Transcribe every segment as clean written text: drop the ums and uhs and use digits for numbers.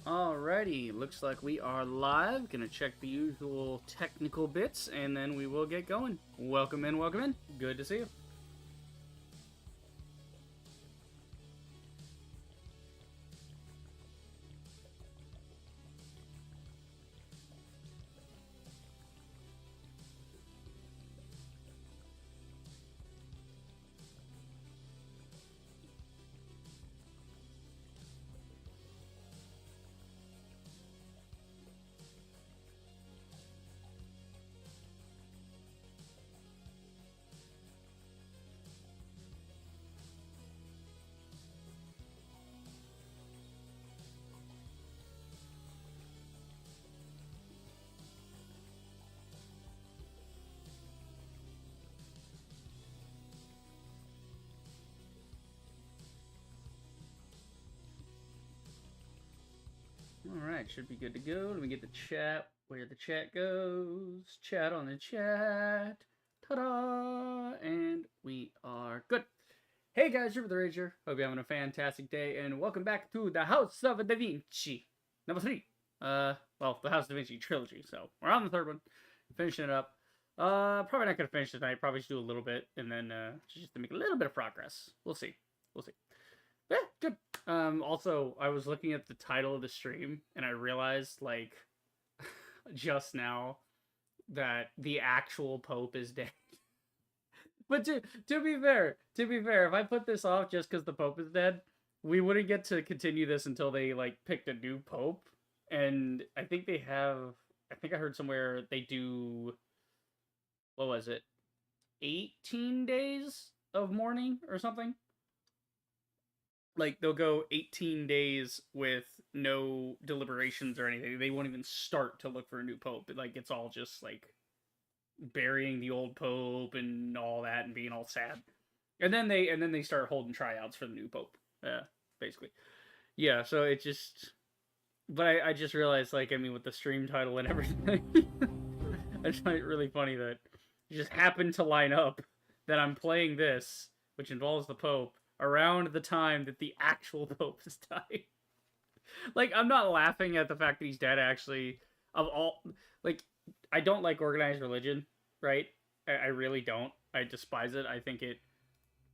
Alrighty, looks like we are live. Gonna check the usual technical bits, and then we will get going. Welcome in, welcome in. Good to see you. Alright, should be good to go. Let me get the chat where the chat goes. Chat on the chat. Ta-da! And we are good. Hey guys, Ripper the Rager. Hope you're having a fantastic day, and welcome back to the House of Da Vinci. Number 3. Well, the House of Da Vinci Trilogy, so we're on the third one. Finishing it up. Probably not gonna finish tonight. Probably just do a little bit, and then just to make a little bit of progress. We'll see. We'll see. Yeah, good. Also, I was looking at the title of the stream, and I realized, like, just now, that the actual Pope is dead. But to be fair, if I put this off just because the Pope is dead, we wouldn't get to continue this until they, like, picked a new Pope. And I think they have, I think I heard somewhere they do, what was it, 18 days of mourning or something? Like, they'll go 18 days with no deliberations or anything. They won't even start to look for a new pope. Like, it's all just, like, burying the old pope and all that and being all sad. And then they start holding tryouts for the new pope. Basically. Yeah, so it just... But I just realized, like, I mean, with the stream title and everything, I find it really funny that it just happened to line up that I'm playing this, which involves the pope, around the time that the actual Pope is dying. Like, I'm not laughing at the fact that he's dead, actually. Of all, like, I don't like organized religion, right? I really don't. I despise it. I think it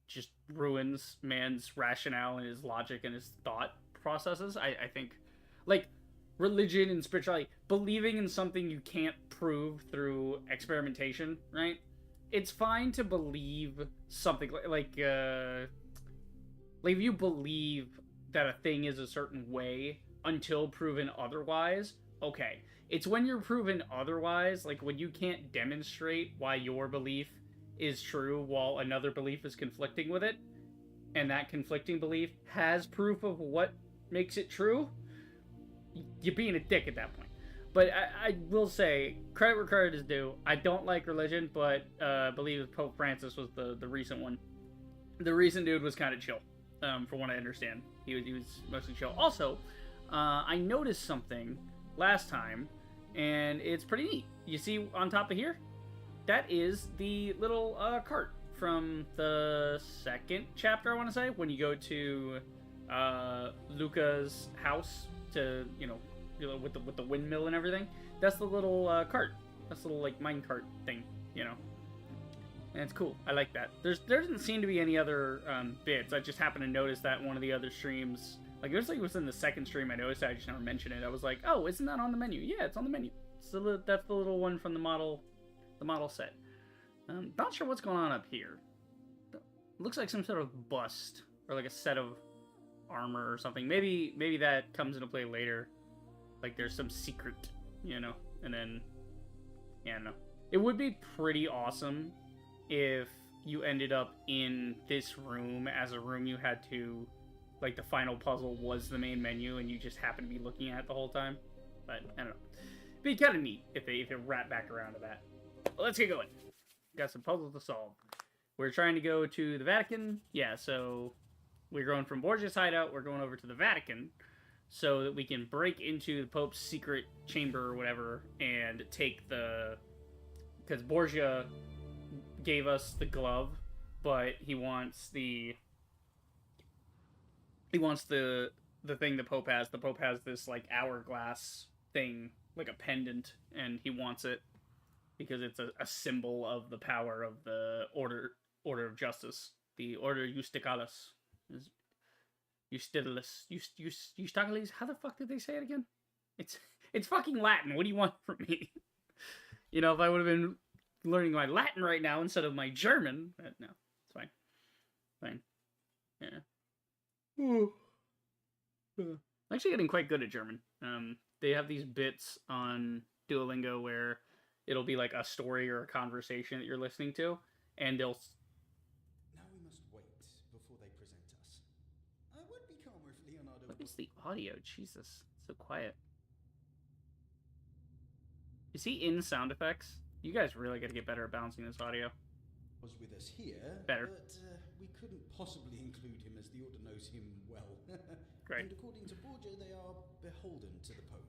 just ruins man's rationale and his logic and his thought processes. I think, like, religion and spirituality, believing in something you can't prove through experimentation, right? It's fine to believe something like if you believe that a thing is a certain way until proven otherwise, okay. It's when you're proven otherwise, like when you can't demonstrate why your belief is true while another belief is conflicting with it, and that conflicting belief has proof of what makes it true, you're being a dick at that point. But I will say, credit where credit is due. I don't like religion, but I believe Pope Francis was the recent one. The recent dude was kind of chill. From what I understand, he was mostly chill. Also, I noticed something last time, and it's pretty neat. You see on top of here? That is the little cart from the second chapter, I want to say, when you go to Luca's house to, you know, with the windmill and everything. That's the little cart. That's the little, like, mine cart thing, you know. And it's cool. I like that. There doesn't seem to be any other bits. I just happened to notice that in one of the other streams. Like, it was in the second stream I noticed. I just never mentioned it. I was like, oh, isn't that on the menu? Yeah, it's on the menu. That's the little one from the model set. Not sure what's going on up here. It looks like some sort of bust or like a set of armor or something. Maybe that comes into play later. Like there's some secret, you know. And then, yeah, I don't know. It would be pretty awesome if you ended up in this room as a room you had to, like, the final puzzle was the main menu and you just happened to be looking at it the whole time. But, I don't know. It'd be kind of neat if they wrap back around to that. But let's get going. Got some puzzles to solve. We're trying to go to the Vatican. Yeah, so we're going from Borgia's hideout. We're going over to the Vatican so that we can break into the Pope's secret chamber or whatever and take the... Because Borgia gave us the glove, but he wants the the thing the Pope has. The Pope has this like hourglass thing, like a pendant, and he wants it because it's a symbol of the power of the order of justice, the Order Justicalis. Justilis. Justicalis. How the fuck did they say it again? It's fucking Latin. What do you want from me? You know, if I would have been learning my Latin right now instead of my German, but no, it's fine. Fine. Yeah. I'm actually getting quite good at German. They have these bits on Duolingo where it'll be like a story or a conversation that you're listening to, and they'll. Now we must wait before they present us. I would be calmer if Leonardo. What is the audio? Jesus, it's so quiet. Is he in sound effects? You guys really got to get better at balancing this audio. Was with us here, Better. But we couldn't possibly include him as the Order knows him well. Great. And according to Borgia, they are beholden to the Pope.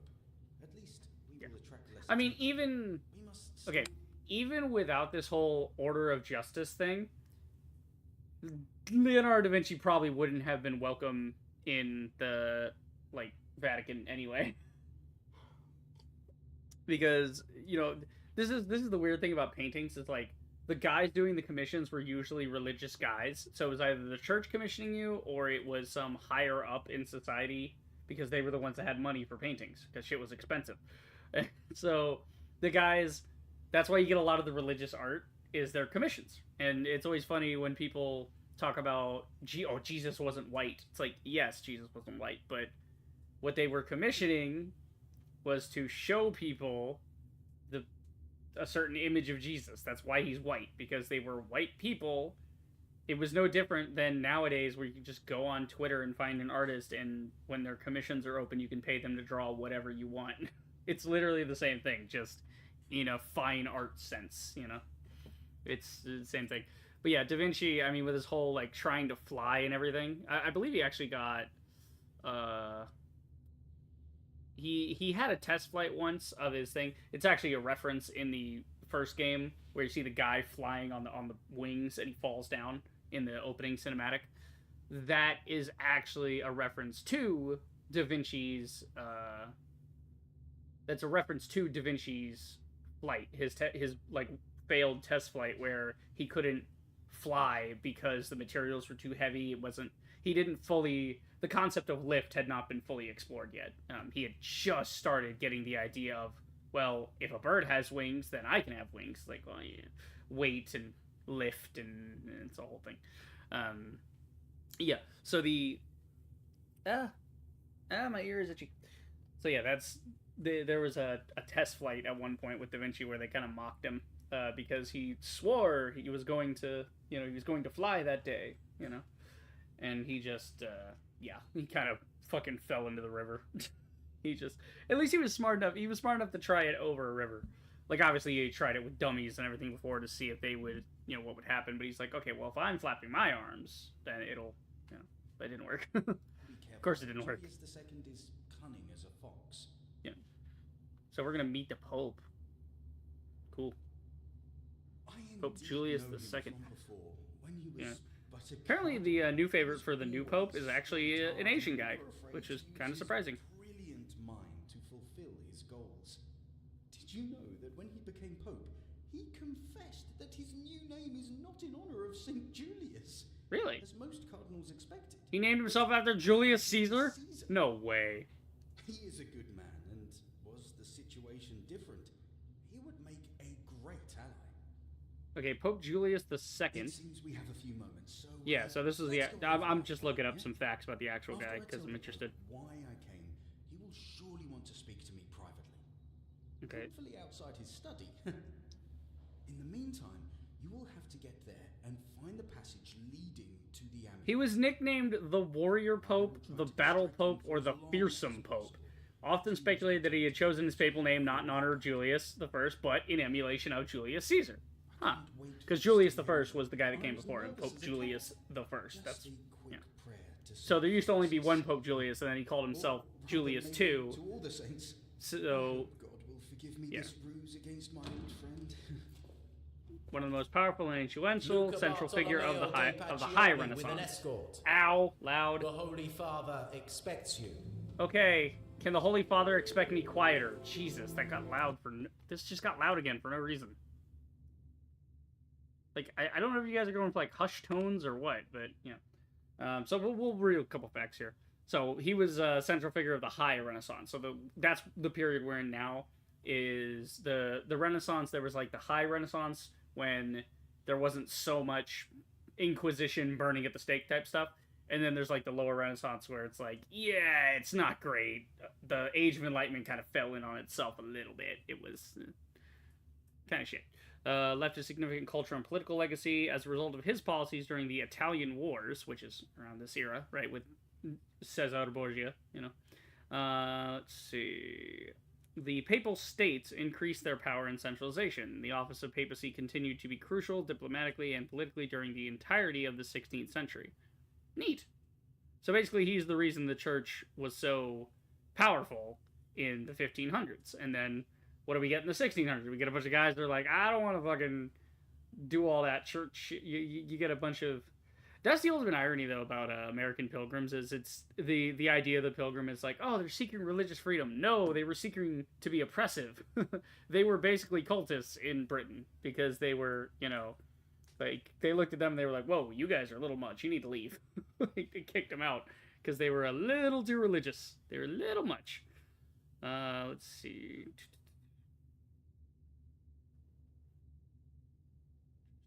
At least we will attract less. I mean, attention. even We must. okay, even without this whole Order of Justice thing, Leonardo da Vinci probably wouldn't have been welcome in the like Vatican anyway. Because, you know, this is the weird thing about paintings. It's like the guys doing the commissions were usually religious guys. So it was either the church commissioning you or it was some higher up in society because they were the ones that had money for paintings because shit was expensive. So the guys, that's why you get a lot of the religious art is their commissions. And it's always funny when people talk about, oh, Jesus wasn't white. It's like, yes, Jesus wasn't white, but what they were commissioning was to show people a certain image of Jesus. That's why he's white, because they were white people. It was no different than nowadays where you can just go on Twitter and find an artist, and when their commissions are open, you can pay them to draw whatever you want. It's literally the same thing, just in a fine art sense, you know? It's the same thing. But yeah, Da Vinci, I mean, with his whole, like, trying to fly and everything, I believe he actually got, He had a test flight once of his thing. It's actually a reference in the first game where you see the guy flying on the wings and he falls down in the opening cinematic. That is actually a reference to Da Vinci's. That's a reference to Da Vinci's flight, his like failed test flight where he couldn't fly because the materials were too heavy. It wasn't. He didn't fully. The concept of lift had not been fully explored yet. He had just started getting the idea of, well, if a bird has wings, then I can have wings. Like, well, yeah, weight and lift, and it's a whole thing. Yeah. So the my ear is itchy. So yeah, there was a test flight at one point with Da Vinci where they kind of mocked him because he swore he was going to, he was going to fly that day, and he just he kind of fucking fell into the river. At least he was smart enough. He was smart enough to try it over a river. Like, obviously, he tried it with dummies and everything before to see if they would, what would happen. But he's like, okay, well, if I'm flapping my arms, then it'll, but it didn't work. Of course it didn't work. Julius II is cunning as a fox. Yeah. So we're going to meet the Pope. Cool. Pope Julius II. Yeah. Apparently the new favorite for the new Pope is actually an Asian guy, which is kind of surprising. Brilliant mind to fulfill his goals. Did you know that when he became Pope, he confessed that his new name is not in honor of St. Julius? Really? As most cardinals expected. He named himself after Julius Caesar? No way. He is a good man, and was the situation different, he would make a great ally. Okay, Pope Julius II. It seems we have a few moments, so yeah, so this is I'm just looking up some facts about the actual guy because I'm interested. Why I came, he will surely want to speak to me privately. Okay. Hopefully outside his study. In the meantime, you will have to get there and find the passage leading to the amulet. He was nicknamed the Warrior Pope, the Battle Pope, or the Fearsome Pope. Often speculated that he had chosen his papal name not in honor of Julius I, but in emulation of Julius Caesar. Huh. Because Julius I was the guy that came before him, Pope Julius I. That's, yeah. So there used to only be one Pope Julius, and then he called himself Julius II. So, God will forgive me this ruse against my old friend. one of the most powerful and influential Luca central figure of the Bartolomeo de High Pacioli with an Renaissance. escort. Ow, loud. The Holy Father expects you. Okay, can the Holy Father expect me quieter? Jesus, that got loud for this just got loud again for no reason. Like, I don't know if you guys are going for like hushed tones or what, but yeah. So we'll read a couple facts here. So he was a central figure of the High Renaissance. So that's the period we're in now. Is the Renaissance. There was like the High Renaissance when there wasn't so much Inquisition burning at the stake type stuff, and then there's like the Lower Renaissance where it's like, yeah, it's not great. The Age of Enlightenment kind of fell in on itself a little bit. It was kind of shit. Left a significant cultural and political legacy as a result of his policies during the Italian Wars, which is around this era, right, with Cesare Borgia, you know. Let's see. The Papal States increased their power and centralization. The office of papacy continued to be crucial diplomatically and politically during the entirety of the 16th century. Neat. So basically, he's the reason the church was so powerful in the 1500s, and then what do we get in the 1600s? We get a bunch of guys that are like, I don't want to fucking do all that church. You get a bunch of... That's the ultimate irony, though, about American pilgrims, is it's the idea of the pilgrim is like, oh, they're seeking religious freedom. No, they were seeking to be oppressive. They were basically cultists in Britain because they were, you know, like, they looked at them and they were like, whoa, you guys are a little much. You need to leave. They kicked them out because they were a little too religious. They were a little much. Let's see...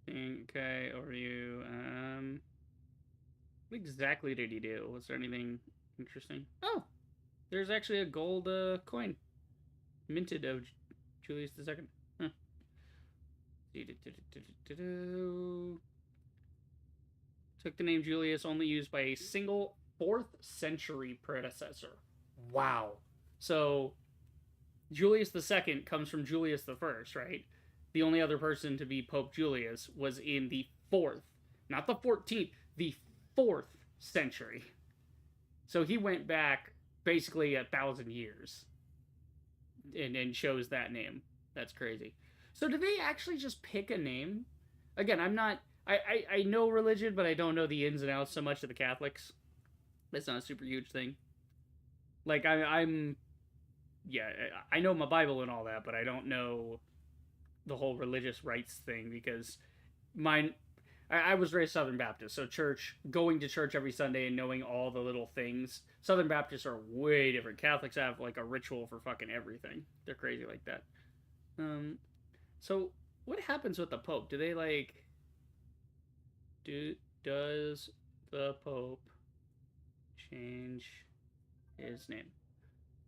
Okay, overview. What exactly did he do? Was there anything interesting? Oh, there's actually a gold coin minted of Julius II. Huh. Took the name Julius, only used by a single 4th century predecessor. Wow. So Julius II comes from Julius I, right? The only other person to be Pope Julius was in the 4th, not the 14th, the 4th century. So he went back basically 1,000 years and chose that name. That's crazy. So did they actually just pick a name? Again, I know religion, but I don't know the ins and outs so much of the Catholics. That's not a super huge thing. Like, I'm yeah, I know my Bible and all that, but I don't know the whole religious rites thing because I was raised Southern Baptist, so going to church every Sunday and knowing all the little things. Southern Baptists are way different. Catholics have like a ritual for fucking everything. They're crazy like that. So what happens with the Pope? Do they like does the Pope change his name?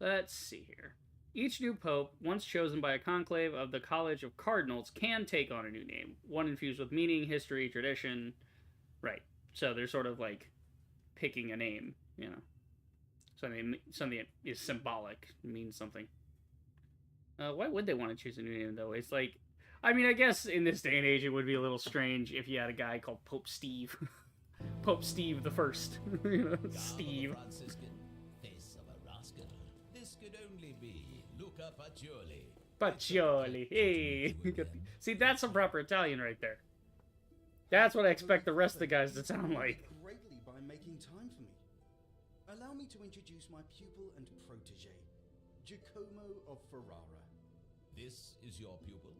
Let's see here. Each new pope, once chosen by a conclave of the College of Cardinals, can take on a new name, one infused with meaning, history, tradition. Right. So they're sort of like picking a name, you know. Something that is symbolic, means something. Why would they want to choose a new name, though? It's like, I mean, I guess in this day and age it would be a little strange if you had a guy called Pope Steve. Pope Steve the First. You know, Steve. Pacioli. Hey. See, that's some proper Italian right there. That's what I expect the rest of the guys to sound like. Greatly by making time for me. Allow me to introduce my pupil and protege, Giacomo of Ferrara. This is your pupil?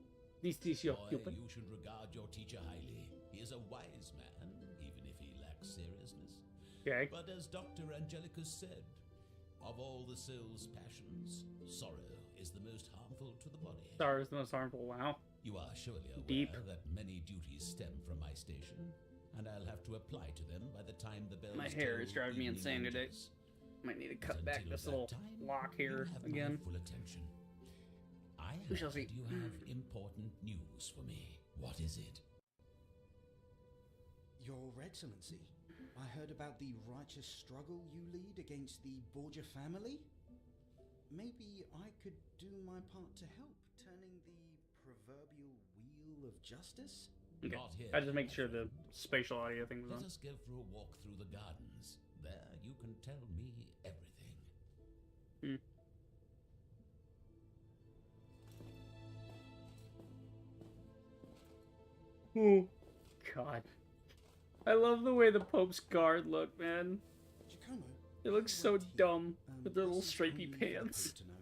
This is your Boy, pupil. You should regard your teacher highly. He is a wise man, even if he lacks seriousness. Okay. But as Dr. Angelicus said, of all the soul's passions, sorrow is the most harmful to the body. Sorrow is the most harmful. Wow. You are surely aware Deep. that many duties stem from my station, and I'll have to apply to them by the time the bells My hair is toll driving me evening insane today. matters. Might need to cut But back until this that little time, lock you'll here have again. my full attention. I We shall heard see. you have important news for me. What is it? Your Excellency, I heard about the righteous struggle you lead against the Borgia family. Maybe I could do my part to help, turning the proverbial wheel of justice? Okay. Not here. I just make sure the spatial audio thing was Let on. us go for a walk through the gardens. There you can tell me everything. Oh, God. I love the way the Pope's guard look, man. Giacomo, It looks while so we're here, dumb with their little this is stripy only what I've pants. come to know.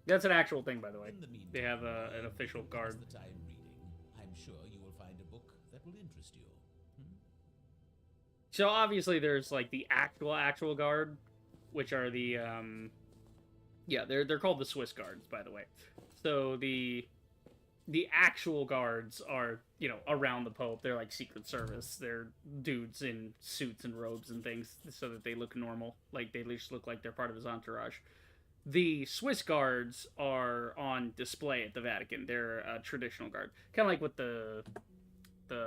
That's an actual thing, by the way. In the meantime, They have an if official you pass guard. the time reading, I'm sure you will find a book that will interest you. So obviously there's like the actual guard, which are the yeah, they're called the Swiss guards, by the way. So the actual guards are, you know, around the Pope. They're like Secret Service. They're dudes in suits and robes and things so that they look normal. Like they just look like they're part of his entourage. The Swiss guards are on display at the Vatican. They're a traditional guard. Kind of like with the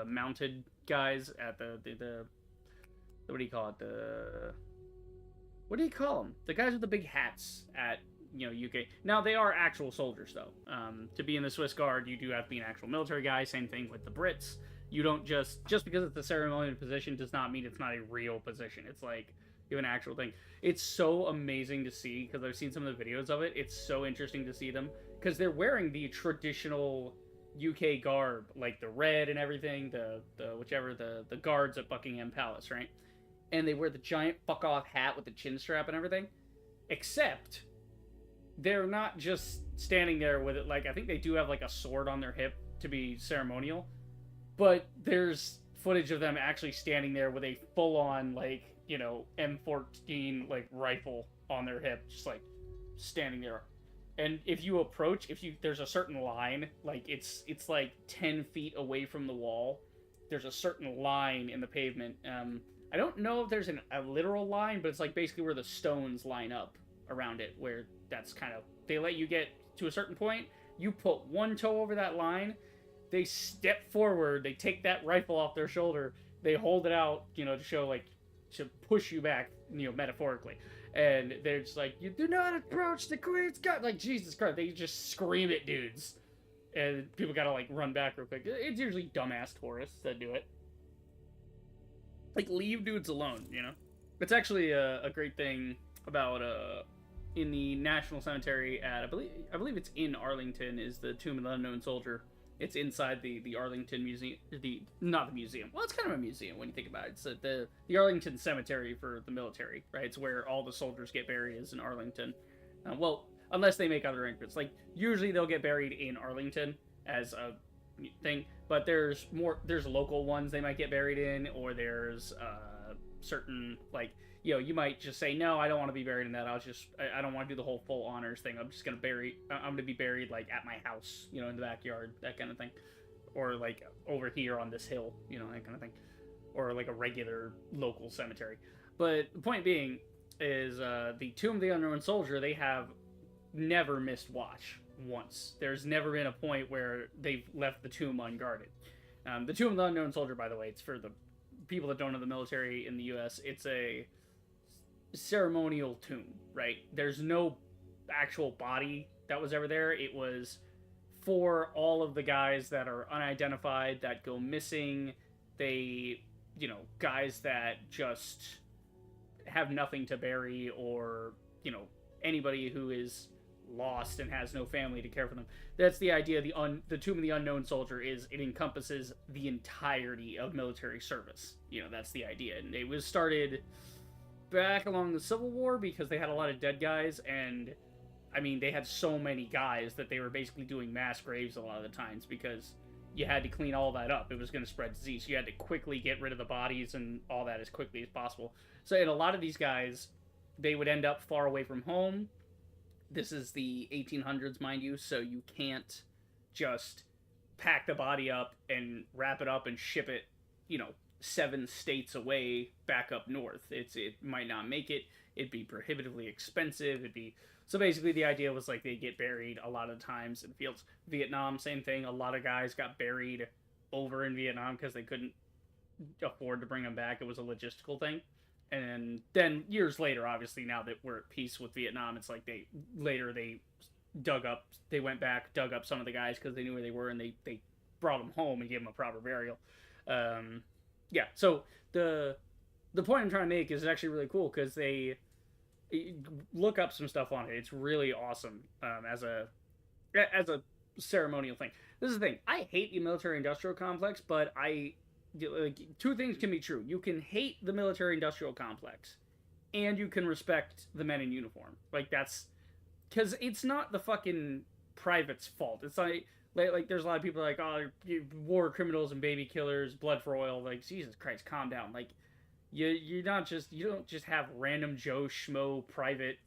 mounted guys at the what do you call it? What do you call them? The guys with the big hats at, you know, UK. Now, they are actual soldiers, though. To be in the Swiss Guard, you do have to be an actual military guy. Same thing with the Brits. You don't just because it's a ceremonial position does not mean it's not a real position. It's like you have an actual thing. It's so amazing to see because I've seen some of the videos of it. It's so interesting to see them because they're wearing the traditional UK garb, like the red and everything, the guards at Buckingham Palace, right? And they wear the giant fuck off hat with the chin strap and everything. Except they're not just standing there with it. Like, I think they do have like a sword on their hip to be ceremonial, but there's footage of them actually standing there with a full on, like, you know, M14 like rifle on their hip, just like standing there. And if you approach, there's a certain line, like it's like 10 feet away from the wall. There's a certain line in the pavement. I don't know if there's a literal line, but it's like basically where the stones line up around it, where that's kind of, they let you get to a certain point, you put one toe over that line, they step forward, they take that rifle off their shoulder, they hold it out, you know, to show, like, to push you back, you know, metaphorically. And they're just like, you do not approach the Queen's guard. Like, Jesus Christ, they just scream at dudes. And people gotta, like, run back real quick. It's usually dumbass tourists that do it. Like, leave dudes alone, you know? It's actually a great thing about, in the National Cemetery at, I believe it's in Arlington, is the Tomb of the Unknown Soldier. It's inside the Arlington Museum, not the museum. Well, it's kind of a museum when you think about it. It's the Arlington Cemetery for the military, right? It's where all the soldiers get buried, is in Arlington. Well, unless they make other arrangements. Like, usually they'll get buried in Arlington as a thing, but there's local ones they might get buried in, or there's certain, like, you know, you might just say, no, I don't want to be buried in that. I don't want to do the whole full honors thing. I'm going to be buried, like, at my house, you know, in the backyard, that kind of thing. Or, like, over here on this hill, you know, that kind of thing. Or, like, a regular local cemetery. But the point being is the Tomb of the Unknown Soldier, they have never missed watch once. There's never been a point where they've left the tomb unguarded. The Tomb of the Unknown Soldier, by the way, it's for the people that don't know the military in the U.S., it's a ceremonial tomb, right? There's no actual body that was ever there. It was for all of the guys that are unidentified, that go missing. They, you know, guys that just have nothing to bury, or, you know, anybody who is lost and has no family to care for them. That's the idea. The Tomb of the Unknown Soldier is, it encompasses the entirety of military service. You know, that's the idea. And it was started back along the Civil War because they had a lot of dead guys, and I mean, they had so many guys that they were basically doing mass graves a lot of the times because you had to clean all that up. It was going to spread disease. You had to quickly get rid of the bodies and all that as quickly as possible. So, and a lot of these guys, they would end up far away from home. This is the 1800s, mind you, so you can't just pack the body up and wrap it up and ship it, you know, 7 states away back up north. It might not make it. It'd be prohibitively expensive. So basically the idea was, like, they get buried a lot of times in fields. Vietnam, same thing. A lot of guys got buried over in Vietnam because they couldn't afford to bring them back. It was a logistical thing. And then years later, obviously, now that we're at peace with Vietnam, it's like they went back, dug up some of the guys because they knew where they were, and they brought them home and gave them a proper burial. Yeah, so the point I'm trying to make is actually really cool because they look up some stuff on it. It's really awesome as a ceremonial thing. This is the thing. I hate the military-industrial complex, but like, two things can be true. You can hate the military-industrial complex, and you can respect the men in uniform. Like, that's... Because it's not the fucking private's fault. It's like there's a lot of people like, oh, war criminals and baby killers, blood for oil. Like, Jesus Christ, calm down. Like, you don't just have random Joe Schmo private,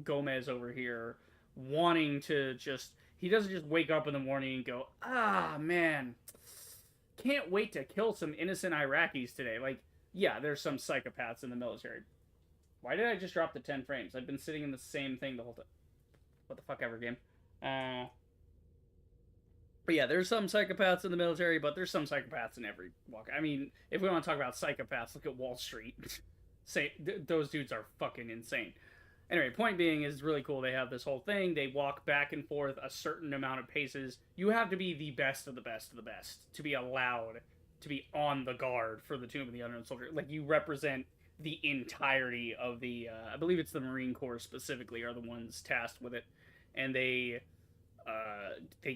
Gomez over here wanting to just... He doesn't just wake up in the morning and go, ah, man, can't wait to kill some innocent Iraqis today. Like, yeah, there's some psychopaths in the military. Why did I just drop the 10 frames? I've been sitting in the same thing the whole time. What the fuck ever, game. But yeah, there's some psychopaths in the military, but there's some psychopaths in every walk. I mean, if we want to talk about psychopaths, look at Wall Street. Those dudes are fucking insane. Anyway, point being is really cool. They have this whole thing. They walk back and forth a certain amount of paces. You have to be the best of the best of the best to be allowed to be on the guard for the Tomb of the Unknown Soldier. Like, you represent the entirety of the, I believe it's the Marine Corps specifically are the ones tasked with it. And they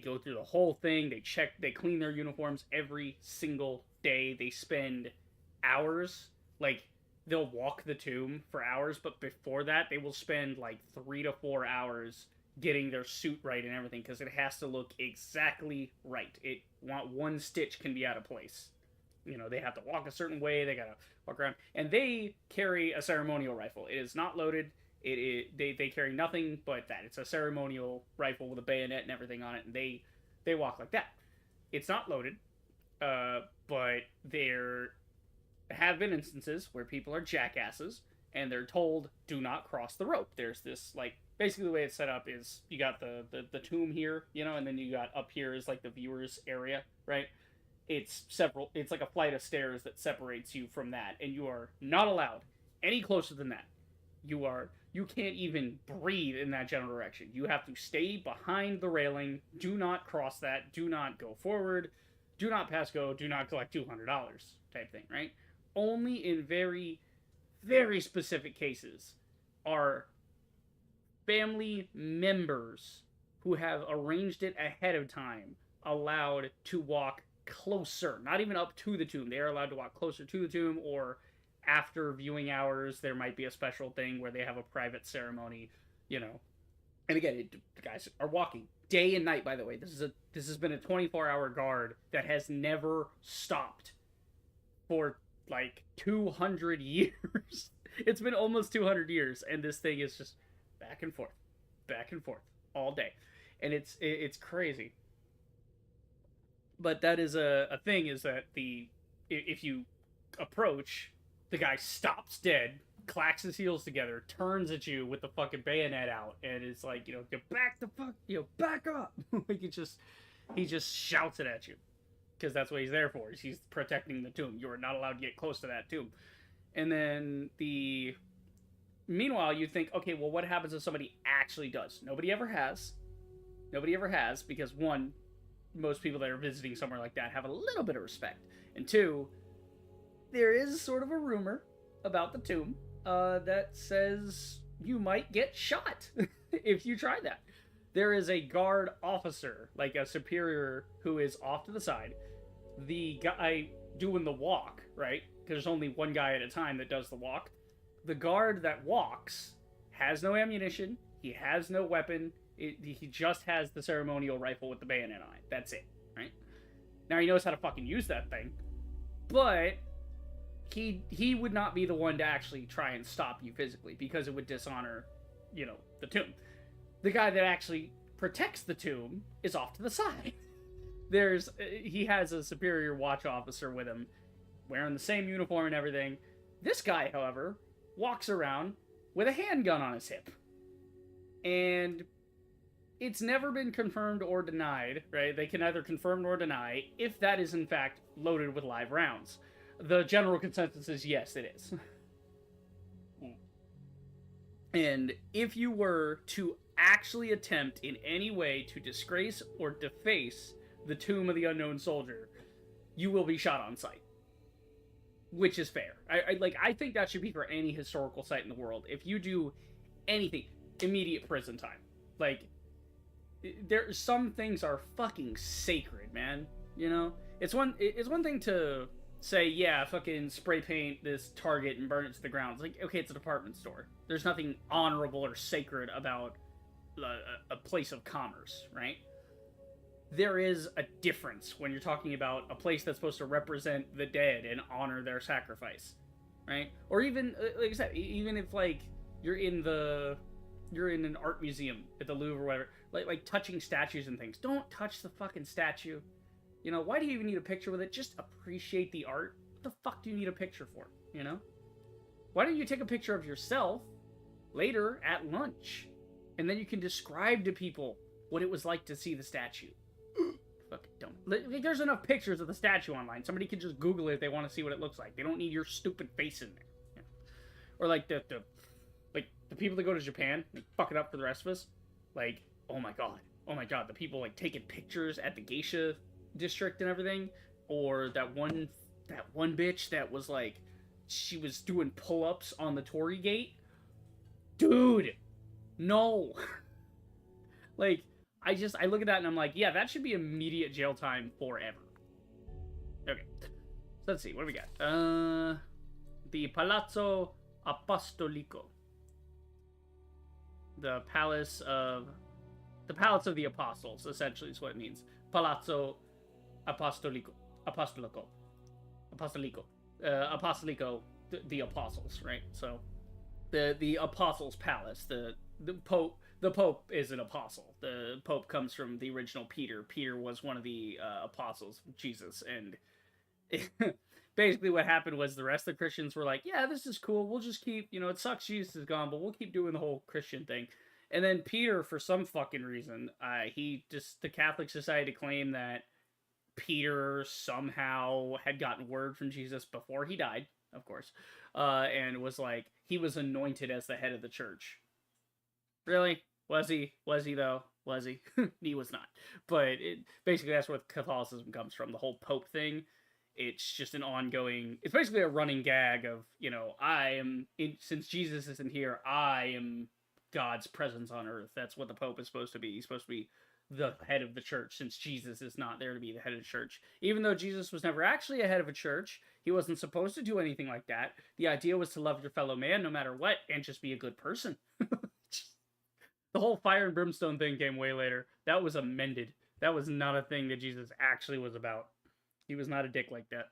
go through the whole thing. They clean their uniforms every single day. They spend hours, like, they'll walk the tomb for hours, but before that, they will spend like 3 to 4 hours getting their suit right and everything, because it has to look exactly right. One stitch can be out of place. They have to walk a certain way, they gotta walk around, and they carry a ceremonial rifle. It is not loaded. They carry nothing but that. It's a ceremonial rifle with a bayonet and everything on it, and they walk like that. It's not loaded, but there have been instances where people are jackasses and they're told, do not cross the rope. There's this, like, basically the way it's set up is you got the tomb here, and then you got up here is like the viewer's area, right? It's like a flight of stairs that separates you from that, and you are not allowed any closer than that. You can't even breathe in that general direction. You have to stay behind the railing. Do not cross that. Do not go forward. Do not pass go. Do not collect $200 type thing, right? Only in very, very specific cases are family members who have arranged it ahead of time allowed to walk closer. Not even up to the tomb. They are allowed to walk closer to the tomb, or after viewing hours, there might be a special thing where they have a private ceremony, And again, the guys are walking day and night, by the way. This has been a 24-hour guard that has never stopped for like 200 years. It's been almost 200 years, and this thing is just back and forth all day, and it's crazy. But that is a thing, is that if you approach, the guy stops dead, clacks his heels together, turns at you with the fucking bayonet out, and it's like, back up. Like, he just shouts it at you. Because that's what he's there for. He's protecting the tomb. You are not allowed to get close to that tomb. And then meanwhile, you think, okay, well, what happens if somebody actually does? Nobody ever has, because one, most people that are visiting somewhere like that have a little bit of respect. And two, there is sort of a rumor about the tomb that says you might get shot if you try that. There is a guard officer, like a superior, who is off to the side. The guy doing the walk, right? Because there's only one guy at a time that does the walk. The guard that walks has no ammunition. He has no weapon. He just has the ceremonial rifle with the bayonet on it. That's it, right? Now he knows how to fucking use that thing. But he would not be the one to actually try and stop you physically, because it would dishonor, the tomb. The guy that actually protects the tomb is off to the side. He has a superior watch officer with him, wearing the same uniform and everything. This guy, however, walks around with a handgun on his hip. And it's never been confirmed or denied, right? They can neither confirm nor deny if that is in fact loaded with live rounds. The general consensus is yes, it is. And if you were to actually attempt in any way to disgrace or deface the Tomb of the Unknown Soldier, you will be shot on sight. Which is fair. I think that should be for any historical site in the world. If you do anything, immediate prison time. Like, some things are fucking sacred, man. You know, it's one thing to say, yeah, fucking spray paint this Target and burn it to the ground. It's like, okay, it's a department store. There's nothing honorable or sacred about a place of commerce, right? There is a difference when you're talking about a place that's supposed to represent the dead and honor their sacrifice, right? Or even, like I said, even if like you're in an art museum at the Louvre or whatever, like touching statues and things. Don't touch the fucking statue. You know, why do you even need a picture with it? Just appreciate the art. What the fuck do you need a picture for? You know? Why don't you take a picture of yourself later at lunch, and then you can describe to people what it was like to see the statue? Fucking dumb. There's enough pictures of the statue online. Somebody can just Google it if they want to see what it looks like. They don't need your stupid face in there. You know? Or like the people that go to Japan, they fuck it up for the rest of us. Like, oh my god, the people like taking pictures at the geisha district and everything. Or that one bitch that was like, she was doing pull-ups on the Torii Gate. Dude, no. Like, I look at that and I'm like, yeah, that should be immediate jail time forever. Okay, so let's see, what do we got? The Palazzo Apostolico. The Palace of the Apostles, essentially, is what it means. Palazzo Apostolico. The Apostles, right? So, the Apostles' Palace. The Pope is an apostle. The Pope comes from the original Peter. Peter was one of the apostles of Jesus, and basically what happened was the rest of the Christians were like, yeah, this is cool. We'll just keep, it sucks Jesus is gone, but we'll keep doing the whole Christian thing. And then Peter, for some fucking reason, the Catholics decided to claim that Peter somehow had gotten word from Jesus before he died, of course, and was like, he was anointed as the head of the church. Really? Was he? Was he, though? Was he? He was not. But basically that's where Catholicism comes from, the whole Pope thing. It's just an ongoing, it's basically a running gag of, since Jesus isn't here, I am God's presence on earth. That's what the Pope is supposed to be. He's supposed to be the head of the church, since Jesus is not there to be the head of the church. Even though Jesus was never actually a head of a church, he wasn't supposed to do anything like that. The idea was to love your fellow man no matter what, and just be a good person. The whole fire and brimstone thing came way later. That was amended. That was not a thing that Jesus actually was about. He was not a dick like that.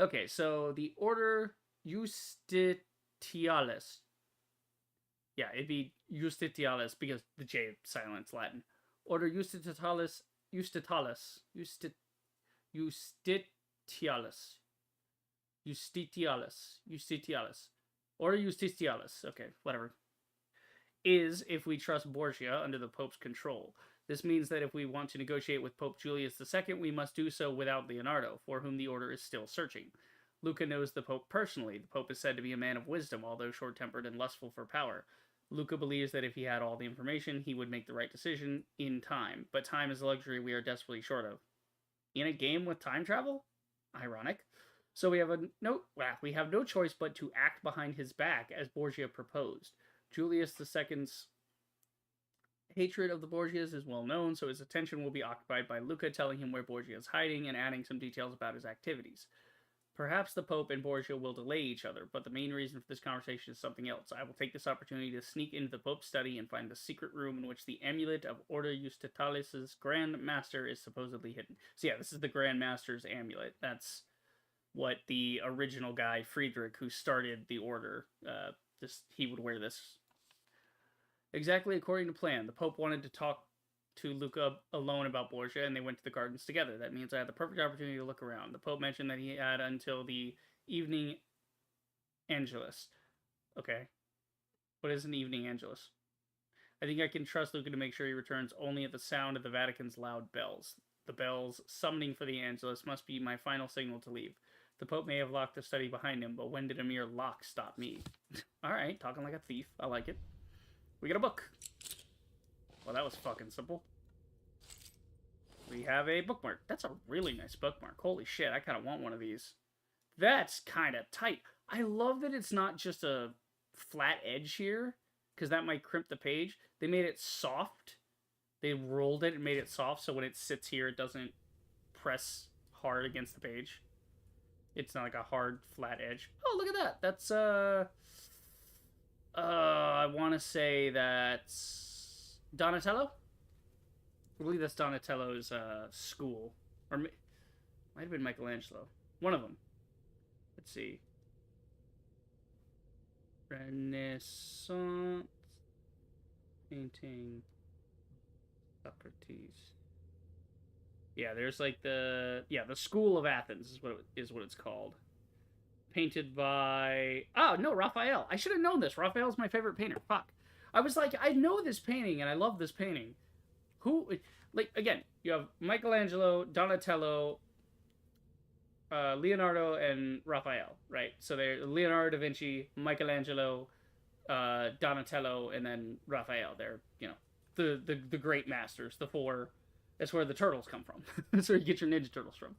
Okay, so the Order Justitialis. Yeah, it'd be Justitialis because the J is silent, Latin. Order Justitialis. Order Justitialis. Okay, whatever. Is, if we trust Borgia, under the Pope's control. This means that if we want to negotiate with Pope Julius II, we must do so without Leonardo, for whom the order is still searching. Luca knows the Pope personally. The Pope is said to be a man of wisdom, although short-tempered and lustful for power. Luca believes that if he had all the information, he would make the right decision in time. But time is a luxury we are desperately short of. In a game with time travel? Ironic. So we have no choice but to act behind his back, as Borgia proposed. Julius II's hatred of the Borgias is well known, so his attention will be occupied by Luca telling him where Borgia is hiding and adding some details about his activities. Perhaps the Pope and Borgia will delay each other, but the main reason for this conversation is something else. I will take this opportunity to sneak into the Pope's study and find the secret room in which the amulet of Order Justitialis' Grand Master is supposedly hidden. So yeah, this is the Grand Master's amulet. That's what the original guy, Friedrich, who started the order, he would wear this. Exactly according to plan, the Pope wanted to talk to Luca alone about Borgia, and they went to the gardens together. That means I had the perfect opportunity to look around. The Pope mentioned that he had until the evening Angelus. Okay. What is an evening Angelus? I think I can trust Luca to make sure he returns only at the sound of the Vatican's loud bells. The bells summoning for the Angelus must be my final signal to leave. The Pope may have locked the study behind him, but when did a mere lock stop me? Alright, talking like a thief. I like it. We got a book. Well, that was fucking simple. We have a bookmark. That's a really nice bookmark. Holy shit, I kind of want one of these. That's kind of tight. I love that it's not just a flat edge here. because that might crimp the page. They made it soft. They rolled it and made it soft, so when it sits here, it doesn't press hard against the page. It's not like a hard, flat edge. Oh, look at that. That's, I want to say that's Donatello? I believe that's Donatello's, school. Or might have been Michelangelo. One of them. Let's see. Renaissance painting Socrates. Yeah, there's like the School of Athens is what it's called. Painted by no, Raphael. I should have known this. Raphael's my favorite painter. Fuck. I was like, I know this painting and I love this painting. Who, like, again, you have Michelangelo, Donatello, Leonardo, and Raphael, right? So they're Leonardo da Vinci, Michelangelo, Donatello, and then Raphael. They're, you know, the great masters, the four. That's where the turtles come from. That's where you get your Ninja Turtles from.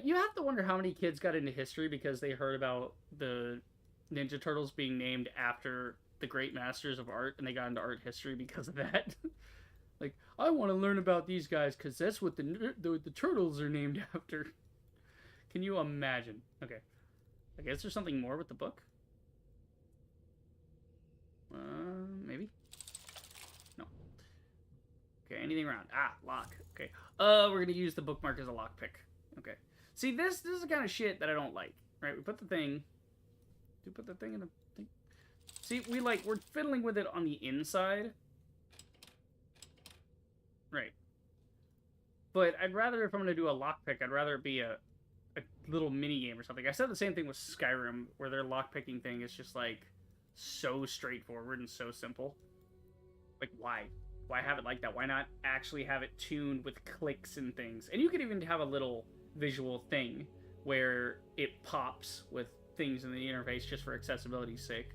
You have to wonder how many kids got into history because they heard about the Ninja Turtles being named after the great masters of art, and they got into art history because of that. Like, I want to learn about these guys because that's what the turtles are named after. Can you imagine? Okay. I guess there's something more with the book. Maybe? No. Okay, anything around? Ah, lock. Okay. We're going to use the bookmark as a lockpick. Okay. See, this is the kind of shit that I don't like. Right? We put the thing... Do we put the thing in the thing? See, we're fiddling with it on the inside. Right. But I'd rather, if I'm going to do a lockpick, I'd rather it be a little mini game or something. I said the same thing with Skyrim, where their lockpicking thing is just, like, so straightforward and so simple. Like, why? Why have it like that? Why not actually have it tuned with clicks and things? And you could even have a little visual thing where it pops with things in the interface just for accessibility's sake.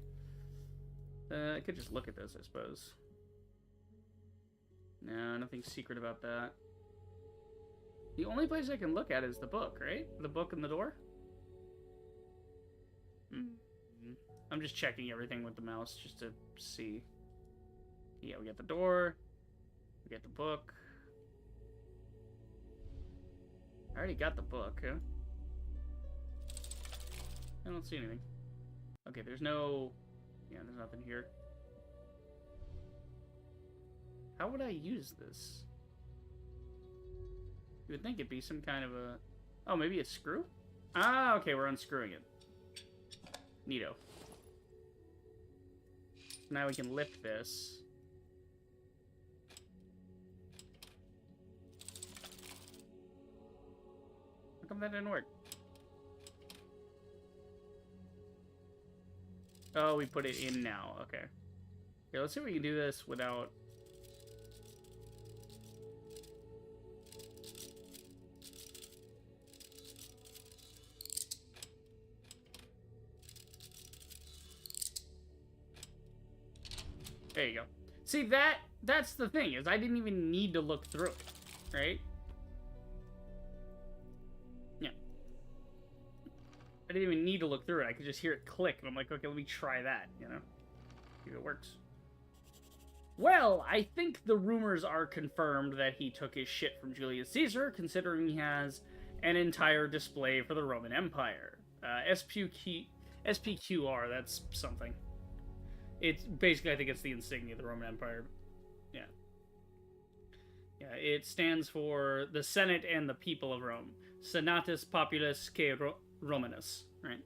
I could just look at this, I suppose. No, nothing secret about that. The only place I can look at is the book, right? The book and the door? I'm just checking everything with the mouse just to see. Yeah, we got the door. We got the book. I already got the book, huh? I don't see anything. Okay, there's no... Yeah, there's nothing here. How would I use this? You would think it'd be some kind of a... Oh, maybe a screw? Ah, okay, we're unscrewing it. Neato. Now we can lift this. How come that didn't work? Oh, we put it in now. Okay. Here, let's see if we can do this without... There you go. See, that's the thing, is I didn't even need to look through it, right? Yeah. I didn't even need to look through it. I could just hear it click, and I'm like, okay, let me try that, you know? See if it works. Well, I think the rumors are confirmed that he took his shit from Julius Caesar, considering he has an entire display for the Roman Empire. SPQR, that's something. It's basically, I think it's the insignia of the Roman Empire. Yeah. Yeah, it stands for the Senate and the people of Rome. Senatus Populus que Romanus, right?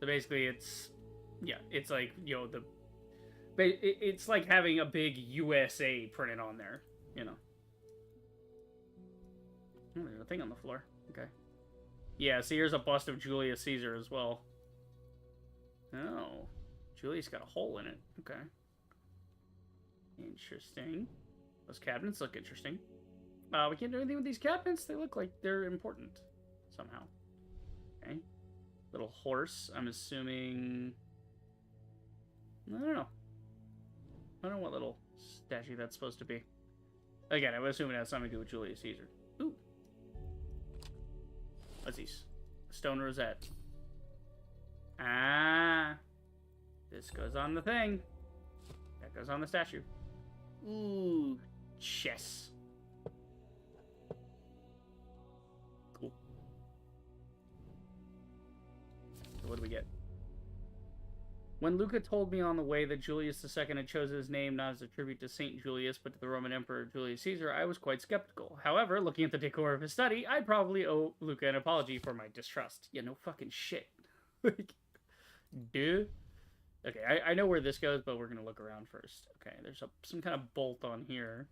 So basically it's, yeah, it's like, you know, it's like having a big USA printed on there, you know. Oh, there's a thing on the floor. Okay. Yeah, see, here's a bust of Julius Caesar as well. Oh. Julius got a hole in it. Okay. Interesting. Those cabinets look interesting. We can't do anything with these cabinets. They look like they're important somehow. Okay. Little horse. I'm assuming... I don't know. I don't know what little statue that's supposed to be. Again, I would assume it has something to do with Julius Caesar. Ooh. What's these? A stone rosette. Ah... This goes on the thing. That goes on the statue. Ooh, chess. Cool. So what do we get? When Luca told me on the way that Julius II had chosen his name not as a tribute to Saint Julius, but to the Roman Emperor Julius Caesar, I was quite skeptical. However, looking at the decor of his study, I'd probably owe Luca an apology for my distrust. Yeah, no fucking shit. Like, dude. Okay, I know where this goes, but we're going to look around first. Okay, there's some kind of bolt on here.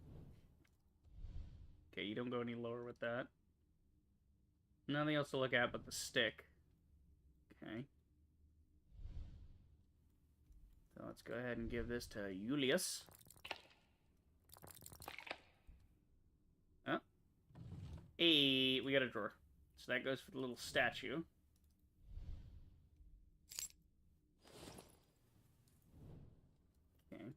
Okay, you don't go any lower with that. Nothing else to look at but the stick. Okay. So let's go ahead and give this to Julius. Oh. Hey, we got a drawer. So that goes for the little statue. Okay.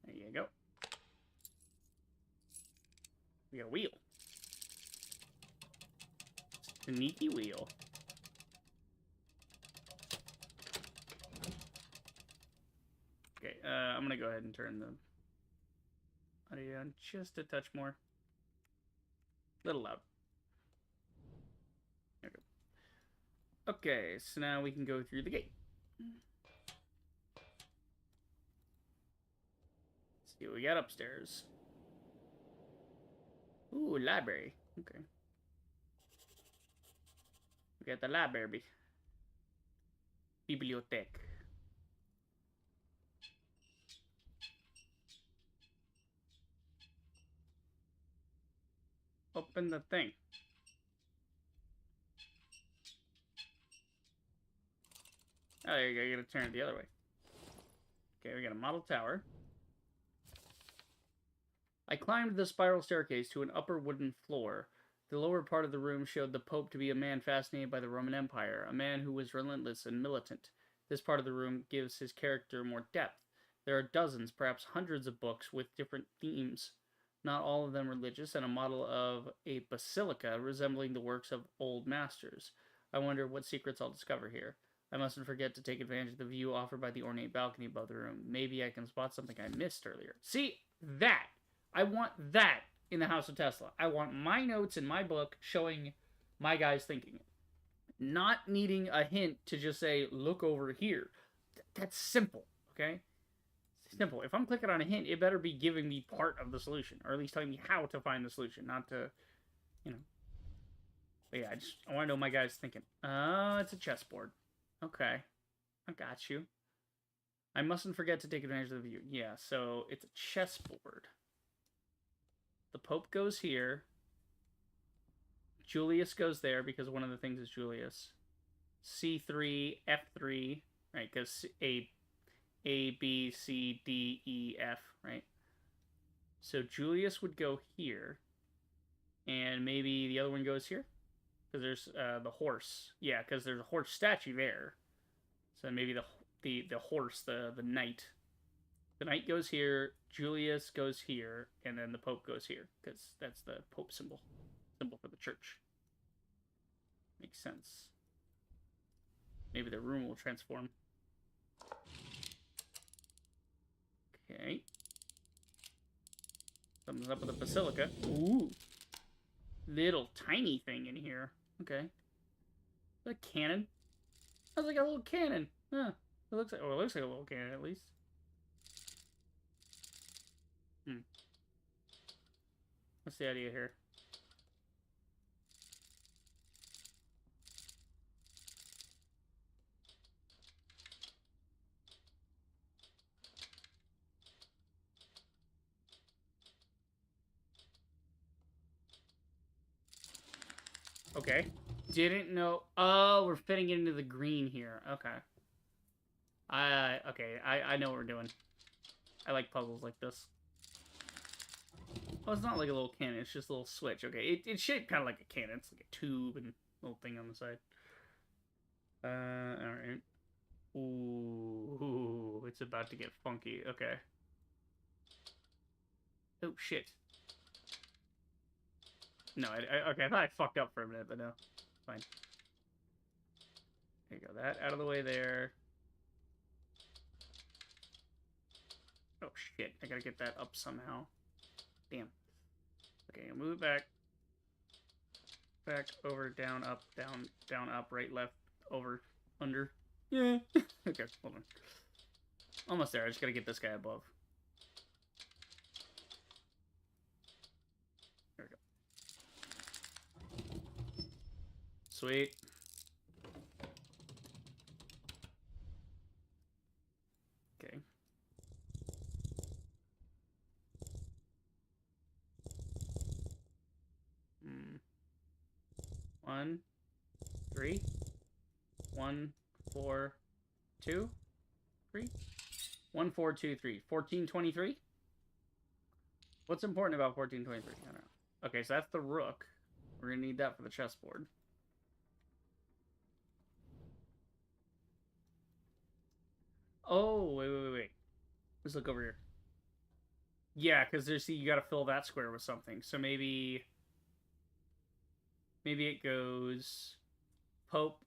There you go. We got a wheel. Sneaky wheel. Okay, I'm gonna go ahead and turn the audio on just a touch more. A little loud. There we go. Okay, so now we can go through the gate. Let's see what we got upstairs. Ooh, library. Okay. We got the library. Bibliothèque. Open the thing. Oh, there you go. You gotta turn it the other way. Okay, we got a model tower. I climbed the spiral staircase to an upper wooden floor. The lower part of the room showed the Pope to be a man fascinated by the Roman Empire, a man who was relentless and militant. This part of the room gives his character more depth. There are dozens, perhaps hundreds of books with different themes, not all of them religious, and a model of a basilica resembling the works of old masters. I wonder what secrets I'll discover here. I mustn't forget to take advantage of the view offered by the ornate balcony above the room. Maybe I can spot something I missed earlier. See? That! I want that in the House of Tesla. I want my notes in my book showing my guys thinking it. Not needing a hint to just say, look over here. That's simple, okay? Simple. If I'm clicking on a hint, it better be giving me part of the solution, or at least telling me how to find the solution, not to, you know. But yeah, I want to know my guys thinking. Oh, it's a chessboard. Okay. I got you. I mustn't forget to take advantage of the view. Yeah, so it's a chessboard. The Pope goes here. Julius goes there because one of the things is Julius. C3, F3, right? Because A, B, C, D, E, F, right? So Julius would go here. And maybe the other one goes here. Because there's the horse. Yeah, because there's a horse statue there. So maybe the horse, the knight. The knight goes here, Julius goes here, and then the Pope goes here, because that's the Pope symbol for the church. Makes sense. Maybe the room will transform. Okay. Something's up with the basilica. Ooh. Little tiny thing in here. Okay. Is that a cannon? That's like a little cannon. Huh. It looks like a little cannon at least. What's the idea here? Okay. Didn't know. Oh, we're fitting it into the green here. Okay. Okay. I know what we're doing. I like puzzles like this. Oh, it's not like a little cannon. It's just a little switch. Okay. It's shaped kind of like a cannon. It's like a tube and a little thing on the side. Alright. Ooh, it's about to get funky. Okay. Oh, shit. No, okay, I thought I fucked up for a minute, but no. Fine. There you go. That out of the way there. Oh, shit. I gotta get that up somehow. Damn. Okay, move it back. Back, over, down, up, right, left, over, under. Yeah. Okay, hold on. Almost there. I just gotta get this guy above. There we go. Sweet. Okay. One, 3, 1, 4, 2, 3, 1, 4, 2, 3. 1423? What's important about 1423? I don't know. Okay, so that's the rook. We're gonna need that for the chessboard. Oh, wait. Let's look over here. Yeah, because there's, see, you gotta fill that square with something. So maybe it goes Pope,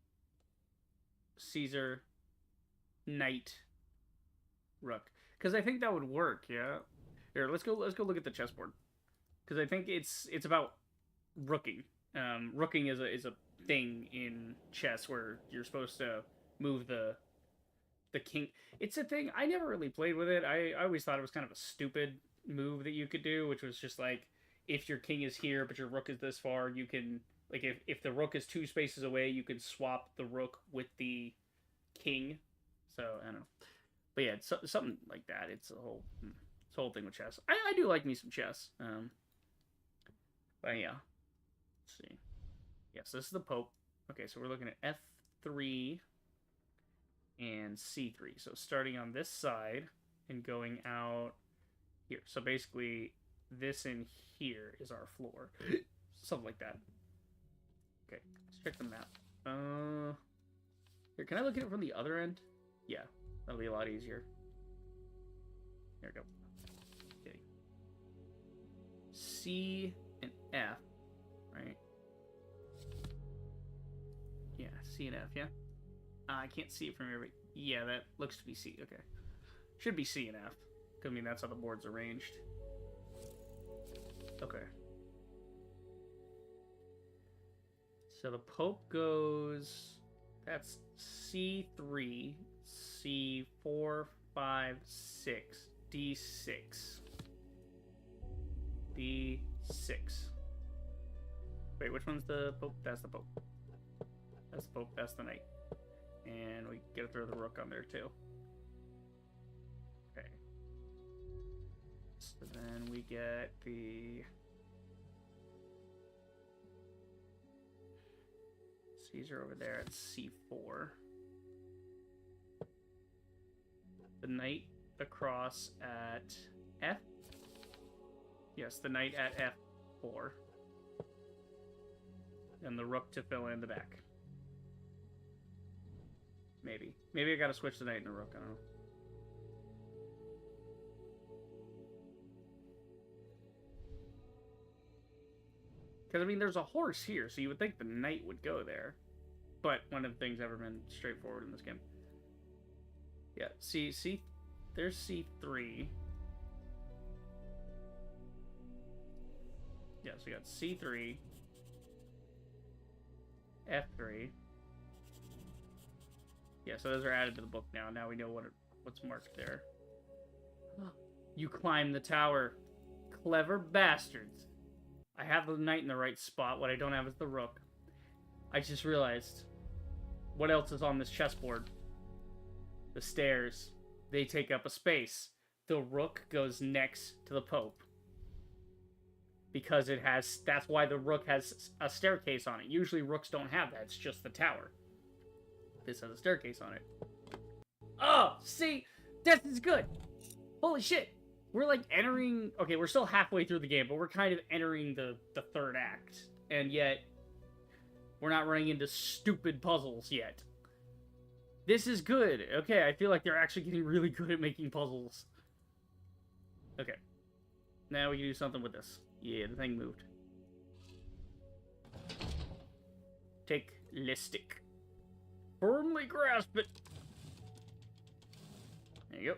Caesar, Knight, Rook. Because I think that would work, yeah. Here, let's go look at the chessboard. Because I think it's about rooking. Rooking is a thing in chess where you're supposed to move the king. It's a thing. I never really played with it. I always thought it was kind of a stupid move that you could do, which was just like, if your king is here but your rook is this far, you can, like, if the rook is 2 spaces away, you can swap the rook with the king. So I don't know, but yeah, it's something like that. It's a whole thing with chess. I do like me some chess. But yeah, let's see. Yes, this is the Pope. Okay, so we're looking at F3 and C3. So starting on this side and going out here. So basically, this in here is our floor. Something like that. Okay, let's check the map. Here, can I look at it from the other end? Yeah, that'll be a lot easier. There we go. Okay. C and F, right? Yeah, C and F, yeah? I can't see it from here, but yeah, that looks to be C. Okay. Should be C and F. I mean, that's how the board's arranged. Okay. So the Pope goes... That's C3, C4, 5, 6, D6. D6. Wait, which one's the Pope? That's the Pope. That's the Pope, that's the Knight. And we get to throw the Rook on there too. Okay. So then we get the... Caesar over there at C4. The Knight across at F. Yes, the Knight at F4. And the Rook to fill in the back. Maybe. Maybe I gotta switch the Knight and the Rook, I don't know. Because, I mean, there's a horse here, so you would think the Knight would go there. But one of the things ever been straightforward in this game. Yeah, C, there's C3. Yeah, so we got C3. F3. Yeah, so those are added to the book now. Now we know what's marked there. You climb the tower. Clever bastards. I have the Knight in the right spot. What I don't have is the Rook. I just realized. What else is on this chessboard? The stairs. They take up a space. The Rook goes next to the Pope. Because it has... That's why the Rook has a staircase on it. Usually Rooks don't have that. It's just the tower. This has a staircase on it. Oh! See? This is good! Holy shit! We're like entering... Okay, we're still halfway through the game, but we're kind of entering the third act. And yet, we're not running into stupid puzzles yet. This is good. Okay, I feel like they're actually getting really good at making puzzles. Okay. Now we can do something with this. Yeah, the thing moved. Take Listic. Firmly grasp it. There you go.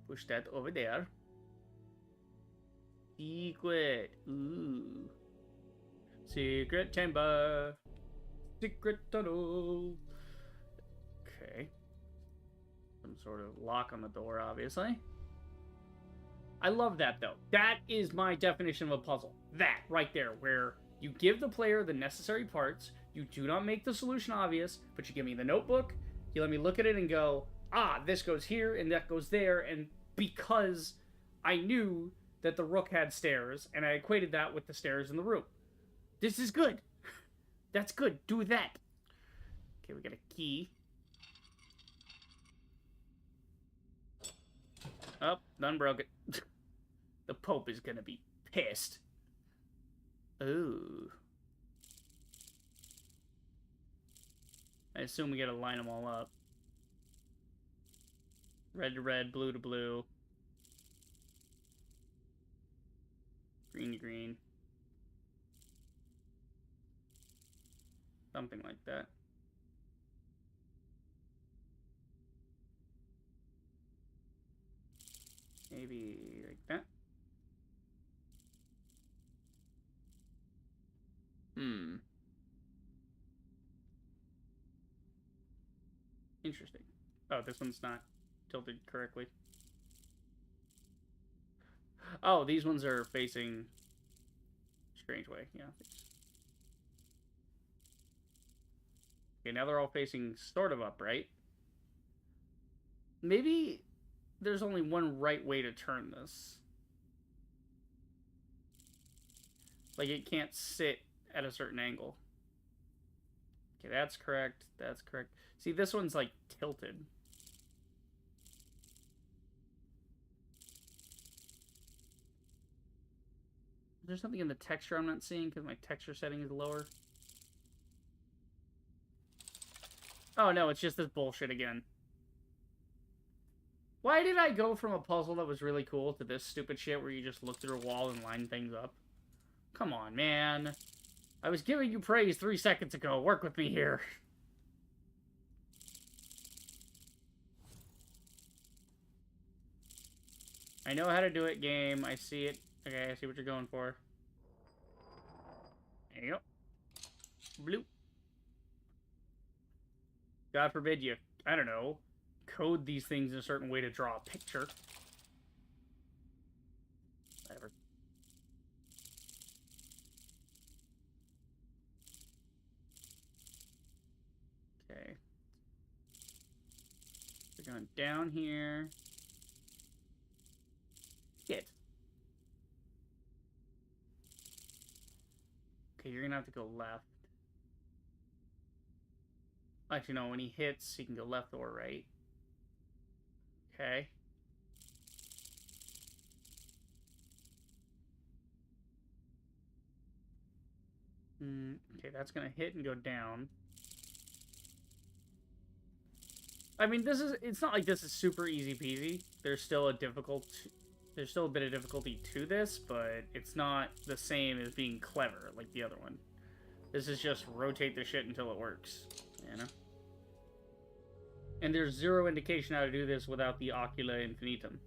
Push that over there. Secret. Ooh. Secret chamber. Secret tunnel. Okay. Some sort of lock on the door, obviously. I love that, though. That is my definition of a puzzle. That, right there, where you give the player the necessary parts, you do not make the solution obvious, but you give me the notebook, you let me look at it and go, ah, this goes here and that goes there, and because I knew that the rook had stairs, and I equated that with the stairs in the room. This is good. That's good. Do that. Okay, we got a key. Oh, done broke it. The Pope is gonna be pissed. Ooh. I assume we gotta line them all up. Red to red, blue to blue. Green to green. Something like that. Maybe like that. Interesting. Oh, this one's not tilted correctly. Oh, these ones are facing strange way. Yeah. Okay, now they're all facing sort of upright. Maybe there's only one right way to turn this. Like, it can't sit at a certain angle. Okay, that's correct. That's correct. See, this one's, like, tilted. Is there something in the texture I'm not seeing because my texture setting is lower? Oh, no, it's just this bullshit again. Why did I go from a puzzle that was really cool to this stupid shit where you just look through a wall and line things up? Come on, man. I was giving you praise 3 seconds ago. Work with me here. I know how to do it, game. I see it. Okay, I see what you're going for. There you go. Bloop. God forbid you, I don't know, code these things in a certain way to draw a picture. Whatever. Okay. We're going down here. Get. Okay, you're gonna have to go left. Actually, no, when he hits, he can go left or right. Okay. Okay, that's gonna hit and go down. I mean, it's not like this is super easy peasy. There's still a bit of difficulty to this, but it's not the same as being clever like the other one. This is just rotate the shit until it works, you know? And there's zero indication how to do this without the Ocula Infinitum.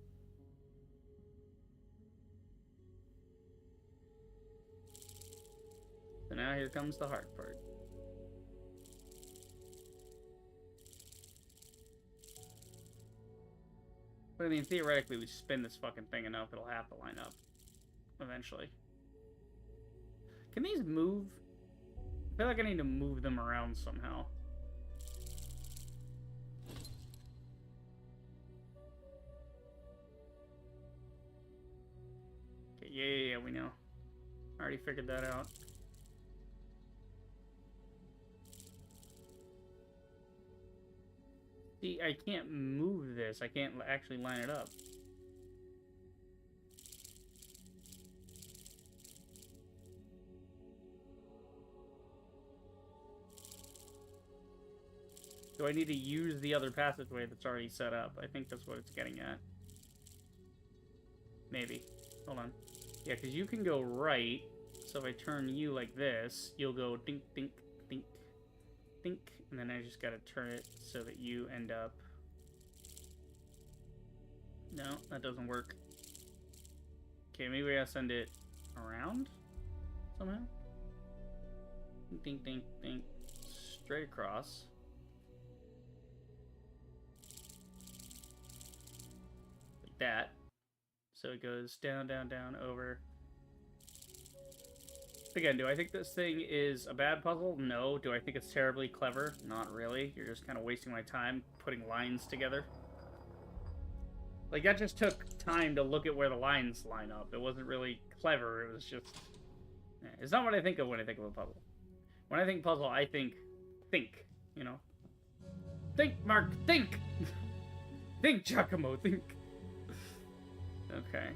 So now here comes the hard part. But I mean, theoretically, we spin this fucking thing enough, it'll have to line up. Eventually. Can these move? I feel like I need to move them around somehow. Okay, yeah, we know. I already figured that out. See, I can't move this. I can't actually line it up. Do I need to use the other passageway that's already set up? I think that's what it's getting at. Maybe. Hold on. Yeah, because you can go right. So if I turn you like this, you'll go dink, dink, dink. think, and then I just gotta turn it so that you end up... No, that doesn't work. Okay, maybe I send it around somehow. Ding, ding, ding. Straight across. Like that. So it goes down, down, down, over. Again, do I think this thing is a bad puzzle? No. Do I think it's terribly clever? Not really. You're just kind of wasting my time putting lines together. Like, that just took time to look at where the lines line up. It wasn't really clever. It was just... It's not what I think of when I think of a puzzle. When I think puzzle, I think, you know? Think, Mark, think! Think, Giacomo, think! Okay.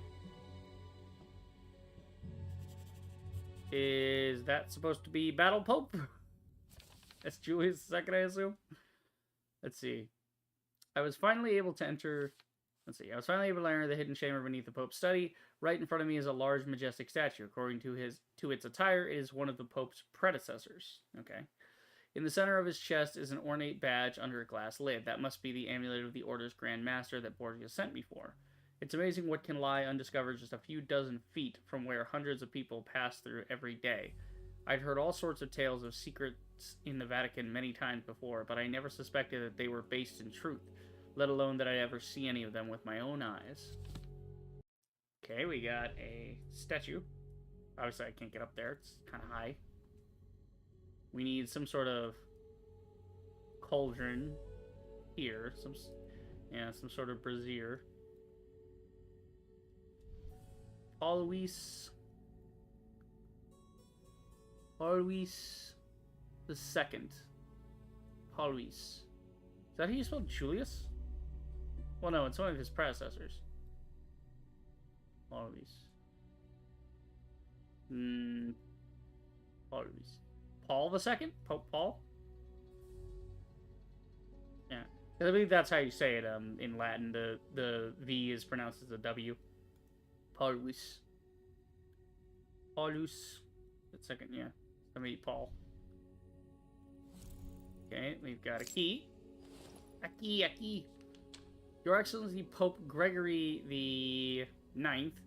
Is that supposed to be Battle Pope? That's Julius II, I assume? Let's see. I was finally able to enter the hidden chamber beneath the Pope's study. Right in front of me is a large, majestic statue. According to its attire, it is one of the Pope's predecessors. Okay. In the center of his chest is an ornate badge under a glass lid. That must be the amulet of the Order's Grand Master that Borgia sent me for. It's amazing what can lie undiscovered just a few dozen feet from where hundreds of people pass through every day. I'd heard all sorts of tales of secrets in the Vatican many times before, but I never suspected that they were based in truth, let alone that I'd ever see any of them with my own eyes. Okay, we got a statue. Obviously, I can't get up there. It's kind of high. We need some sort of cauldron here. Some sort of brazier. Alois the Second. Alois. Is that how you spell Julius? Well, no, it's one of his predecessors. Alois. Alois. Paul the Second? Pope Paul? Yeah. I believe that's how you say it in Latin. The V is pronounced as a W. Paulus. Paulus. That second, yeah. Let me Paul. Okay, we've got a key. A key. Your Excellency Pope Gregory the Ninth,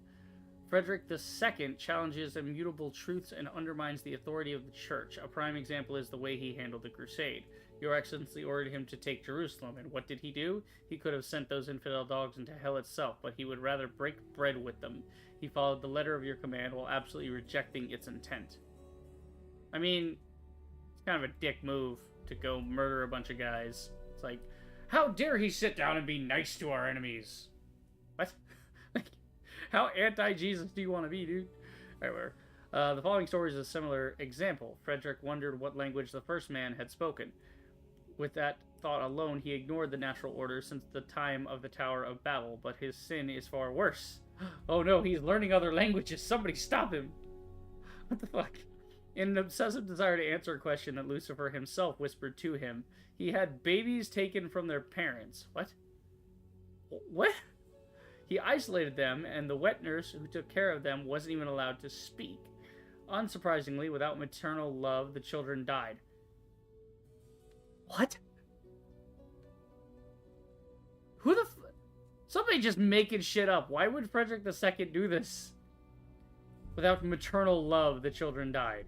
Frederick II challenges immutable truths and undermines the authority of the Church. A prime example is the way he handled the Crusade. Your Excellency ordered him to take Jerusalem, and what did he do? He could have sent those infidel dogs into hell itself, but he would rather break bread with them. He followed the letter of your command while absolutely rejecting its intent. I mean, it's kind of a dick move to go murder a bunch of guys. It's like, how dare he sit down and be nice to our enemies? What? How anti-Jesus do you want to be, dude? Anyway, the following story is a similar example. Frederick wondered what language the first man had spoken. With that thought alone, he ignored the natural order since the time of the Tower of Babel, but his sin is far worse. Oh no, he's learning other languages. Somebody stop him. What the fuck? In an obsessive desire to answer a question that Lucifer himself whispered to him, he had babies taken from their parents. What? What? He isolated them, and the wet nurse who took care of them wasn't even allowed to speak. Unsurprisingly, without maternal love, the children died. What? Who the Somebody just making shit up. Why would Frederick II do this? Without maternal love, the children died.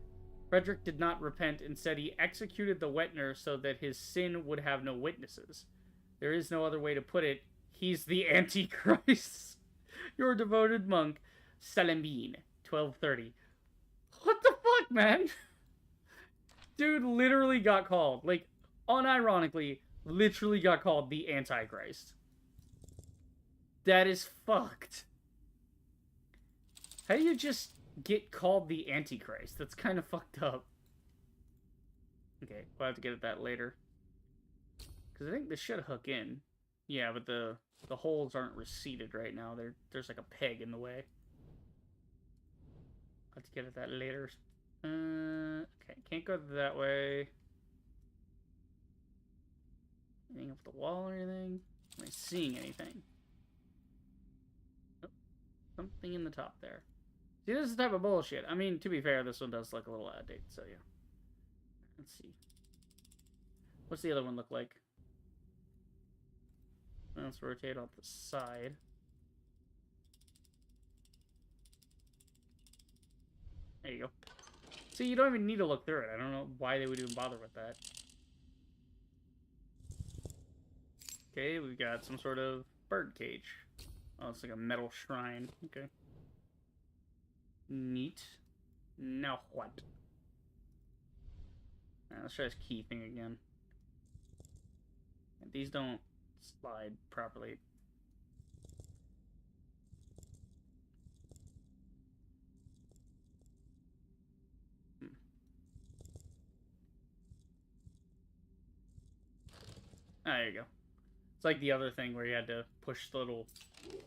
Frederick did not repent. Instead, he executed the wet nurse so that his sin would have no witnesses. There is no other way to put it. He's the Antichrist. Your devoted monk, Salembin, 1230. What the fuck, man? Dude literally got called, like, unironically, literally got called the Antichrist. That is fucked. How do you just get called the Antichrist? That's kind of fucked up. Okay, we'll have to get at that later. Because I think this should hook in. Yeah, but the holes aren't reseated right now. There's like a peg in the way. I'll have to get at that later. Okay, can't go that way. Anything up the wall or anything? Am I seeing anything? Nope. Something in the top there. See, this is the type of bullshit. I mean, to be fair, this one does look a little out of date, so yeah. Let's see. What's the other one look like? Let's rotate off the side. There you go. See, you don't even need to look through it. I don't know why they would even bother with that. Okay, we've got some sort of bird cage. Oh, it's like a metal shrine. Okay. Neat. Now what? Alright, let's try this key thing again. And these don't slide properly. Ah, there you go. It's like the other thing where you had to push the little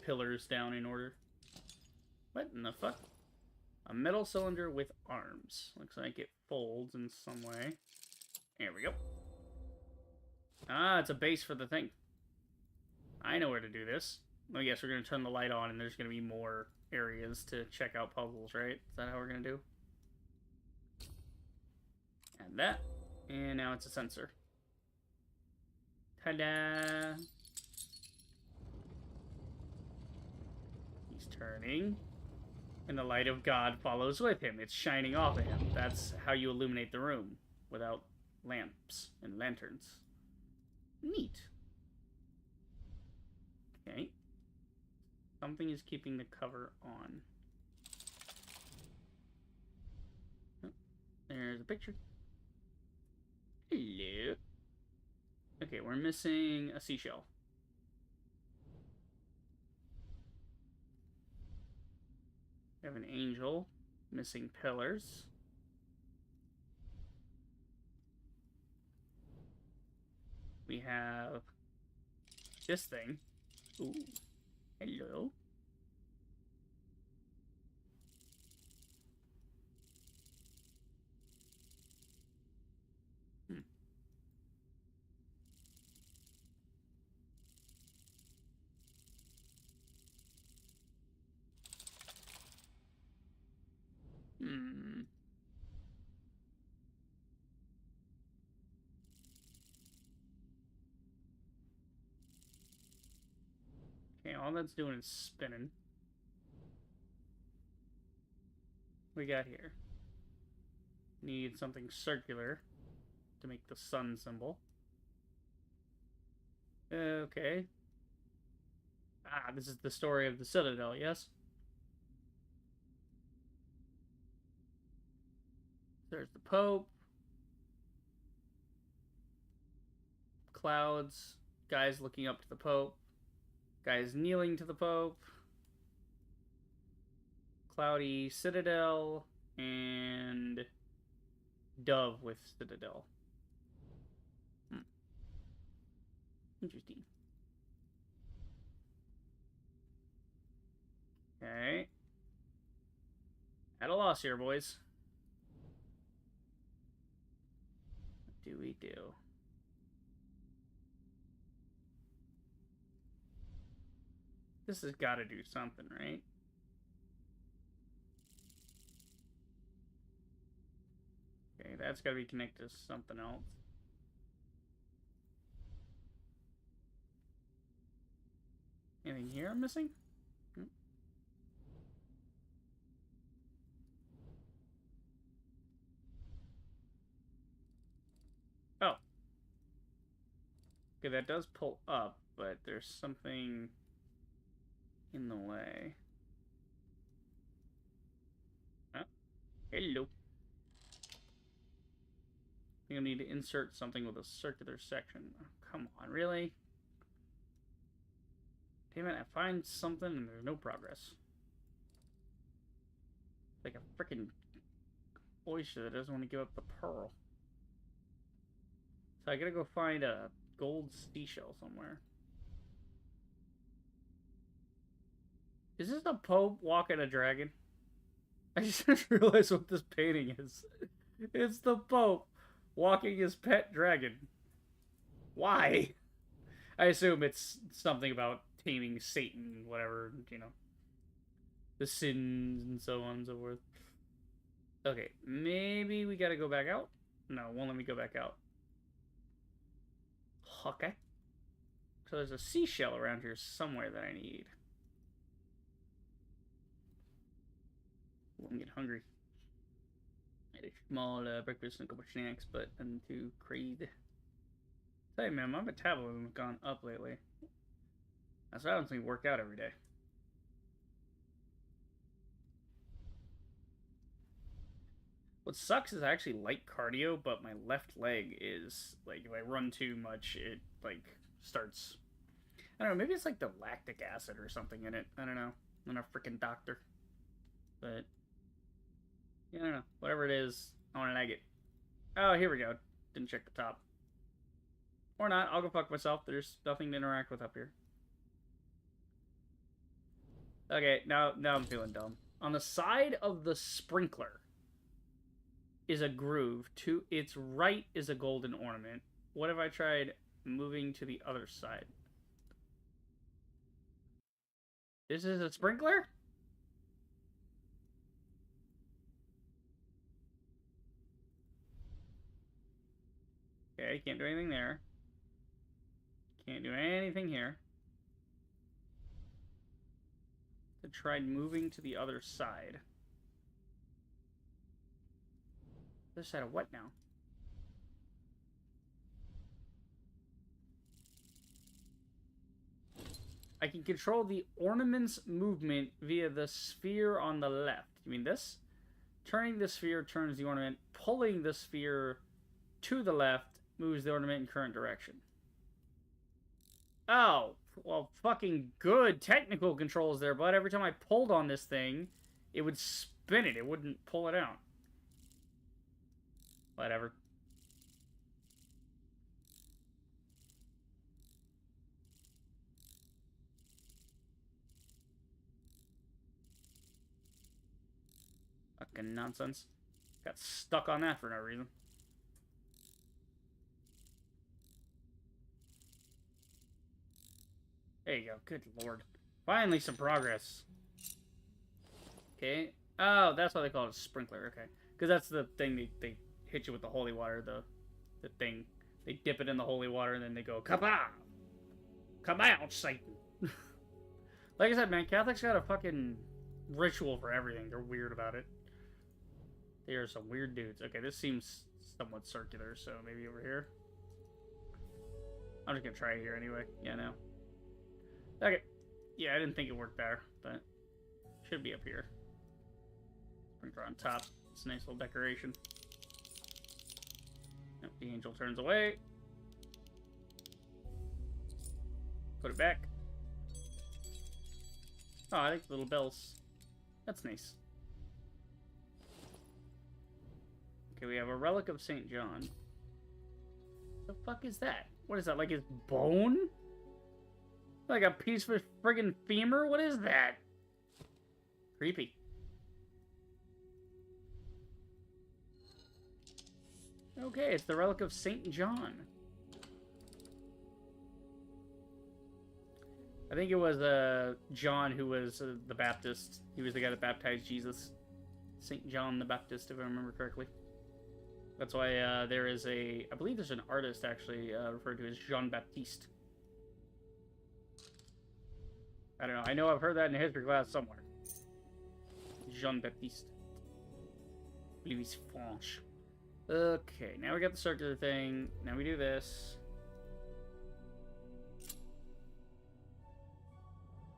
pillars down in order. What in the fuck? A metal cylinder with arms. Looks like it folds in some way. There we go. Ah, it's a base for the thing. I know where to do this. Oh, yes, we're going to turn the light on, and there's going to be more areas to check out puzzles, right? Is that how we're going to do? And that. And now it's a sensor. Ta-da! He's turning. And the light of God follows with him. It's shining off of him. That's how you illuminate the room. Without lamps and lanterns. Neat. Okay. Something is keeping the cover on. Oh, there's a picture. Hello. Okay, we're missing a seashell. We have an angel. Missing pillars. We have this thing. Ooh. Hello. Okay, all that's doing is spinning. What we got here? Need something circular to make the sun symbol. Okay. Ah, this is the story of the Citadel, yes? There's the Pope. Clouds. Guys looking up to the Pope. Guys kneeling to the Pope. Cloudy Citadel. And Dove with Citadel. Interesting. Okay. At a loss here, boys. What do we do? This has got to do something, right? Okay, that's got to be connected to something else. Anything here I'm missing? Oh. Okay, that does pull up, but there's something in the way. Oh. Hello. I think I need to insert something with a circular section. Oh, come on, really? Damn it, I find something and there's no progress. Like a freaking oyster that doesn't want to give up the pearl. So I gotta go find a gold seashell somewhere. Is this the Pope walking a dragon? I just realized what this painting is. It's the Pope walking his pet dragon. Why? I assume it's something about taming Satan, whatever, you know. The sins and so on and so forth. Okay, maybe we gotta go back out? No, it won't let me go back out. Okay. So there's a seashell around here somewhere that I need. Ooh, I'm getting hungry. I had a small breakfast and a couple snacks, but nothing too crazy. Tell you, man, my metabolism has gone up lately. That's why I don't think work out every day. What sucks is I actually like cardio, but my left leg is, like, if I run too much, it, like, starts... I don't know, maybe it's, like, the lactic acid or something in it. I don't know. I'm not a freaking doctor. But, yeah, I don't know. Whatever it is, I want to nag it. Oh, here we go. Didn't check the top. Or not. I'll go fuck myself. There's nothing to interact with up here. Okay, now I'm feeling dumb. On the side of the sprinkler is a groove. To its right is a golden ornament. What if I tried moving to the other side? This is a sprinkler? Okay, can't do anything there. Can't do anything here. I tried moving to the other side. Other side of what now? I can control the ornament's movement via the sphere on the left. You mean this? Turning the sphere turns the ornament. Pulling the sphere to the left moves the ornament in current direction. Oh, well, fucking good technical controls there, but every time I pulled on this thing, it would spin it. It wouldn't pull it out. Whatever. Fucking nonsense. Got stuck on that for no reason. There you go. Good lord. Finally some progress. Okay. Oh, that's why they call it a sprinkler. Okay. Because that's the thing they hit you with the holy water. The thing. They dip it in the holy water and then they go, kapow! Come out, Satan! Like I said, man, Catholics got a fucking ritual for everything. They're weird about it. They are some weird dudes. Okay, this seems somewhat circular, so maybe over here. I'm just gonna try it here anyway. Yeah, no. Okay. Yeah, I didn't think it worked there, but should be up here. Sprinkler on top. It's a nice little decoration. Nope, the angel turns away. Put it back. Oh, I like the little bells. That's nice. Okay, we have a relic of St. John. The fuck is that? What is that, like his bone? Like a piece of his friggin' femur? What is that? Creepy. Okay, it's the relic of St. John. I think it was John who was the Baptist. He was the guy that baptized Jesus. St. John the Baptist, if I remember correctly. That's why there is I believe there's an artist actually referred to as Jean Baptiste. I don't know. I know I've heard that in a history class somewhere. Jean Baptiste. I believe he's French. Okay, now we got the circular thing. Now we do this.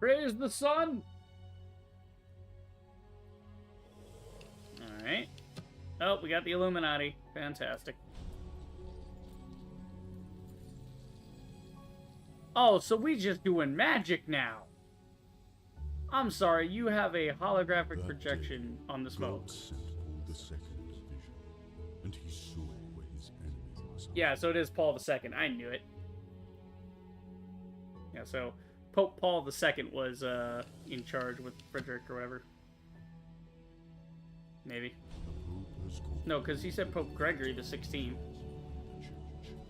Praise the sun! Alright. Oh, we got the Illuminati. Fantastic. Oh, so we just doing magic now. I'm sorry, you have a holographic projection on the smoke. God sent Paul II's vision, and he saw where his enemy was. Yeah, so it is Paul II. I knew it. Yeah, so Pope Paul II was in charge with Frederick or whatever. Maybe. No, because he said Pope Gregory the 16th.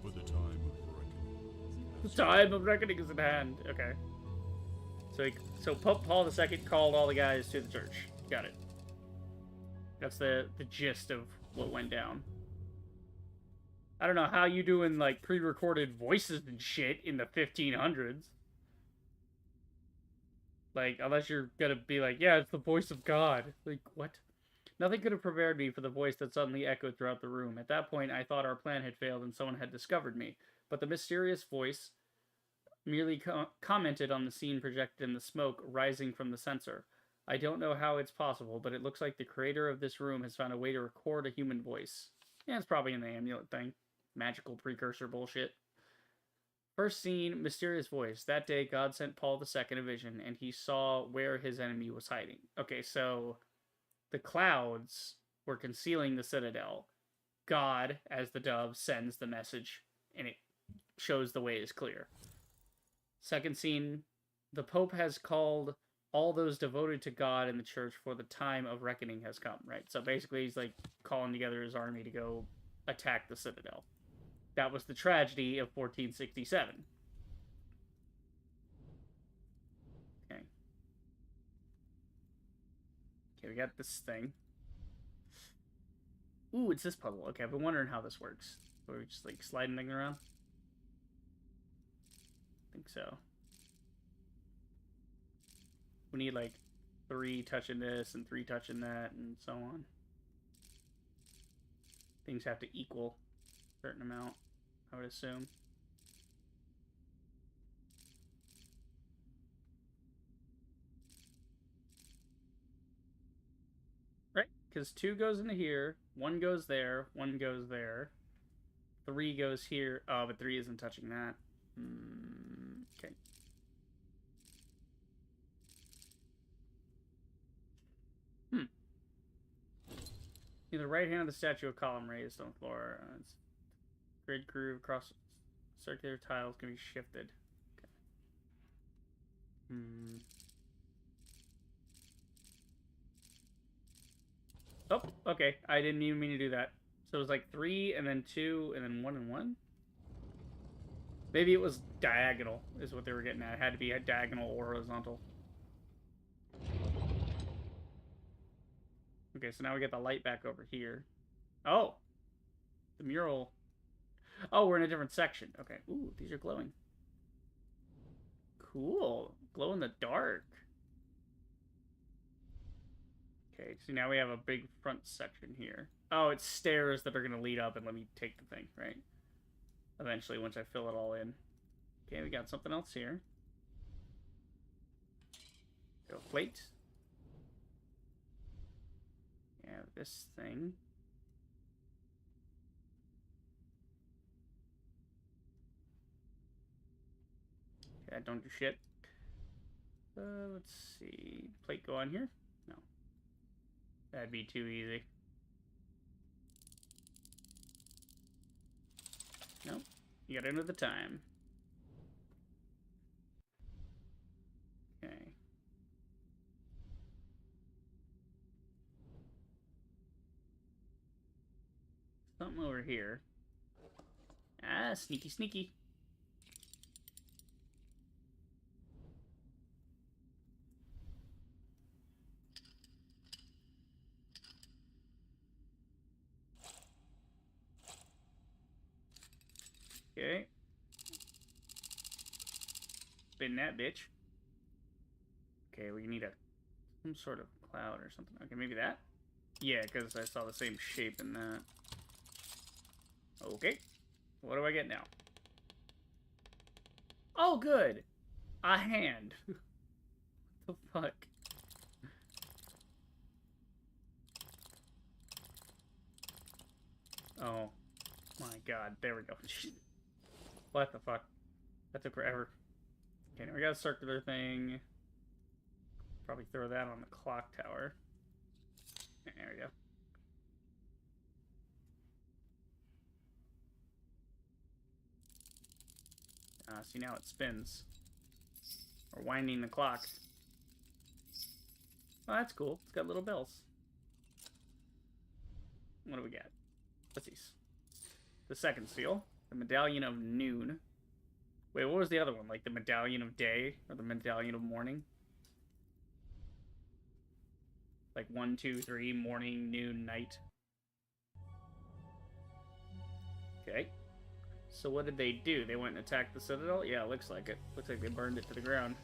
For the time of reckoning. The time of reckoning is at hand. Okay. So Pope Paul II called all the guys to the church. Got it. That's the gist of what went down. I don't know how you doing, like, pre-recorded voices and shit in the 1500s. Like, unless you're gonna be like, yeah, it's the voice of God. Like, what? Nothing could have prepared me for the voice that suddenly echoed throughout the room. At that point, I thought our plan had failed and someone had discovered me. But the mysterious voice merely commented on the scene projected in the smoke rising from the sensor. I don't know how it's possible, but it looks like the creator of this room has found a way to record a human voice. Yeah, it's probably in the amulet thing. Magical precursor bullshit. First scene, mysterious voice. That day, God sent Paul II a vision, and he saw where his enemy was hiding. Okay, so the clouds were concealing the citadel. God, as the dove, sends the message, and it shows the way is clear. Second scene, the Pope has called all those devoted to God in the church, for the time of reckoning has come, right? So basically he's like calling together his army to go attack the citadel. That was the tragedy of 1467. Okay. Okay, we got this thing. Ooh, it's this puzzle. Okay, I've been wondering how this works. Are we just like sliding things around? I think so. We need like 3 touching this and 3 touching that and so on. Things have to equal a certain amount, I would assume. Right? Because 2 goes into here, 1 goes there, 1 goes there, 3 goes here. Oh, but 3 isn't touching that. Okay. Near the right hand of the statue, a column raised on the floor. It's grid groove across circular tiles can be shifted. Okay. Oh, okay. I didn't even mean to do that. So it was like 3 and then 2 and then 1 and 1? Maybe it was diagonal is what they were getting at. It had to be a diagonal or horizontal. Okay, so now we get the light back over here. Oh! The mural. Oh, we're in a different section. Okay. Ooh, these are glowing. Cool. Glow in the dark. Okay, so now we have a big front section here. Oh, it's stairs that are going to lead up and let me take the thing, right? Eventually, once I fill it all in. Okay, we got something else here. Go plate. Yeah, this thing. Okay, don't do shit. Let's see. Plate go on here? No. That'd be too easy. Nope. You got into the time. Okay. Something over here. Ah, sneaky, sneaky. Okay. Spin that bitch. Okay, we need some sort of cloud or something. Okay, maybe that? Yeah, because I saw the same shape in that. Okay. What do I get now? Oh, good! A hand. What the fuck? Oh. My god, there we go. What the fuck? That took forever. Okay, now we got a circular thing. Probably throw that on the clock tower. There we go. See, now it spins. We're winding the clock. Oh, that's cool. It's got little bells. What do we got? What's these? The second seal. The Medallion of Noon. Wait, what was the other one? Like the Medallion of Day? Or the Medallion of Morning? Like 1, 2, 3, morning, noon, night. Okay. Okay. So what did they do? They went and attacked the Citadel? Yeah, looks like it. Looks like they burned it to the ground.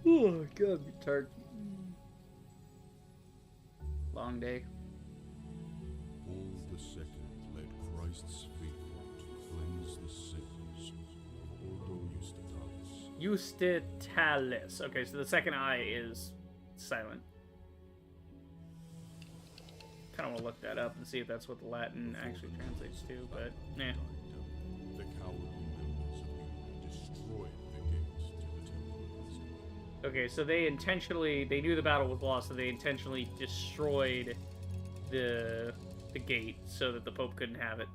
Oh, God, I'm tired. Long day. Paul II led Christ's faithful to cleanse the sins of Ordo Justitalis. Justitalis. Okay, so the second I is silent. Kind of want to look that up and see if that's what the Latin actually translates to, but eh. The cowardly members of Judah destroyed the gates to the temple. Okay, so they knew the battle was lost, so they intentionally destroyed the gate so that the Pope couldn't have it.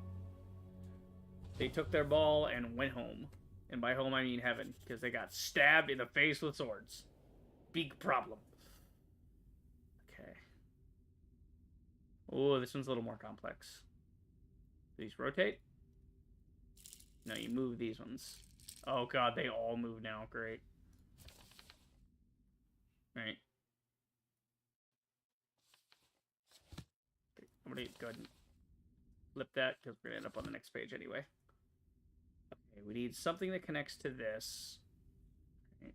They took their ball and went home. And by home, I mean heaven, because they got stabbed in the face with swords. Big problem. Okay. Oh, this one's a little more complex. These rotate? No, you move these ones. Oh god, they all move now. Great. Alright. Okay, I'm gonna go ahead and flip that, because we're gonna end up on the next page anyway. Okay, we need something that connects to this. Right.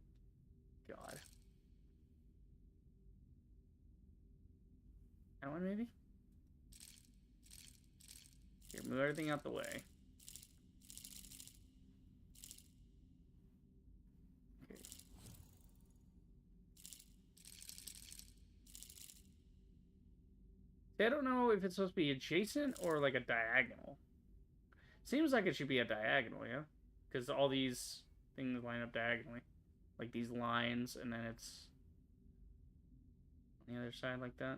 God. That one, maybe? Here, move everything out the way. Okay. See, I don't know if it's supposed to be adjacent or like a diagonal. Seems like it should be a diagonal, yeah? Because all these things line up diagonally. Like these lines, and then it's on the other side like that.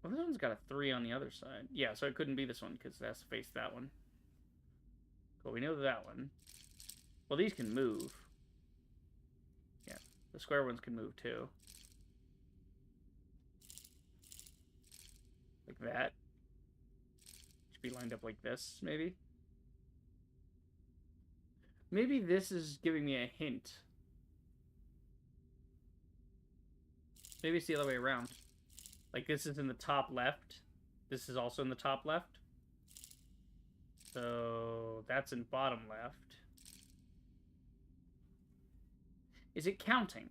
Well, this one's got a 3 on the other side. Yeah, so it couldn't be this one, because it has to face that one. Cool, we know that one. Well, these can move. Yeah, the square ones can move, too. Like that. Should be lined up like this, maybe? Maybe this is giving me a hint. Maybe it's the other way around. Like, this is in the top left. This is also in the top left. So, that's in bottom left. Is it counting?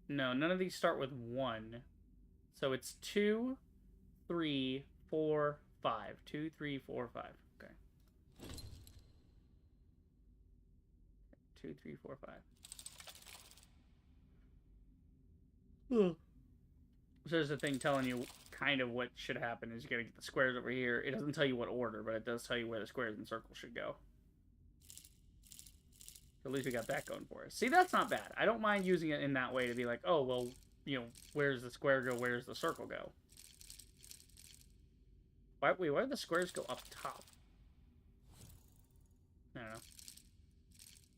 No, none of these start with 1. So, it's 2, 3, 4, 5. 2, 3, 4, 5. Okay. 2, 3, 4, 5. Ugh. So there's a thing telling you kind of what should happen is you gotta get the squares over here. It doesn't tell you what order, but it does tell you where the squares and circles should go. So at least we got that going for us. See, that's not bad. I don't mind using it in that way to be like, oh, well, you know, where's the square go? Where's the circle go? Why do the squares go up top? I don't know.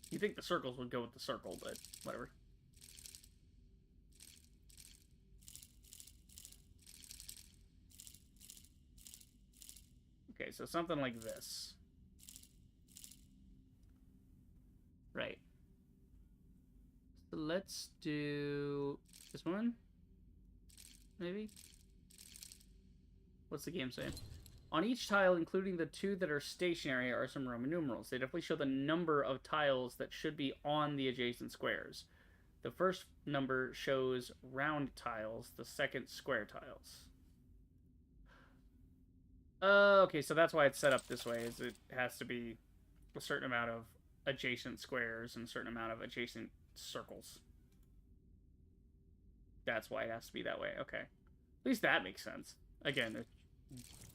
You think the circles would go with the circle, but whatever. Okay, so something like this. Right. So let's do this one. Maybe? What's the game saying? On each tile, including the 2 that are stationary, are some Roman numerals. They definitely show the number of tiles that should be on the adjacent squares. The first number shows round tiles, the second square tiles. Okay, so that's why it's set up this way, is it has to be a certain amount of adjacent squares and a certain amount of adjacent circles. That's why it has to be that way, okay. At least that makes sense. Again,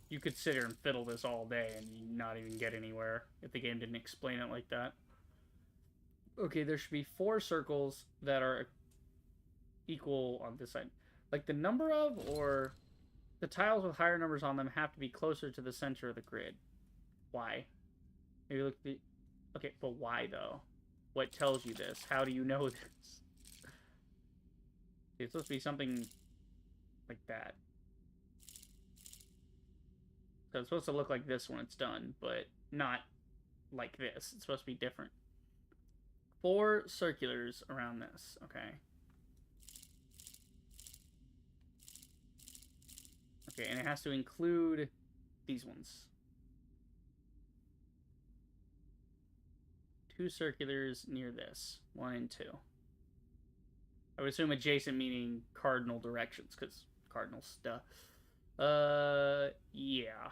you could sit here and fiddle this all day and not even get anywhere if the game didn't explain it like that. Okay, there should be 4 circles that are equal on this side. Like the number of, or the tiles with higher numbers on them have to be closer to the center of the grid. Why? Maybe look at the... Okay, but why though? What tells you this? How do you know this? It's supposed to be something like that. So it's supposed to look like this when it's done, but not like this. It's supposed to be different. 4 circulars around this, okay. Okay, and it has to include these ones. 2 circulars near this. 1 and 2. I would assume adjacent meaning cardinal directions, because cardinals, duh. Yeah.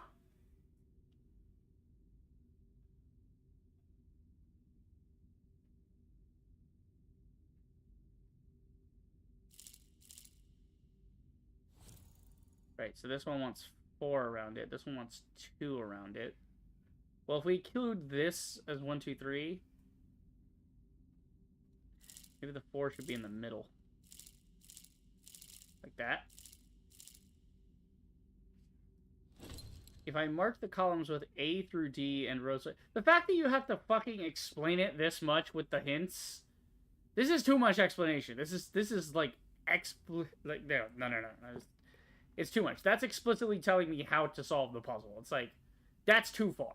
Right, so this one wants 4 around it. This one wants 2 around it. Well, if we include this as 1, 2, 3, maybe the 4 should be in the middle. Like that. If I mark the columns with A through D and rows... The fact that you have to fucking explain it this much with the hints... This is too much explanation. This is like... No. It's too much. That's explicitly telling me how to solve the puzzle. It's like, that's too far.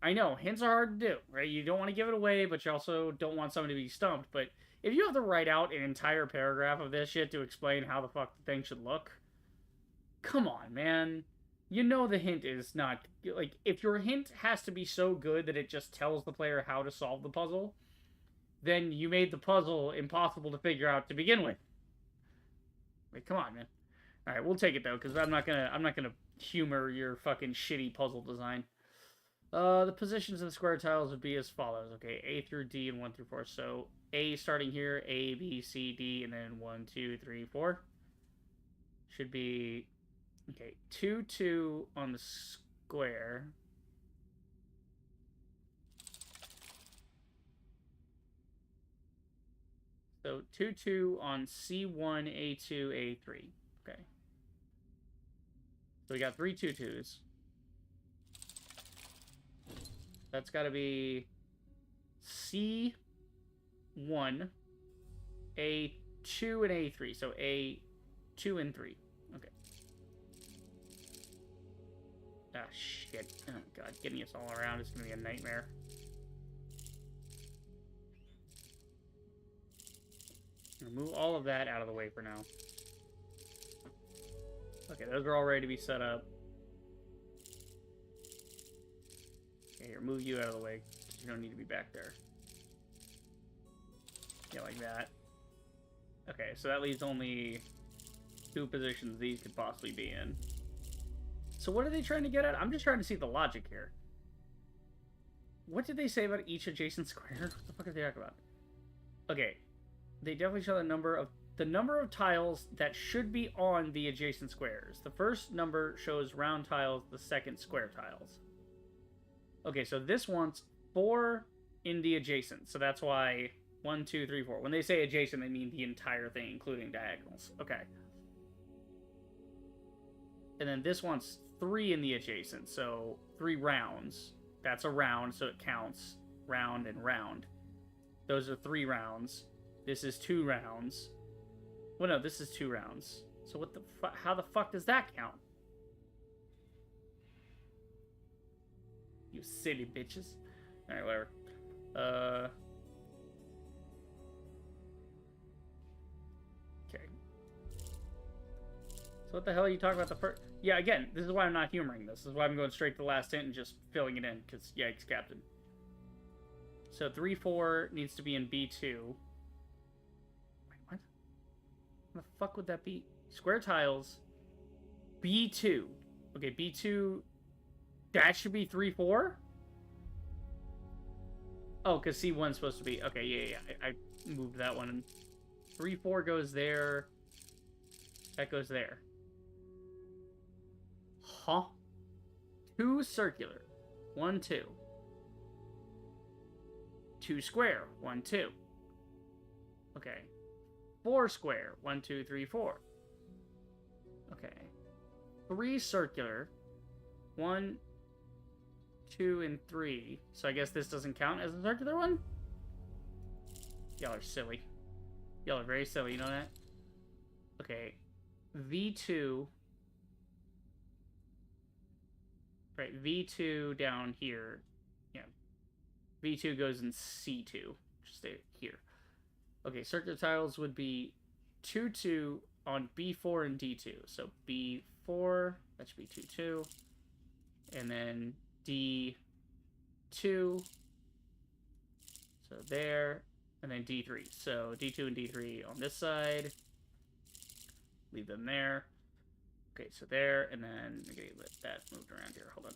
I know, hints are hard to do, right? You don't want to give it away, but you also don't want someone to be stumped. But if you have to write out an entire paragraph of this shit to explain how the fuck the thing should look... Come on, man. You know the hint is not... Like, if your hint has to be so good that it just tells the player how to solve the puzzle, then you made the puzzle impossible to figure out to begin with. Like, come on, man. All right, we'll take it though, because I'm not gonna humor your fucking shitty puzzle design. The positions of the square tiles would be as follows. Okay, A through D and 1 through 4. So A starting here, A, B, C, D, and then 1, 2, 3, 4. Should be okay. 2, 2 on the square. So 2, 2 on C1, A2, A3. Okay. So we got 3 2 2s. That's got to be C1, A2, and A3. So A2 and 3. Okay. Ah, shit. Oh, God. Getting us all around is going to be a nightmare. Move all of that out of the way for now. Okay, those are all ready to be set up. Okay, here, move you out of the way. You don't need to be back there. Yeah, like that. Okay, so that leaves only 2 positions these could possibly be in. So what are they trying to get at? I'm just trying to see the logic here. What did they say about each adjacent square? What the fuck are they talking about? Okay. They definitely show the number of tiles that should be on the adjacent squares. The first number shows round tiles, the second square tiles. Okay, so this wants 4 in the adjacent. So that's why 1, 2, 3, 4. When they say adjacent, they mean the entire thing, including diagonals. Okay. And then this wants 3 in the adjacent. So 3 rounds. That's a round, so it counts round and round. Those are 3 rounds. This is 2 rounds. Well, no, this is 2 rounds. So what the fuck? How the fuck does that count? You silly bitches. Alright, whatever. Okay. So what the hell are you talking about the first... Yeah, again, this is why I'm not humoring this. This is why I'm going straight to the last hint and just filling it in. Because, yikes, Captain. So 3, 4 needs to be in B2. What the fuck would that be? Square tiles. B2. Okay, B2. That should be 3, 4? Oh, because C1's supposed to be... Okay, yeah. I moved that one. 3, 4 goes there. That goes there. Huh? 2 circular. 1, 2. 2 square. 1, 2. Okay. 4 square. 1, 2, 3, 4. Okay. 3 circular. 1, 2, and 3. So I guess this doesn't count as a circular one? Y'all are silly. Y'all are very silly, you know that? Okay. V2. Right, V2 down here. Yeah. V2 goes in C2. Just stay here. Okay, circular tiles would be 2, 2 on B4 and D2. So B4, that should be 2-2. And then D2. So there. And then D3. So D2 and D3 on this side. Leave them there. Okay, so there. And then okay, let that moved around here. Hold on.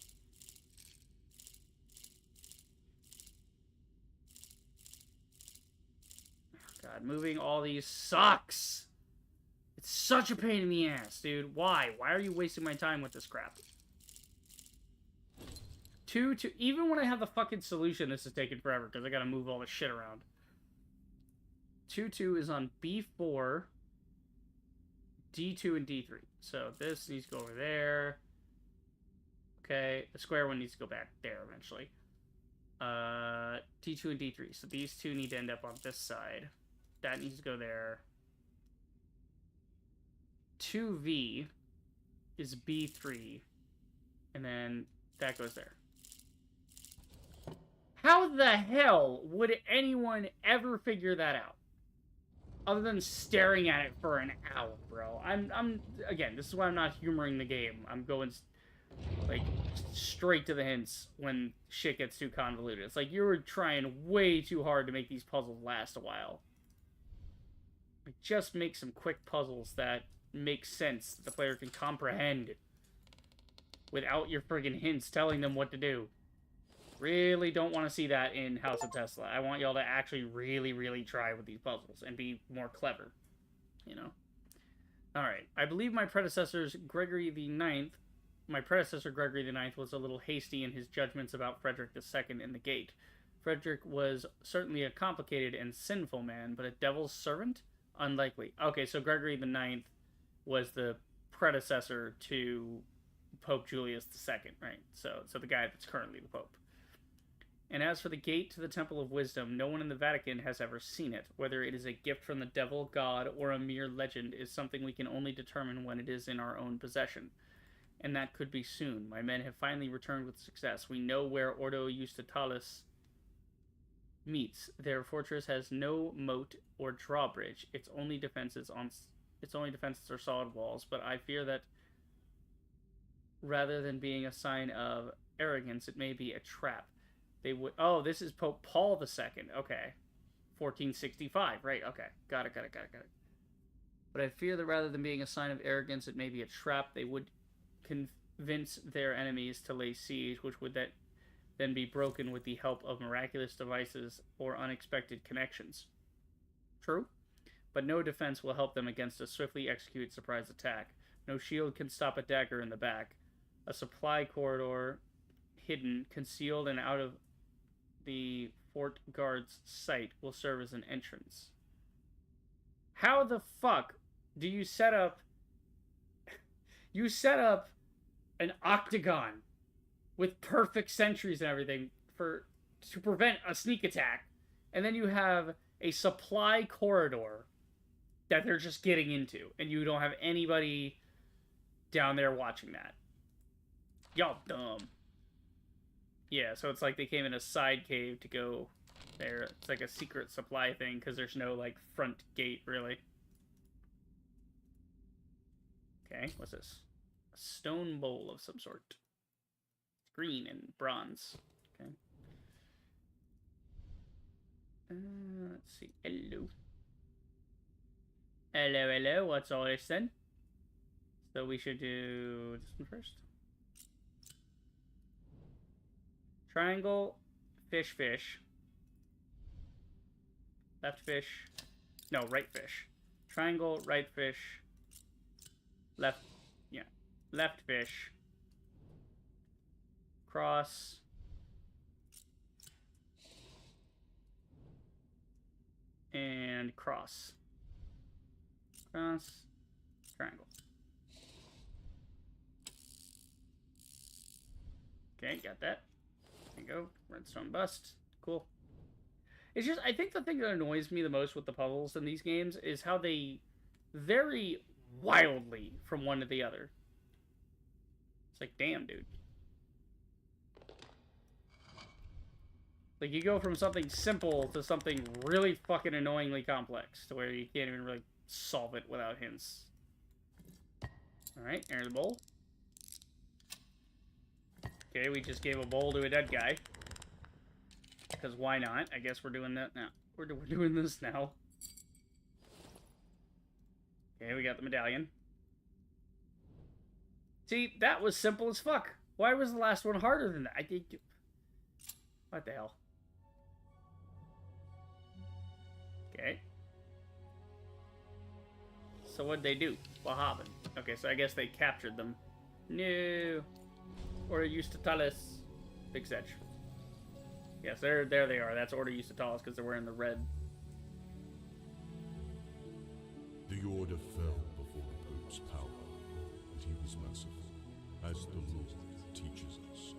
God, moving all these sucks. It's such a pain in the ass, dude. Why? Why are you wasting my time with this crap? 2-2. Even when I have the fucking solution, this is taking forever because I gotta move all this shit around. 2-2 is on B4, D2, and D3. So this needs to go over there. Okay, the square one needs to go back there eventually. D2 and D3. So these two need to end up on this side. That needs to go there. 2V is B3. And then that goes there. How the hell would anyone ever figure that out? Other than staring at it for an hour, bro. I'm again, this is why I'm not humoring the game. I'm going, like, straight to the hints when shit gets too convoluted. It's like you were trying way too hard to make these puzzles last a while. Like, just make some quick puzzles that make sense, that the player can comprehend without your friggin' hints telling them what to do. Really don't want to see that in House of Tesla. I want y'all to actually really, really try with these puzzles and be more clever, you know? Alright, I believe my predecessor Gregory IX was a little hasty in his judgments about Frederick II in the Gate. Frederick was certainly a complicated and sinful man, but a devil's servant? Unlikely. Okay, so Gregory IX was the predecessor to Pope Julius II, right? So the guy that's currently the Pope. And as for the gate to the Temple of Wisdom, no one in the Vatican has ever seen it. Whether it is a gift from the devil, God, or a mere legend is something we can only determine when it is in our own possession. And that could be soon. My men have finally returned with success. We know where Ordo Justitalis meets. Their fortress has no moat or drawbridge. Its only defenses are solid walls, but I fear that rather than being a sign of arrogance, it may be a trap. They would. Oh, this is Pope Paul II. Okay. 1465. Right, okay. Got it. But I fear that rather than being a sign of arrogance, it may be a trap. They would convince their enemies to lay siege, which would then be broken with the help of miraculous devices or unexpected connections. True. But no defense will help them against a swiftly executed surprise attack. No shield can stop a dagger in the back. A supply corridor, hidden, concealed, and out of the fort guard's sight, will serve as an entrance. How the fuck do you set up... You set up an octagon with perfect sentries and everything to prevent a sneak attack, and then you have a supply corridor that they're just getting into, and you don't have anybody down there watching that. Y'all dumb. Yeah, so it's like they came in a side cave to go there. It's like a secret supply thing, because there's no, like, front gate, really. Okay, what's this? A stone bowl of some sort. Green and bronze. Okay. Let's see. Hello. Hello, what's all this then? So we should do this one first. Triangle, fish. Left fish. No, right fish. Triangle, right fish. Left fish. Cross. And cross. Cross. Triangle. Okay, got that. There you go. Redstone bust. Cool. It's just, I think the thing that annoys me the most with the puzzles in these games is how they vary wildly from one to the other. It's like, damn, dude. Like, you go from something simple to something really fucking annoyingly complex, to where you can't even really solve it without hints. Alright, there's a bowl. Okay, we just gave a bowl to a dead guy. Because why not? I guess we're doing that now. We're doing this now. Okay, we got the medallion. See, that was simple as fuck. Why was the last one harder than that? I did. What the hell? Okay. So what'd they do? What happened? Okay, so I guess they captured them. No. Order used to tell us. Big Sedge. Yes, there they are. That's Order used to tell us because they're wearing the red. The order fell before the Pope's power, and he was merciful, as the Lord teaches us.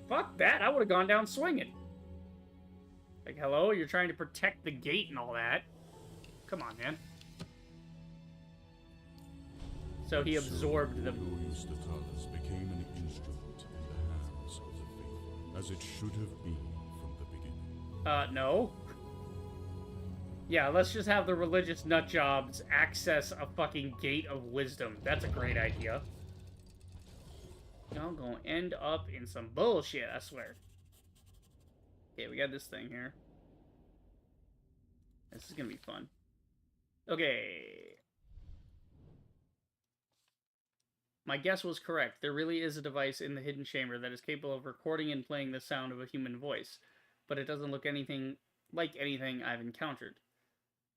Fuck that! I would have gone down swinging. Like, hello? You're trying to protect the gate and all that. Come on, man. So he absorbed them. Order Justitalis became an instrument in the hands of the faithful, as it should have been from the beginning. No. Yeah, let's just have the religious nutjobs access a fucking gate of wisdom. That's a great idea. Y'all gonna end up in some bullshit, I swear. Okay, we got this thing here. This is gonna be fun. Okay. My guess was correct. There really is a device in the hidden chamber that is capable of recording and playing the sound of a human voice, but it doesn't look anything like anything I've encountered.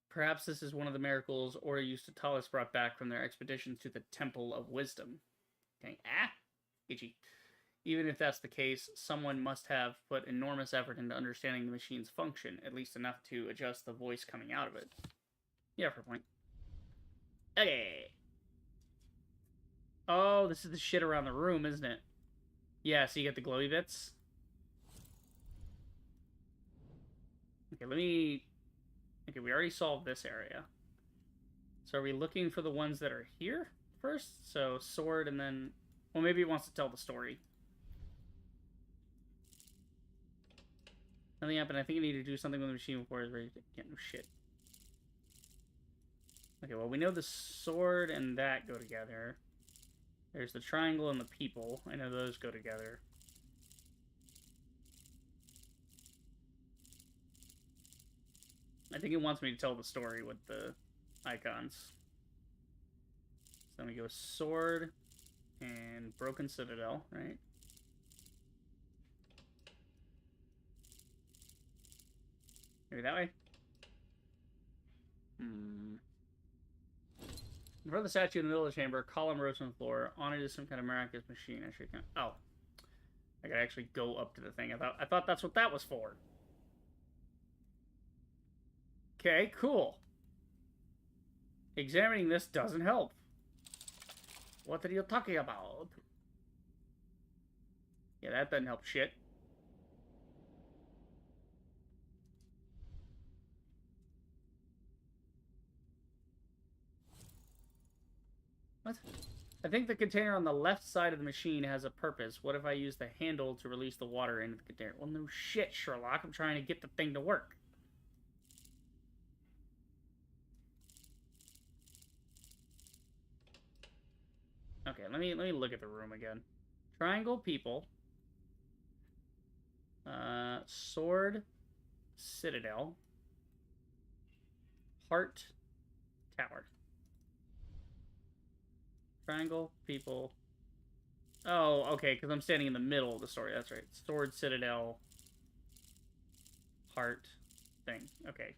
Perhaps this is one of the miracles Order Justitalis brought back from their expeditions to the Temple of Wisdom. Okay, itchy. Even if that's the case, someone must have put enormous effort into understanding the machine's function, at least enough to adjust the voice coming out of it. Yeah, for a point. Okay. Oh, this is the shit around the room, isn't it? Yeah, so you get the glowy bits. Okay, Okay, we already solved this area. So are we looking for the ones that are here first? So sword and then... Well, maybe it wants to tell the story. Nothing happened. I think I need to do something with the machine before it's ready to get no shit. Okay, well, we know the sword and that go together. There's the triangle and the people. I know those go together. I think it wants me to tell the story with the icons. So then we go sword and broken citadel, right? Maybe that way? In front of the statue in the middle of the chamber, a column rose from the floor. On it is some kind of miraculous machine. I should count. Oh. I gotta actually go up to the thing. I thought that's what that was for. Okay, cool. Examining this doesn't help. What are you talking about? Yeah, that doesn't help shit. What? I think the container on the left side of the machine has a purpose. What if I use the handle to release the water into the container? Well, no shit, Sherlock. I'm trying to get the thing to work. Okay, let me look at the room again. Triangle, people. Sword, citadel. Heart, tower. Triangle, people. Oh, okay, because I'm standing in the middle of the story. That's right. Sword, citadel, heart, thing. Okay.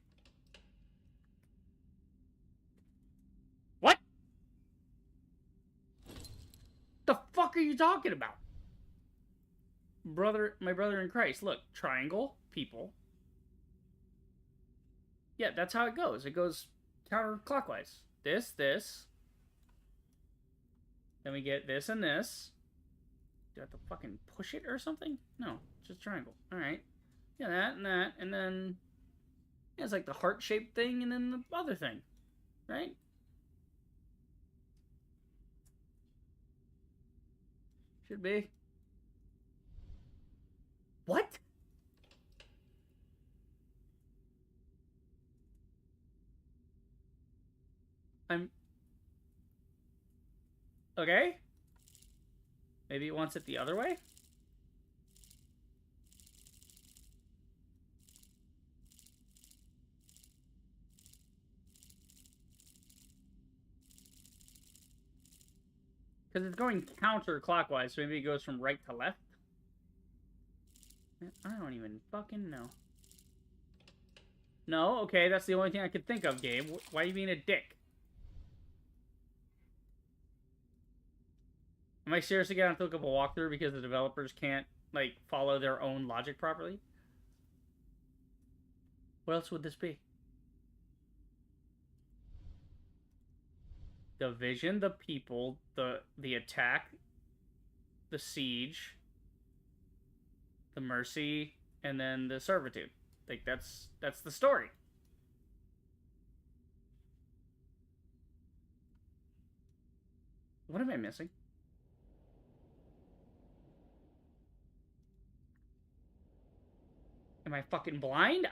What? The fuck are you talking about? My brother in Christ. Look, triangle, people. Yeah, that's how it goes. It goes counterclockwise. This. Then we get this and this. Do I have to fucking push it or something? No, just triangle. Alright. Yeah, that and that. And then... Yeah, it's like the heart-shaped thing and then the other thing. Right? Should be. What? Okay. Maybe it wants it the other way? Because it's going counterclockwise, so maybe it goes from right to left? I don't even fucking know. No? Okay, that's the only thing I could think of, Gabe. Why are you being a dick? Am I seriously gonna have to look up a walkthrough because the developers can't, like, follow their own logic properly? What else would this be? The vision, the people, the attack, the siege, the mercy, and then the servitude. Like, that's the story. What am I missing? Am I fucking blind?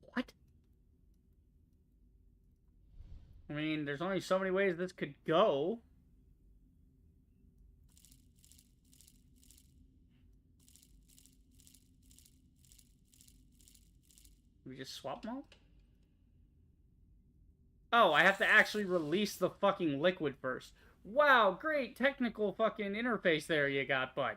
What? I mean, there's only so many ways this could go. We just swap them all? Oh, I have to actually release the fucking liquid first. Wow, great technical fucking interface there you got, bud.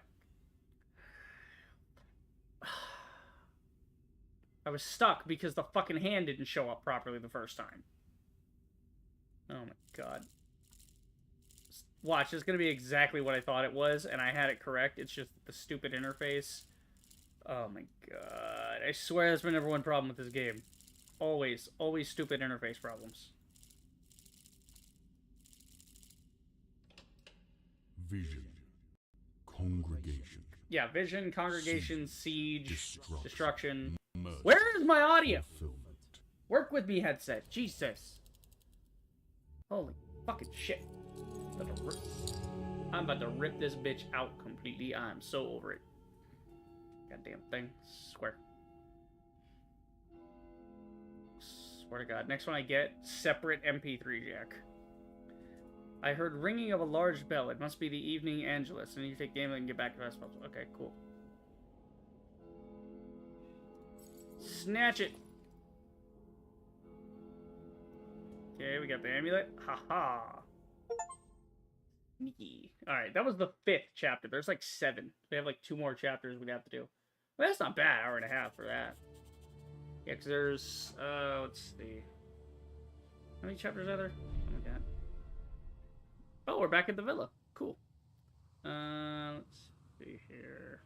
I was stuck because the fucking hand didn't show up properly the first time. Oh my god. Watch, it's gonna be exactly what I thought it was, and I had it correct. It's just the stupid interface. Oh my god. I swear there's been never one problem with this game. Always stupid interface problems. Vision. Congregation. Yeah, vision, congregation, siege, destruction. Mercy. Where is my audio? Fulfillment. Work with me, headset. Jesus. Holy fucking shit. I'm about to rip this bitch out completely. I'm so over it. Goddamn thing. Swear. Swear to God. Next one I get, separate MP3 jack. I heard ringing of a large bell. It must be the evening Angelus. And you take game and get back to us. Okay, cool. Snatch it. Okay, we got the amulet. Haha. Sneaky. Alright, that was the 5th chapter. There's like 7. We have like 2 more chapters we'd have to do. Well, that's not bad. Hour and a half for that. Yeah, because there's... let's see. How many chapters are there? Oh my god. Oh, we're back at the villa. Cool. Let's see here.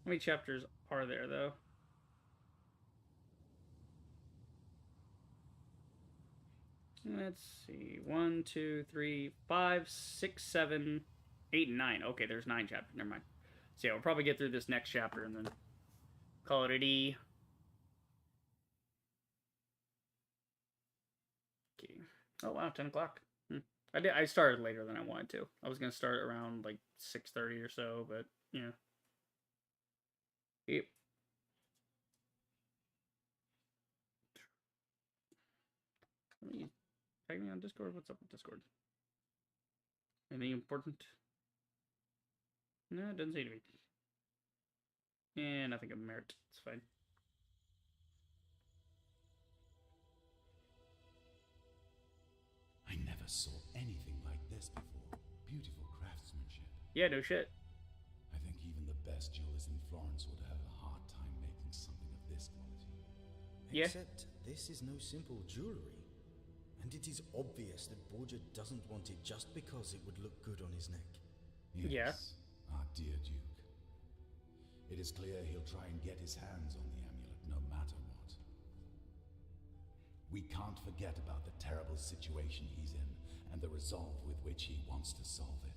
How many chapters are there, though? Let's see. 1, 2, 3, 5, 6, 7, 8, and 9. Okay, there's 9 chapters. Never mind. So yeah, we'll probably get through this next chapter and then call it a D. Okay. Oh wow, 10 o'clock. I started later than I wanted to. I was gonna start around like 6:30 or so, but yeah. Yep. Tag me on Discord. What's up with Discord? Anything important? No, it doesn't seem to be. Yeah, nothing of merit. It's fine. I never saw anything like this before. Beautiful craftsmanship. Yeah, no shit. I think even the best jewelers in Florence would have a hard time making something of this quality. Yeah. Except this is no simple jewellery. And it is obvious that Borgia doesn't want it just because it would look good on his neck. Yes, Yeah. our dear Duke. It is clear he'll try and get his hands on the amulet no matter what. We can't forget about the terrible situation he's in and the resolve with which he wants to solve it.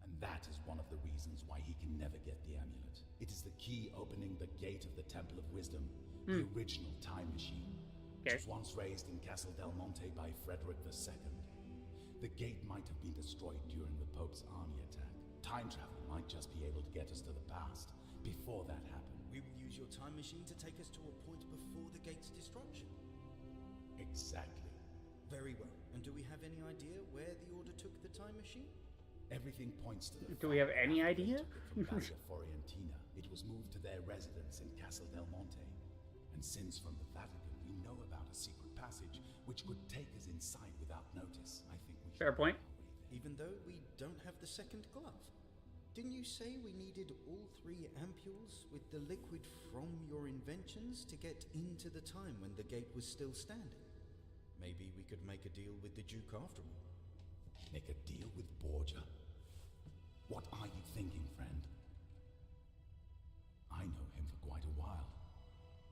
And That is one of the reasons why he can never get the amulet. It is the key opening the gate of the Temple of Wisdom, the original time machine, which was once raised in Castle Del Monte by Frederick II. The gate might have been destroyed during the Pope's army attack. Time travel might just be able to get us to the past, before that happened. We will use your time machine to take us to a point before the gate's destruction. Exactly. Very well. And do we have any idea where the Order took the time machine? Everything points to the Do we have any idea? From Barrier Forientina, it was moved to their residence in Castle Del Monte. And since from the Vatican we know about a secret passage which could take us inside without notice, I think we should Fair point. make our way there. Even though we don't have the second glove. Didn't you say we needed all 3 ampules with the liquid from your inventions to get into the time when the gate was still standing? Maybe we could make a deal with the Duke after all. Make a deal with Borgia? What are you thinking, friend? I know him for quite a while.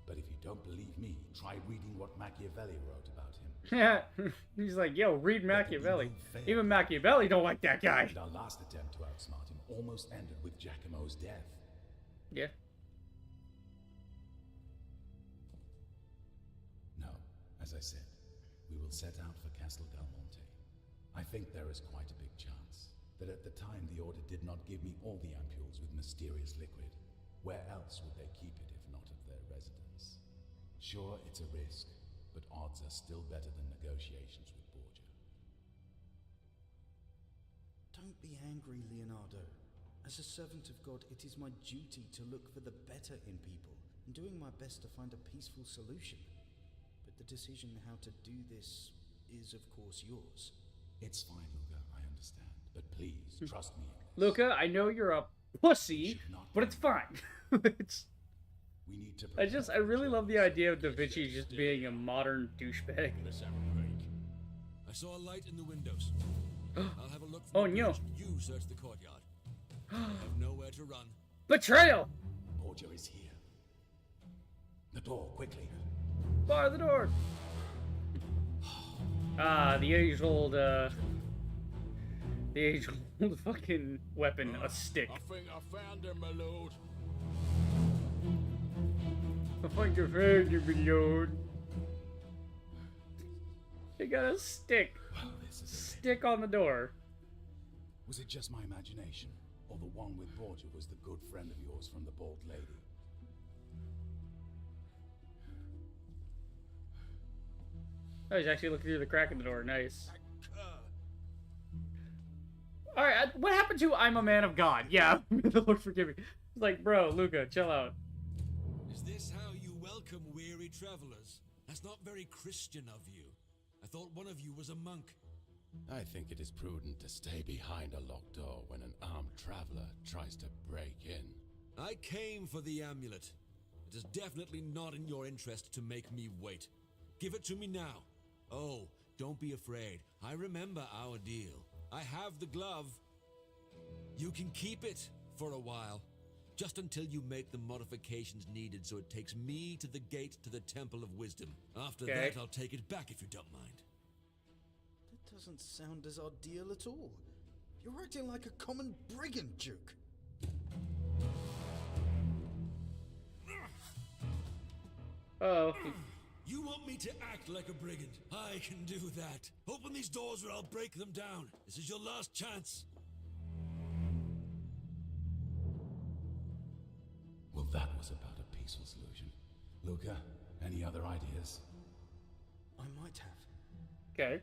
But if you don't believe me, try reading what Machiavelli wrote about him. Yeah, he's like, yo, read Machiavelli. Even Machiavelli don't like that guy. And our last attempt to outsmart him almost ended with Giacomo's death. Yeah. No, as I said, we will set out for Castle Del Monte. I think there is quite a big chance that at the time the Order did not give me all the ampules with mysterious liquid. Where else would they keep it if not at their residence? Sure, it's a risk, but odds are still better than negotiations with Borgia. Don't be angry, Leonardo. As a servant of God, it is my duty to look for the better in people, and doing my best to find a peaceful solution. But the decision how to do this is, of course, yours. It's fine, Luca, I understand. But please, trust me. Luca, I know you're a pussy, but it's fine. it's... We need to I really love the idea of Da Vinci just being a modern douchebag. Let's have a break. I saw a light in the windows. I'll have a look. Oh, no. You search the courtyard. I have nowhere to run. Betrayal! Borgia is here. The door, quickly. Bar the door! Ah, the age-old, the age-old fucking weapon, a stick. I think I found him, my lord. I think I found you, my lord. They got a stick. Well, this is Stick on the door. Was it just my imagination? Or the one with Borgia was the good friend of yours from the Bald Lady? Oh, he's actually looking through the crack in the door. Nice. Alright, what happened to I'm a man of God? Yeah, the Lord forgive me. It's like, bro, Luca, chill out. Is this how you welcome weary travelers? That's not very Christian of you. I thought one of you was a monk. I think it is prudent to stay behind a locked door when an armed traveler tries to break in. I came for the amulet. It is definitely not in your interest to make me wait. Give it to me now. Oh, don't be afraid. I remember our deal. I have the glove. You can keep it for a while. Just until you make the modifications needed so it takes me to the gate to the Temple of Wisdom. After that, I'll take it back if you don't mind. That doesn't sound as our deal at all. You're acting like a common brigand, Duke. Uh-oh. You want me to act like a brigand? I can do that. Open these doors or I'll break them down. This is your last chance. Well, that was about a peaceful solution. Luca, any other ideas? I might have. Okay.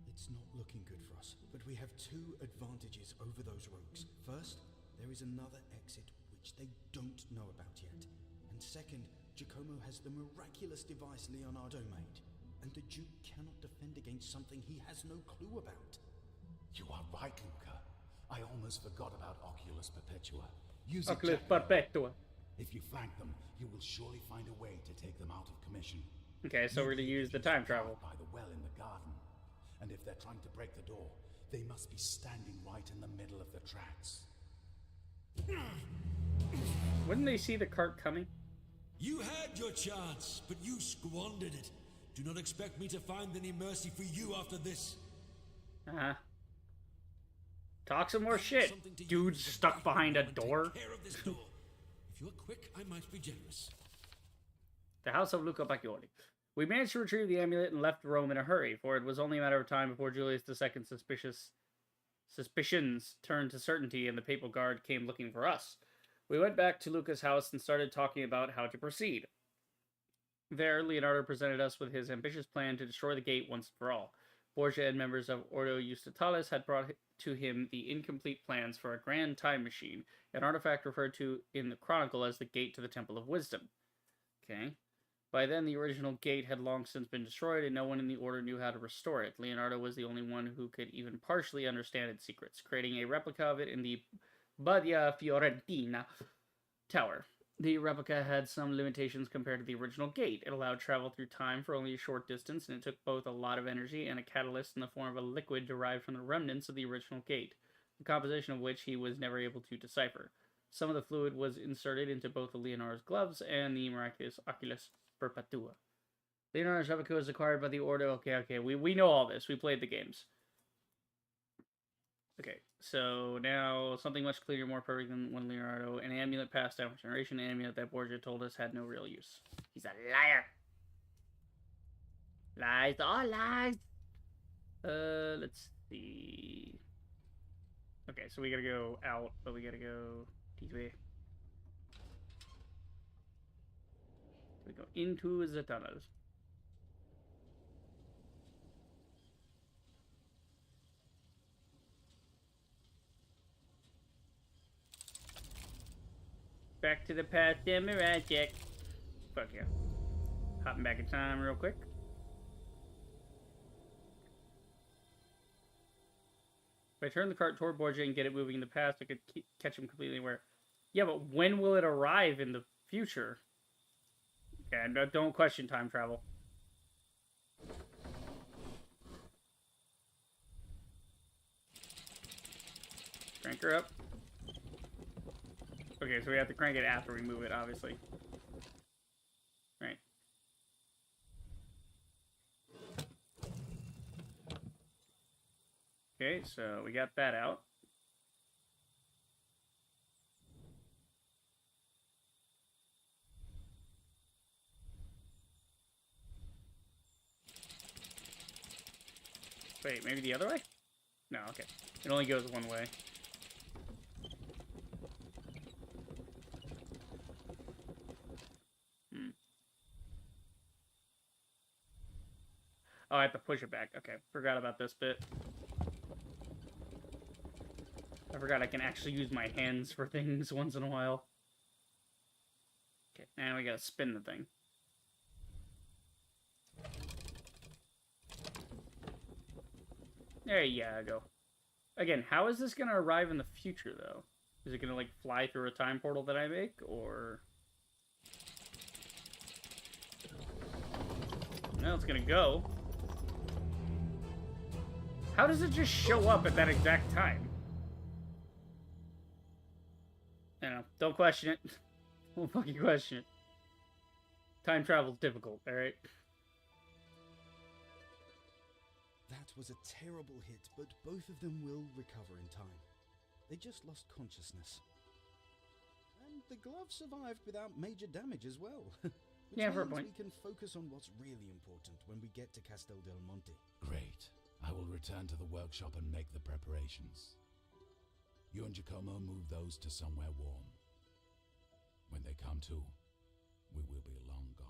It's not looking good for us, but we have 2 advantages over those rogues. First, there is another exit which they don't know about yet. And second, Giacomo has the miraculous device Leonardo made. And the Duke cannot defend against something he has no clue about. You are right, Luca. I almost forgot about Oculus Perpetua. Use it, Oculus Giacomo. Perpetua. If you flank them, you will surely find a way to take them out of commission. Okay, so we're gonna use the time travel. By the well in the garden. And if they're trying to break the door, they must be standing right in the middle of the tracks. Wouldn't they see the cart coming? You had your chance, but you squandered it. Do not expect me to find any mercy for you after this. Uh-huh. Talk some more shit. Something to Dude's use as stuck backup behind a while I take door. care of this door. If you're quick, I might be generous. The House of Luca Bacchioli. We managed to retrieve the amulet and left Rome in a hurry, for it was only a matter of time before Julius II's suspicions turned to certainty and the papal guard came looking for us. We went back to Luca's house and started talking about how to proceed. There, Leonardo presented us with his ambitious plan to destroy the gate once and for all. Borgia and members of Ordo Justitalis had brought to him the incomplete plans for a grand time machine, an artifact referred to in the Chronicle as the Gate to the Temple of Wisdom. Okay. By then, the original gate had long since been destroyed, and no one in the Order knew how to restore it. Leonardo was the only one who could even partially understand its secrets, creating a replica of it in the Badia Fiorentina Tower. The replica had some limitations compared to the original gate. It allowed travel through time for only a short distance, and it took both a lot of energy and a catalyst in the form of a liquid derived from the remnants of the original gate, the composition of which he was never able to decipher. Some of the fluid was inserted into both of Leonardo's gloves and the miraculous Oculus Perpetua. Leonardo's replica was acquired by the Ordo. Okay, we know all this. We played the games. Okay, so now something much cleaner, more perfect than one Leonardo. An amulet passed down from generation, an amulet that Borgia told us had no real use. He's a liar. Lies, all lies. Let's see. Okay, so we gotta go out, but we gotta go this way. We go into the tunnels. Back to the past, Mirage Jack. Fuck yeah. Hopping back in time real quick. If I turn the cart toward Borgia and get it moving in the past, I could catch him completely anywhere. Yeah, but when will it arrive in the future? Okay, don't question time travel. Crank her up. Okay, so we have to crank it after we move it, obviously. Right. Okay, so we got that out. Wait, maybe the other way? No, okay. It only goes one way. Oh, I have to push it back. Okay, forgot about this bit. I forgot I can actually use my hands for things once in a while. Okay, now we gotta spin the thing. There you go. Again, how is this gonna arrive in the future, though? Is it gonna, like, fly through a time portal that I make, or... No, it's gonna go. How does it just show up at that exact time? I don't know. Don't question it. Don't fucking question it. Time travel's difficult, alright? That was a terrible hit, but both of them will recover in time. They just lost consciousness. And the glove survived without major damage as well. Which yeah, for a means point. we can focus on what's really important when we get to Castel del Monte. Great. I will return to the workshop and make the preparations. You and Giacomo move those to somewhere warm. When they come to, we will be long gone.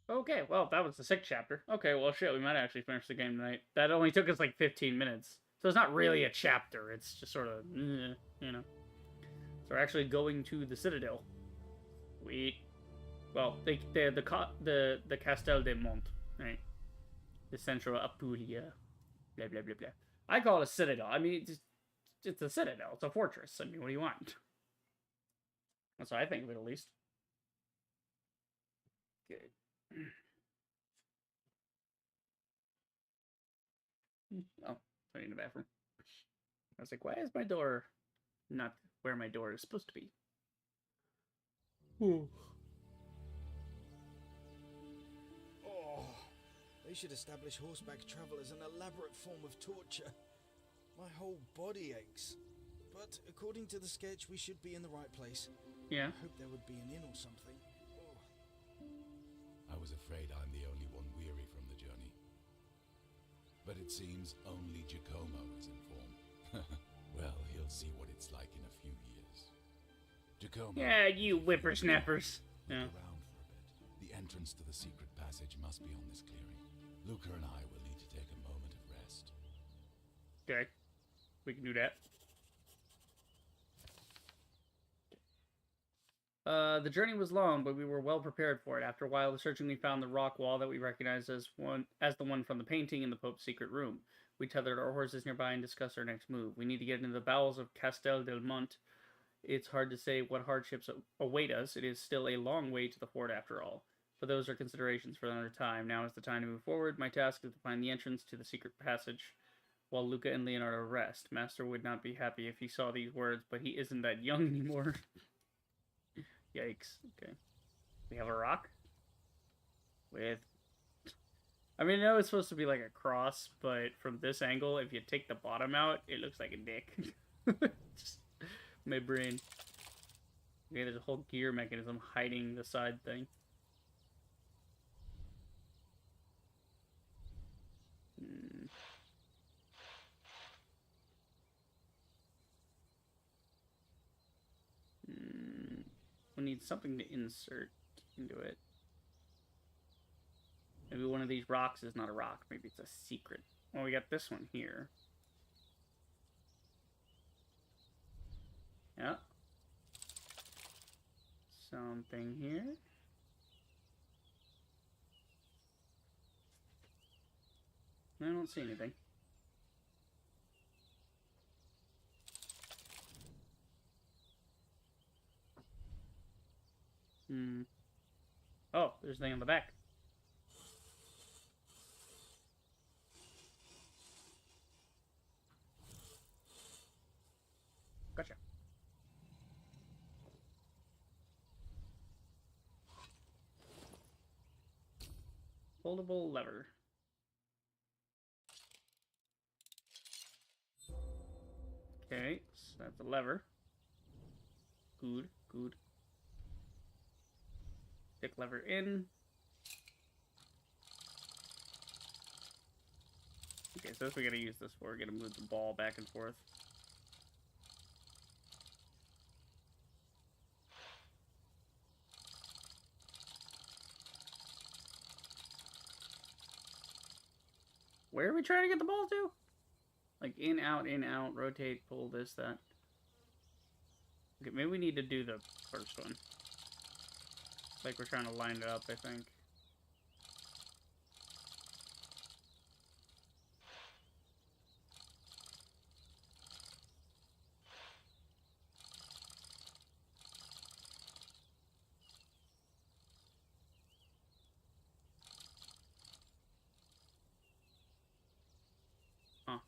Okay, well, that was the 6th chapter. Okay, well, shit, we might actually finish the game tonight. That only took us like 15 minutes. So it's not really a chapter. It's just sort of, you know. So we're actually going to the Citadel. Well, the Castel de Mont, right? The Central Apulia. Blah, blah, blah, blah. I call it a citadel. I mean, it's a citadel. It's a fortress. I mean, what do you want? That's what I think of it, at least. Good. Oh, I need the bathroom. I was like, why is my door not where my door is supposed to be? Oh, They should establish horseback travel as an elaborate form of torture. My whole body aches. But according to the sketch, we should be in the right place. Yeah. I hope there would be an inn or something. Oh. I was afraid I'm the only one weary from the journey. But it seems only Giacomo is in form. Well, he'll see what it's like in a few years. Giacomo... Yeah, you whippersnappers. Yeah. Look around for a bit. The entrance to the secret passage must be on this clearing. Luca and I will need to take a moment of rest. Okay. We can do that. The journey was long, but we were well prepared for it. After a while of searching, we found the rock wall that we recognized as the one from the painting in the Pope's secret room. We tethered our horses nearby and discussed our next move. We need to get into the bowels of Castel del Monte. It's hard to say what hardships await us. It is still a long way to the fort after all. But those are considerations for another time. Now is the time to move forward. My task is to find the entrance to the secret passage while Luca and Leonardo rest. Master would not be happy if he saw these words, but he isn't that young anymore. Yikes. Okay. We have a rock with... I mean, I know it's supposed to be like a cross, but from this angle, if you take the bottom out, it looks like a dick. Just my brain. Okay, there's a whole gear mechanism hiding the side thing. We need something to insert into it. Maybe one of these rocks is not a rock. Maybe it's a secret. Well, we got this one here. Yeah. Something here. I don't see anything. Oh, there's a thing on the back. Gotcha. Foldable lever. Okay, so that's a lever. Good, good. Stick lever in. Okay, so that's what we gotta use this for. We're gonna move the ball back and forth. Where are we trying to get the ball to? Like in, out, rotate, pull, this, that. Okay, maybe we need to do the first one. Like we're trying to line it up, I think. Huh.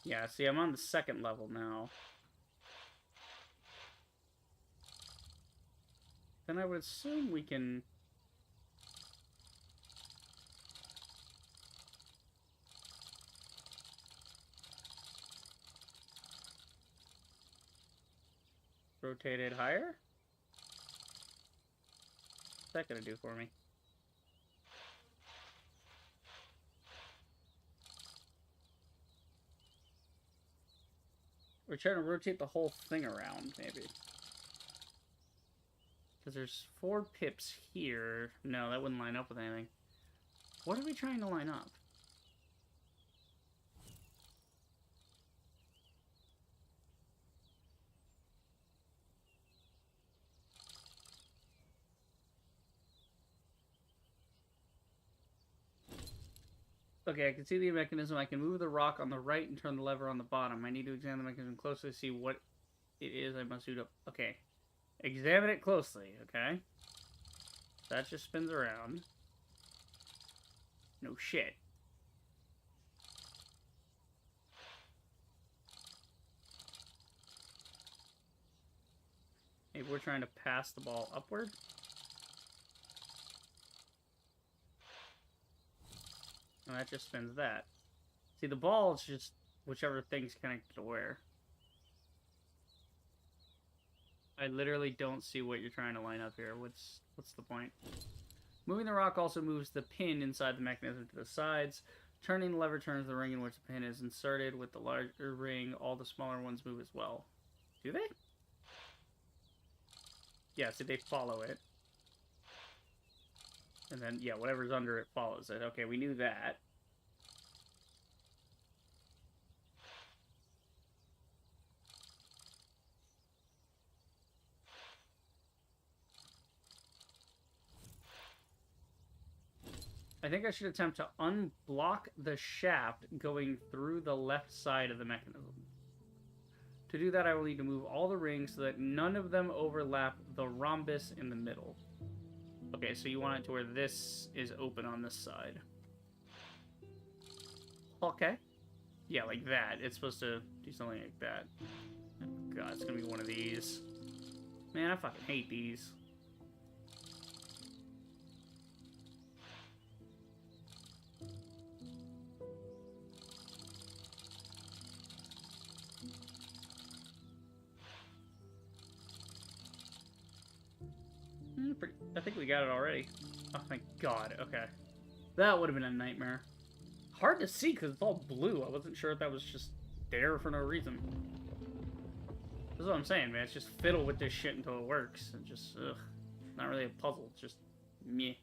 Yeah, see, I'm on the second level now. Then I would assume we can... rotate it higher? What's that gonna do for me? We're trying to rotate the whole thing around, maybe. Because there's 4 pips here. No, that wouldn't line up with anything. What are we trying to line up? Okay, I can see the mechanism. I can move the rock on the right and turn the lever on the bottom. I need to examine the mechanism closely to see what it is I must do to... Okay. Examine it closely, okay? That just spins around. No shit. Maybe we're trying to pass the ball upward. And that just spins that. See, the ball is just whichever thing's connected to where. I literally don't see what you're trying to line up here. What's the point? Moving the rock also moves the pin inside the mechanism to the sides. Turning the lever turns the ring in which the pin is inserted. With the larger ring, all the smaller ones move as well. Do they? Yeah, so they follow it. And then, yeah, whatever's under it follows it. Okay, we knew that. I think I should attempt to unblock the shaft going through the left side of the mechanism. To do that, I will need to move all the rings so that none of them overlap the rhombus in the middle. Okay, so you want it to where this is open on this side. Okay. Yeah, like that. It's supposed to do something like that. Oh god, it's gonna be one of these. Man, I fucking hate these. I think we got it already. Oh, thank God. Okay. That would have been a nightmare. Hard to see because it's all blue. I wasn't sure if that was just there for no reason. That's what I'm saying, man. It's just fiddle with this shit until it works. And just, ugh. Not really a puzzle. It's just meh.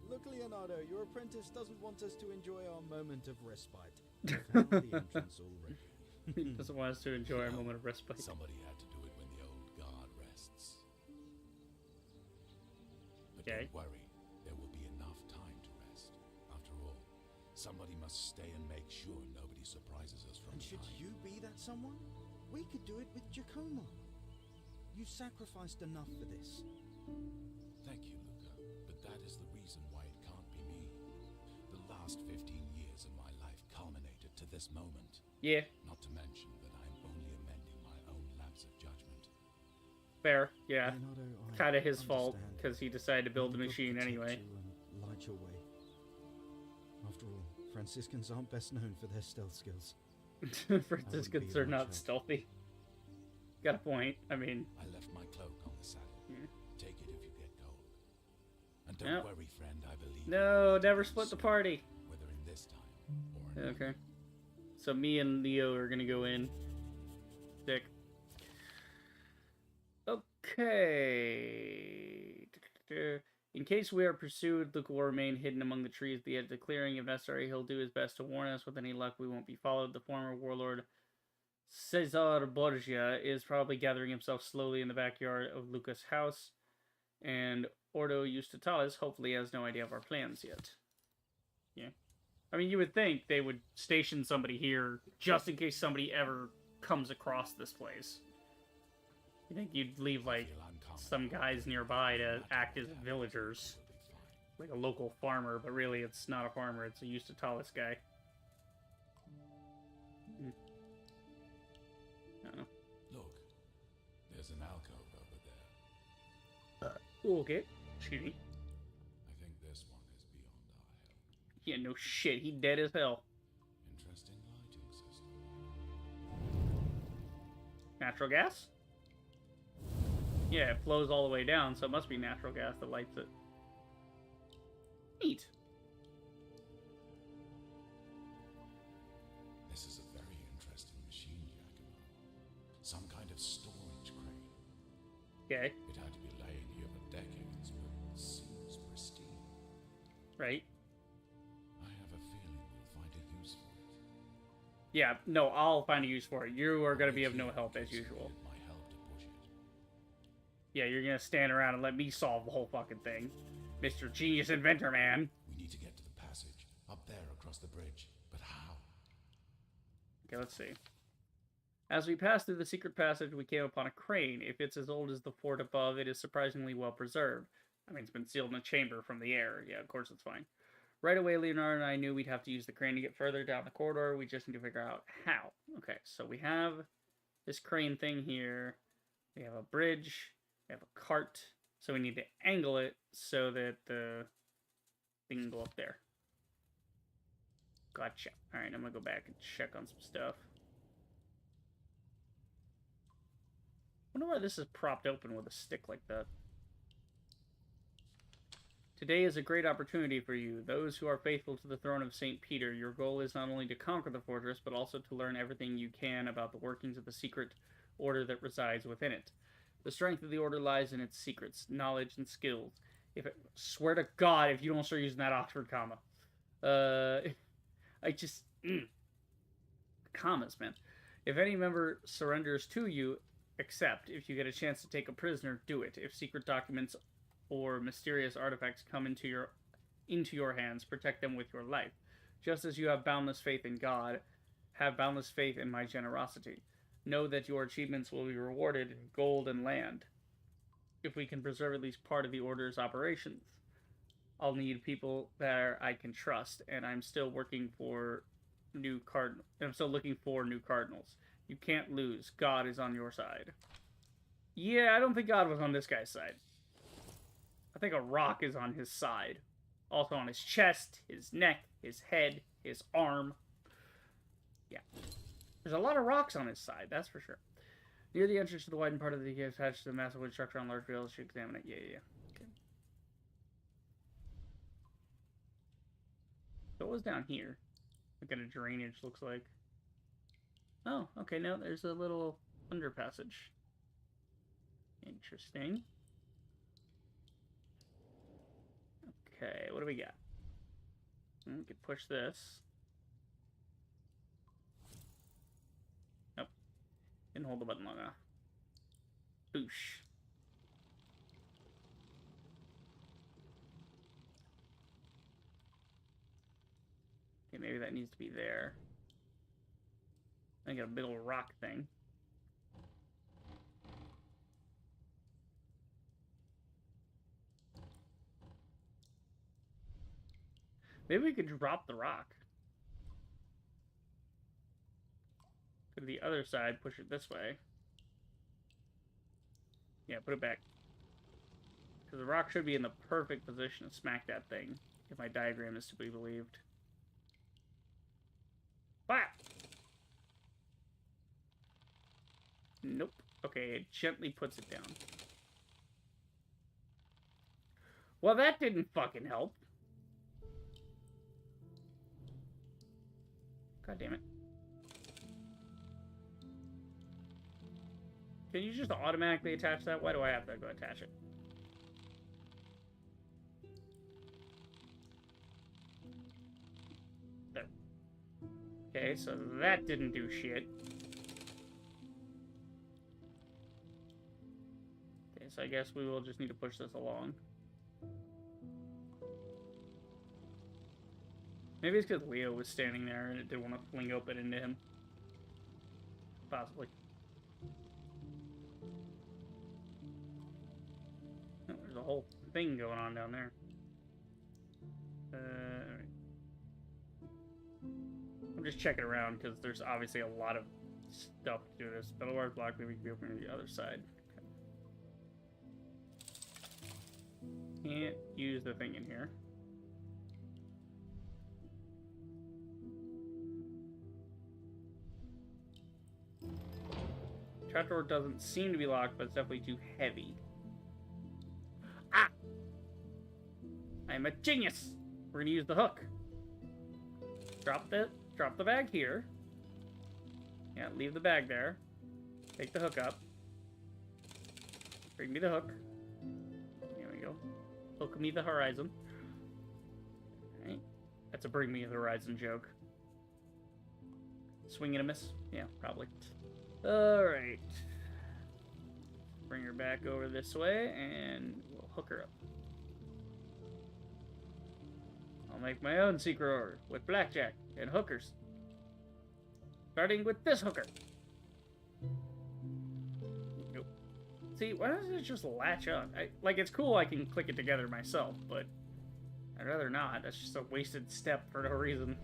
Look, Leonardo, your apprentice doesn't want us to enjoy our moment of respite. Found the entrance already. He doesn't want us to enjoy our moment of respite. Somebody had to do it when the old guard rests. But Okay. don't worry, there will be enough time to rest. After all, somebody must stay and make sure nobody surprises us from And should behind. you be that someone? We could do it with Giacomo. You sacrificed enough for this. Thank you, Luca, but that is the reason why it can't be me. The last 15 years of my life culminated to this moment. Yeah, Not to mention that I'm only amending my own lapse of judgment. fair. Yeah. Leonardo, I Kind of his fault understand. because he decided to build the We will machine protect anyway. you and light your way. After all, Franciscans aren't best known for their stealth skills. Franciscans be are of not much help. stealthy. Got a point. I mean, I left my cloak on the saddle. Yeah. Take it if you get cold. And don't Yep. worry, friend, I believe no, in you never split the soon, party. whether in this time or another. Okay. So me and Leo are gonna go in. Sick. Okay. In case we are pursued, Luca will remain hidden among the trees at the edge of the clearing. If necessary, he'll do his best to warn us. With any luck, we won't be followed. The former warlord Cesar Borgia is probably gathering himself slowly in the backyard of Luca's house. And Ordo Justitalis hopefully has no idea of our plans yet. Yeah. I mean, you would think they would station somebody here just in case somebody ever comes across this place. You think you'd leave, like, Feel uncommon. some guys nearby to act as villagers. It'll be fine. Like a local farmer, but really it's not a farmer, it's a Justitalis guy. I don't know. Look, there's an alcove over there. Okay. Excuse me. I think this one is beyond our help. Yeah, no shit, he dead as hell. Interesting lighting system. Natural gas? Yeah, it flows all the way down, so it must be natural gas that lights it. Neat. This is a very interesting machine, Giacomo. Some kind of storage crane. Okay, It had to be laying here for decades, but seems pristine. right. I have a feeling we'll find a use for it. Yeah, no, I'll find a use for it. You are going to be of no help as Just usual. needed my help to push it. Yeah, you're going to stand around and let me solve the whole fucking thing. Mr. Genius Inventor Man. We need to get to the passage, up there across the bridge. But how? Okay, let's see. As we passed through the secret passage, we came upon a crane. If it's as old as the fort above, it is surprisingly well preserved. I mean, it's been sealed in a chamber from the air. Yeah, of course it's fine. Right away, Leonardo and I knew we'd have to use the crane to get further down the corridor. We just need to figure out how. Okay, so we have this crane thing here. We have a bridge. We have a cart. So we need to angle it so that the thing can go up there. Gotcha. Alright, I'm gonna go back and check on some stuff. I wonder why this is propped open with a stick like that. Today is a great opportunity for you, those who are faithful to the throne of St. Peter. Your goal is not only to conquer the fortress, but also to learn everything you can about the workings of the secret order that resides within it. The strength of the order lies in its secrets, knowledge, and skills. Swear to God, if you don't start using that Oxford comma. I just... Commas, man. If any member surrenders to you, accept. If you get a chance to take a prisoner, do it. If secret documents or mysterious artifacts come into your hands, protect them with your life. Just as you have boundless faith in God, have boundless faith in my generosity. Know that your achievements will be rewarded in gold and land. If we can preserve at least part of the Order's operations, I'll need people that I can trust, and I'm still looking for new cardinals. You can't lose. God is on your side. Yeah, I don't think God was on this guy's side. I think a rock is on his side. Also on his chest, his neck, his head, his arm. Yeah. There's a lot of rocks on his side, that's for sure. Near the entrance to the widened part of the cave attached to the massive wood structure on large rails, you should examine it. Yeah. Okay. So what was down here? What kind of drainage looks like? Oh, okay, no, there's a little underpassage. Interesting. Okay, what do we got? We could push this. Nope. Didn't hold the button long enough. Boosh. Okay, maybe that needs to be there. I got a big old rock thing. Maybe we could drop the rock. Go to the other side, push it this way. Yeah, put it back. Because the rock should be in the perfect position to smack that thing, if my diagram is to be believed. Fire! Nope. Okay, it gently puts it down. Well, that didn't fucking help. God damn it. Can you just automatically attach that? Why do I have to go attach it? There. Okay, so that didn't do shit. Okay, so I guess we will just need to push this along. Maybe it's because Leo was standing there and it didn't want to fling open into him. Possibly. Oh, there's a whole thing going on down there. Alright. I'm just checking around because there's obviously a lot of stuff to do this. Metal wire block, maybe we can be opening the other side. Okay. Can't use the thing in here. Trapdoor doesn't seem to be locked, but it's definitely too heavy. Ah! I'm a genius! We're gonna use the hook. Drop the bag here. Yeah, leave the bag there. Take the hook up. Bring me the hook. There we go. Hook me the horizon. Alright. That's a bring me the horizon joke. Swing and a miss? Yeah, probably. Alright. Bring her back over this way, and we'll hook her up. I'll make my own secret order with blackjack and hookers. Starting with this hooker. Nope. See, why doesn't it just latch on? Like, it's cool I can click it together myself, but I'd rather not. That's just a wasted step for no reason.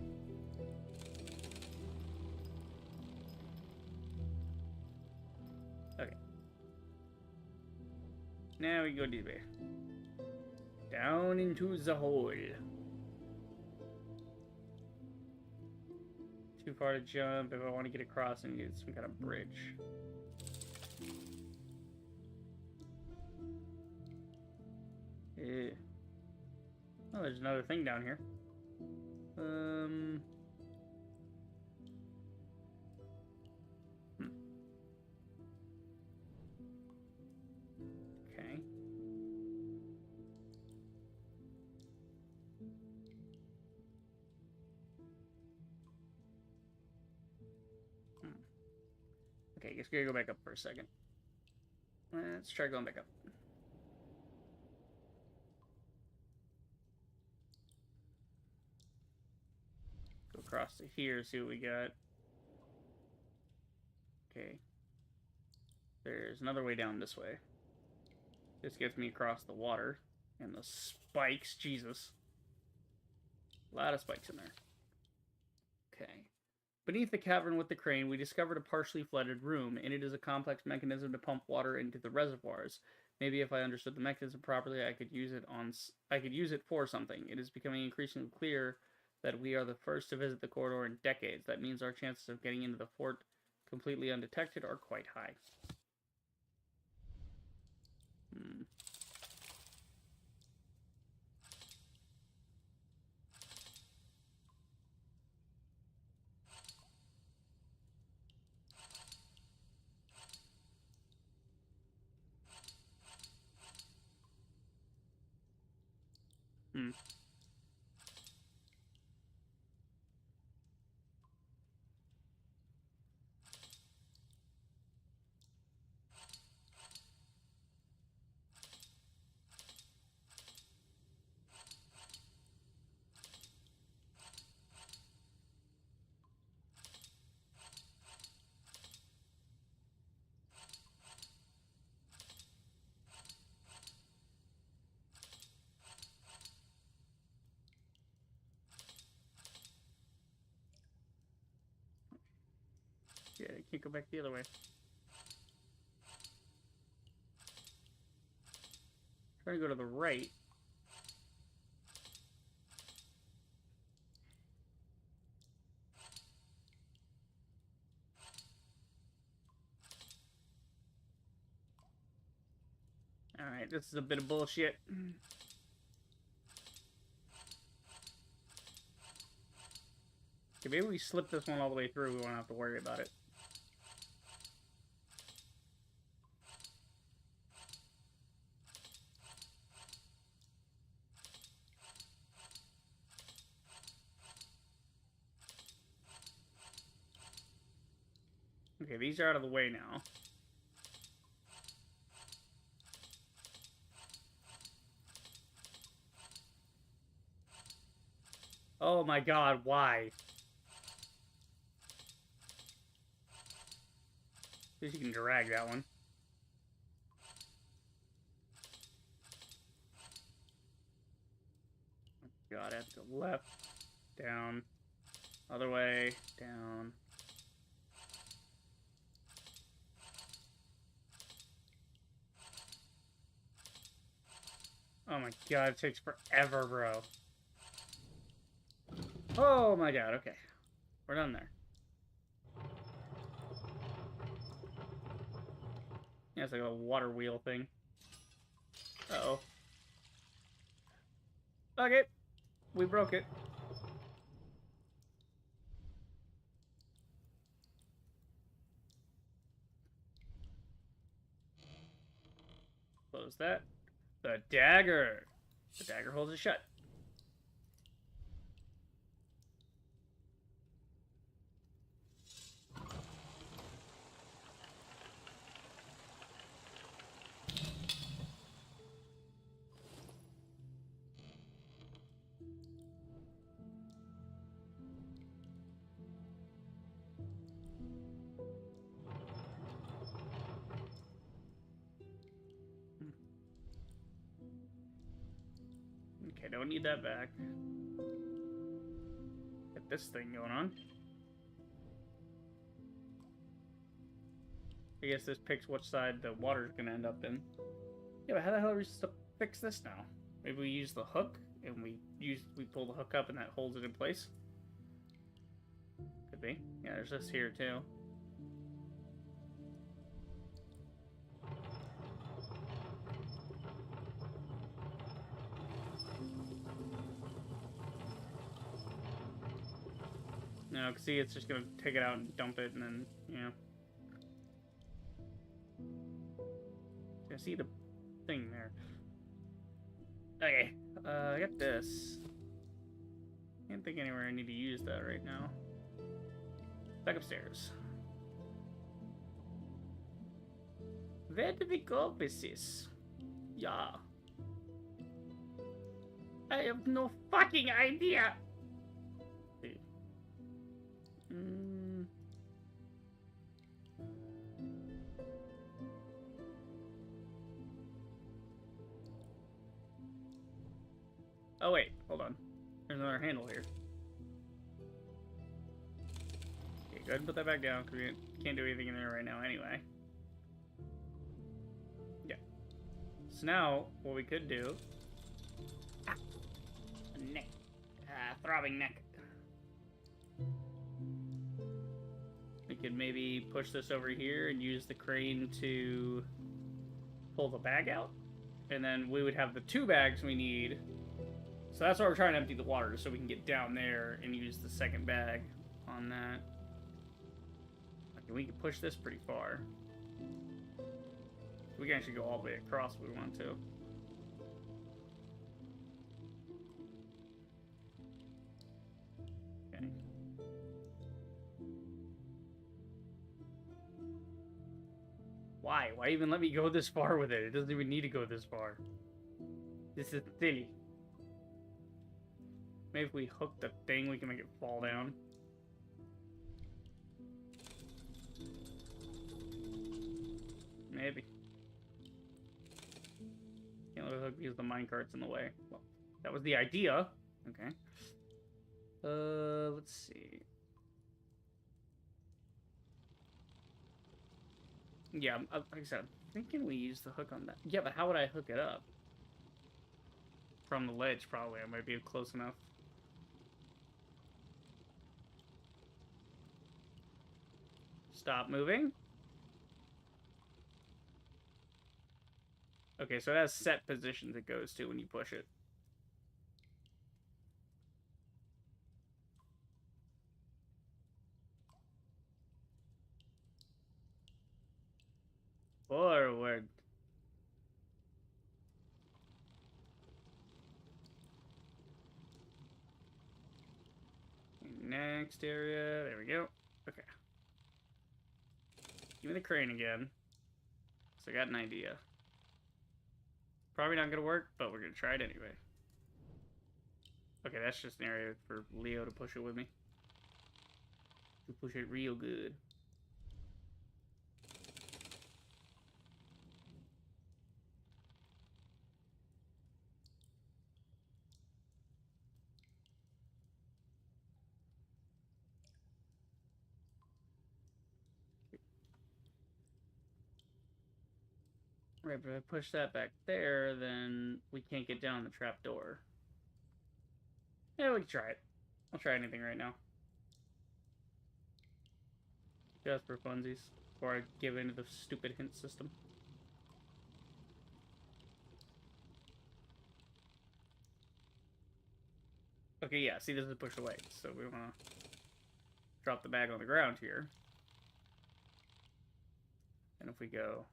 Now we go this way. Down into the hole. Too far to jump. If I want to get across, I need some kind of bridge. Yeah. Oh, there's another thing down here. Okay. Okay, I guess we gotta go back up for a second. Let's try going back up. Go across to here, see what we got. Okay. There's another way down this way. This gets me across the water. And the spikes, Jesus. A lot of spikes in there. Okay. Beneath the cavern with the crane, we discovered a partially flooded room, and it is a complex mechanism to pump water into the reservoirs. Maybe if I understood the mechanism properly, I could use it for something. It is becoming increasingly clear that we are the first to visit the corridor in decades. That means our chances of getting into the fort completely undetected are quite high. Yeah, I can't go back the other way. Try to go to the right. Alright, this is a bit of bullshit. Okay, maybe we slip this one all the way through. We won't have to worry about it. Okay, these are out of the way now. Oh my god, why? At least you can drag that one. God, I have to go left, down, other way, down. Oh my god, it takes forever, bro. Oh my god, okay. We're done there. Yeah, it's like a water wheel thing. Uh-oh. Okay. We broke it. Close that. The dagger. The dagger holds it shut. Okay, don't need that back. Get this thing going on. I guess this picks which side the water's gonna end up in. Yeah, but how the hell are we supposed to fix this now? Maybe we use the hook and we pull the hook up and that holds it in place. Could be. Yeah, there's this here too. No, see, it's just gonna take it out and dump it, and then, you know. I see the thing there. Okay, I got this. Can't think anywhere I need to use that right now. Back upstairs. Where do we go with this? Yeah. I have no fucking idea! Oh wait, hold on. There's another handle here. Okay, go ahead and put that back down, because we can't do anything in there right now anyway. Yeah. So now, what we could do... Ah! A neck. Throbbing neck. We could maybe push this over here and use the crane to pull the bag out. And then we would have the 2 bags we need. So that's why we're trying to empty the water, so we can get down there and use the second bag on that. Okay, we can push this pretty far. We can actually go all the way across if we want to. Okay. Why? Why even let me go this far with it? It doesn't even need to go this far. This is silly. Maybe if we hook the thing, we can make it fall down. Maybe. Can't let it hook because the minecart's in the way. Well, that was the idea. Okay. Let's see. Yeah, like I said, I'm thinking we use the hook on that. Yeah, but how would I hook it up? From the ledge, probably. I might be close enough. Stop moving. Okay, so it has set positions it goes to when you push it. Forward. Next area. There we go. Okay. Give me the crane again. So I got an idea. Probably not gonna work, but we're gonna try it anyway. Okay, that's just an area for Leo to push it with me. To push it real good. Right, but if I push that back there, then we can't get down the trap door. Yeah, we can try it. I'll try anything right now. Just for funsies. Before I give into the stupid hint system. Okay, yeah, see, this is push away. So we want to drop the bag on the ground here. And if we go...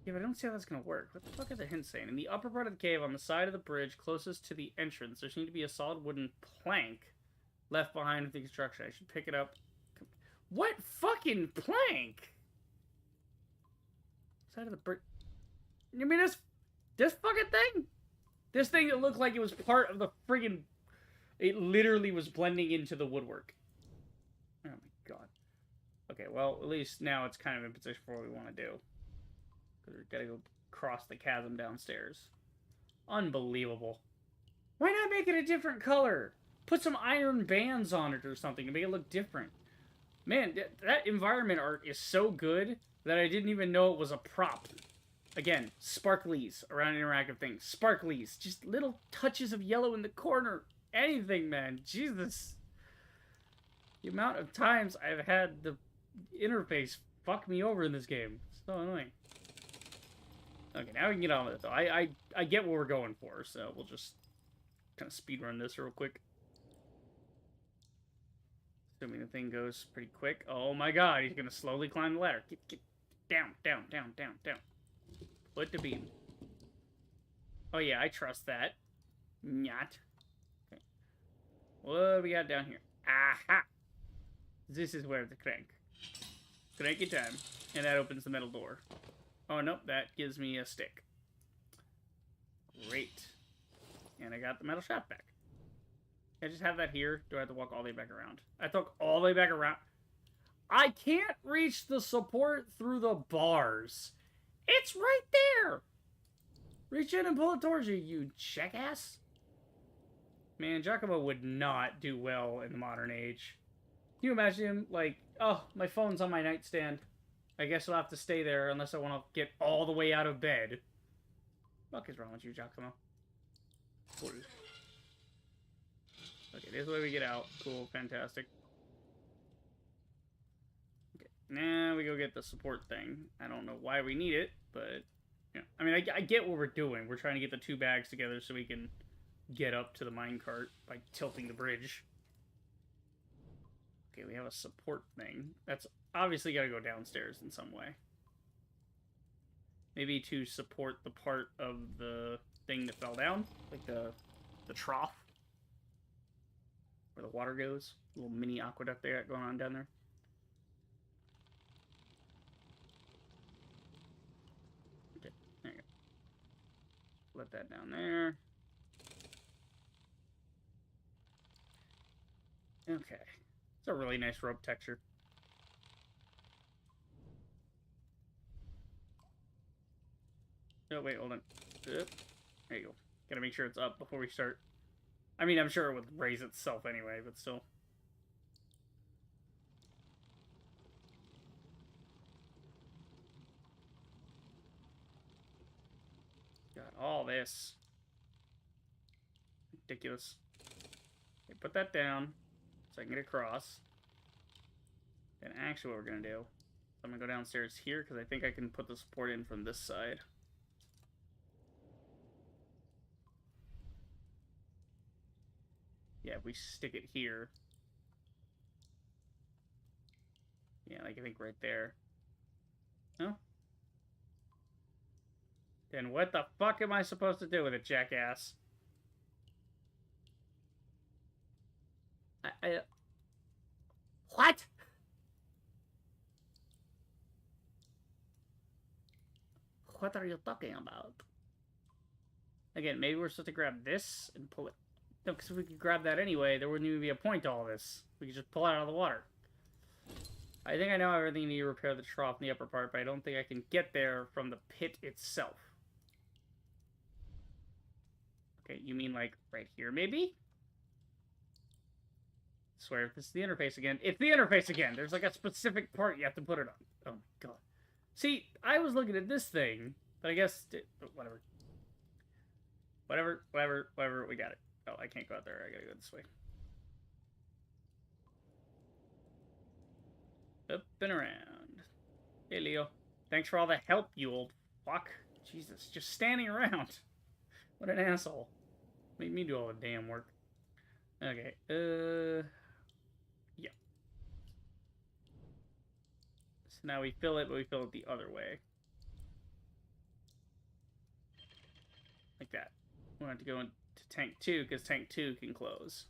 Yeah, but I don't see how that's going to work. What the fuck is the hint saying? In the upper part of the cave, on the side of the bridge closest to the entrance, there seems to be a solid wooden plank left behind with the construction. I should pick it up. What fucking plank? Side of the bridge. You mean this fucking thing? This thing that looked like it was part of the friggin'... It literally was blending into the woodwork. Oh my god. Okay, well, at least now it's kind of in position for what we want to do. Because we've got to go cross the chasm downstairs. Unbelievable. Why not make it a different color? Put some iron bands on it or something to make it look different. Man, that environment art is so good that I didn't even know it was a prop. Again, sparklies around interactive things. Sparklies. Just little touches of yellow in the corner. Anything, man. Jesus. The amount of times I've had the interface fuck me over in this game. It's so annoying. Okay, now we can get on with it, though. I get what we're going for, so we'll just kind of speedrun this real quick. Assuming the thing goes pretty quick. Oh my god, he's gonna slowly climb the ladder. Get down, down, down, down, down. Put the beam. Oh yeah, I trust that. Not. Okay. What do we got down here? Aha! This is where the crank. Cranky time. And that opens the metal door. Oh nope, that gives me a stick. Great. And I got the metal shaft back. I just have that here. Do I have to walk all the way back around? I took all the way back around. I can't reach the support through the bars. It's right there. Reach in and pull it towards you, you jackass. Man, Giacomo would not do well in the modern age. Can you imagine him like, oh, my phone's on my nightstand. I guess I'll have to stay there unless I want to get all the way out of bed. What is wrong with you, Giacomo? Cool. Okay, this is the way we get out. Cool, fantastic. Okay, now we go get the support thing. I don't know why we need it, but... Yeah. I mean, I get what we're doing. We're trying to get the two bags together so we can get up to the minecart by tilting the bridge. Okay, we have a support thing. That's obviously got to go downstairs in some way. Maybe to support the part of the thing that fell down. Like the trough. Where the water goes. A little mini aqueduct they got going on down there. Okay, there you go. Let that down there. Okay. It's a really nice rope texture. Oh, wait, hold on. There you go. Gotta make sure it's up before we start. I mean, I'm sure it would raise itself anyway, but still. Got all this. Ridiculous. Okay, put that down so I can get across. Then actually what we're going to do, I'm going to go downstairs here because I think I can put the support in from this side. Yeah, if we stick it here. Yeah, like I think right there. No? Then what the fuck am I supposed to do with it, jackass? What? What are you talking about? Again, maybe we're supposed to grab this and pull it. No, because if we could grab that anyway, there wouldn't even be a point to all this. We could just pull it out of the water. I think I know everything you need to repair the trough in the upper part, but I don't think I can get there from the pit itself. Okay, you mean like right here, maybe? I swear, if this is the interface again. It's the interface again! There's like a specific part you have to put it on. Oh my god. See, I was looking at this thing, but I guess... whatever. Whatever, we got it. Oh, I can't go out there. I gotta go this way. Up and around. Hey, Leo. Thanks for all the help, you old fuck. Jesus, just standing around. What an asshole. Made me do all the damn work. Okay, yeah. So now we fill it, but we fill it the other way. Like that. We want to go into tank 2, because tank 2 can close.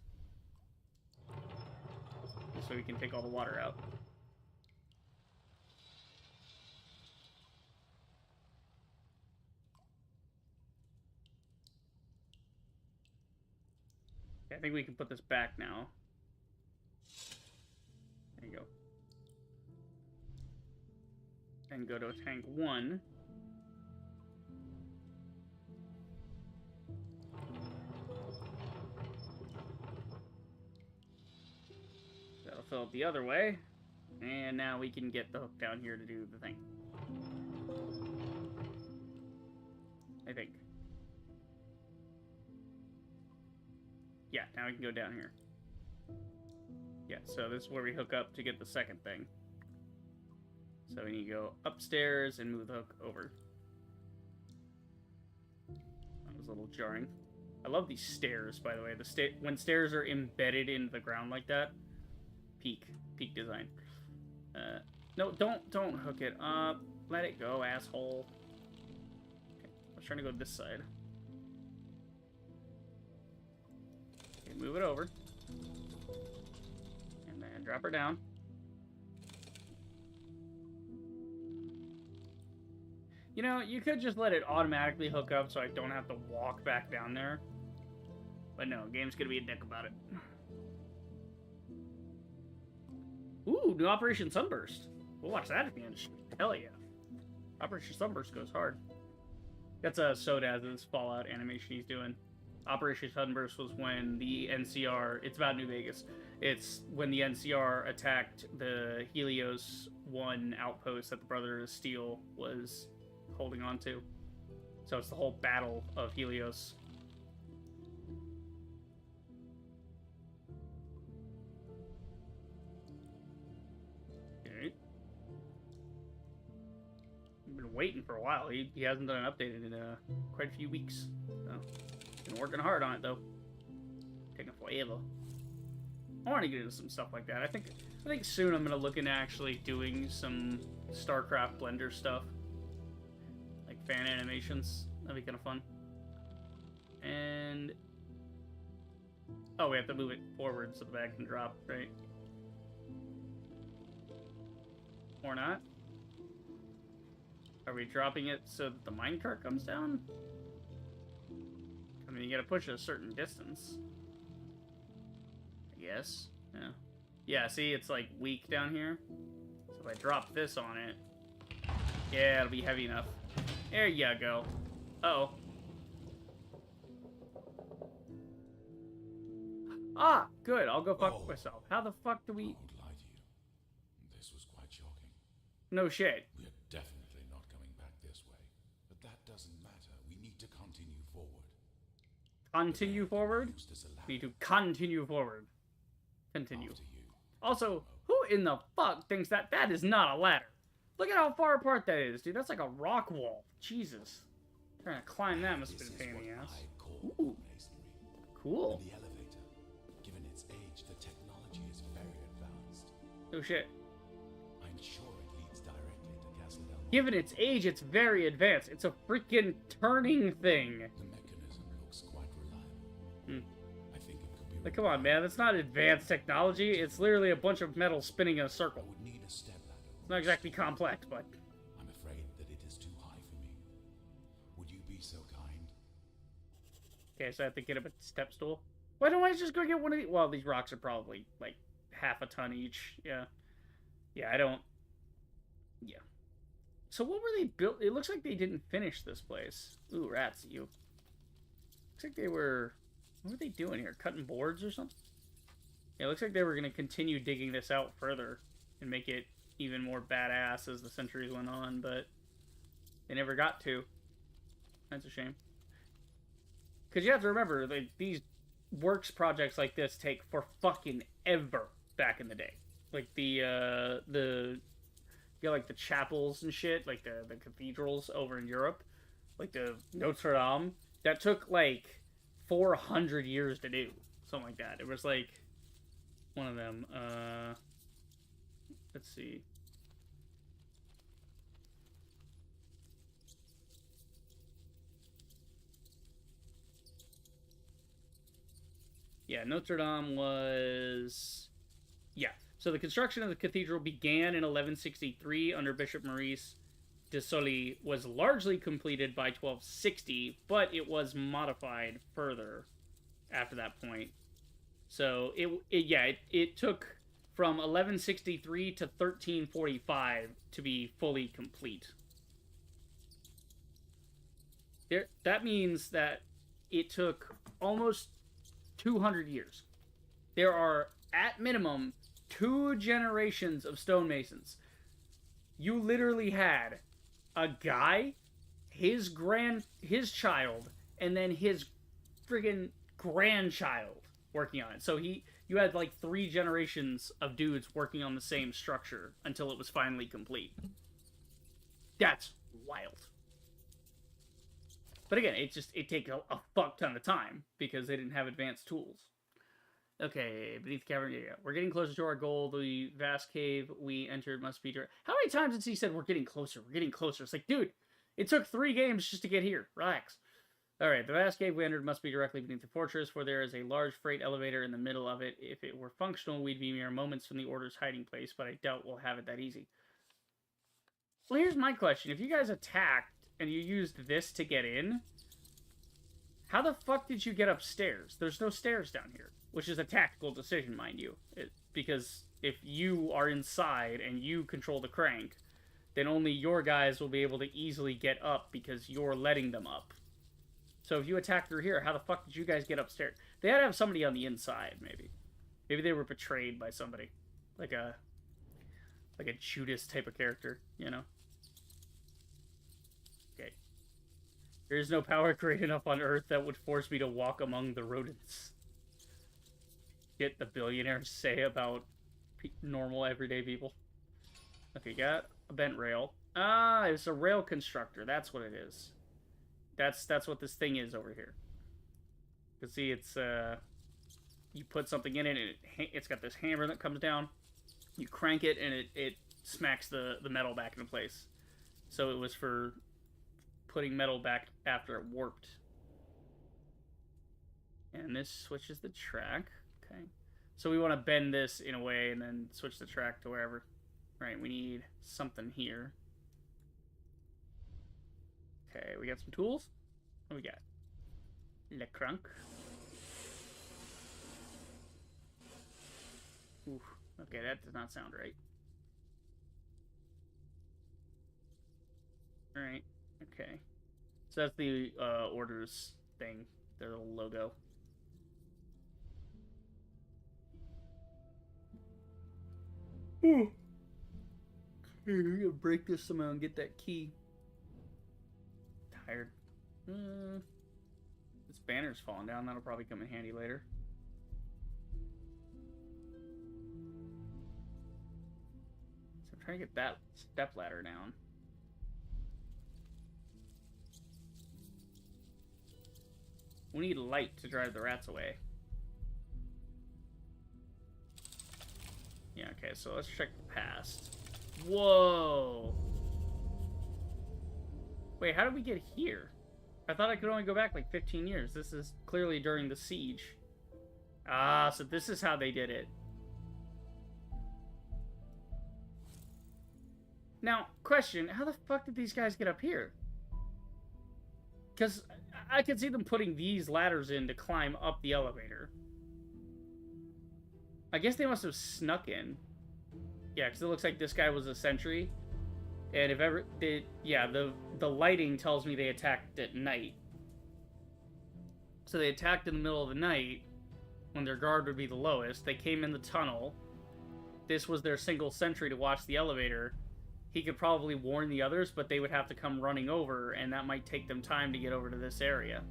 So we can take all the water out. Okay, I think we can put this back now. There you go. And go to tank 1. That'll fill it the other way. And now we can get the hook down here to do the thing. I think. Yeah, now we can go down here. Yeah, so this is where we hook up to get the second thing. So we need to go upstairs and move the hook over. That was a little jarring. I love these stairs, by the way. When stairs are embedded into the ground like that, peak design. No, don't hook it up. Let it go, asshole. Okay, I was trying to go this side. Okay, move it over. And then drop her down. You know, you could just let it automatically hook up so I don't have to walk back down there. But no, game's gonna be a dick about it. Ooh, new Operation Sunburst. We'll watch that at the end. Hell yeah. Operation Sunburst goes hard. That's Sodaz's Fallout animation he's doing. Operation Sunburst was when the NCR... It's about New Vegas. It's when the NCR attacked the Helios 1 outpost that the Brother of Steel was holding on to. So it's the whole battle of Helios. Okay. I've been waiting for a while. He hasn't done an update in quite a few weeks. So, been working hard on it though. Taking forever. I want to get into some stuff like that. I think soon I'm gonna look into actually doing some StarCraft Blender stuff. Fan animations. That'd be kind of fun. And... oh, we have to move it forward so the bag can drop, right? Or not? Are we dropping it so that the minecart comes down? I mean, you gotta push it a certain distance. I guess. Yeah. Yeah, see, it's like weak down here. So if I drop this on it... yeah, it'll be heavy enough. There you go. Uh-oh. Ah, good. I'll go fuck myself. How the fuck do we... I won't lie to you. This was quite shocking. No shit. We're definitely not coming back this way. But that doesn't matter. We need to continue forward. Continue forward? We need to continue forward. Continue. Also, who in the fuck thinks that is not a ladder? Look at how far apart that is, dude. That's like a rock wall. Jesus. Trying to climb that must have been a pain in the ass. Ooh. Cool. And the elevator. Given its age, the technology is very advanced. Oh shit. I'm sure it leads directly to Castle Del Monte. Given its age, it's very advanced. It's a freaking turning thing. The mechanism looks quite reliable. I think it could be... like, come on, man. That's not advanced technology. It's literally a bunch of metal spinning in a circle. I would need a step ladder. Not exactly complex, but... I'm afraid that it is too high for me. Would you be so kind? Okay, so I have to get up a step stool. Why don't I just go get one of these? Well, these rocks are probably, like, half a ton each. Yeah. Yeah, I don't... yeah. So what were they built... it looks like they didn't finish this place. Ooh, rats, you. Looks like they were... what were they doing here? Cutting boards or something? Yeah, it looks like they were going to continue digging this out further and make it even more badass as the centuries went on, but they never got to. That's a shame. Because you have to remember, like, these works projects like this take for fucking ever back in the day. Like you got like the chapels and shit, like the cathedrals over in Europe, like the Notre Dame, that took like 400 years to do. Something like that. It was like one of them. Let's see. Yeah, Notre Dame was... yeah. So the construction of the cathedral began in 1163 under Bishop Maurice de Sully, was largely completed by 1260, but it was modified further after that point. So it took from 1163 to 1345 to be fully complete. That means that it took almost 200 years. There are, at minimum, 2 generations of stonemasons. You literally had a guy his child, and then his friggin' grandchild working on it. So you had like 3 generations of dudes working on the same structure until it was finally complete. That's wild. But again, it takes a fuck ton of time because they didn't have advanced tools. Okay, beneath the cavern, yeah. We're getting closer to our goal. The vast cave we entered must be direct. How many times has he said we're getting closer? We're getting closer. It's like, dude, it took 3 games just to get here. Relax. Alright, the vast cave we entered must be directly beneath the fortress, for there is a large freight elevator in the middle of it. If it were functional, we'd be mere moments from the Order's hiding place, but I doubt we'll have it that easy. Well, here's my question. If you guys attacked and you used this to get in, how the fuck did you get upstairs? There's no stairs down here, which is a tactical decision, mind you. Because if you are inside and you control the crank, then only your guys will be able to easily get up because you're letting them up. So if you attack through here, how the fuck did you guys get upstairs? They had to have somebody on the inside, maybe. Maybe they were betrayed by somebody. Like a Judas type of character, you know? Okay. There is no power great enough on Earth that would force me to walk among the rodents. Get the billionaires say about normal, everyday people. Okay, got a bent rail. Ah, it's a rail constructor. That's what it is. That's what this thing is over here. You can see it's you put something in it and it's got this hammer that comes down. You crank it and it smacks the metal back into place. So it was for putting metal back after it warped. And this switches the track. Okay. So we want to bend this in a way and then switch the track to wherever. Right, we need something here. Okay, we got some tools. What do we got? Le crunk. Oof. Okay, that does not sound right. Alright, okay. So that's the orders thing, their little logo. I'm gonna break this somehow and get that key. Tired. This banner's falling down. That'll probably come in handy later. So I'm trying to get that step ladder down. We need light to drive the rats away. Yeah, okay, so let's check the past. Whoa! Wait, how did we get here? I thought I could only go back like 15 years. This is clearly during the siege. Ah, so this is how they did it. Now, question, how the fuck did these guys get up here? Because I could see them putting these ladders in to climb up the elevator. I guess they must have snuck in. Yeah, because it looks like this guy was a sentry. And if ever... the lighting tells me they attacked at night. So they attacked in the middle of the night, when their guard would be the lowest. They came in the tunnel. This was their single sentry to watch the elevator. He could probably warn the others, but they would have to come running over, and that might take them time to get over to this area.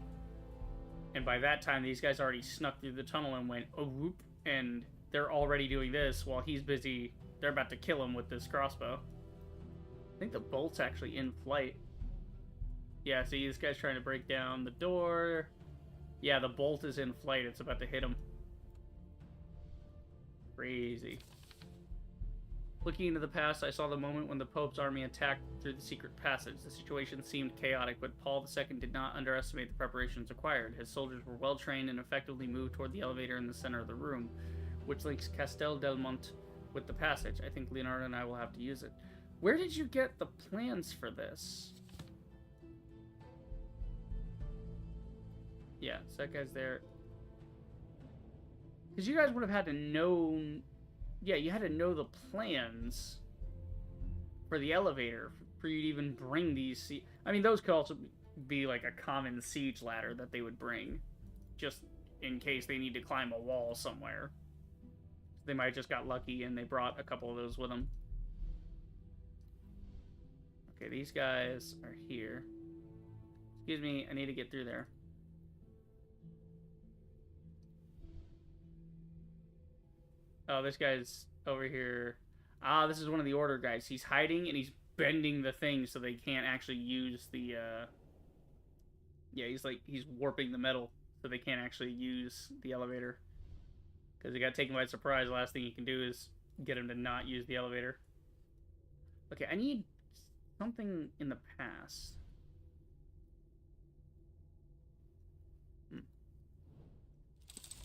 And by that time, these guys already snuck through the tunnel and went, oh, whoop, and they're already doing this while he's busy. They're about to kill him with this crossbow. I think the bolt's actually in flight. Yeah, see, this guy's trying to break down the door. Yeah, the bolt is in flight. It's about to hit him. Crazy. Looking into the past, I saw the moment when the Pope's army attacked through the secret passage. The situation seemed chaotic, but Paul II did not underestimate the preparations required. His soldiers were well trained and effectively moved toward the elevator in the center of the room, which links Castel del Monte with the passage. I think Leonardo and I will have to use it. Where did you get the plans for this? Yeah, so that guy's there. Because you guys would have had to know... Yeah, you had to know the plans for the elevator for you to even bring these... I mean, those could also be like a common siege ladder that they would bring. Just in case they need to climb a wall somewhere. They might have just got lucky and they brought a couple of those with them. Okay, these guys are here. Excuse me, I need to get through there. Oh, this guy's over here. Ah, this is one of the Order guys. He's hiding and he's bending the thing so they can't actually use the, Yeah, he's warping the metal so they can't actually use the elevator. Because he got taken by surprise. The last thing he can do is get him to not use the elevator. Okay, I need something in the past.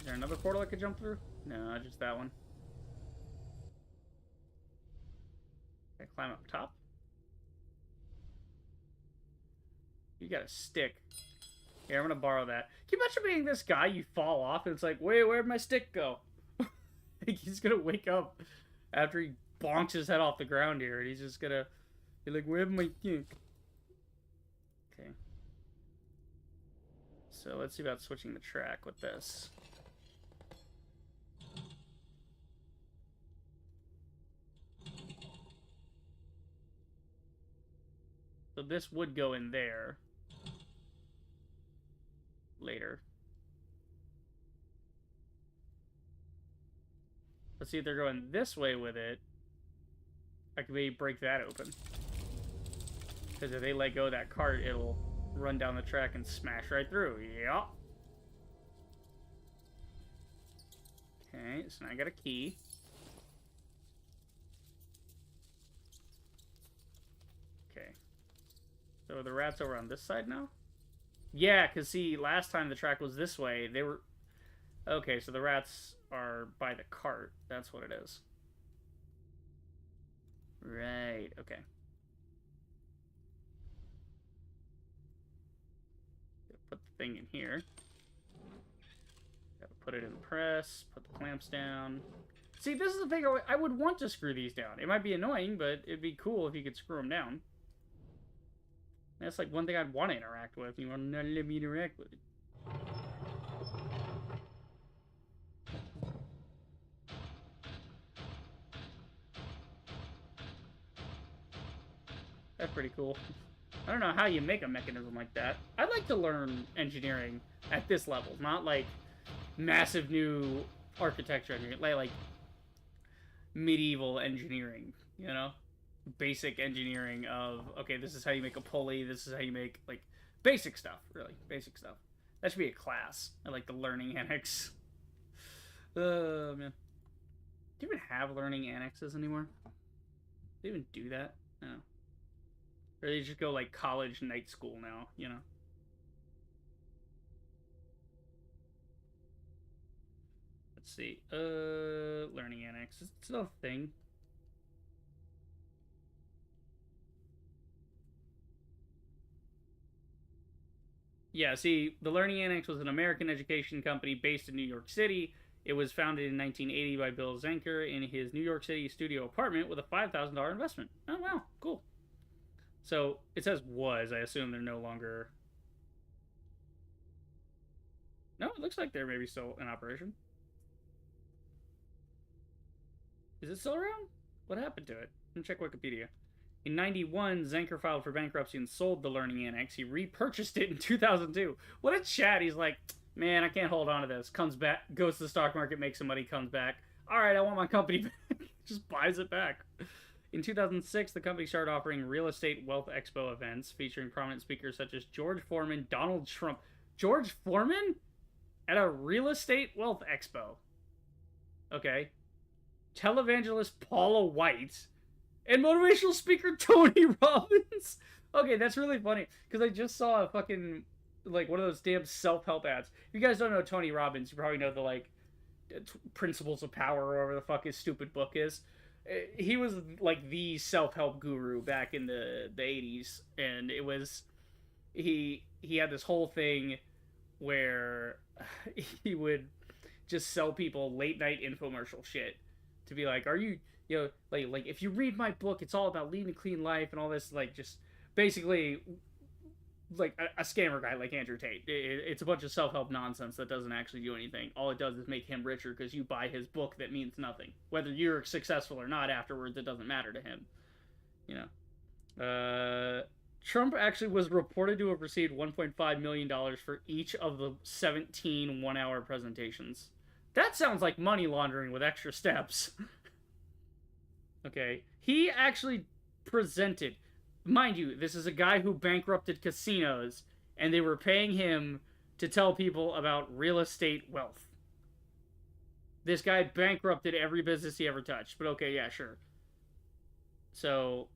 Is there another portal I could jump through? No, just that one. Okay, climb up top. You got a stick. Here, I'm gonna borrow that. Can you imagine being this guy, you fall off, and it's like, wait, where'd my stick go? Like, he's gonna wake up after he bonks his head off the ground here, and he's just gonna be like, where'd my stick? Okay. So let's see about switching the track with this. So this would go in there later. Let's see if they're going this way with it. I can maybe break that open. Because if they let go of that cart, it'll run down the track and smash right through. Yup. Okay, so now I got a key. Okay. So the rats over on this side now? Yeah, because see, last time the track was this way, they were... Okay, so the rats are by the cart. That's what it is. Right, okay. Put the thing in here. Gotta put it in the press, put the clamps down. See, this is the thing, I would want to screw these down. It might be annoying, but it'd be cool if you could screw them down. That's like one thing I'd want to interact with. You want to let me interact with it. That's pretty cool. I don't know how you make a mechanism like that. I'd like to learn engineering at this level, not like massive new architecture engineering, like medieval engineering, you know? Basic engineering of, okay, this is how you make a pulley, this is how you make, like, basic stuff, really. Basic stuff. That should be a class. I like the learning annex. Man. Do you even have learning annexes anymore? Do they even do that? No. Or they just go, like, college night school now, you know? Let's see. Learning annex. It's still a thing. Yeah, see, the Learning Annex was an American education company based in New York City. It was founded in 1980 by Bill Zenker in his New York City studio apartment with a $5,000 investment. Oh, wow, cool. So, it says was. I assume they're no longer... No, it looks like they're maybe still in operation. Is it still around? What happened to it? Let me check Wikipedia. In 91, Zenker filed for bankruptcy and sold the Learning Annex. He repurchased it in 2002. What a chat. He's like, man, I can't hold on to this. Comes back, goes to the stock market, makes some money, comes back. All right, I want my company back. Just buys it back. In 2006, the company started offering real estate wealth expo events featuring prominent speakers such as George Foreman, Donald Trump. George Foreman? At a real estate wealth expo. Okay. Televangelist Paula White. And motivational speaker Tony Robbins. Okay, that's really funny. Because I just saw a fucking, like, one of those damn self-help ads. If you guys don't know Tony Robbins, you probably know the, like, Principles of Power, or whatever the fuck his stupid book is. He was, like, the self-help guru back in the 80s. And it was... He had this whole thing where he would just sell people late-night infomercial shit. To be like, are you... You know, like if you read my book, it's all about leading a clean life and all this, like, just basically like a scammer guy like Andrew Tate. It's a bunch of self-help nonsense that doesn't actually do anything. All it does is make him richer because you buy his book that means nothing. Whether you're successful or not afterwards, it doesn't matter to him. You know. Trump actually was reported to have received $1.5 million for each of the 17 one-hour presentations. That sounds like money laundering with extra steps. Okay. He actually presented. Mind you, this is a guy who bankrupted casinos, and they were paying him to tell people about real estate wealth. This guy bankrupted every business he ever touched. But okay, yeah, sure. So,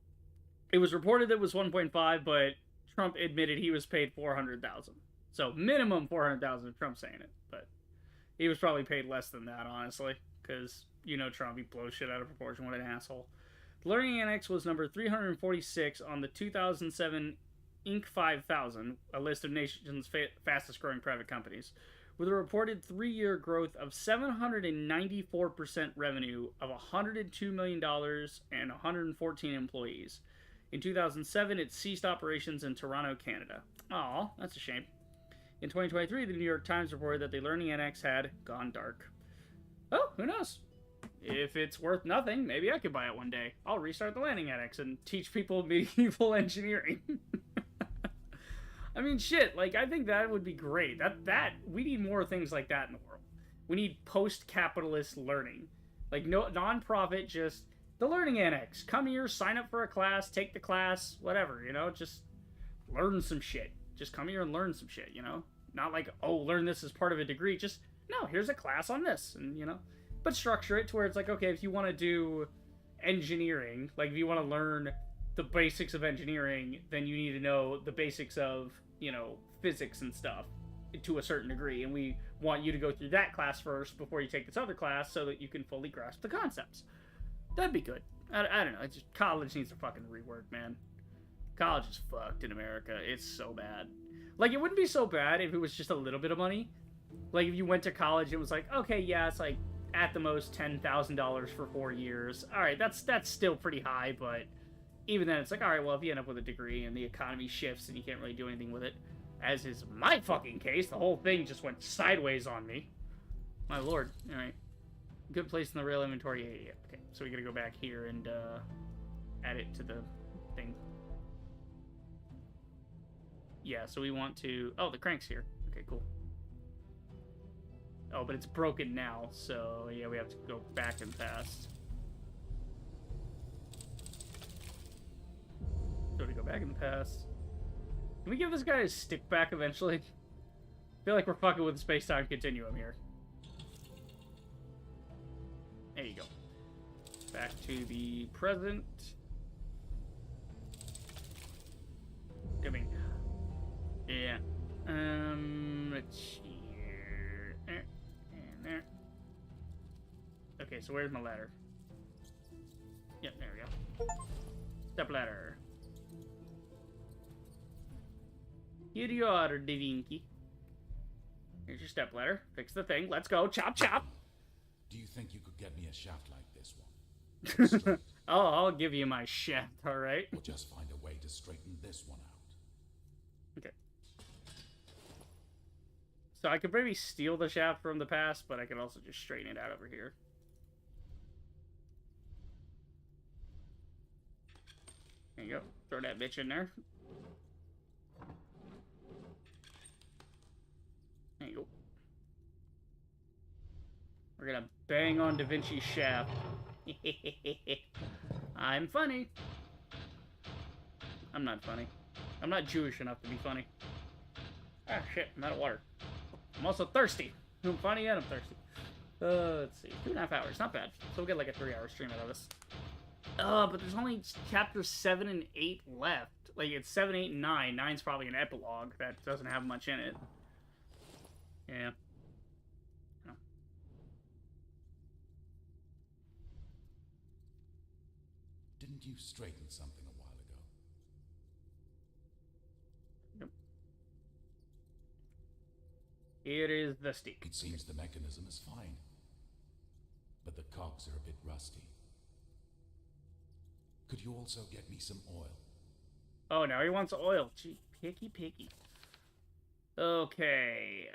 it was reported that it was 1.5, but Trump admitted he was paid 400,000. So, minimum 400,000 if Trump's saying it. But he was probably paid less than that, honestly. Because, you know Trump, he blows shit out of proportion. What an asshole. The Learning Annex was number 346 on the 2007 Inc. 5000, a list of nation's fastest growing private companies, with a reported 3-year growth of 794% revenue of $102 million and 114 employees. In 2007, it ceased operations in Toronto, Canada. Aw, that's a shame. In 2023, the New York Times reported that the Learning Annex had gone dark. Oh, who knows? If it's worth nothing, maybe I could buy it one day. I'll restart the Learning Annex and teach people medieval engineering. I mean, shit, like, I think that would be great. We need more things like that in the world. We need post-capitalist learning. Like, no non-profit, just the Learning Annex. Come here, sign up for a class, take the class, whatever, you know? Just learn some shit. Just come here and learn some shit, you know? Not like, oh, learn this as part of a degree. Just, no, here's a class on this, and, you know? But structure it to where it's like, okay, if you want to do engineering, like, if you want to learn the basics of engineering, then you need to know the basics of, you know, physics and stuff to a certain degree, and we want you to go through that class first before you take this other class so that you can fully grasp the concepts. That'd be good. I don't know. It's just, college needs to fucking rework, man. College is fucked in America. It's so bad. Like, it wouldn't be so bad if it was just a little bit of money. Like, if you went to college, it was like, okay, yeah, it's like, at the most, $10,000 for 4 years. Alright, that's still pretty high, but even then, it's like, alright, well, if you end up with a degree and the economy shifts and you can't really do anything with it, as is my fucking case, the whole thing just went sideways on me. My lord. Alright. Good place in the rail inventory. Yeah. Okay, so we gotta go back here and, add it to the thing. Yeah, so we want to... Oh, the crank's here. Okay, cool. Oh, but it's broken now, so yeah, we have to go back and past. So we go back in the past. Can we give this guy his stick back eventually? I feel like we're fucking with the space-time continuum here. There you go. Back to the present. I mean, yeah. Let's see. There. Okay, so where's my ladder? Yep, there we go. Step ladder. Here you are, Da Vinci. Here's your step ladder. Fix the thing. Let's go. Chop, chop. Do you think you could get me a shaft like this one? Oh, I'll give you my shaft, alright? Or just find a way to straighten this one out. Okay. So I could maybe steal the shaft from the past, but I could also just straighten it out over here. There you go. Throw that bitch in there. There you go. We're gonna bang on Da Vinci's shaft. I'm funny. I'm not funny. I'm not Jewish enough to be funny. Ah, shit. I'm out of water. I'm also thirsty. I'm funny and I'm thirsty. Let's see. 2.5 hours. Not bad. So we'll get like a 3-hour stream out of this. But there's only chapters 7 and 8 left. Like, it's 7, 8, and 9. 9's probably an epilogue that doesn't have much in it. Yeah. Oh. Didn't you straighten something a while ago? Yep. Here is the stick. It seems the mechanism is fine, but the cogs are a bit rusty. Could you also get me some oil? Oh, now he wants oil. Gee, picky. Okay.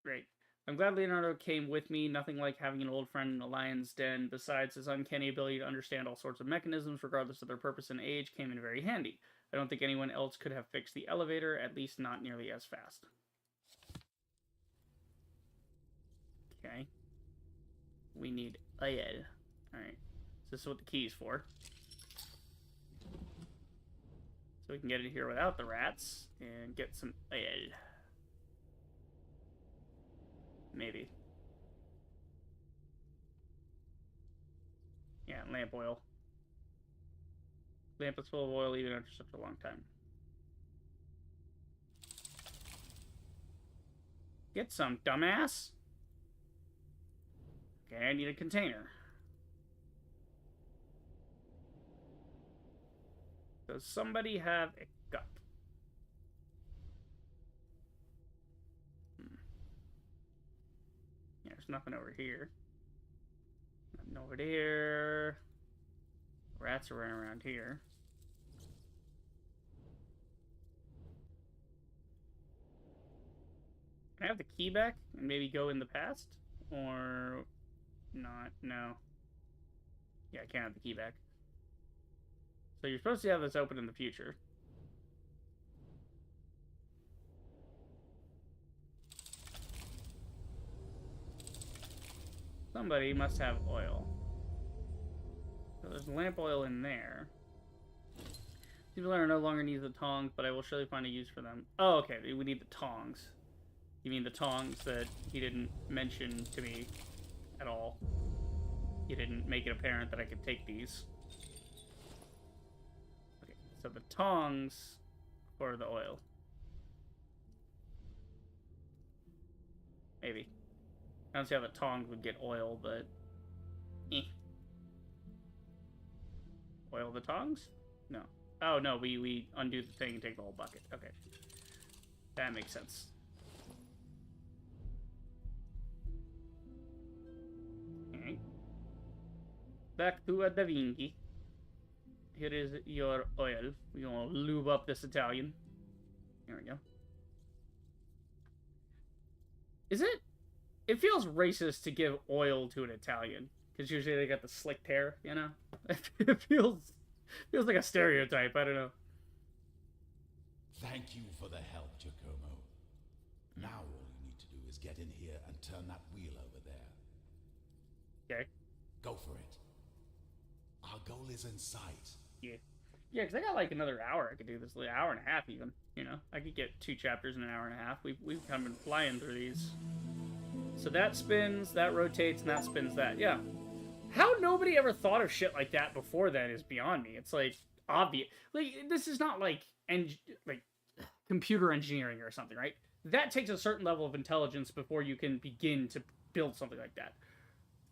Great. I'm glad Leonardo came with me. Nothing like having an old friend in a lion's den. Besides, his uncanny ability to understand all sorts of mechanisms, regardless of their purpose and age, came in very handy. I don't think anyone else could have fixed the elevator, at least not nearly as fast. Okay. We need oil. Alright. So this is what the key is for. So we can get in here without the rats and get some oil. Maybe. Yeah, lamp oil. Lamp is full of oil even after such a long time. Get some, dumbass! Okay, I need a container. Does somebody have a cup? Yeah, there's nothing over here. Nothing over there. Rats are running around here. Can I have the key back and maybe go in the past? Or not? No. Yeah, I can't have the key back. So you're supposed to have this open in the future. Somebody must have oil. So there's lamp oil in there. People are no longer need the tongs, but I will surely find a use for them. Oh, okay. We need the tongs. You mean the tongs that he didn't mention to me at all? He didn't make it apparent that I could take these. Okay, so the tongs for the oil. Maybe. I don't see how the tongs would get oil, but... eh. Oil the tongs? No. Oh, no, we undo the thing and take the whole bucket. Okay. That makes sense. Okay. Back to Da Vinci. Here is your oil. We're gonna lube up this Italian. There we go. Is it? It feels racist to give oil to an Italian. Because usually they got the slicked hair, you know? It feels like a stereotype, I don't know. Thank you for the help, Giacomo. Now all you need to do is get in here and turn that wheel over there. Okay. Go for it. Our goal is in sight. Yeah. Yeah, because I got like another hour I could do this. Like an hour and a half even, you know? I could get 2 chapters in an hour and a half. We've kind of been flying through these. So that spins, that rotates, and that spins that. Yeah. How nobody ever thought of shit like that before then is beyond me. It's like obvious. Like this is not like computer engineering or something, right? That takes a certain level of intelligence before you can begin to build something like that.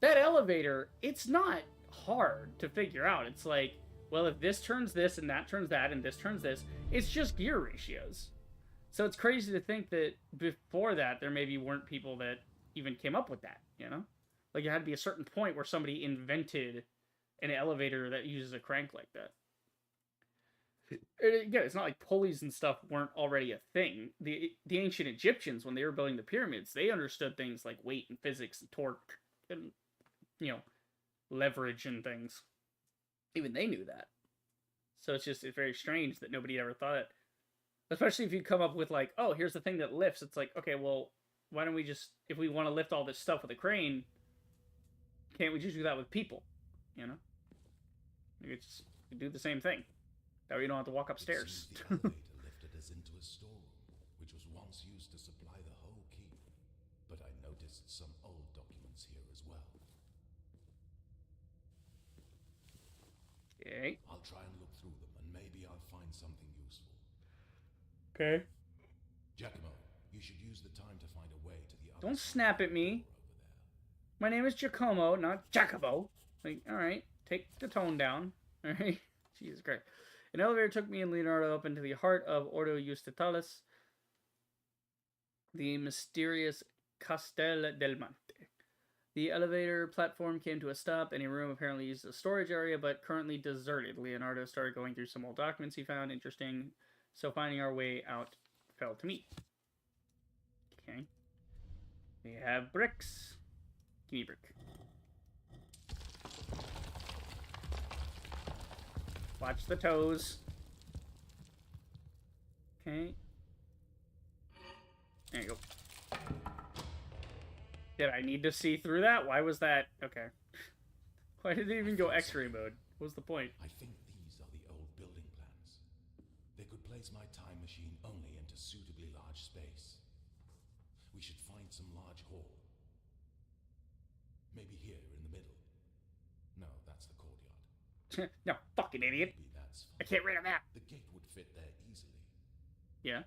That elevator, it's not hard to figure out. It's like, well, if this turns this and that turns that and this turns this, it's just gear ratios. So it's crazy to think that before that there maybe weren't people that even came up with that, you know? Like, it had to be a certain point where somebody invented an elevator that uses a crank like that. And again, it's not like pulleys and stuff weren't already a thing. The ancient Egyptians, when they were building the pyramids, they understood things like weight and physics and torque and, you know, leverage and things. Even they knew that. So it's very strange that nobody ever thought it. Especially if you come up with like, oh, here's the thing that lifts. It's like, okay, well, why don't we just, if we want to lift all this stuff with a crane, can't we just do that with people? You know? Maybe it's do the same thing. That way you don't have to walk upstairs. The elevator lifted us into a storeroom, which was once used to supply the whole keep. But I noticed some old documents here as well. Okay. I'll try and look through them, and maybe I'll find something useful. Okay. Giacomo, you should use the time to find a way to the other Don't side snap at of the me. door over there. My name is Giacomo, not Jacobo. Like, alright, take the tone down. Alright? Jesus Christ. An elevator took me and Leonardo up into the heart of Ordo Justitalis, the mysterious Castel del Monte. The elevator platform came to a stop, and a room apparently used as a storage area, but currently deserted. Leonardo started going through some old documents he found interesting, so finding our way out fell to me. Okay. We have bricks. Give me a brick. Watch the toes. Okay. There you go. Did I need to see through that? Why was that? Okay. Why did it even go X-ray mode? What was the point? I think these are the old building plans. They could place my time machine only into suitably large space. We should find some large hall. Maybe here in the middle. No, that's the courtyard. No, fucking idiot. Maybe that's fine. I can't read a map. The gate would fit there easily. Yeah.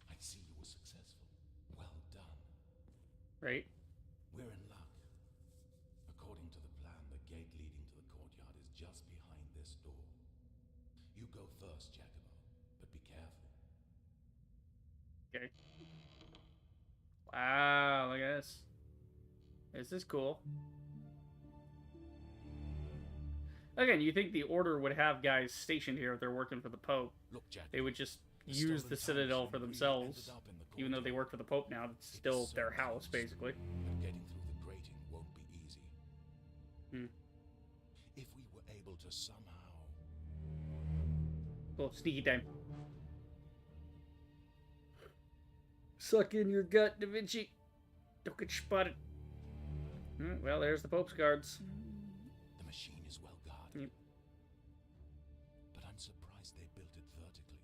I see you were successful. Well done. Right. We're in luck. According to the plan, the gate leading to the courtyard is just behind this door. You go first, Giacomo, but be careful. Okay. Wow, look at this. This is cool. Again, you think the Order would have guys stationed here if they're working for the Pope. Look, Giacomo, They would just use the Citadel for themselves. Even though they work for the Pope now, it's still their house, basically. But getting through the grating won't be easy. Hmm. If we were able to somehow... Little sneaky time. Suck in your gut, Da Vinci. Don't get spotted. Well, there's the Pope's guards. The machine is well guarded. Yep. But I'm surprised they built it vertically.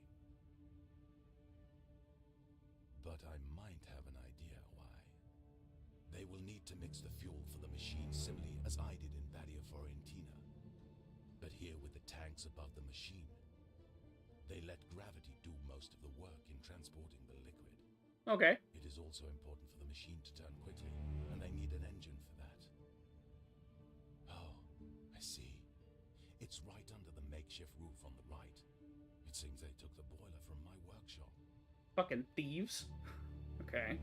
But I might have an idea why. They will need to mix the fuel for the machine similarly as I did in Badia Fiorentina. But here with the tanks above the machine, they let gravity do most of the work in transporting the liquid. Okay. It is also important for the machine to turn quickly, and they need an engine for that. Oh, I see. It's right under the makeshift roof on the right. It seems they took the boiler from my workshop. Fucking thieves. Okay.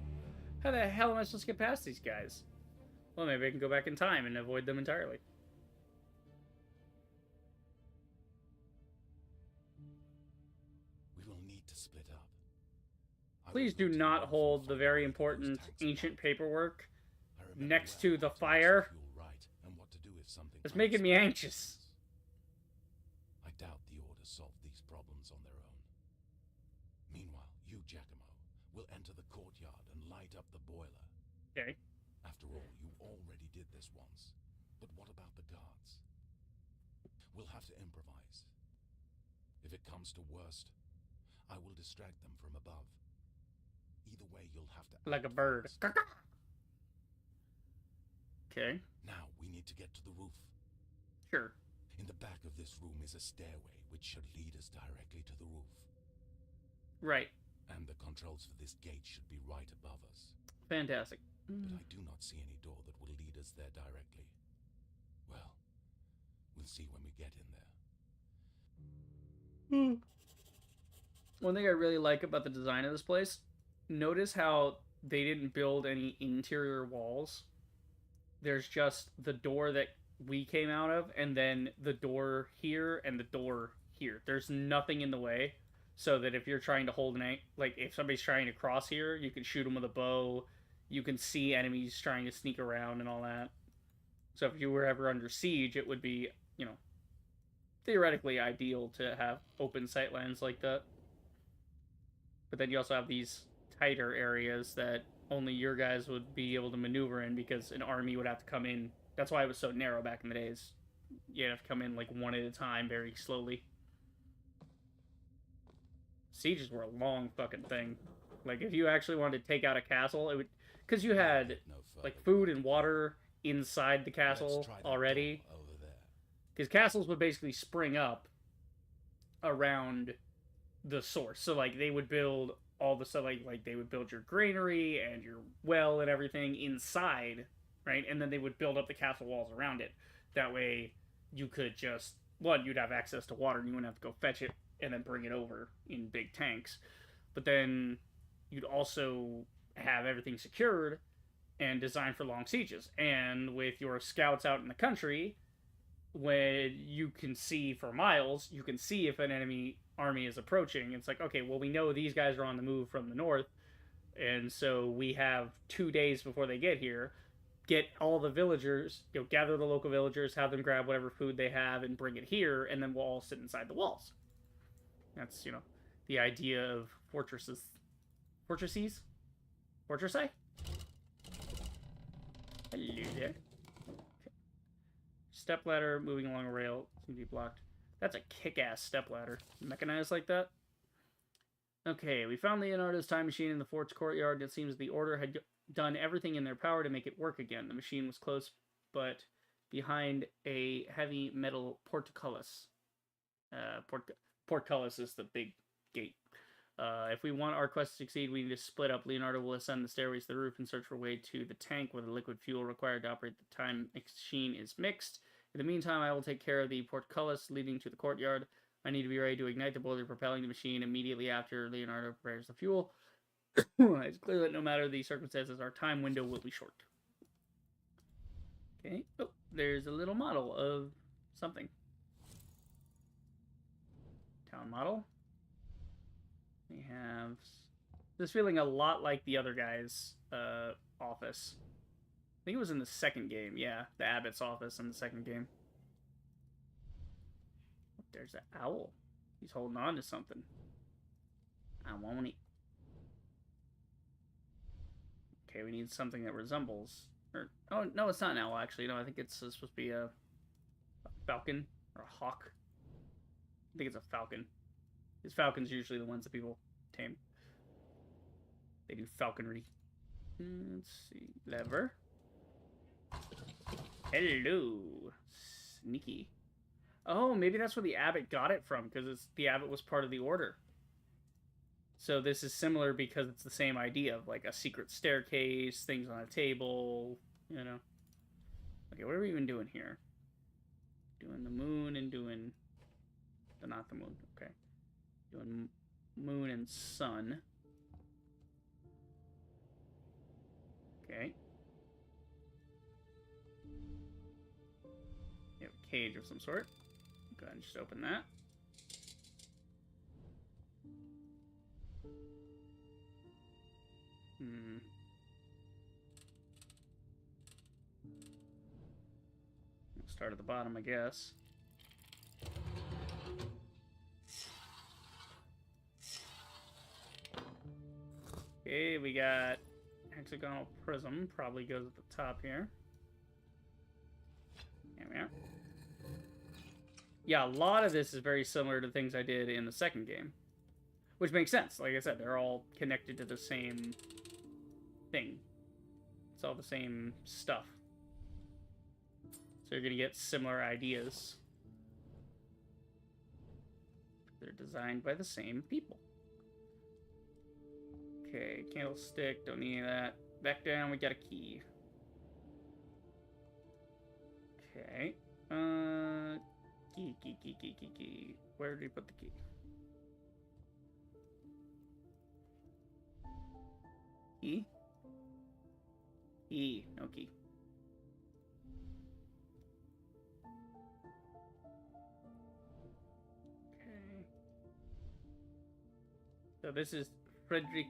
How the hell am I supposed to get past these guys? Well, maybe I can go back in time and avoid them entirely. We will need to split up. Please do not hold the very important ancient paperwork next to the fire. It's making me anxious. I doubt the Order solved these problems on their own. Meanwhile, you, Giacomo, will enter the courtyard and light up the boiler. Okay. After all, you already did this once. But what about the guards? We'll have to improvise. If it comes to worst, I will distract them from above. Either way, you'll have to... Like a bird. Okay. Now, we need to get to the roof. Sure. In the back of this room is a stairway which should lead us directly to the roof. Right. And the controls for this gate should be right above us. Fantastic. But I do not see any door that will lead us there directly. Well, we'll see when we get in there. One thing I really like about the design of this place, notice how they didn't build any interior walls. There's just the door that we came out of, and then the door here and the door here. There's nothing in the way, so that if you're trying to hold like if somebody's trying to cross here, you can shoot them with a bow. You can see enemies trying to sneak around and all that. So if you were ever under siege, it would be, you know, theoretically ideal to have open sightlines like that. But then you also have these tighter areas that only your guys would be able to maneuver in, because an army would have to come in. That's why it was so narrow back in the days. You'd have to come in like one at a time, very slowly. Sieges were a long fucking thing. Like, if you actually wanted to take out a castle, it would... Because you had, like, food and water inside the castle already. Because castles would basically spring up around the source. So, like, they would build all the stuff, like they would build your granary and your well and everything inside, right? And then they would build up the castle walls around it. That way, you could just... One, you'd have access to water and you wouldn't have to go fetch it and then bring it over in big tanks. But then you'd also have everything secured and designed for long sieges. And with your scouts out in the country, when you can see for miles, you can see if an enemy army is approaching. It's like, okay, well, we know these guys are on the move from the north. And so we have 2 days before they get here, get all the villagers, gather the local villagers, have them grab whatever food they have and bring it here, and then we'll all sit inside the walls. That's, the idea of fortresses. Fortresses? Fortressi? Hello there. Okay. Stepladder moving along a rail. Seems to be blocked. That's a kick-ass stepladder. Mechanized like that? Okay, we found Leonardo's time machine in the fort's courtyard. It seems the Order had done everything in their power to make it work again. The machine was close, but behind a heavy metal portcullis. Portcullis is the big gate. If we want our quest to succeed, we need to split up. Leonardo will ascend the stairways to the roof and search for a way to the tank where the liquid fuel required to operate the time machine is mixed. In the meantime, I will take care of the portcullis leading to the courtyard. I need to be ready to ignite the boiler propelling the machine immediately after Leonardo prepares the fuel. It's clear that no matter the circumstances, our time window will be short. Okay. Oh, there's a little model of something. Town model. We have this feeling a lot like the other guy's office. I think it was in the second game. Yeah, the Abbot's office in the second game. There's an owl. He's holding on to something. I want it. Okay, we need something that resembles... oh, no, it's not an owl, actually. No, I think it's supposed to be a falcon or a hawk. I think it's a falcon. Because falcons are usually the ones that people tame. They do falconry. Let's see. Lever. Hello. Sneaky. Oh, maybe that's where the Abbot got it from, because the Abbot was part of the Order. So this is similar because it's the same idea of, like, a secret staircase, things on a table, Okay, what are we even doing here? Doing the moon and doing... not the moon, okay. Doing moon and sun. Okay. You have a cage of some sort. Go ahead and just open that. We'll start at the bottom, I guess. Okay, we got hexagonal prism. Probably goes at the top here. There we are. Yeah, a lot of this is very similar to things I did in the second game. Which makes sense. Like I said, they're all connected to the same thing. It's all the same stuff. So you're going to get similar ideas. They're designed by the same people. Okay, candlestick, don't need any of that. Back down, we got a key. Okay. Key. Where did we put the key? Key? Key. No key. Okay. So this is Frederick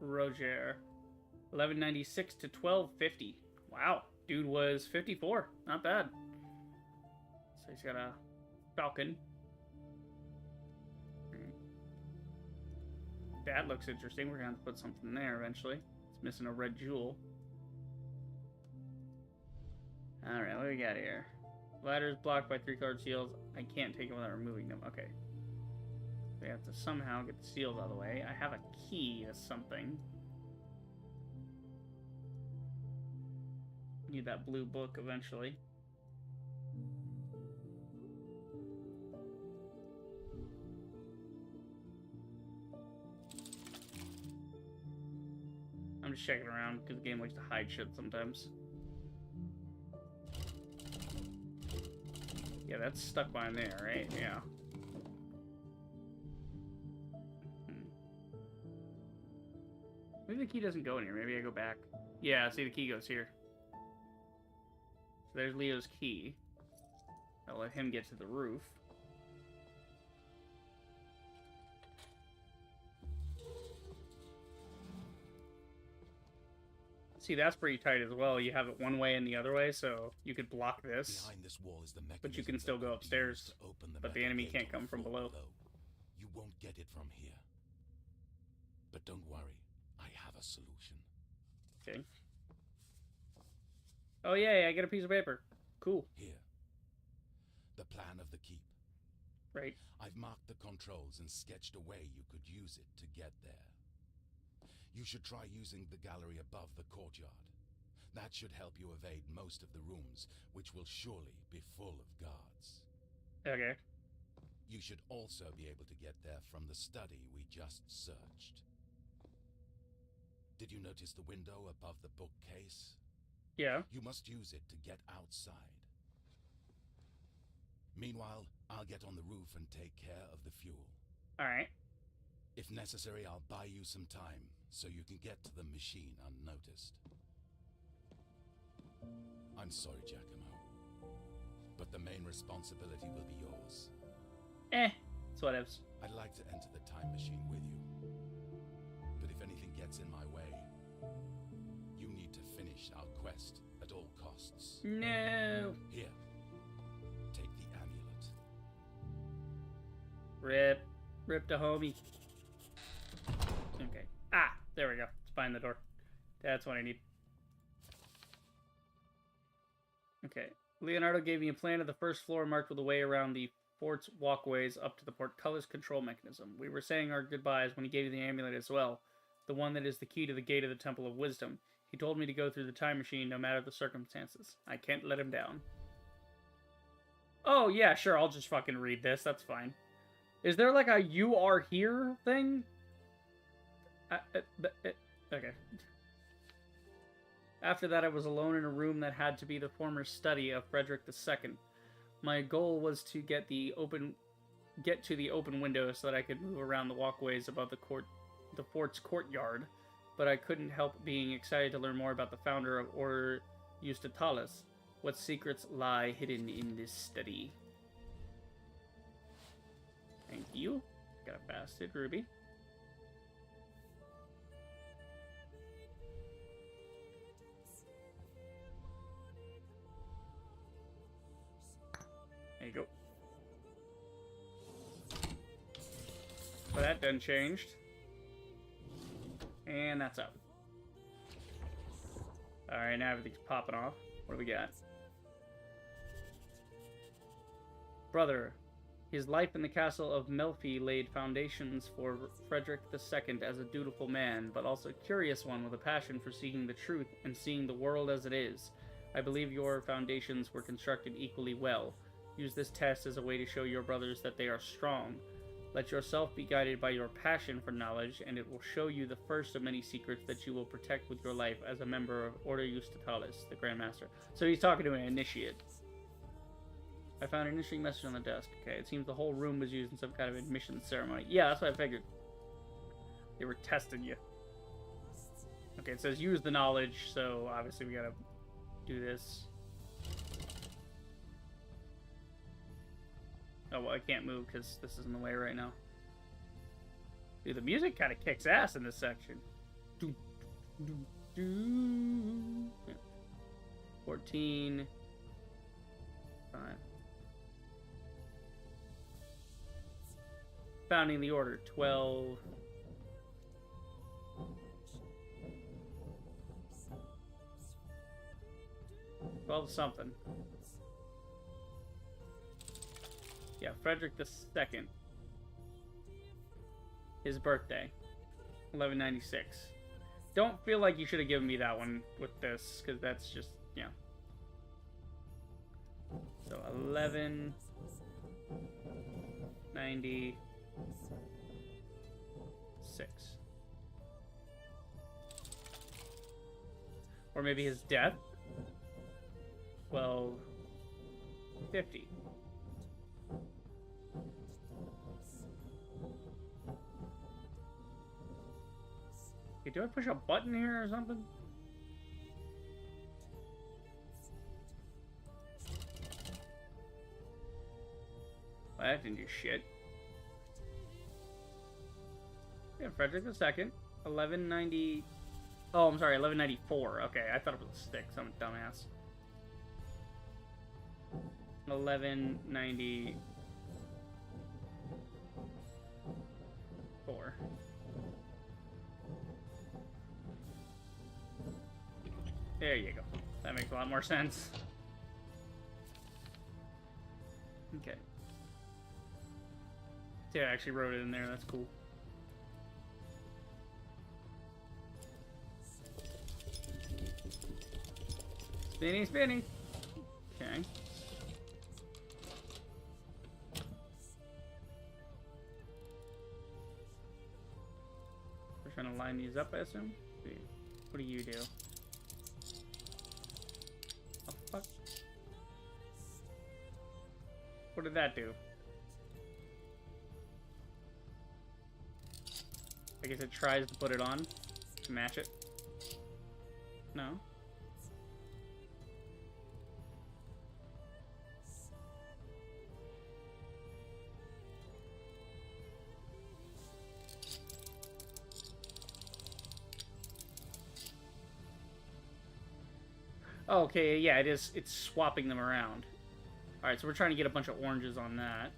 Roger. 1196 to 1250. Wow. Dude was 54. Not bad. So he's got a falcon. That looks interesting. We're going to have to put something there eventually. It's missing a red jewel. Alright, what do we got here? Ladders blocked by 3-card seals. I can't take them without removing them. Okay. We have to somehow get the seals out of the way. I have a key to something. Need that blue book eventually. I'm just checking around because the game likes to hide shit sometimes. Yeah, that's stuck behind there, right? Yeah. Maybe the key doesn't go in here. Maybe I go back. Yeah, see, the key goes here. So there's Leo's key. I'll let him get to the roof. See, that's pretty tight as well. You have it one way and the other way, so you could block this. Behind this wall is the But you mechanism can still that go could be upstairs, used to open the but the metal enemy gate can't on come the from floor below. You won't get it from here. But don't worry, I have a solution. Okay. Oh, yay, I get a piece of paper. Cool. Here. The plan of the keep. Right. I've marked the controls and sketched a way you could use it to get there. You should try using the gallery above the courtyard. That should help you evade most of the rooms, which will surely be full of guards. Okay. You should also be able to get there from the study we just searched. Did you notice the window above the bookcase? Yeah. You must use it to get outside. Meanwhile, I'll get on the roof and take care of the fuel. Alright. If necessary, I'll buy you some time so you can get to the machine unnoticed. I'm sorry, Giacomo, but the main responsibility will be yours. It's whatevs. I'd like to enter the time machine with you, but if anything gets in my way, you need to finish our quest at all costs. No. Here, take the amulet. Rip to homie. Okay. Ah, there we go. It's behind the door. That's what I need. Okay. Leonardo gave me a plan of the first floor marked with a way around the fort's walkways up to the portcullis control mechanism. We were saying our goodbyes when he gave me the amulet as well, the one that is the key to the gate of the Temple of Wisdom. He told me to go through the time machine no matter the circumstances. I can't let him down. Oh, yeah, sure, I'll just fucking read this. That's fine. Is there like a "you are here" thing? Okay. After that, I was alone in a room that had to be the former study of Frederick II. My goal was to get to the open window so that I could move around the walkways above the fort's courtyard, but I couldn't help being excited to learn more about the founder of Order Justitalis. What secrets lie hidden in this study? Thank you. Got a bastard ruby. There you go. So that done changed. And that's up. Alright, now everything's popping off. What do we got? Brother, his life in the castle of Melfi laid foundations for Frederick II as a dutiful man, but also curious one with a passion for seeking the truth and seeing the world as it is. I believe your foundations were constructed equally well. Use this test as a way to show your brothers that they are strong. Let yourself be guided by your passion for knowledge, and it will show you the first of many secrets that you will protect with your life as a member of Order Justitalis, the Grand Master. So he's talking to an initiate. I found an interesting message on the desk. Okay, it seems the whole room was used in some kind of admission ceremony. Yeah, that's what I figured. They were testing you. Okay, it says use the knowledge, so obviously we gotta do this. Oh, well, I can't move because this is in the way right now. Dude, the music kind of kicks ass in this section. Do, do, do. Yeah. 14. 5. Founding the Order. 12. 12 something. Yeah, Frederick II. His birthday. 1196. Don't feel like you should have given me that one with this, because that's just, yeah. So, 1196. Or maybe his death. 1250. Okay, do I push a button here or something? Well, that didn't do shit. Yeah, Frederick II, 1196. Oh, I'm sorry, 1194. Okay, I thought it was a stick. So I'm a dumbass. 1194. There you go. That makes a lot more sense. Okay. Yeah, I actually wrote it in there. That's cool. Spinny, spinny. Okay. We're trying to line these up, I assume. What do you do? Oh, fuck. What did that do? I guess it tries to put it on to match it. No. Oh, okay, yeah, it is. It's swapping them around. All right, so we're trying to get a bunch of oranges on that.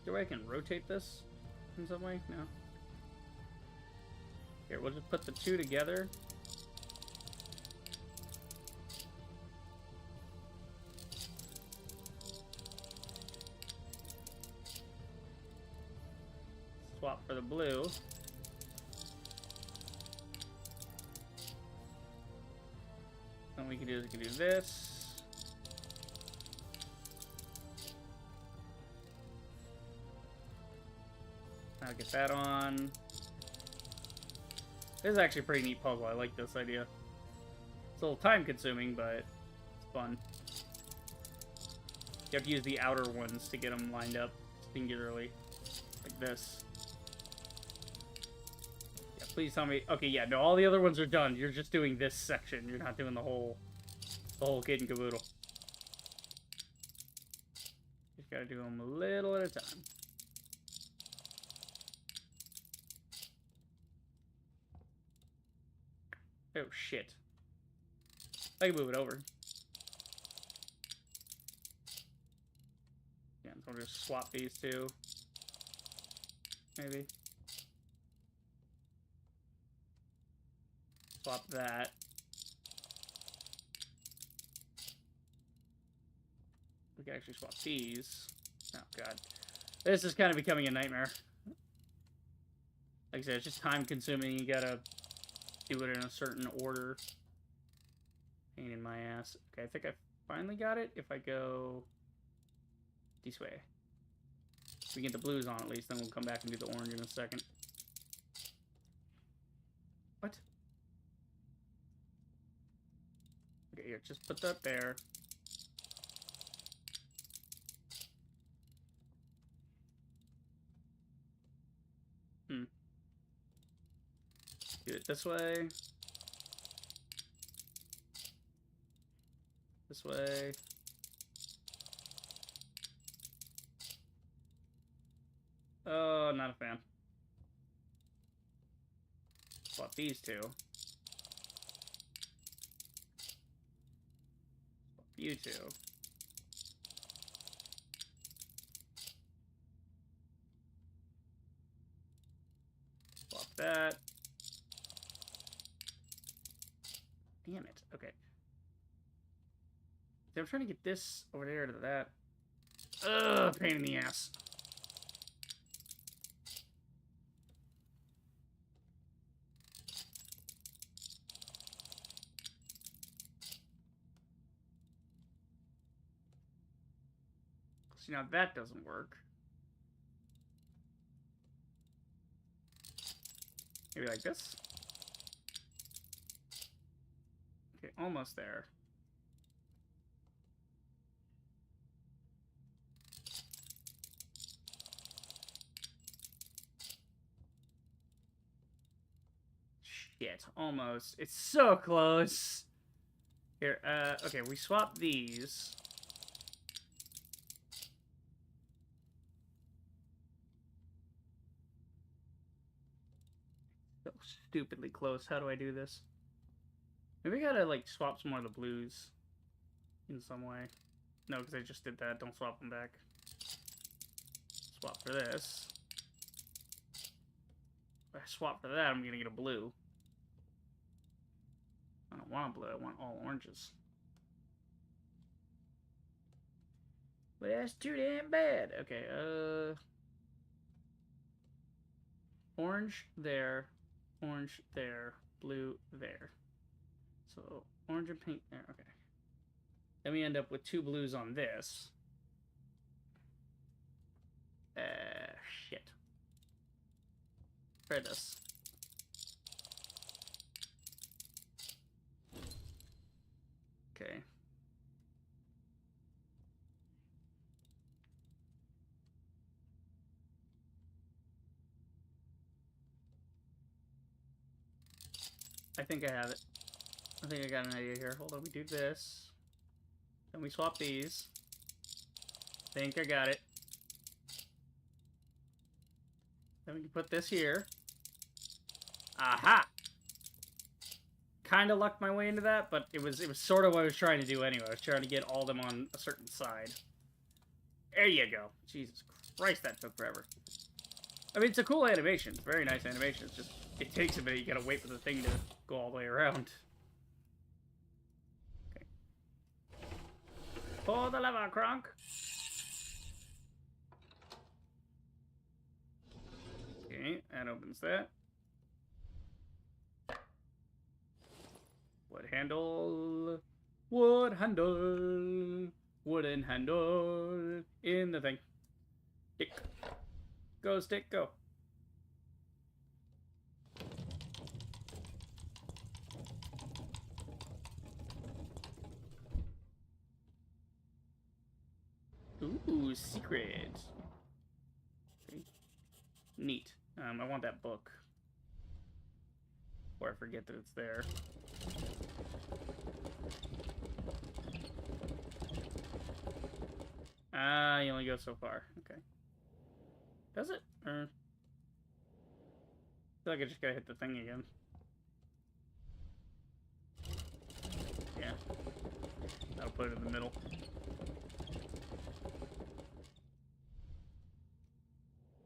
Do I can rotate this in some way? No. Here, we'll just put the two together. Swap for the blue. What we can do is we can do this. I'll get that on. This is actually a pretty neat puzzle. I like this idea. It's a little time consuming, but it's fun. You have to use the outer ones to get them lined up singularly. Like this. Yeah, please tell me. Okay, yeah, no, all the other ones are done. You're just doing this section. You're not doing the whole kit and caboodle. Just gotta do them a little at a time. Oh, shit. I can move it over. Yeah, so we'll just swap these two. Maybe. Swap that. We can actually swap these. Oh, God. This is kind of becoming a nightmare. Like I said, it's just time consuming. You gotta do it in a certain order. Pain in my ass. Okay, I think I finally got it. If I go this way. If we get the blues on at least, then we'll come back and do the orange in a second. What? Okay, here, just put that there. Do it this way. This way. Oh, not a fan. Swap these two. Swap you two. Swap that. Damn it. Okay. I'm trying to get this over there to that. Ugh, pain in the ass. See, now that doesn't work. Maybe like this? Okay, almost there. Shit, almost. It's so close. Here, okay, we swap these. stupidly close. How do I do this? Maybe I gotta, like, swap some more of the blues in some way. No, because I just did that. Don't swap them back. Swap for this. If I swap for that, I'm gonna get a blue. I don't want a blue. I want all oranges. But that's too damn bad. Okay, orange there, blue there. So, orange and pink there, okay. Then we end up with 2 blues on this. Shit. Try this. Okay. I think I have it. I think I got an idea here. Hold on, we do this. Then we swap these. Think I got it. Then we can put this here. Aha! Kind of lucked my way into that, but it was sort of what I was trying to do anyway. I was trying to get all of them on a certain side. There you go. Jesus Christ, that took forever. I mean, it's a cool animation. It's a very nice animation. It's just, it takes a bit. You gotta wait for the thing to go all the way around. Okay. Pull the lever, Kronk. Okay, that opens that. Wood handle. Wood handle. Wooden handle. In the thing. Stick. Go, stick, go. Ooh, secret. Okay. Neat. I want that book. Or I forget that it's there. Ah, you only go so far. Okay. Does it? Or... I feel like I just gotta hit the thing again. Yeah. That'll put it in the middle.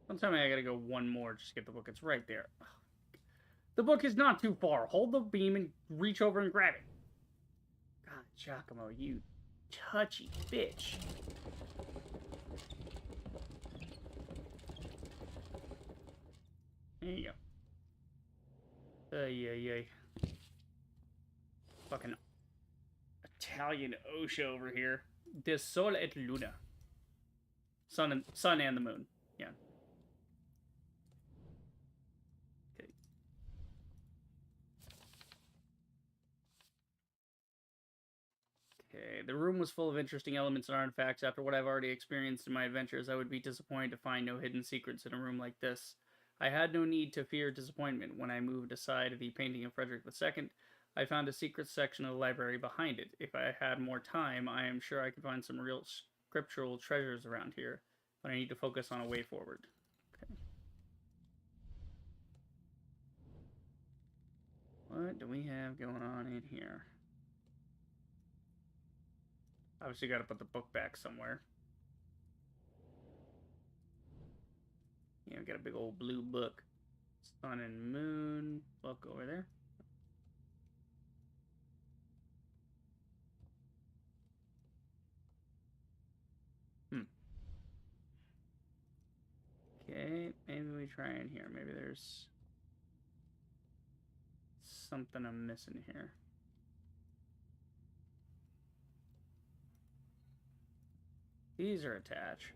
Don't tell me I gotta go one more just to get the book. It's right there. The book is not too far. Hold the beam and reach over and grab it. God, Giacomo, you touchy bitch. There you go. Ay. Fucking Italian OSHA over here. De Sol et Luna. Sun and the moon. Yeah. Okay. Okay, the room was full of interesting elements and artifacts. After what I've already experienced in my adventures, I would be disappointed to find no hidden secrets in a room like this. I had no need to fear disappointment when I moved aside the painting of Frederick II. I found a secret section of the library behind it. If I had more time, I am sure I could find some real scriptural treasures around here, but I need to focus on a way forward. Okay. What do we have going on in here? Obviously, got to put the book back somewhere. Yeah, we got a big old blue book. Sun and moon book over there. Okay, maybe we try in here. Maybe there's something I'm missing here. These are attached.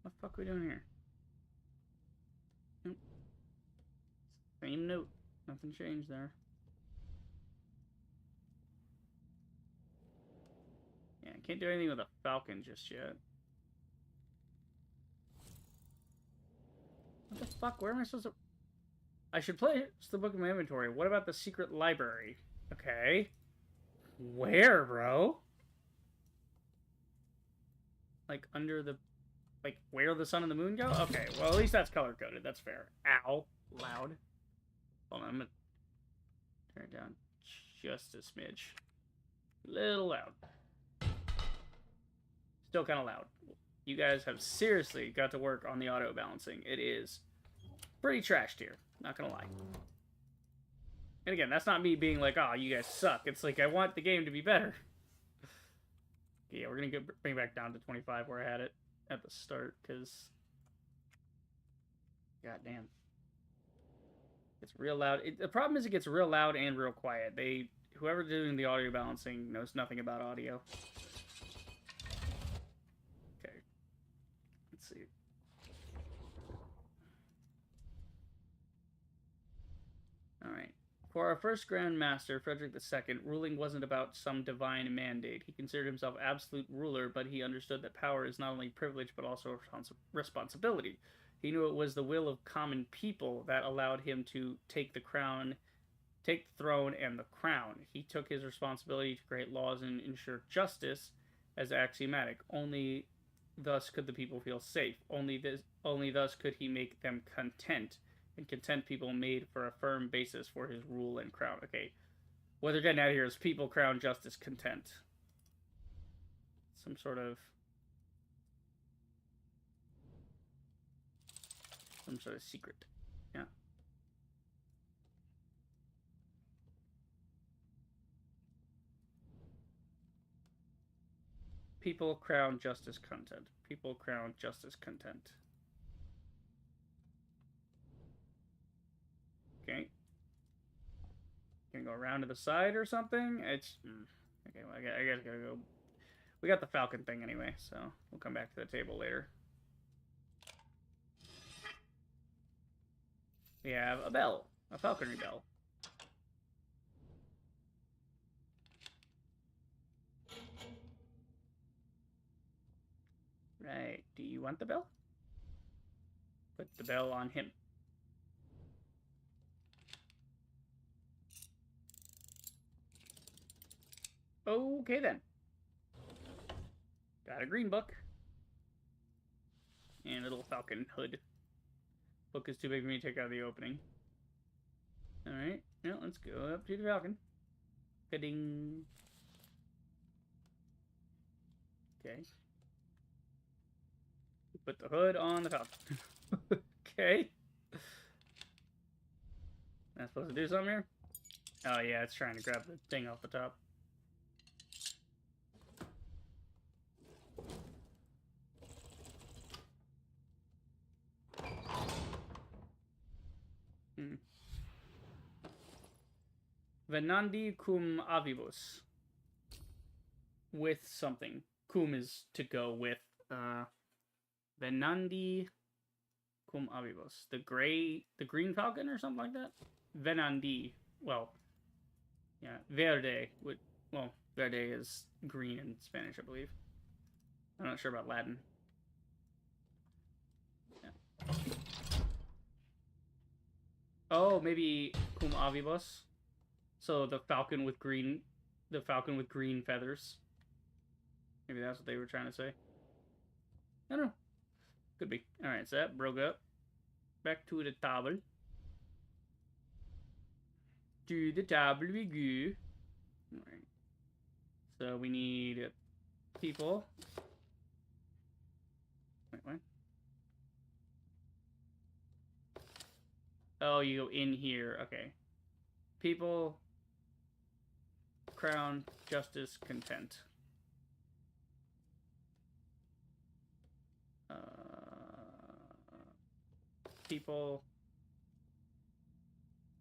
What the fuck are we doing here? Nope. Same note. Nothing changed there. Yeah, I can't do anything with a falcon just yet. What the fuck? Where am I supposed to... I should place the book in my inventory. What about the secret library? Okay. Where, bro? Like, under the Like, where the sun and the moon go? Okay, well, at least that's color-coded. That's fair. Ow. Loud. Hold on, I'm gonna turn it down just a smidge. Little loud. Still kind of loud. You guys have seriously got to work on the auto balancing. It is pretty trashed here. Not gonna lie. And again, that's not me being like, oh, you guys suck. It's like, I want the game to be better. Yeah, we're gonna bring it back down to 25 where I had it at the start, because... God damn. It's real loud. The problem is it gets real loud and real quiet. Whoever's doing the audio balancing knows nothing about audio. Okay. Let's see. Alright. For our first Grand Master, Frederick II, ruling wasn't about some divine mandate. He considered himself absolute ruler, but he understood that power is not only privilege, but also responsibility. He knew it was the will of common people that allowed him to take the throne and the crown. He took his responsibility to create laws and ensure justice as axiomatic. Only thus could the people feel safe. Only thus could he make them content. And content people made for a firm basis for his rule and crown. Okay. What they're getting at here is people, crown, justice, content. Some sort of secret. Yeah. People, crown, justice, content. People, crown, justice, content. Okay. Can go around to the side or something? It's... Okay, well, I guess I gotta go... We got the falcon thing anyway, so we'll come back to the table later. We have a bell. A falconry bell. Right. Do you want the bell? Put the bell on him. Okay, then. Got a green book. And a little falcon hood. Book is too big for me to take out of the opening. Alright, now let's go up to the falcon. Ka-ding. Okay. Put the hood on the falcon. Okay. Am I supposed to do something here? Oh yeah, it's trying to grab the thing off the top. Venandi cum avibus. With something. Cum is to go with. Venandi cum avibus. The green falcon or something like that? Venandi. Well, yeah, verde. Well, verde is green in Spanish, I believe. I'm not sure about Latin. Yeah. Oh, maybe cum avibus. So the falcon with green feathers. Maybe that's what they were trying to say. I don't know. Could be. Alright, so that broke up. Back to the table. To the table we go. Alright. So we need people. Wait, what? Oh, you go in here. Okay. People, crown, justice, content. People,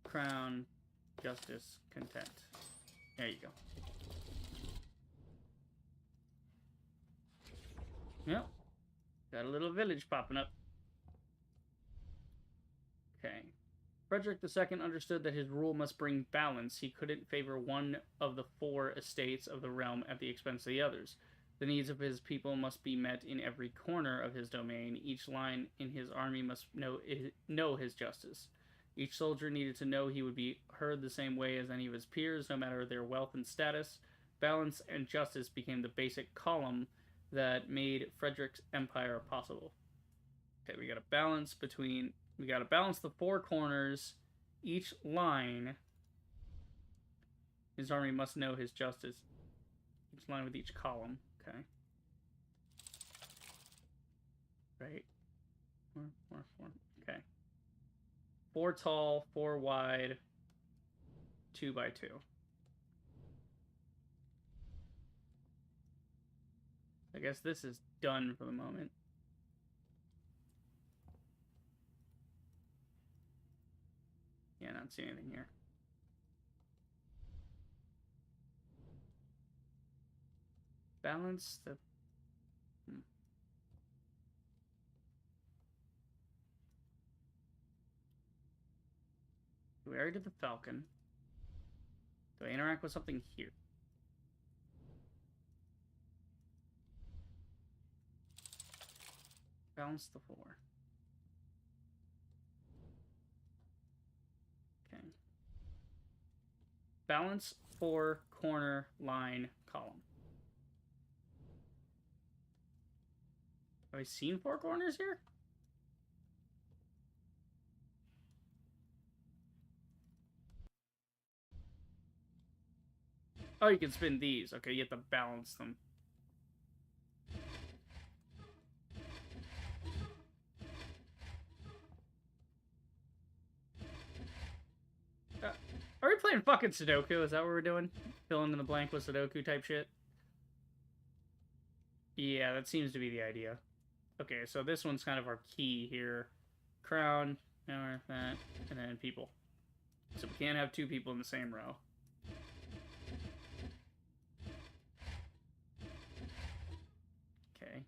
crown, justice, content. There you go. Yep. Got a little village popping up. Okay. Frederick II understood that his rule must bring balance. He couldn't favor one of the 4 estates of the realm at the expense of the others. The needs of his people must be met in every corner of his domain. Each line in his army must know his justice. Each soldier needed to know he would be heard the same way as any of his peers, no matter their wealth and status. Balance and justice became the basic column that made Frederick's empire possible. Okay, we gotta balance between... We gotta balance the four corners. Each line... His army must know his justice. Each line with each column. Okay. Right. Four. Okay. 4 tall, 4 wide, 2 by 2. I guess this is done for the moment. Yeah, not seeing anything here. Balance the... We already did the Falcon. Do I interact with something here? Balance the 4. Okay. Balance 4 corner line column. Have I seen 4 corners here? Oh, you can spin these. Okay, you have to balance them. Are we playing fucking Sudoku? Is that what we're doing? Filling in the blank with Sudoku type shit? Yeah, that seems to be the idea. Okay, so this one's kind of our key here. Crown, that, and then people. So we can't have 2 people in the same row. Okay.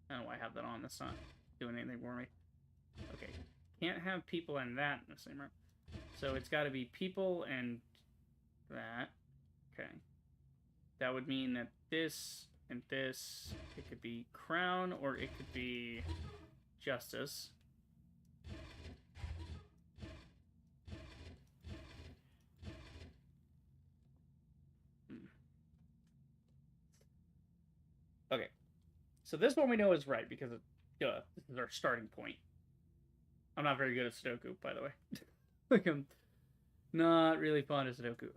I don't know why I have that on. That's not doing anything for me. Okay. Can't have people and that in the same row. So it's got to be people and that. Okay. That would mean that this and this, it could be crown or it could be justice. Okay. So this one we know is right because this is our starting point. I'm not very good at Sudoku, by the way. Like, I'm not really fond of Sudoku.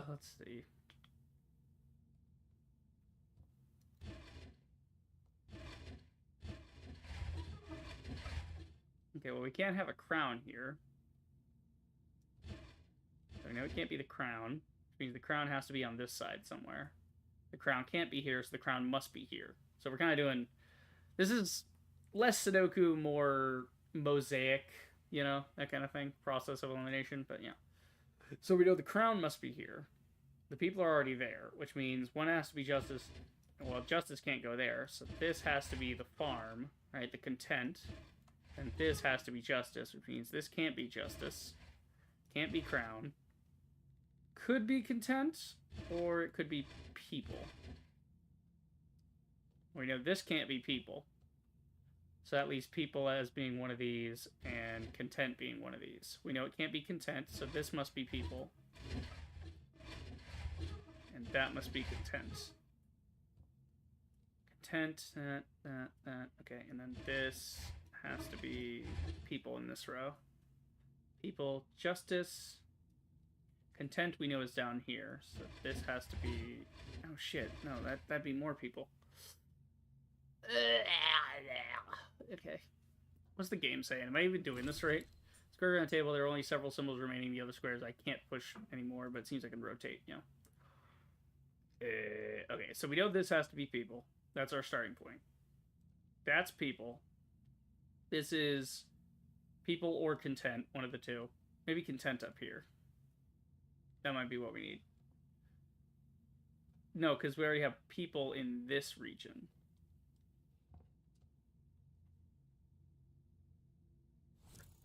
Let's see. Okay, well, we can't have a crown here. So we know it can't be the crown, which means the crown has to be on this side somewhere. The crown can't be here, so the crown must be here. So we're kind of doing... This is less Sudoku, more mosaic, you know, that kind of thing. Process of elimination, but yeah. So we know the crown must be here. The people are already there, which means one has to be justice. Well, justice can't go there, so this has to be the farm, right? The content. And this has to be justice, which means this can't be justice. Can't be crown. Could be content, or it could be people. We know this can't be people. So that leaves people as being one of these, and content being one of these. We know it can't be content, so this must be people. And that must be content. Content, that. Okay, and then this has to be people in this row. People, justice, content we know is down here, so this has to be... Oh shit, no, that'd be more people. Okay. What's the game saying? Am I even doing this right? Square on the table, there are only several symbols remaining. The other squares I can't push anymore, but it seems I can rotate, you know. Okay, so we know this has to be people. That's our starting point. That's people. This is people or content, one of the two. Maybe content up here. That might be what we need. No, because we already have people in this region.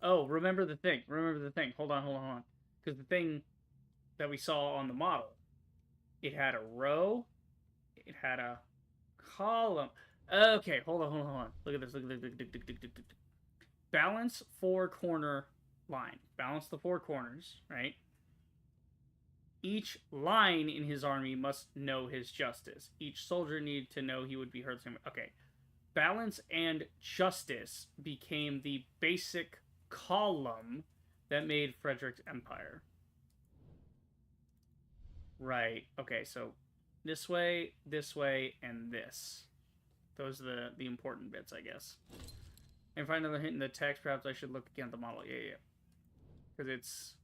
Oh, remember the thing. Remember the thing. Hold on. Because the thing that we saw on the model, it had a row, it had a column. Okay, hold on. Look at this. Look. Balance 4 corner line. Balance the 4 corners, right? Each line in his army must know his justice. Each soldier need to know he would be heard the same. Okay. Balance and justice became the basic column that made Frederick's empire. Right. Okay, so this way, and this. Those are the important bits, I guess. And find another hint in the text. Perhaps I should look again at the model. Yeah. Because it's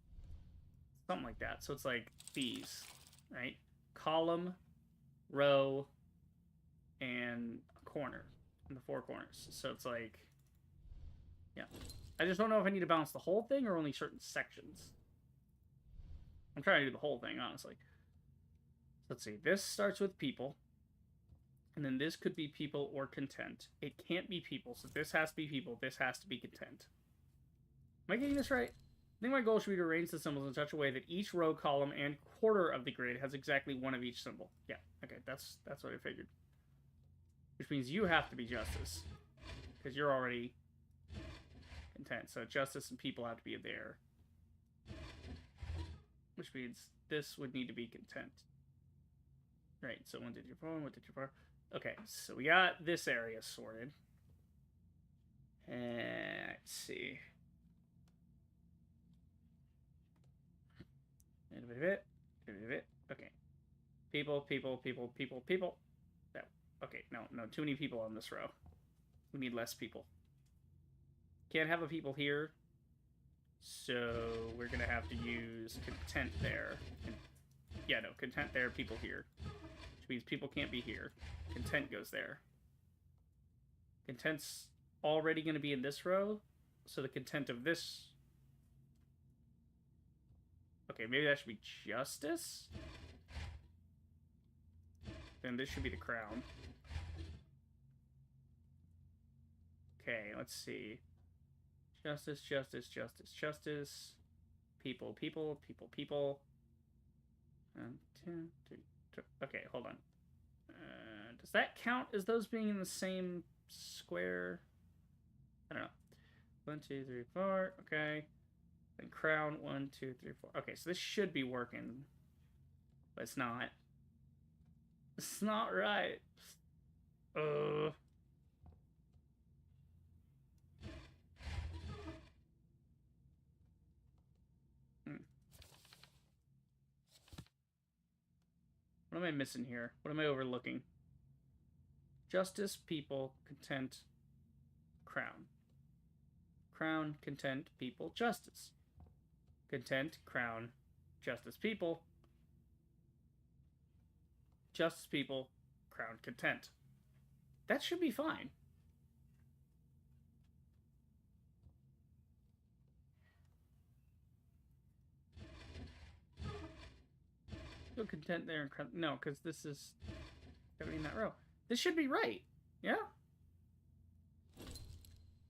something like that. So it's like these, right? Column, row, and corner. And the four corners. So it's like, yeah. I just don't know if I need to balance the whole thing or only certain sections. I'm trying to do the whole thing, honestly. Let's see. This starts with people. And then this could be people or content. It can't be people, so this has to be people. This has to be content. Am I getting this right? I think my goal should be to arrange the symbols in such a way that each row, column, and quarter of the grid has exactly one of each symbol. Yeah, okay, that's what I figured. Which means you have to be justice. Because you're already content. So justice and people have to be there. Which means this would need to be content. Right, so 1, 2, 3, 4, 1, 2, 3, 4. Okay, so we got this area sorted. And let's see. Okay. People. Okay, no, too many people on this row. We need less people. Can't have a people here. So we're gonna have to use content there. Yeah, no, content there, people here. Which means people can't be here. Content goes there. Content's already going to be in this row, so the content of this... Okay, maybe that should be justice? Then this should be the crown. Okay, let's see. Justice. People. 1, 2, 3. Okay, hold on. Does that count as those being in the same square? I don't know. 1, 2, 3, 4. Okay. Then crown. 1, 2, 3, 4. Okay, so this should be working. But it's not. It's not right. What am I missing here? What am I overlooking? Justice, people, content, crown. Crown, content, people, justice. Content, crown, justice, people. Justice, people, crown, content. That should be fine. Go content there and crown. No, because this is in that row. This should be right. Yeah?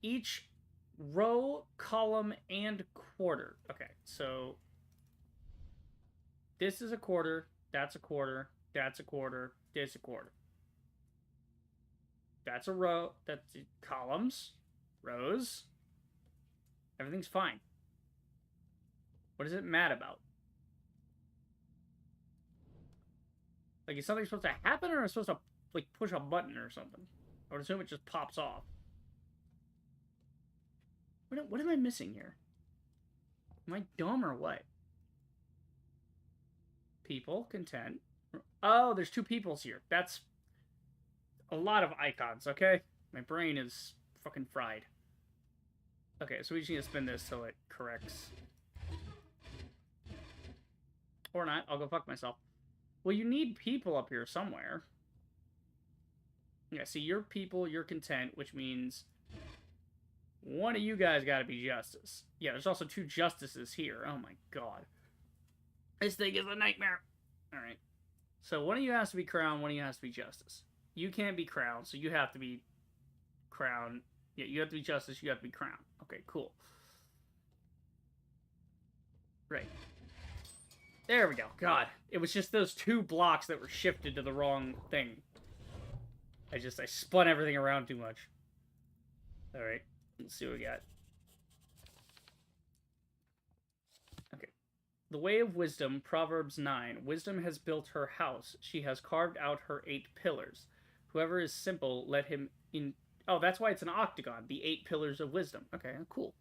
Each row, column, and quarter. Okay, so this is a quarter, that's a quarter, that's a quarter, this is a quarter. That's a row, that's columns, rows. Everything's fine. What is it mad about? Like, is something supposed to happen, or am I supposed to, like, push a button or something? I would assume it just pops off. What am I missing here? Am I dumb or what? People, content. Oh, there's 2 peoples here. That's a lot of icons, okay? My brain is fucking fried. Okay, so we just need to spin this till it corrects. Or not. I'll go fuck myself. Well, you need people up here somewhere. Yeah, see, you're people, you're content, which means one of you guys got to be justice. Yeah, there's also 2 justices here. Oh my god. This thing is a nightmare. Alright. So one of you has to be crown, one of you has to be justice. You can't be crown, so you have to be crown. Yeah, you have to be justice, you have to be crown. Okay, cool. Right. There we go. God, it was just those 2 blocks that were shifted to the wrong thing. I spun everything around too much. Alright, let's see what we got. Okay. The way of wisdom, Proverbs 9. Wisdom has built her house. She has carved out her 8 pillars. Whoever is simple, let him in... Oh, that's why it's an octagon. The 8 pillars of wisdom. Okay, cool.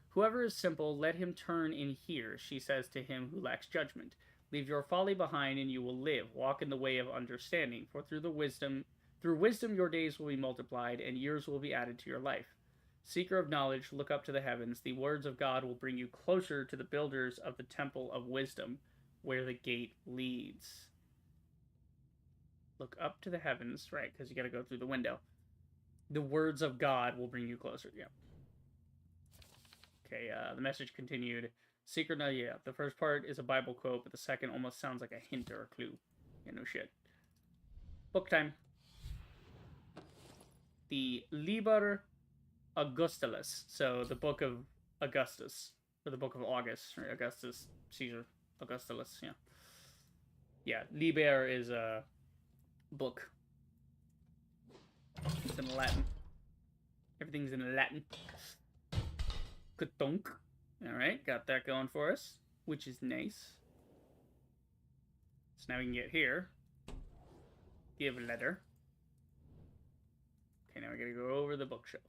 Whoever is simple, let him turn in here, she says to him who lacks judgment. Leave your folly behind and you will live. Walk in the way of understanding, for through wisdom your days will be multiplied and years will be added to your life. Seeker of knowledge, look up to the heavens. The words of God will bring you closer to the builders of the temple of wisdom, where the gate leads. Look up to the heavens, right, because you got to go through the window. The words of God will bring you closer, yeah. Okay, the message continued. Secret, no, yeah. The first part is a Bible quote, but the second almost sounds like a hint or a clue. Yeah, no shit. Book time. The Liber Augustulus, so the book of Augustus, or the book of August, right? Augustus, Caesar, Augustulus, yeah. Yeah, Liber is a book. It's in Latin. Everything's in Latin. Katunk. Alright, got that going for us, which is nice. So now we can get here. Give a letter. Okay, now we gotta go over the bookshelf.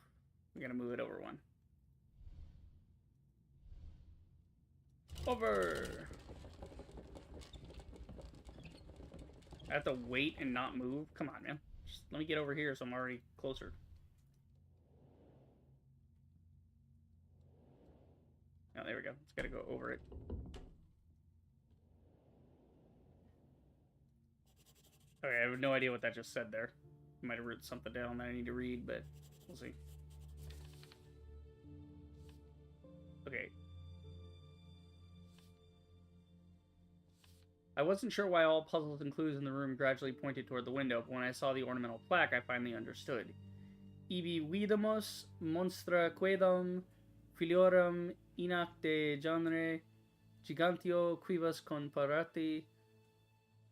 We gotta move it over one. Over! I have to wait and not move? Come on, man. Just let me get over here so I'm already closer. Oh, there we go. Just gotta go over it. Okay, I have no idea what that just said there. I might have written something down that I need to read, but we'll see. Okay. I wasn't sure why all puzzles and clues in the room gradually pointed toward the window, but when I saw the ornamental plaque, I finally understood. Ibi vidamos monstra quedam filiorum inac de genere gigantio quibus comparati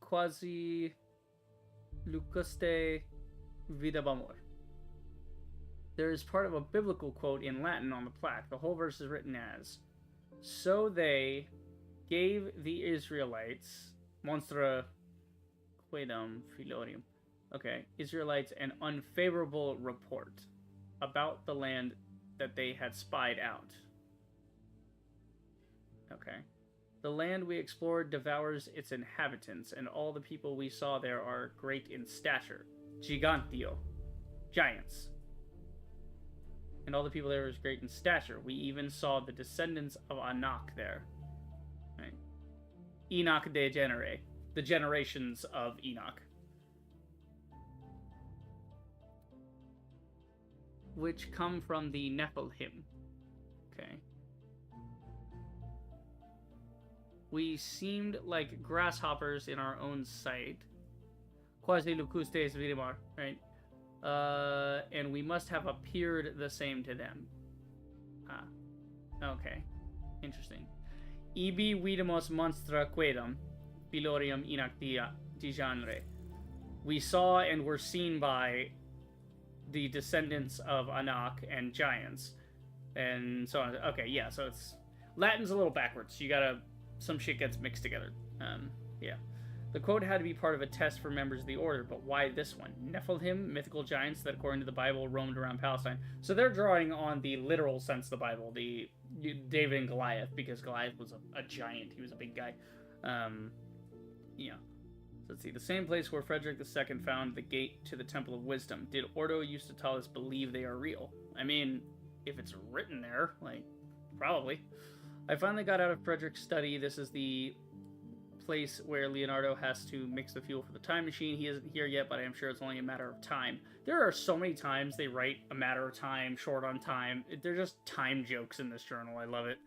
quasi lucuste vidabamur. There is part of a biblical quote in Latin on the plaque. The whole verse is written as, so they gave the Israelites, monstra quedam filorium, okay, Israelites an unfavorable report about the land that they had spied out. Okay. The land we explored devours its inhabitants, and all the people we saw there are great in stature. Gigantio. Giants. And all the people there is great in stature. We even saw the descendants of Anak there. Right. Enoch de genere. The generations of Enoch. Which come from the Nephilim. Okay. We seemed like grasshoppers in our own sight. Quasi lucustes vidimar, right? And we must have appeared the same to them. Ah. Okay. Interesting. Ibi vidamos monstra quedam, filorium inac di genre. We saw and were seen by the descendants of Anak and giants. And so on. Okay, yeah, so it's... Latin's a little backwards. You gotta... Some shit gets mixed together. Yeah. The quote had to be part of a test for members of the order, but why this one? Nephilim, mythical giants that, according to the Bible, roamed around Palestine. So they're drawing on the literal sense of the Bible, the David and Goliath, because Goliath was a giant. He was a big guy. Yeah. So let's see. The same place where Frederick II found the gate to the Temple of Wisdom. Did Ordo Eustatalis believe they are real? I mean, if it's written there, like, probably. I finally got out of Frederick's study. This is the place where Leonardo has to mix the fuel for the time machine. He isn't here yet, but I am sure it's only a matter of time. There are so many times they write a matter of time, short on time. They're just time jokes in this journal. I love it.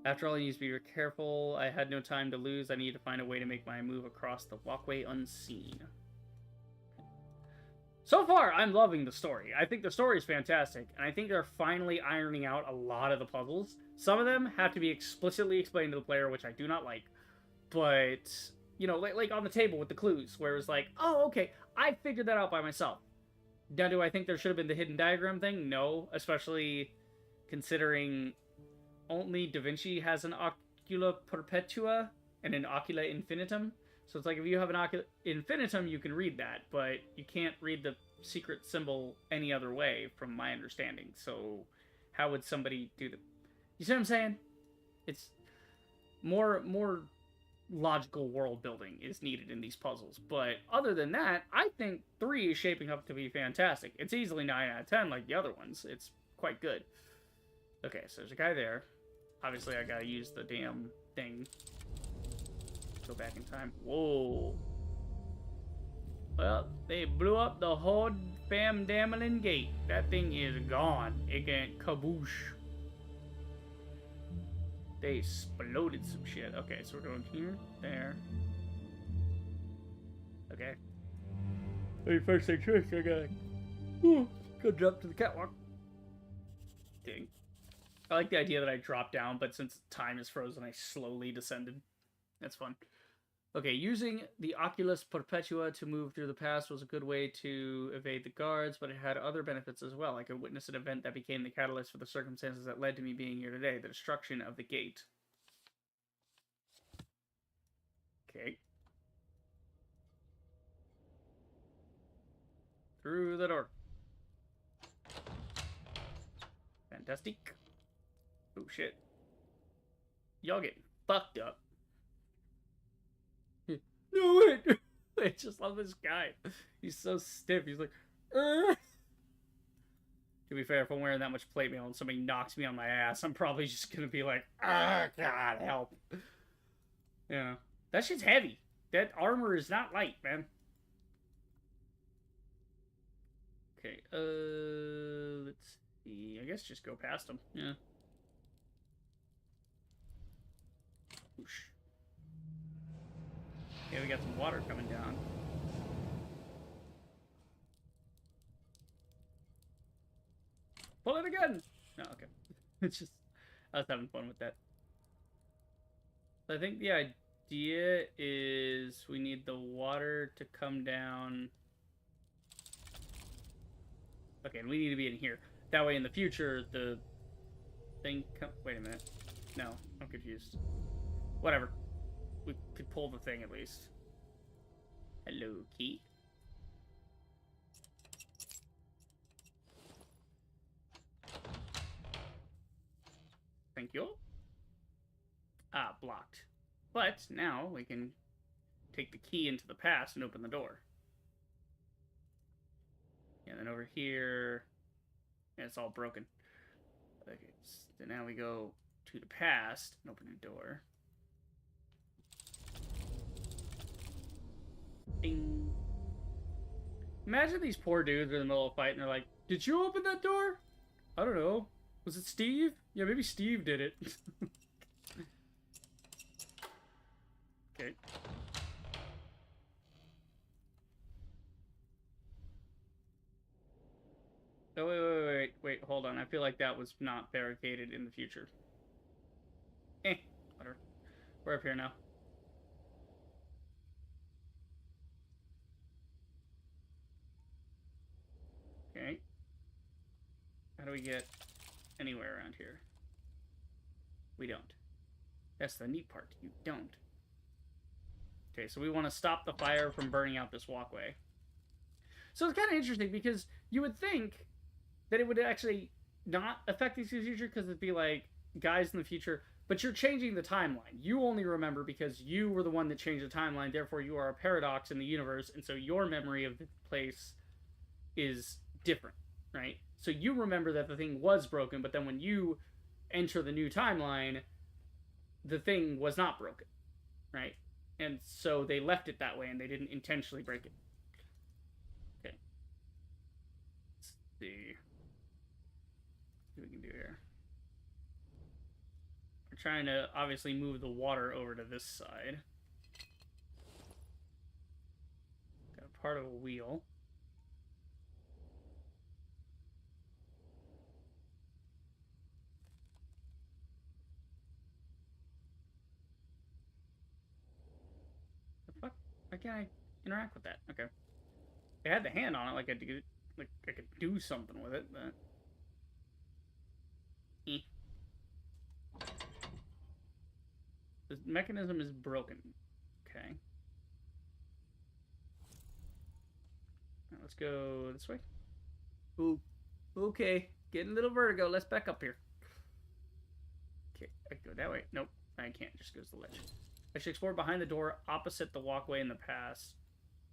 After all, I need to be careful. I had no time to lose. I need to find a way to make my move across the walkway unseen. So far, I'm loving the story. I think the story is fantastic, and I think they're finally ironing out a lot of the puzzles. Some of them have to be explicitly explained to the player, which I do not like. But, you know, like on the table with the clues, where it's like, oh, okay, I figured that out by myself. Now, do I think there should have been the hidden diagram thing? No, especially considering only Da Vinci has an Ocula Perpetua and an Ocula Infinitum. So it's like if you have an Ocula Infinitum, you can read that, but you can't read the secret symbol any other way, from my understanding. So how would somebody do the... You see what I'm saying? It's more logical world building is needed in these puzzles. But other than that, I think 3 is shaping up to be fantastic. It's easily 9 out of 10 like the other ones. It's quite good. Okay, so there's a guy there. Obviously, I gotta use the damn thing. Go back in time. Whoa. Well, they blew up the whole fam Damelin gate. That thing is gone. It got kaboosh. They exploded some shit. Okay, so we're going here, there. Okay. Hey, first thing first, I gotta go jump to the catwalk. Dang. I like the idea that I dropped down, but since time is frozen, I slowly descended. That's fun. Okay, using the Oculus Perpetua to move through the past was a good way to evade the guards, but it had other benefits as well. I could witness an event that became the catalyst for the circumstances that led to me being here today, the destruction of the gate. Okay. Through the door. Fantastic. Oh, shit. Y'all getting fucked up. No, wait! I just love this guy. He's so stiff. He's like, To be fair, if I'm wearing that much plate mail and somebody knocks me on my ass, I'm probably just gonna be like, God, help. Yeah. That shit's heavy. That armor is not light, man. Okay, let's see. I guess just go past him. Yeah. Whoosh. Okay, we got some water coming down. Pull it again! No, okay. It's just, I was having fun with that. I think the idea is we need the water to come down. Okay, and we need to be in here. That way in the future, the thing wait a minute. No, I'm confused. Whatever. We could pull the thing at least. Hello, key. Thank you. Ah, blocked. But now we can take the key into the past and open the door. And then over here, yeah, it's all broken. Okay, so now we go to the past and open a door. Ding. Imagine these poor dudes are in the middle of a fight and they're like, did you open that door? I don't know. Was it Steve? Yeah, maybe Steve did it. Okay. Oh, wait, hold on. I feel like that was not barricaded in the future. Whatever. We're up here now. Okay. How do we get anywhere around here? We don't. That's the neat part. You don't. Okay, so we want to stop the fire from burning out this walkway. So it's kind of interesting because you would think that it would actually not affect the future because it'd be like, guys in the future, but you're changing the timeline. You only remember because you were the one that changed the timeline, therefore you are a paradox in the universe, and so your memory of the place is different, right? So you remember that the thing was broken, but then when you enter the new timeline, the thing was not broken, right? And so they left it that way, and they didn't intentionally break it. Okay. Let's see what we can do here. We're trying to obviously move the water over to this side. Got a part of a wheel. Why can't I interact with that? Okay. I had the hand on it, like I could do something with it, but The mechanism is broken. Okay. Now let's go this way. Ooh. Okay. Getting a little vertigo. Let's back up here. Okay, I can go that way. Nope. I can't. Just goes to the ledge. I should explore behind the door, opposite the walkway in the past.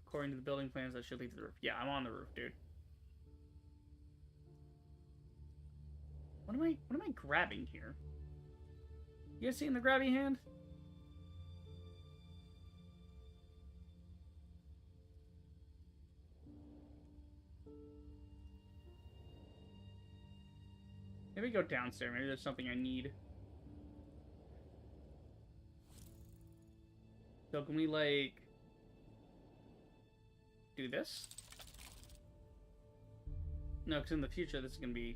According to the building plans, that should lead to the roof. Yeah, I'm on the roof, dude. What am I grabbing here? You guys seeing the grabby hand? Maybe go downstairs. Maybe there's something I need. So can we, like, do this? No, because in the future this is going to be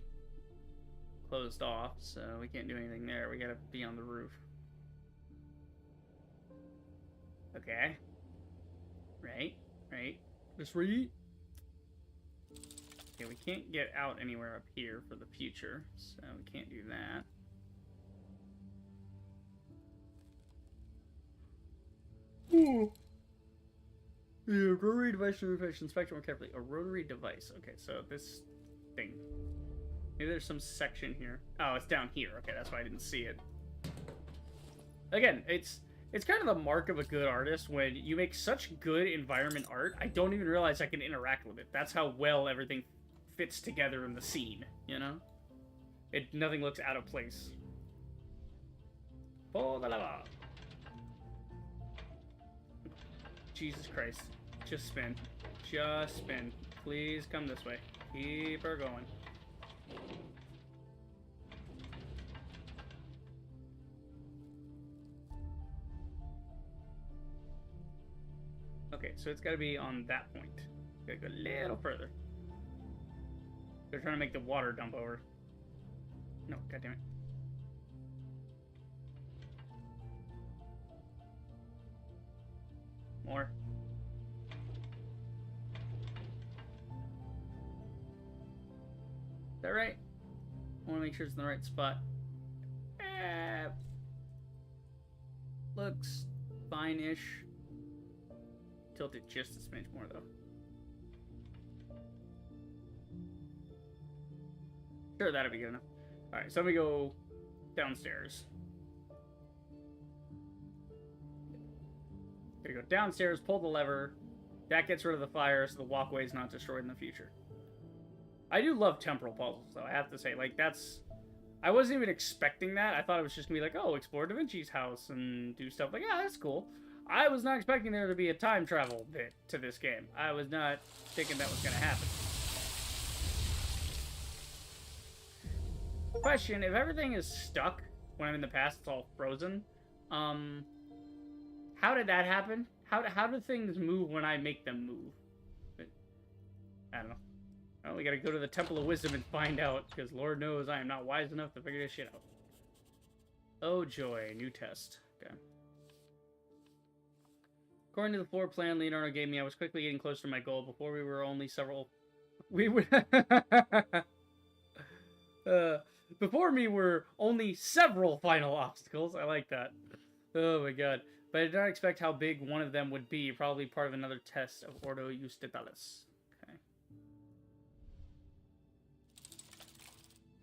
closed off, so we can't do anything there. We gotta be on the roof. Okay. Right. Just read. Okay, we can't get out anywhere up here for the future, so we can't do that. Ooh. Yeah, rotary device to inspect more carefully. A rotary device. Okay, so this thing. Maybe there's some section here. Oh, it's down here. Okay, that's why I didn't see it. Again, it's kind of the mark of a good artist when you make such good environment art, I don't even realize I can interact with it. That's how well everything fits together in the scene, you know? Nothing looks out of place. Pull the lever. Jesus Christ. Just spin. Just spin. Please come this way. Keep her going. Okay, so it's got to be on that point. Gotta go a little further. They're trying to make the water dump over. No, goddammit. More. Is that right? I want to make sure it's in the right spot. Looks fine-ish. Tilt it just a smidge more, though. Sure, that'll be good enough. Alright, so let me go downstairs. Gotta go downstairs, pull the lever. That gets rid of the fire, so the walkway is not destroyed in the future. I do love temporal puzzles, though, I have to say. Like, that's... I wasn't even expecting that. I thought it was just gonna be like, oh, explore Da Vinci's house and do stuff. Like, yeah, that's cool. I was not expecting there to be a time travel bit to this game. I was not thinking that was gonna happen. Question, if everything is stuck when I'm in the past, it's all frozen, how did that happen? How do things move when I make them move? But, I don't know. Well, we gotta go to the Temple of Wisdom and find out, because Lord knows I am not wise enough to figure this shit out. Oh joy, new test. Okay. According to the floor plan Leonardo gave me, I was quickly getting closer to my goal. Before we were only several... Before me were only several final obstacles. I like that. Oh my god. But I did not expect how big one of them would be. Probably part of another test of Ordo Justitalis. Okay.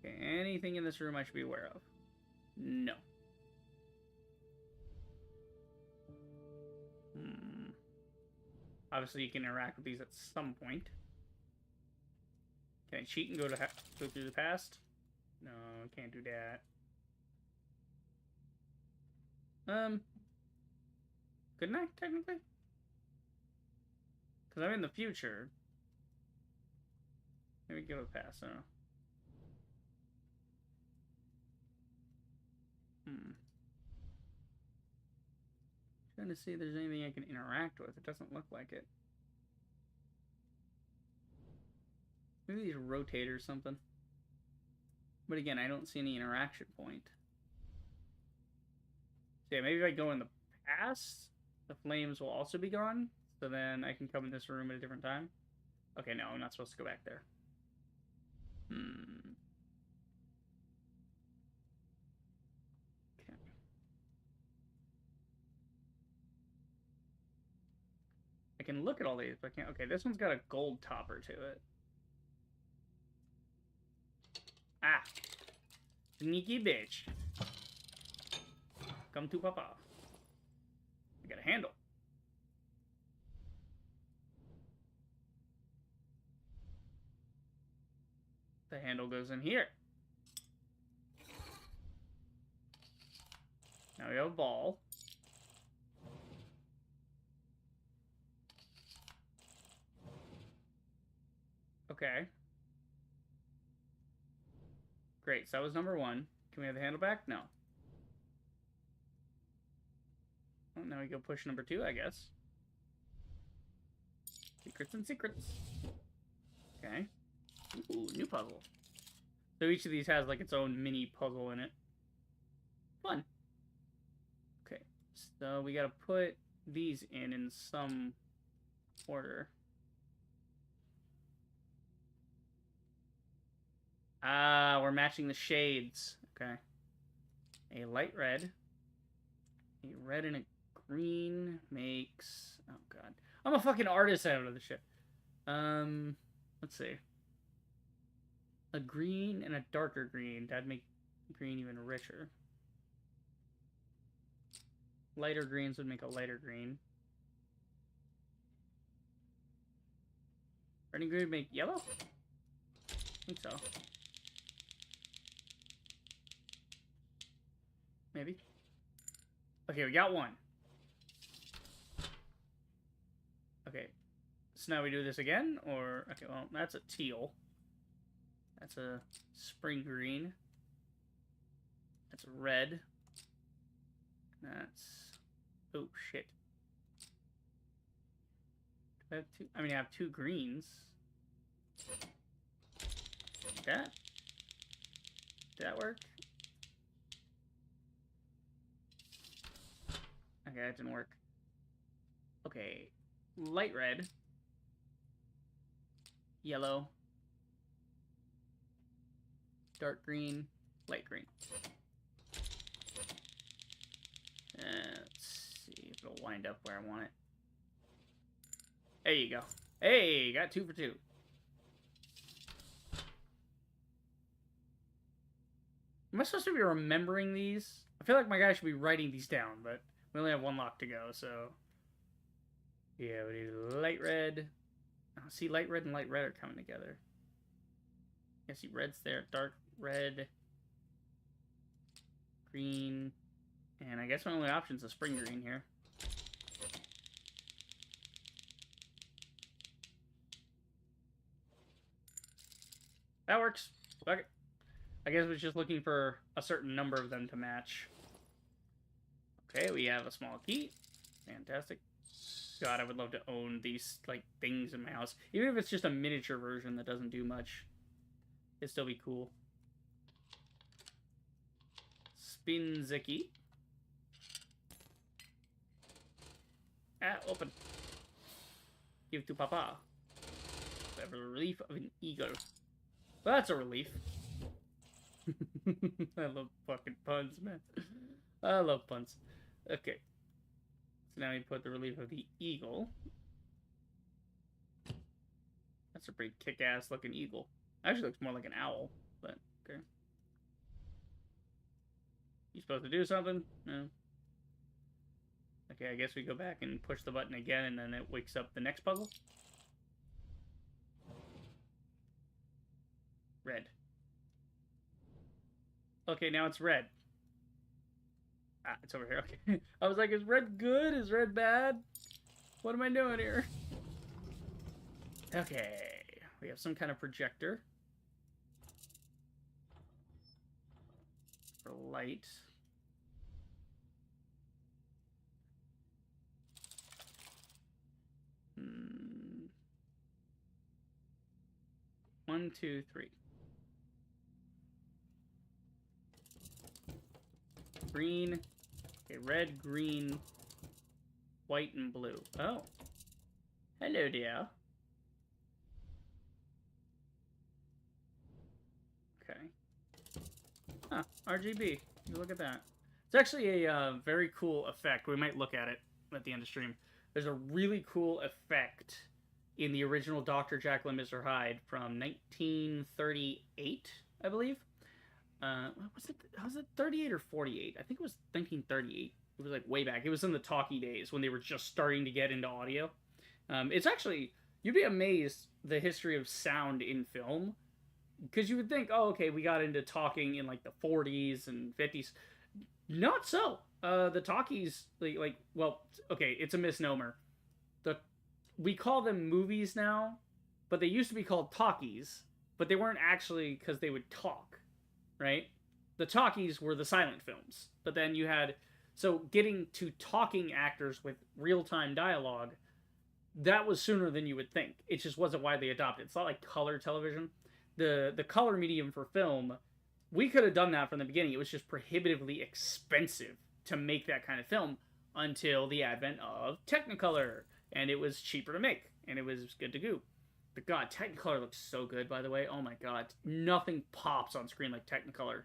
Okay, anything in this room I should be aware of? No. Obviously, you can interact with these at some point. Can I cheat and go through the past? No, can't do that. Couldn't I, technically? Because I'm in the future. Maybe give a pass, I don't know. Trying to see if there's anything I can interact with. It doesn't look like it. Maybe these rotate or something. But again, I don't see any interaction point. So yeah, maybe if I go in the past, the flames will also be gone. So then I can come in this room at a different time. Okay, no, I'm not supposed to go back there. Okay. can look at all these, but I can't. Okay, this one's got a gold topper to it. Ah. Sneaky bitch. Come to Papa. I got a handle. The handle goes in here. Now we have a ball. Okay. Great, so that was number 1. Can we have the handle back? No. Well, now we go push number 2, I guess. Secrets and secrets. Okay. Ooh, new puzzle. So each of these has like its own mini puzzle in it. Fun. Okay, so we gotta put these in some order. Ah, we're matching the shades. Okay. A light red. A red and a green makes... Oh, God. I'm a fucking artist out of the shit. Let's see. A green and a darker green. That'd make green even richer. Lighter greens would make a lighter green. Red and green would make yellow? I think so. Maybe. Okay, we got one. Okay. So now we do this again? Or... Okay, well, that's a teal. That's a spring green. That's red. That's... Oh, shit. Do I have two? I mean, I have 2 greens. Like that? Did that work? Okay, that didn't work. Okay. Light red. Yellow. Dark green. Light green. Let's see if it'll wind up where I want it. There you go. Hey, got 2 for 2. Am I supposed to be remembering these? I feel like my guy should be writing these down, but we only have 1 lock to go, so... Yeah, we do light red. Oh, see, light red and light red are coming together. Yeah, see, red's there. Dark red. Green. And I guess my only option is a spring green here. That works. Okay. I guess we're just looking for a certain number of them to match. Okay, we have a small key. Fantastic. God, I would love to own these, like, things in my house. Even if it's just a miniature version that doesn't do much. It'd still be cool. Spin the key. Ah, open. Give to Papa. The relief of an eagle. Well, that's a relief. I love fucking puns, man. I love puns. Okay. So now we put the relief of the eagle. That's a pretty kick-ass looking eagle. Actually looks more like an owl, but okay. You supposed to do something? No. Okay, I guess we go back and push the button again, and then it wakes up the next puzzle. Red. Okay, now it's red. Ah, it's over here. Okay. I was like, is red good? Is red bad? What am I doing here? Okay. We have some kind of projector. For light. One, two, three. Green. Okay, red, green, white, and blue. Oh. Hello, dear. Okay. Huh, RGB. Look at that. It's actually a very cool effect. We might look at it at the end of stream. There's a really cool effect in the original Dr. Jekyll and Mr. Hyde from 1938, I believe. Was it 38 or 48? I think it was 1938. It was like way back. It was in the talkie days when they were just starting to get into audio. It's actually, you'd be amazed the history of sound in film, because you would think, oh, okay, we got into talking in like the 40s and 50s. Not so. The talkies, well, okay, it's a misnomer. We call them movies now, but they used to be called talkies, but they weren't actually because they would talk, right? The talkies were the silent films, but then you had, so getting to talking actors with real-time dialogue, that was sooner than you would think. It just wasn't widely adopted. It's not like color television. The color medium for film, we could have done that from the beginning. It was just prohibitively expensive to make that kind of film until the advent of Technicolor, and it was cheaper to make, and it was good to go. But God, Technicolor looks so good, by the way. Oh my God, nothing pops on screen like Technicolor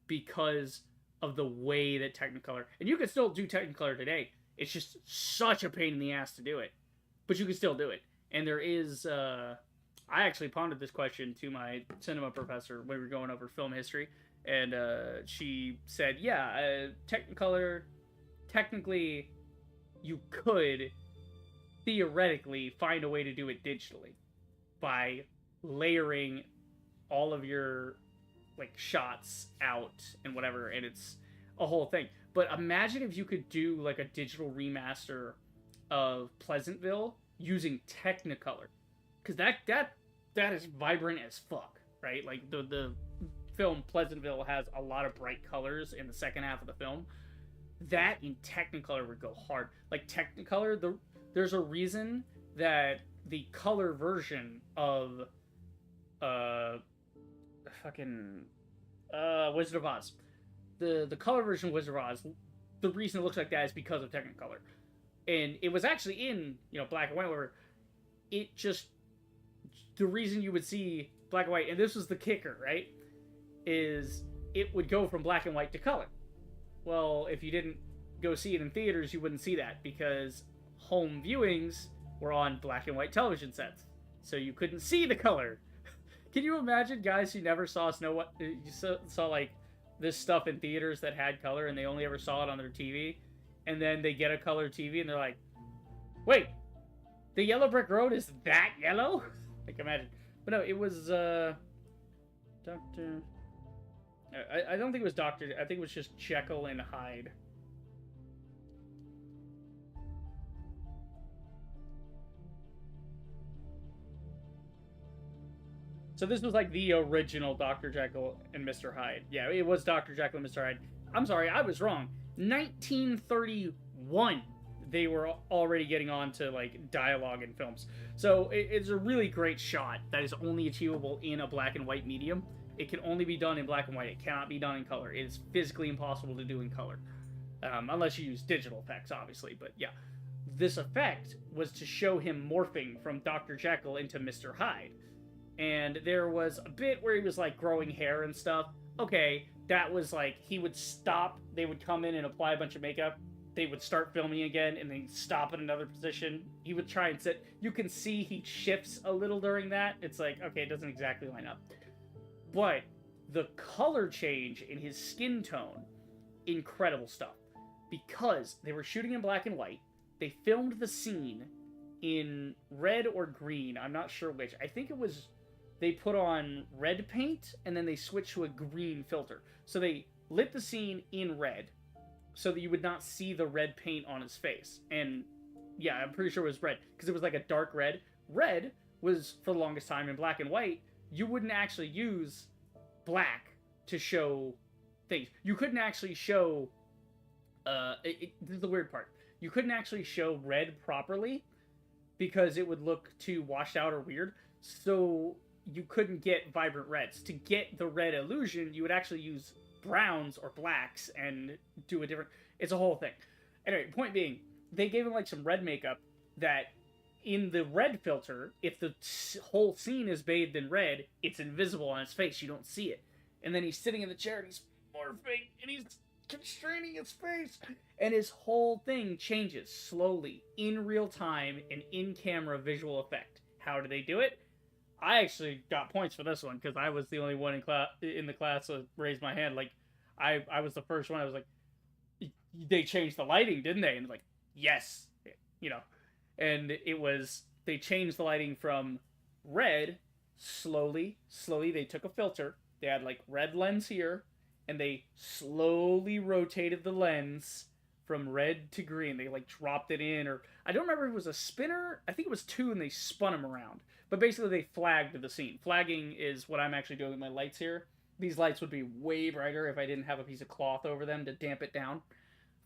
because of the way that Technicolor, and you can still do Technicolor today. It's just such a pain in the ass to do it, but you can still do it. And there is, I actually pondered this question to my cinema professor when we were going over film history, and she said, yeah, Technicolor, technically, you could theoretically find a way to do it digitally by layering all of your like shots out and whatever, and it's a whole thing. But imagine if you could do like a digital remaster of Pleasantville using Technicolor, because that is vibrant as fuck, right? Like the film Pleasantville has a lot of bright colors in the second half of the film. That in Technicolor would go hard. Like Technicolor, there's a reason that the color version of Wizard of Oz, the color version of Wizard of Oz, the reason it looks like that is because of Technicolor. And it was actually in, black and white, where it just, the reason you would see black and white, and this was the kicker, right, is it would go from black and white to color. Well, if you didn't go see it in theaters, you wouldn't see that, because home viewings were on black and white television sets, so you couldn't see the color. Can you imagine guys who never saw saw like this stuff in theaters that had color, and they only ever saw it on their TV, and then they get a color TV and they're like, wait, the Yellow Brick Road is that yellow? Like, imagine. But no, it was Dr. I don't think it was Dr. I think it was just Jekyll and Hyde. So this was like the original Dr. Jekyll and Mr. Hyde. Yeah, it was Dr. Jekyll and Mr. Hyde. I'm sorry, I was wrong. 1931, they were already getting on to like dialogue in films. So it's a really great shot that is only achievable in a black and white medium. It can only be done in black and white. It cannot be done in color. It is physically impossible to do in color. Unless you use digital effects, obviously. But yeah, this effect was to show him morphing from Dr. Jekyll into Mr. Hyde. And there was a bit where he was like growing hair and stuff. Okay, that was like, he would stop, they would come in and apply a bunch of makeup, they would start filming again, and then stop in another position. He would try and sit. You can see he shifts a little during that. It's like, okay, it doesn't exactly line up. But the color change in his skin tone, incredible stuff. Because they were shooting in black and white, they filmed the scene in red or green, I'm not sure which. I think it was, they put on red paint, and then they switched to a green filter. So they lit the scene in red, so that you would not see the red paint on his face. And yeah, I'm pretty sure it was red, because it was like a dark red. Red was, for the longest time, in black and white, you wouldn't actually use black to show things. You couldn't actually show, this is the weird part. You couldn't actually show red properly, because it would look too washed out or weird. So you couldn't get vibrant reds. To get the red illusion, you would actually use browns or blacks and do a different... It's a whole thing. Anyway, point being, they gave him like some red makeup that in the red filter, if the whole scene is bathed in red, it's invisible on his face. You don't see it. And then he's sitting in the chair and he's morphing and he's constraining his face. And his whole thing changes slowly, in real time, and in-camera visual effect. How do they do it? I actually got points for this one, because I was the only one in the class that raised my hand. Like, I was the first one. I was like, they changed the lighting, didn't they? And like, yes. You know. And it was, they changed the lighting from red, slowly, they took a filter. They had, like, red lens here, and they slowly rotated the lens from red to green. They, like, dropped it in, or I don't remember if it was a spinner. I think it was two, and they spun them around. But basically, they flagged the scene. Flagging is what I'm actually doing with my lights here. These lights would be way brighter if I didn't have a piece of cloth over them to damp it down.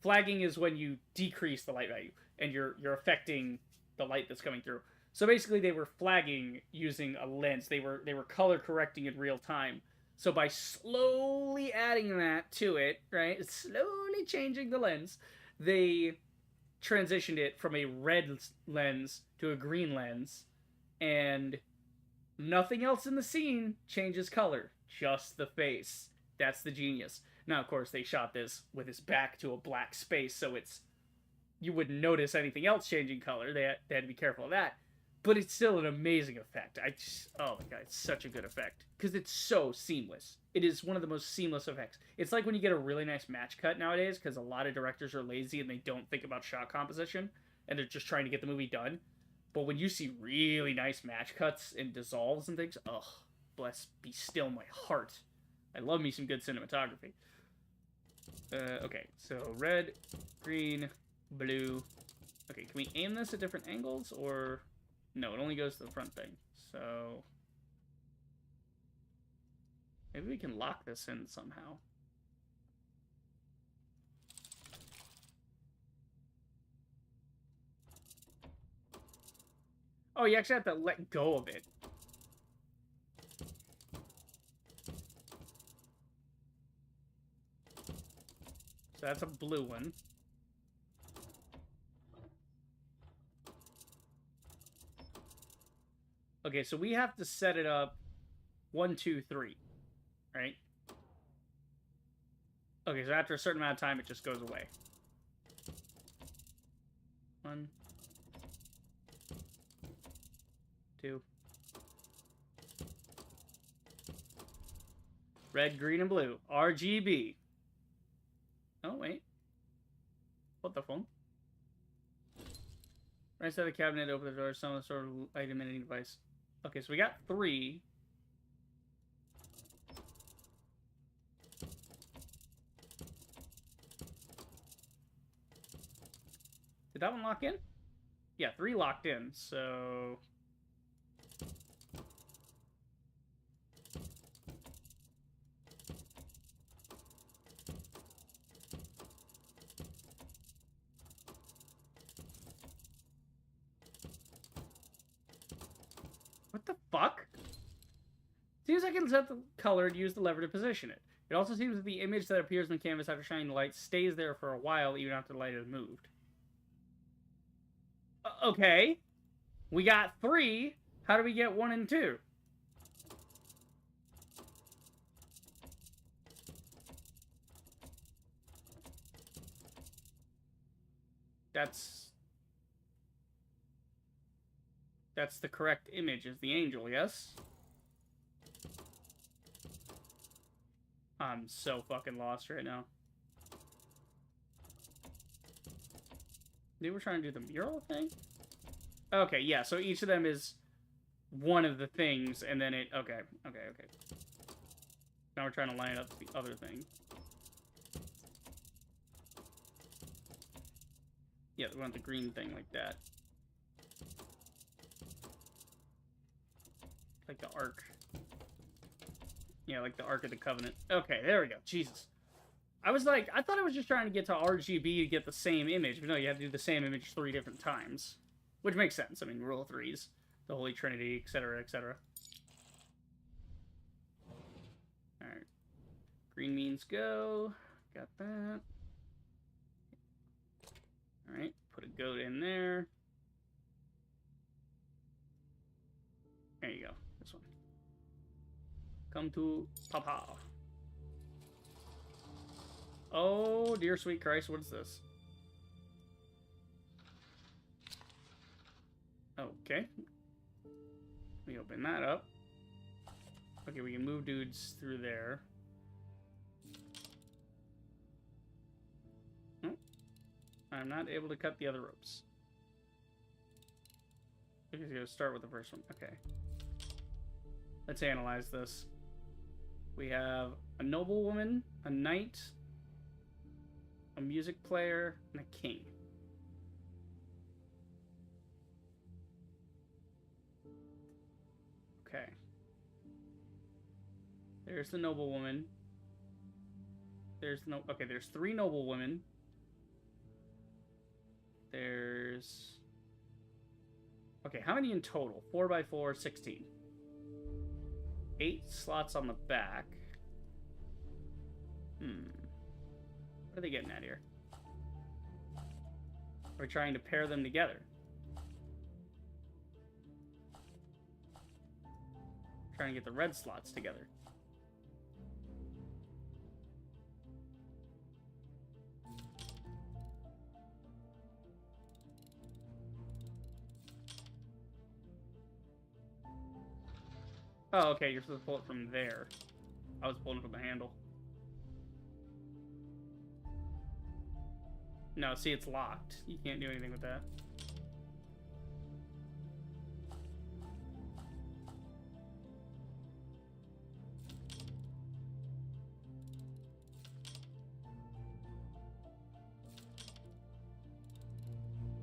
Flagging is when you decrease the light value, and you're affecting the light that's coming through. So basically, they were flagging using a lens. They were color correcting in real time. So by slowly adding that to it, right, slowly changing the lens, they transitioned it from a red lens to a green lens, and nothing else in the scene changes color, just the face. That's the genius. Now, of course, they shot this with his back to a black space, so you wouldn't notice anything else changing color. They had to be careful of that. But it's still an amazing effect. Oh my god, it's such a good effect. Because it's so seamless. It is one of the most seamless effects. It's like when you get a really nice match cut nowadays, because a lot of directors are lazy and they don't think about shot composition, and they're just trying to get the movie done. But when you see really nice match cuts and dissolves and things, ugh, bless be still my heart. I love me some good cinematography. Okay, so red, green, blue. Okay, can we aim this at different angles, or... No, it only goes to the front thing. So... maybe we can lock this in somehow. Oh, you actually have to let go of it. So that's a blue one. Okay, so we have to set it up 1, 2, 3, right? Okay, so after a certain amount of time, it just goes away. 1, 2. Red, green, and blue. RGB. Oh, wait. What the phone? Right side of the cabinet, open the door, some sort of item in any device. Okay, so we got 3. Did that one lock in? Yeah, 3 locked in, so... what the fuck? Seems like I can set the color and use the lever to position it. It also seems that the image that appears on the canvas after shining the light stays there for a while, even after the light is moved. Okay. We got 3. How do we get 1 and 2? That's the correct image, is the angel, yes? I'm so fucking lost right now. They were trying to do the mural thing? Okay, yeah, so each of them is one of the things, and then it... Okay. Now we're trying to line it up with the other thing. Yeah, we want the green thing like that. Like the Ark. Yeah, like the Ark of the Covenant. Okay, there we go. Jesus. I was like, I thought I was just trying to get to RGB to get the same image, but no, you have to do the same image 3 different times. Which makes sense. I mean, rule of 3s. The Holy Trinity, etc., etc. Alright. Green means go. Got that. Alright, put a goat in there. There you go. This one. Come to Papa. Oh, dear sweet Christ, what is this? Okay. Let me open that up. Okay, we can move dudes through there. Oh, I'm not able to cut the other ropes. We're just gonna start with the first one. Okay. Let's analyze this. We have a noblewoman, a knight, a music player, and a king. Okay. There's the noblewoman. There's no. Okay, there's 3 noblewomen. There's. Okay, how many in total? 4 by 4, 16. 8 slots on the back. What are they getting at here? We're trying to pair them together. Trying to get the red slots together. Oh, okay, you're supposed to pull it from there. I was pulling it from the handle. No, see, it's locked. You can't do anything with that.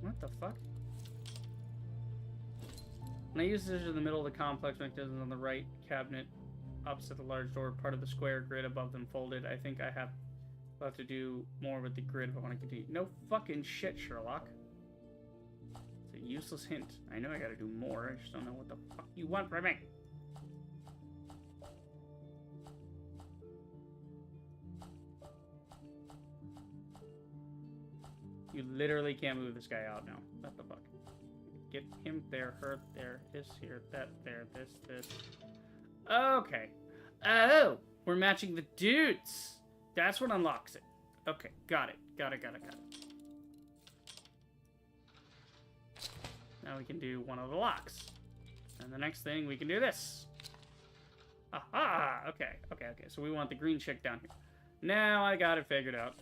What the fuck? When I use scissors in the middle of the complex mechanisms on the right cabinet, opposite the large door, part of the square grid above them folded, I think I'll have to do more with the grid if I want to continue. No fucking shit, Sherlock. It's a useless hint. I know I gotta do more, I just don't know what the fuck you want from me. You literally can't move this guy out now. What the fuck? Get him there, her there, this here, that there, this. Okay. Oh! We're matching the dudes! That's what unlocks it. Okay, got it. Got it. Now we can do one of the locks. And the next thing, we can do this. Aha! Okay. So we want the green chick down here. Now I got it figured out.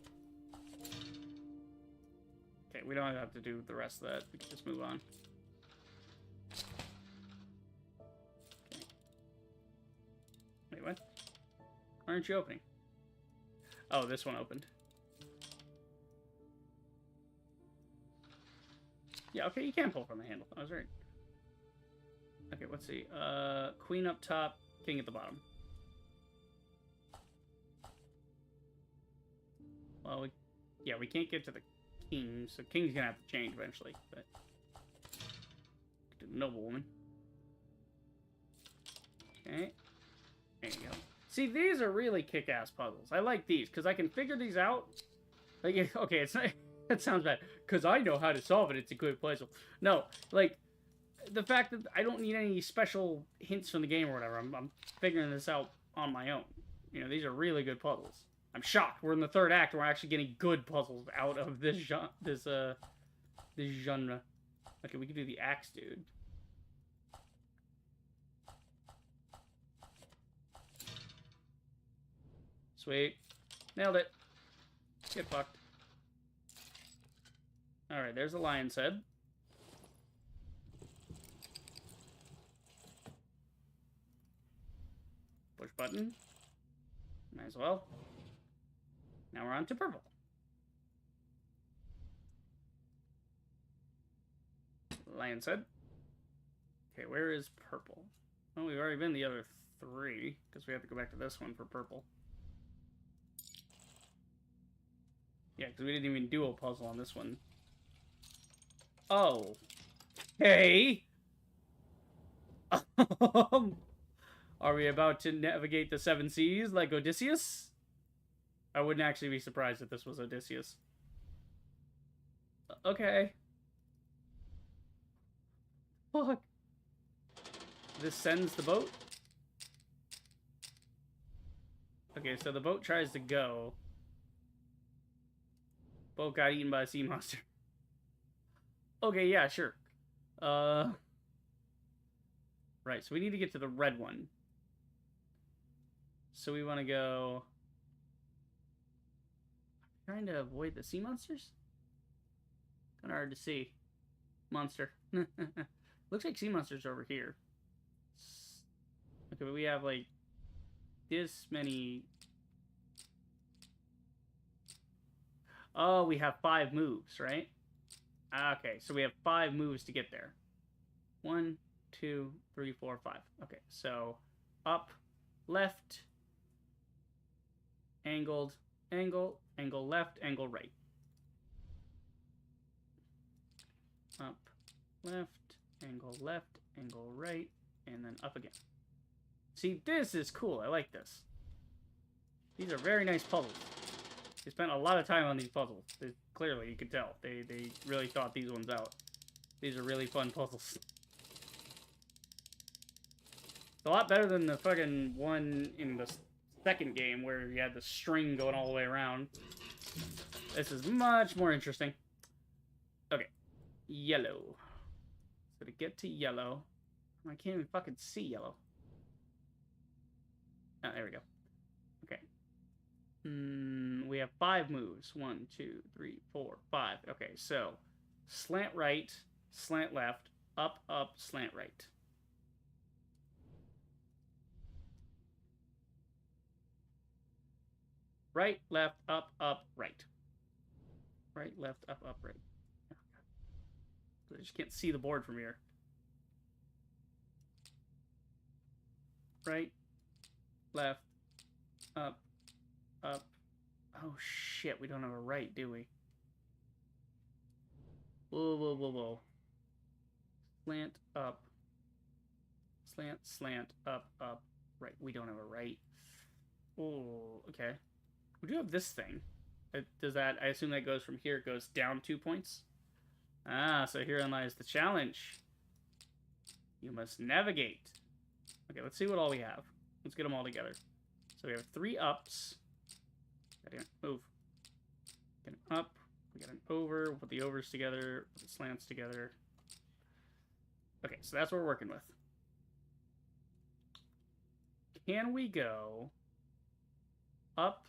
Okay, we don't have to do the rest of that. We can just move on. Okay. Wait, what? Why aren't you opening? Oh, this one opened. Yeah, okay, you can pull from the handle. I was right. Okay, let's see. Queen up top, king at the bottom. Well, we can't get to the king, so king's gonna have to change eventually, but... To the noblewoman. Okay. There you go. See, these are really kick-ass puzzles. I like these, because I can figure these out. Like, okay, it's not... That sounds bad. Because I know how to solve it, it's a good puzzle. No, like, the fact that I don't need any special hints from the game or whatever. I'm figuring this out on my own. You know, these are really good puzzles. I'm shocked. We're in the 3rd act, and we're actually getting good puzzles out of this genre. This genre. Okay, we can do the axe, dude. Sweet. Nailed it. Get fucked. Alright, there's the lion's head. Push button. Might as well. Now we're on to purple. Lion's head. Okay, where is purple? Oh, we've already been the other 3, because we have to go back to this one for purple. Yeah, because we didn't even do a puzzle on this one. Oh. Hey! Are we about to navigate the 7 seas like Odysseus? I wouldn't actually be surprised if this was Odysseus. Okay. Fuck. This sends the boat? Okay, so the boat tries to go. Both got eaten by a sea monster. Okay, yeah, sure. Right, so we need to get to the red one. So we want to go... Trying to avoid the sea monsters? Kind of hard to see. Monster. Looks like sea monsters over here. Okay, but we have like this many. Oh, we have 5 moves, right? Okay, so we have 5 moves to get there. 1, 2, 3, 4, 5. Okay, so up, left, angled, angle, angle left, angle right. Up, left, angle right, and then up again. See, this is cool. I like this. These are very nice puzzles. They spent a lot of time on these puzzles. Clearly, you could tell. They really thought these ones out. These are really fun puzzles. It's a lot better than the fucking one in the second game where you had the string going all the way around. This is much more interesting. Okay. Yellow. So to get to yellow... I can't even fucking see yellow. Oh, there we go. Okay. We have 5 moves. 1, 2, 3, 4, 5. Okay, so slant right, slant left, up, up, slant right. Right, left, up, up, right. Right, left, up, up, right. Oh, God. I just can't see the board from here. Right, left, up, up. Oh shit, we don't have a right, do we? Whoa, whoa, whoa, whoa. Slant, up. Slant, slant, up, up, right. We don't have a right. Oh, okay. We do have this thing. Does that, I assume that goes from here, it goes down 2 points? Ah, so herein lies the challenge. You must navigate. Okay, let's see what all we have. Let's get them all together. So we have 3 ups. Move. Get an up. We got an over. We'll put the overs together. Put the slants together. Okay, so that's what we're working with. Can we go up?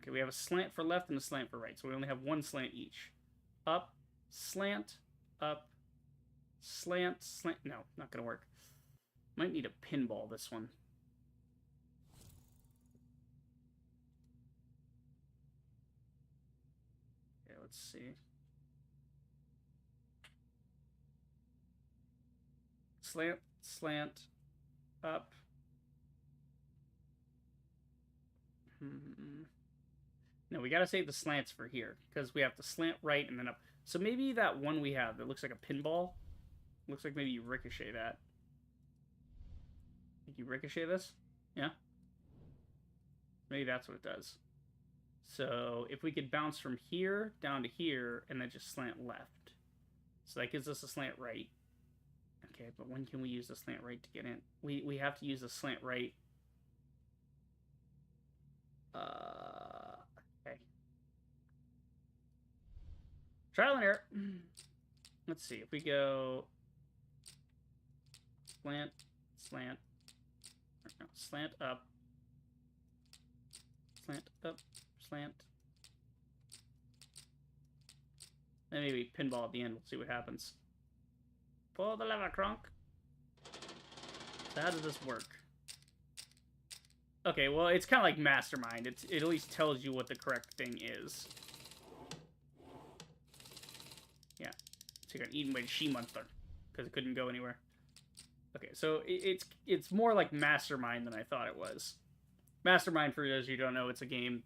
Okay, we have a slant for left and a slant for right. So we only have 1 slant each. Up, slant, up, slant, slant. No, not going to work. Might need a pinball, this one. Okay, let's see. Slant, slant, up. No, we gotta save the slants for here, because we have to slant right and then up. So maybe that one we have that looks like a pinball, looks like maybe you ricochet that. Think you ricochet this? Yeah? Maybe that's what it does. So if we could bounce from here down to here and then just slant left. So that gives us a slant right. Okay, but when can we use the slant right to get in? We have to use the slant right. Okay. Trial and error. Let's see. If we go slant, slant, no, slant up, slant up, slant. Then maybe pinball at the end. We'll see what happens. Pull the lever, Kronk. So how does this work? Okay, well, it's kind of like Mastermind. It at least tells you what the correct thing is. Yeah. So you got eaten by a she-monster because it couldn't go anywhere. Okay, so it's more like Mastermind than I thought it was. Mastermind, for those of you who don't know, it's a game.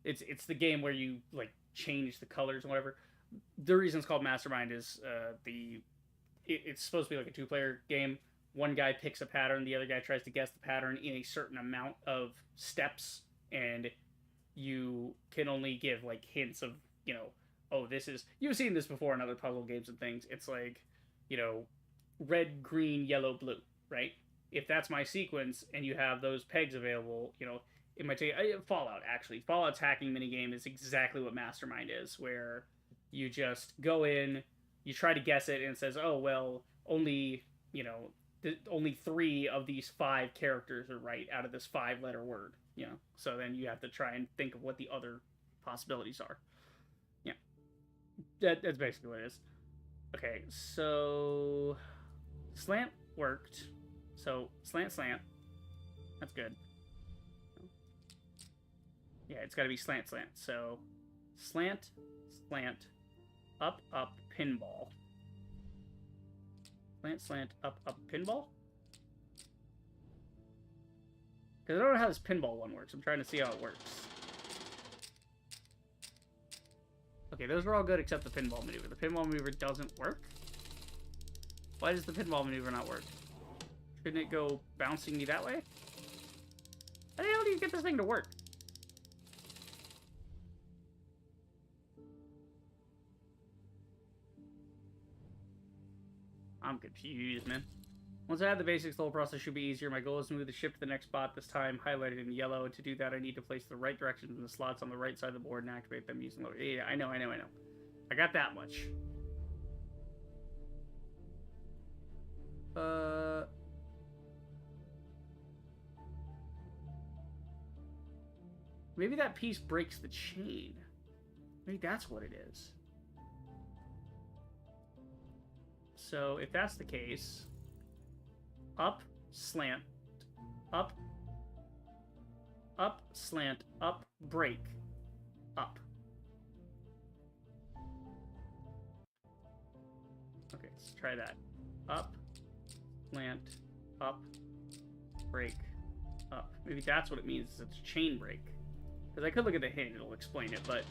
It's the game where you like change the colors and whatever. The reason it's called Mastermind is it's supposed to be like a 2-player game. One guy picks a pattern, the other guy tries to guess the pattern in a certain amount of steps, and you can only give like hints of, you know, oh, this is, you've seen this before in other puzzle games and things. It's like, you know, red, green, yellow, blue, right? If that's my sequence and you have those pegs available, you know, it might take Fallout. Actually, Fallout's hacking minigame is exactly what Mastermind is, where you just go in, you try to guess it, and it says, "Oh well, only only 3 of these 5 characters are right out of this 5-letter word." So then you have to try and think of what the other possibilities are. Yeah, that's basically what it is. Okay, so slant worked. So slant. That's good. Yeah, it's got to be slant. So slant, up, pinball. Slant, up, pinball? Because I don't know how this pinball one works. I'm trying to see how it works. Okay, those are all good except the pinball maneuver. The pinball maneuver doesn't work? Why does the pinball maneuver not work? Shouldn't it go bouncing me that way? How the hell do you get this thing to work? I'm confused, man. Once I have the basics, the whole process should be easier. My goal is to move the ship to the next spot, this time highlighted in yellow. To do that, I need to place the right directions in the slots on the right side of the board and activate them using the... Yeah, I know. I got that much. Maybe that piece breaks the chain. Maybe that's what it is. So if that's the case, up, slant, up, slant, up, break, up. Okay, let's try that. Up, slant, up, break, up. Maybe that's what it means. It's a chain break. Because I could look at the hint, it'll explain it, but...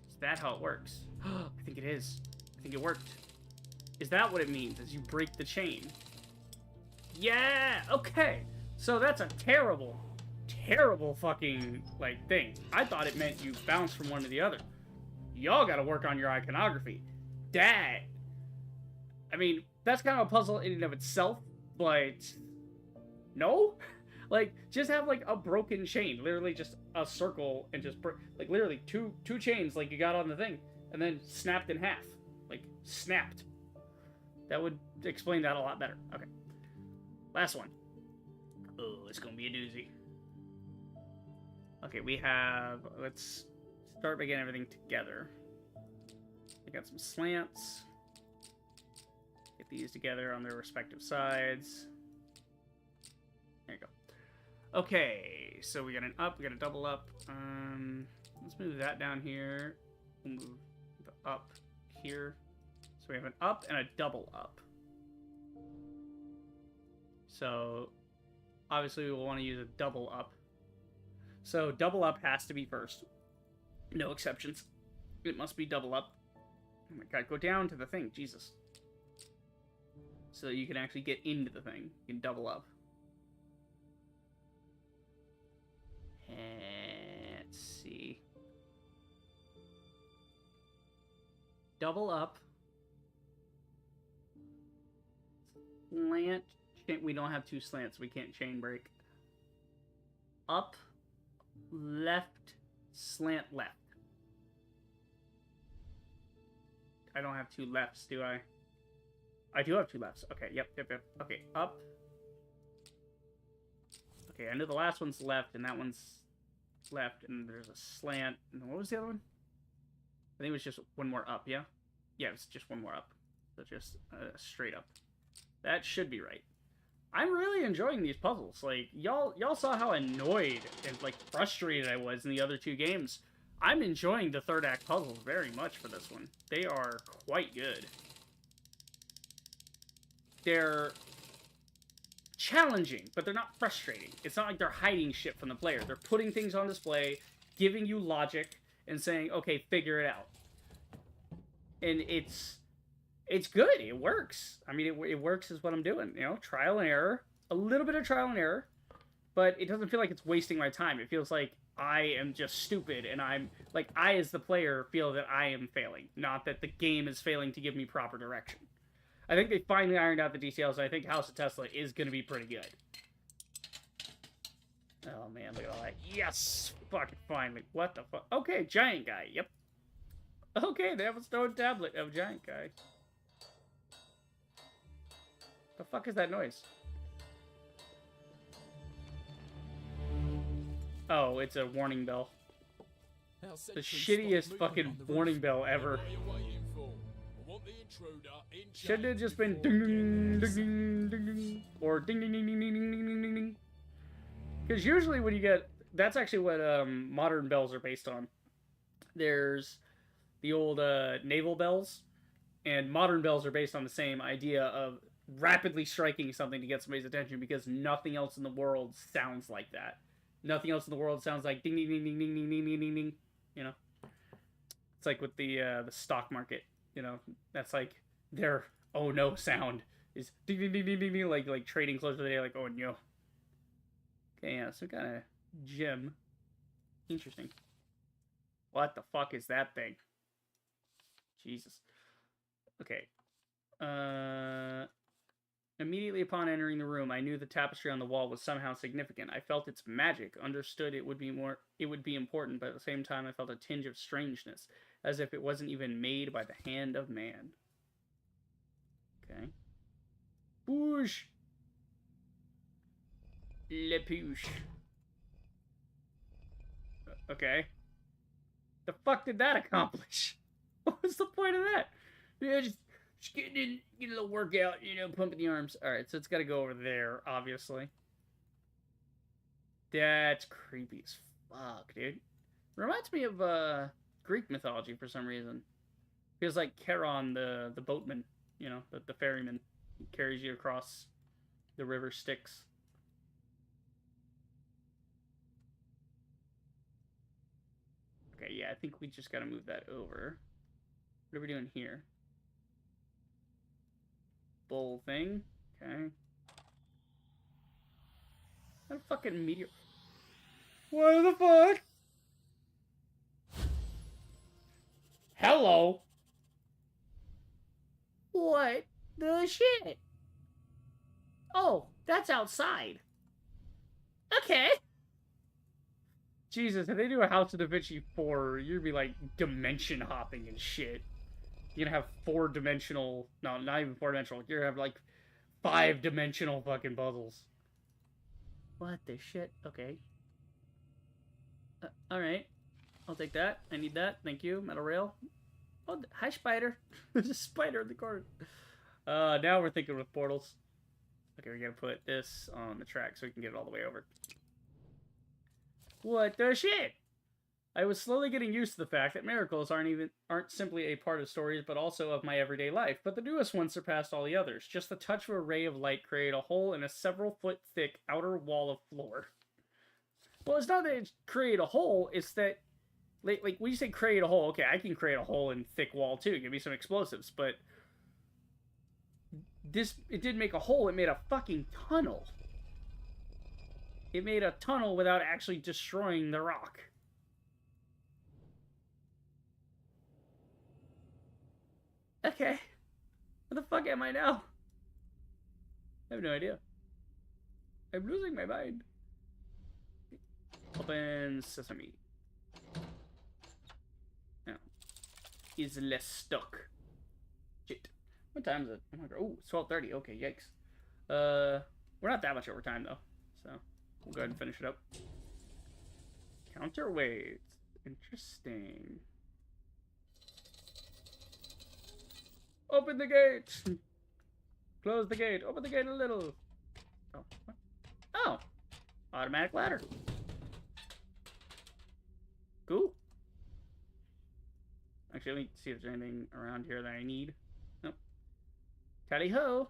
Is that how it works? I think it is. I think it worked. Is that what it means, as you break the chain? Yeah! Okay! So that's a terrible, terrible fucking, thing. I thought it meant you bounce from one to the other. Y'all gotta work on your iconography. That... I mean, that's kind of a puzzle in and of itself, but... No? Just have, a broken chain. Literally just a circle and just, literally two chains like you got on the thing. And then snapped in half. Snapped. That would explain that a lot better. Okay. Last one. Oh, it's gonna be a doozy. Okay, we have... Let's start by getting everything together. We got some slants. Get these together on their respective sides. There you go. Okay, so we got an up, we got a double up. Let's move that down here. We'll move the up here. So we have an up and a double up. So obviously we will want to use a double up. So double up has to be first. No exceptions. It must be double up. Oh my god, go down to the thing, Jesus. So that you can actually get into the thing. You can double up. Let's see. Double up. Slant. We don't have 2 slants. We can't chain break. Up. Left. Slant left. I don't have 2 lefts, do I? I do have 2 lefts. Okay, yep. Okay, up. Okay, I know the last one's left, and that one's left, and there's a slant. And what was the other one? I think it was just one more up, yeah? Yeah, it was just one more up. So just straight up. That should be right. I'm really enjoying these puzzles. Y'all saw how annoyed and, frustrated I was in the other 2 games. I'm enjoying the third act puzzles very much for this one. They are quite good. They're challenging, but they're not frustrating. It's not like they're hiding shit from the player. They're putting things on display, giving you logic, and saying, okay, figure it out. And it's good. It works. I mean, it works is what I'm doing. Trial and error. A little bit of trial and error, but it doesn't feel like it's wasting my time. It feels like I am just stupid, and I, as the player, feel that I am failing, not that the game is failing to give me proper direction. I think they finally ironed out the details. I think House of Tesla is going to be pretty good. Oh, man, look at all that. Yes! Fucking finally. What the fuck? Okay, giant guy. Yep. Okay, they have a stone tablet of giant guy. The fuck is that noise? Oh, it's a warning bell. The shittiest fucking warning bell ever. Shouldn't have just been ding ding ding ding ding ding or ding ding ding ding ding ding ding ding ding. Because usually when you get, that's actually what modern bells are based on. There's the old naval bells, and modern bells are based on the same idea of rapidly striking something to get somebody's attention because nothing else in the world sounds like that. Nothing else in the world sounds like ding ding ding ding ding ding ding ding ding ding. You know, it's like with the stock market. You know, that's like their oh no sound is ding ding ding ding ding ding, like trading close to the day, like oh no. Okay, yeah, some kind of gem. Interesting. What the fuck is that thing? Jesus. Okay. Immediately upon entering the room, I knew the tapestry on the wall was somehow significant. I felt its magic, understood it would be important, but at the same time I felt a tinge of strangeness, as if it wasn't even made by the hand of man. Okay. Boosh! Le Pouche. Okay. The fuck did that accomplish? What was the point of that? Yeah, just getting in, get a little workout, you know, pumping the arms. Alright, so it's got to go over there, obviously. That's creepy as fuck, dude. Reminds me of Greek mythology for some reason. Feels like Charon, the boatman, you know, the ferryman. He carries you across the river Styx. Okay, yeah, I think we just gotta move that over. What are we doing here? Bowl thing. Okay. What a fucking meteor. What the fuck? Hello? What the shit? Oh, that's outside. Okay. Jesus, if they do a House of Da Vinci 4, you'd be like dimension hopping and shit. You're gonna have 4-dimensional, no, not even 4-dimensional, you're gonna have like 5-dimensional fucking puzzles. What the shit? Okay. Alright. I'll take that. I need that. Thank you. Metal rail. Oh, hi, spider. There's a spider in the corner. Now we're thinking with portals. Okay, we gotta put this on the track so we can get it all the way over. What the shit? I was slowly getting used to the fact that miracles aren't simply a part of stories, but also of my everyday life. But the newest one surpassed all the others. Just the touch of a ray of light created a hole in a several-foot-thick outer wall of floor. Well, it's not that it created a hole, it's that, like, when you say create a hole, okay, I can create a hole in thick wall too, give me some explosives, but it didn't make a hole, it made a fucking tunnel. It made a tunnel without actually destroying the rock. Okay. Where the fuck am I now? I have no idea. I'm losing my mind. Open sesame. No. Is less stuck. Shit. What time is it? Oh, it's 12:30. Okay, yikes. We're not that much over time though, so we'll go ahead and finish it up. Counterweights. Interesting. Open the gate! Close the gate. Open the gate a little. Oh. What? Oh! Automatic ladder. Cool. Actually, let me see if there's anything around here that I need. Nope. Tally-ho!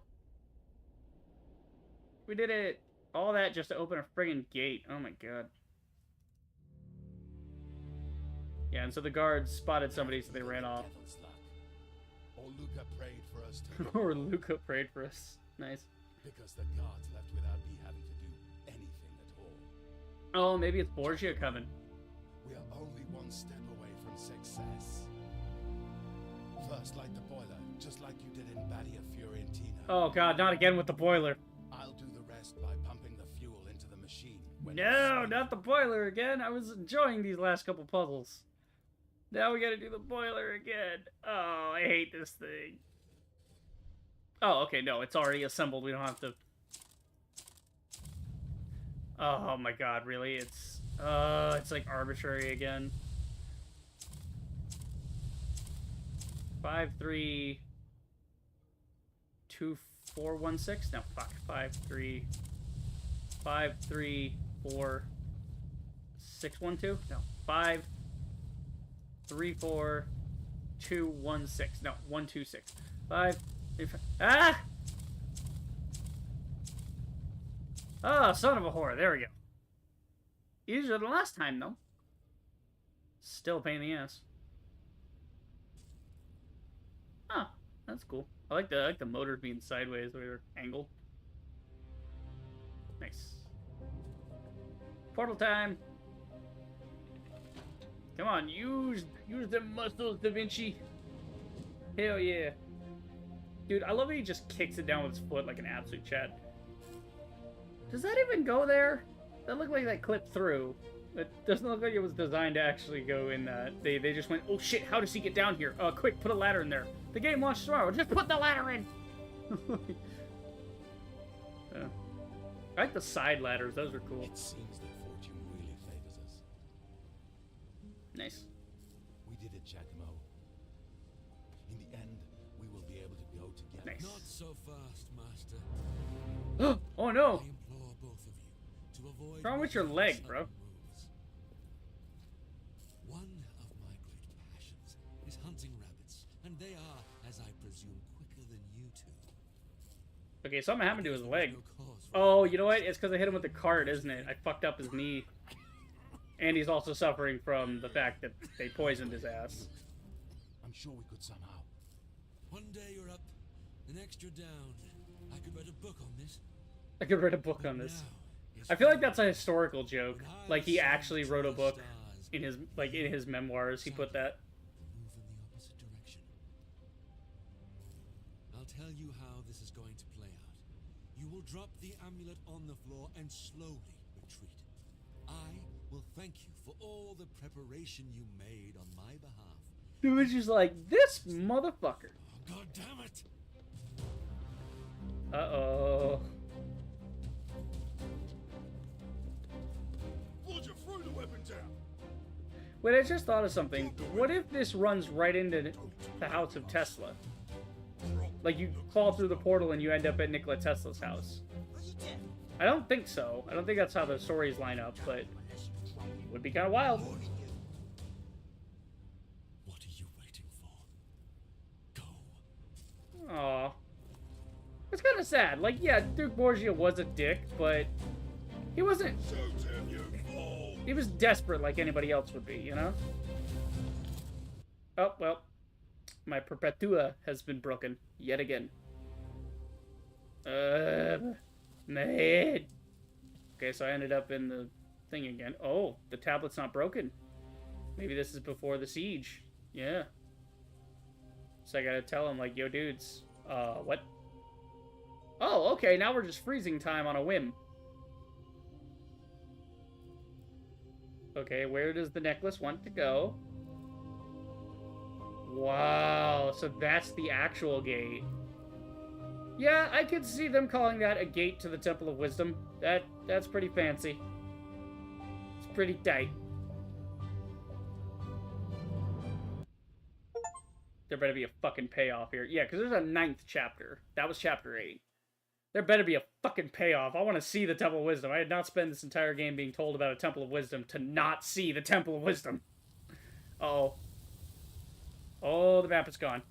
We did it! All that just to open a friggin' gate. Oh my god. Yeah, and so the guards spotted somebody, so they ran off. Or Luca prayed for us to Or Luca prayed for us. Nice. Because the guards left without me having to do anything at all. Oh, maybe it's Borgia coming. We are only one step away from success. First, light the boiler, just like you did in Badia Fiorentina. Oh god, not again with the boiler. I'll do the rest by pumping the fuel into the machine. No, not the boiler again. I was enjoying these last couple puzzles. Now we gotta do the boiler again. Oh, I hate this thing. Oh, okay, no, it's already assembled. We don't have to... Oh my god, really? It's like arbitrary again. 532416? No, fuck. 534612? No, 534216. No, 126. 535. Ah! Oh, son of a whore. There we go. Easier than last time, though. Still a pain in the ass. Huh. That's cool. I like the motor being sideways, the way they're angled. Nice. Portal time. Come on, use them muscles, Da Vinci. Hell yeah. Dude, I love how he just kicks it down with his foot like an absolute Chad. Does that even go there? That looked like that clipped through. It doesn't look like it was designed to actually go in that. They just went, oh shit, how does he get down here? Quick, put a ladder in there. The game launches tomorrow. Just put the ladder in! I like the side ladders. Those are cool. It seems that fortune really favors us. Nice. We did it, Giacomo. In the end, we will be able to go together. Nice. Not so fast, Master. Oh no! I implore both of you to avoid... What's wrong with your making leg, sudden bro? moves. One of my great passions is hunting rabbits, and they are, as I presume, quicker than you two. Okay, something happened to his leg. No cause for Oh, you know what? It's because I hit him with the cart, isn't it? I fucked up his knee. And he's also suffering from the fact that they poisoned his ass. I'm sure we could somehow. One day you're up, the next you're down. I could write a book on this. I could write a book on this. I feel like that's a historical joke. Like he actually wrote a book in his memoirs. He put that. Move in the opposite direction. I'll tell you how this is going to play out. You will drop the amulet on the floor and slowly retreat. I will thank you for all the preparation you made on my behalf. It was just like, this motherfucker. Oh, God damn it! Uh-oh. Roger, throw the weapon down. Wait, I just thought of something. What if this runs right into the house of Tesla? Like you fall through the portal and you end up at Nikola Tesla's house. I don't think so. I don't think that's how the stories line up, but it would be kind of wild. What are you waiting for? Go. Aw. It's kind of sad. Like, yeah, Duke Borgia was a dick, but he wasn't... Shoot him, you fool! He was desperate like anybody else would be, you know? Oh, well. My Perpetua has been broken. Yet again. My head. Okay, so I ended up in the thing again. Oh, the tablet's not broken. Maybe this is before the siege. Yeah. So I gotta tell him, like, yo, dudes. What? Oh, okay, now we're just freezing time on a whim. Okay, where does the necklace want to go? Wow, so that's the actual gate. Yeah, I could see them calling that a gate to the Temple of Wisdom. That's pretty fancy. It's pretty tight. There better be a fucking payoff here. Yeah, because there's a 9th chapter. That was chapter 8. There better be a fucking payoff. I want to see the Temple of Wisdom. I did not spend this entire game being told about a Temple of Wisdom to not see the Temple of Wisdom. Uh-oh. Oh, the map is gone.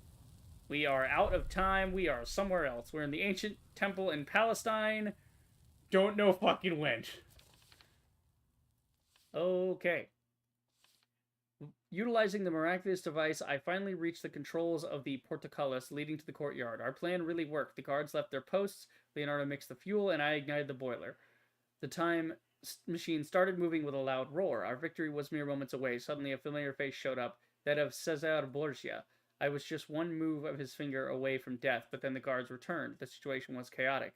We are out of time. We are somewhere else. We're in the ancient temple in Palestine. Don't know fucking when. Okay. Utilizing the miraculous device, I finally reached the controls of the portcullis leading to the courtyard. Our plan really worked. The guards left their posts, Leonardo mixed the fuel, and I ignited the boiler. The time machine started moving with a loud roar. Our victory was mere moments away. Suddenly a familiar face showed up, that of Cesar Borgia. I was just one move of his finger away from death, but then the guards returned. The situation was chaotic.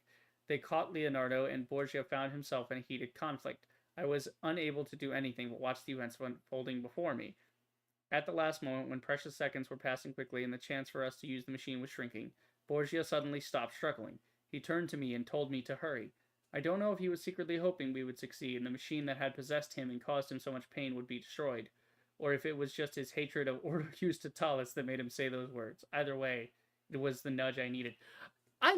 They caught Leonardo, and Borgia found himself in a heated conflict. I was unable to do anything but watch the events unfolding before me. At the last moment, when precious seconds were passing quickly and the chance for us to use the machine was shrinking, Borgia suddenly stopped struggling. He turned to me and told me to hurry. I don't know if he was secretly hoping we would succeed and the machine that had possessed him and caused him so much pain would be destroyed, or if it was just his hatred of Ordo Justitalis that made him say those words. Either way, it was the nudge I needed. I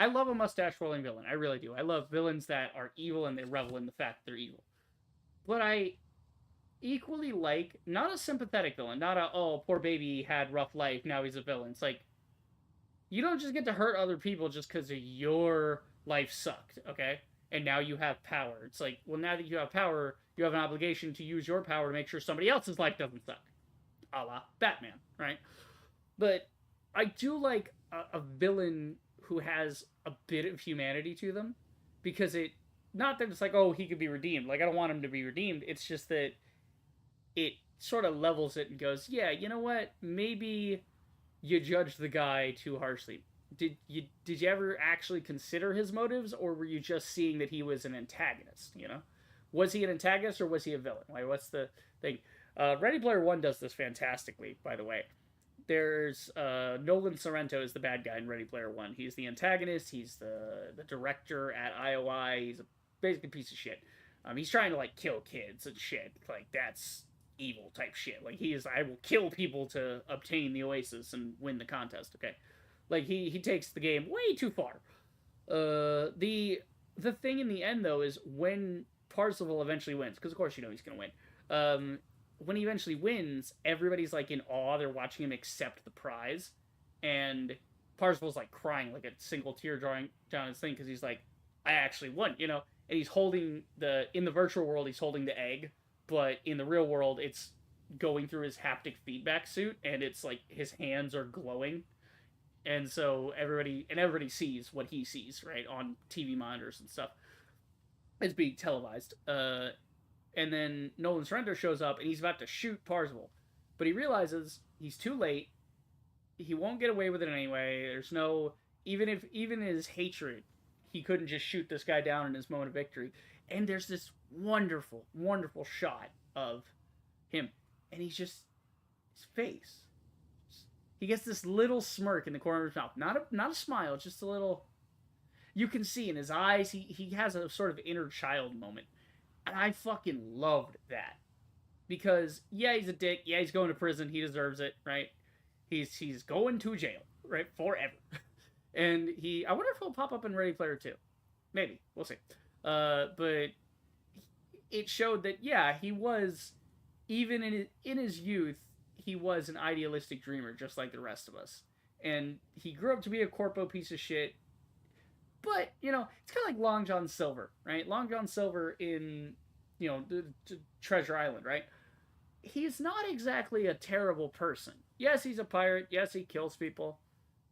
love a mustache-rolling villain. I really do. I love villains that are evil and they revel in the fact that they're evil. But I equally like, not a sympathetic villain, not a, oh, poor baby had rough life, now he's a villain. It's like, you don't just get to hurt other people just because your life sucked, okay? And now you have power. It's like, well, now that you have power, you have an obligation to use your power to make sure somebody else's life doesn't suck. A la Batman, right? But I do like a villain who has a bit of humanity to them, because not that it's like, oh, he could be redeemed. Like, I don't want him to be redeemed. It's just that it sort of levels it and goes, yeah, you know what? Maybe you judged the guy too harshly. Did you ever actually consider his motives, or were you just seeing that he was an antagonist, you know? Was he an antagonist, or was he a villain? Like, what's the thing? Ready Player One does this fantastically, by the way. There's Nolan Sorrento is the bad guy in Ready Player One. He's the antagonist. He's the director at IOI. He's basically a piece of shit. He's trying to, like, kill kids and shit. Like, that's evil type shit. Like, I will kill people to obtain the Oasis and win the contest, okay? Like, he takes the game way too far. The thing in the end, though, is when Parzival eventually wins, because of course you know he's going to win. When he eventually wins, everybody's, like, in awe. They're watching him accept the prize. And Parzival's, like, crying, like a single tear drawing down his thing, because he's like, I actually won, you know? And he's holding in the virtual world, he's holding the egg, but in the real world, it's going through his haptic feedback suit, and it's, like, his hands are glowing. And so everybody sees what he sees, right, on TV monitors and stuff. It's being televised. And then Nolan Sorrento shows up, and he's about to shoot Parzival. But he realizes he's too late. He won't get away with it anyway. There's no... Even his hatred, he couldn't just shoot this guy down in his moment of victory. And there's this wonderful, wonderful shot of him. And he's just... his face. He gets this little smirk in the corner of his mouth. Not a smile, just a little... You can see in his eyes, he has a sort of inner child moment. And I fucking loved that. Because, yeah, he's a dick. Yeah, he's going to prison. He deserves it, right? He's going to jail, right? Forever. And I wonder if he'll pop up in Ready Player 2. Maybe. We'll see. But it showed that, yeah, he was, even in his youth, he was an idealistic dreamer, just like the rest of us. And he grew up to be a corpo piece of shit. But, you know, it's kind of like Long John Silver, right? Long John Silver in, you know, Treasure Island, right? He's not exactly a terrible person. Yes, he's a pirate. Yes, he kills people.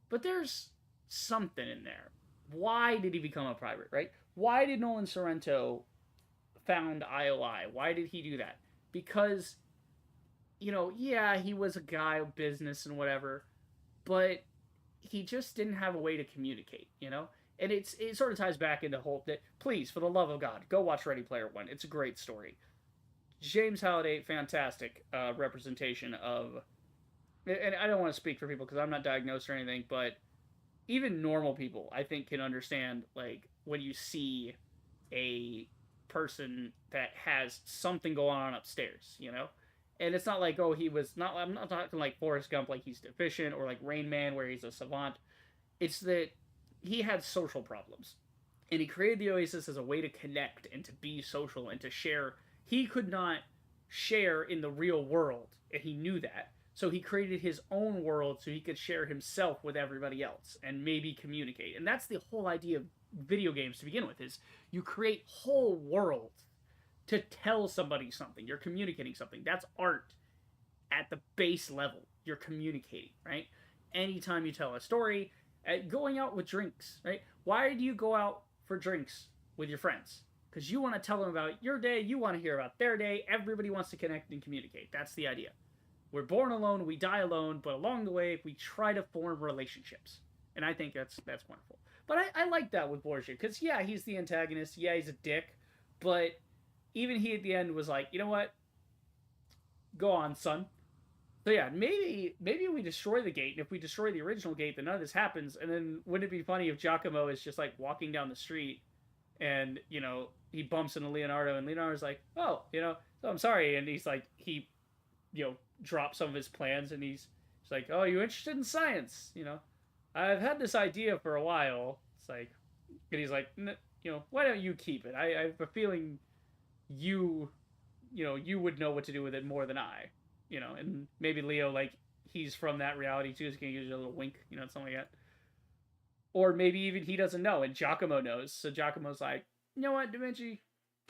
But there's something in there. Why did he become a pirate, right? Why did Nolan Sorrento found IOI? Why did he do that? Because, you know, yeah, he was a guy of business and whatever, but he just didn't have a way to communicate, you know? And it sort of ties back into whole that, please, for the love of God, go watch Ready Player One. It's a great story. James Halliday, fantastic representation of, and I don't want to speak for people because I'm not diagnosed or anything, but even normal people, I think, can understand, like, when you see a person that has something going on upstairs, you know? And it's not like, oh, I'm not talking like Forrest Gump, like he's deficient, or like Rain Man, where he's a savant. It's that he had social problems. And he created the Oasis as a way to connect and to be social and to share. He could not share in the real world, and he knew that. So he created his own world so he could share himself with everybody else and maybe communicate. And that's the whole idea of video games to begin with, is you create whole worlds to tell somebody something. You're communicating something. That's art at the base level. You're communicating, right? Anytime you tell a story, going out with drinks, right? Why do you go out for drinks with your friends? Because you want to tell them about your day. You want to hear about their day. Everybody wants to connect and communicate. That's the idea. We're born alone, we die alone, but along the way, we try to form relationships. And I think that's wonderful. But I like that with Borgia, because, yeah, he's the antagonist, yeah, he's a dick, but even he at the end was like, you know what? Go on, son. So yeah, maybe we destroy the gate, and if we destroy the original gate, then none of this happens, and then wouldn't it be funny if Giacomo is just, like, walking down the street, and, you know, he bumps into Leonardo, and Leonardo's like, oh, you know, oh, I'm sorry, and he's like, he, you know, drops some of his plans, and he's like, oh, you interested in science? You know, I've had this idea for a while. It's like, and he's like, you know, why don't you keep it? I have a feeling you know, you would know what to do with it more than I, you know, and maybe Leo, like, he's from that reality too, he's gonna give you a little wink, you know, something like that. Or maybe even he doesn't know, and Giacomo knows, so Giacomo's like, you know what, Da Vinci,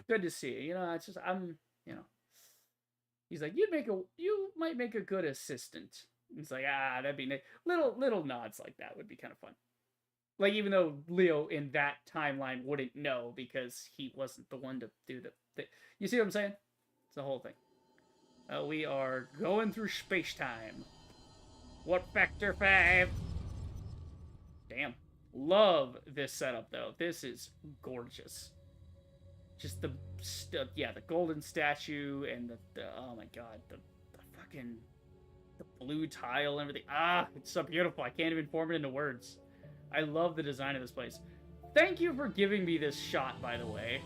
good to see you, you know, it's just, you know, he's like, you might make a good assistant. He's like, that'd be nice. Little nods like that would be kind of fun. Like, even though Leo in that timeline wouldn't know because he wasn't the one to do the you see what I'm saying? It's the whole thing. We are going through space-time. What factor 5? Damn. Love this setup, though. This is gorgeous. Just the golden statue and the oh my god, the fucking the blue tile and everything. It's so beautiful. I can't even form it into words. I love the design of this place. Thank you for giving me this shot, by the way.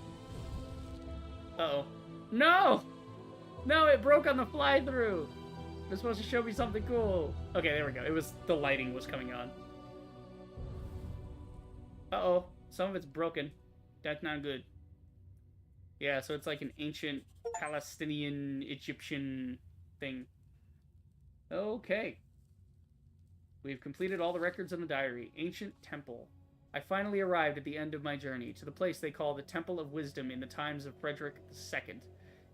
Uh-oh. No! No, it broke on the fly-through. It was supposed to show me something cool. Okay, there we go. It was, the lighting was coming on. Uh-oh. Some of it's broken. That's not good. Yeah, so it's like an ancient Palestinian Egyptian thing. Okay. We've completed all the records in the diary. Ancient Temple. I finally arrived at the end of my journey, to the place they call the Temple of Wisdom in the times of Frederick II.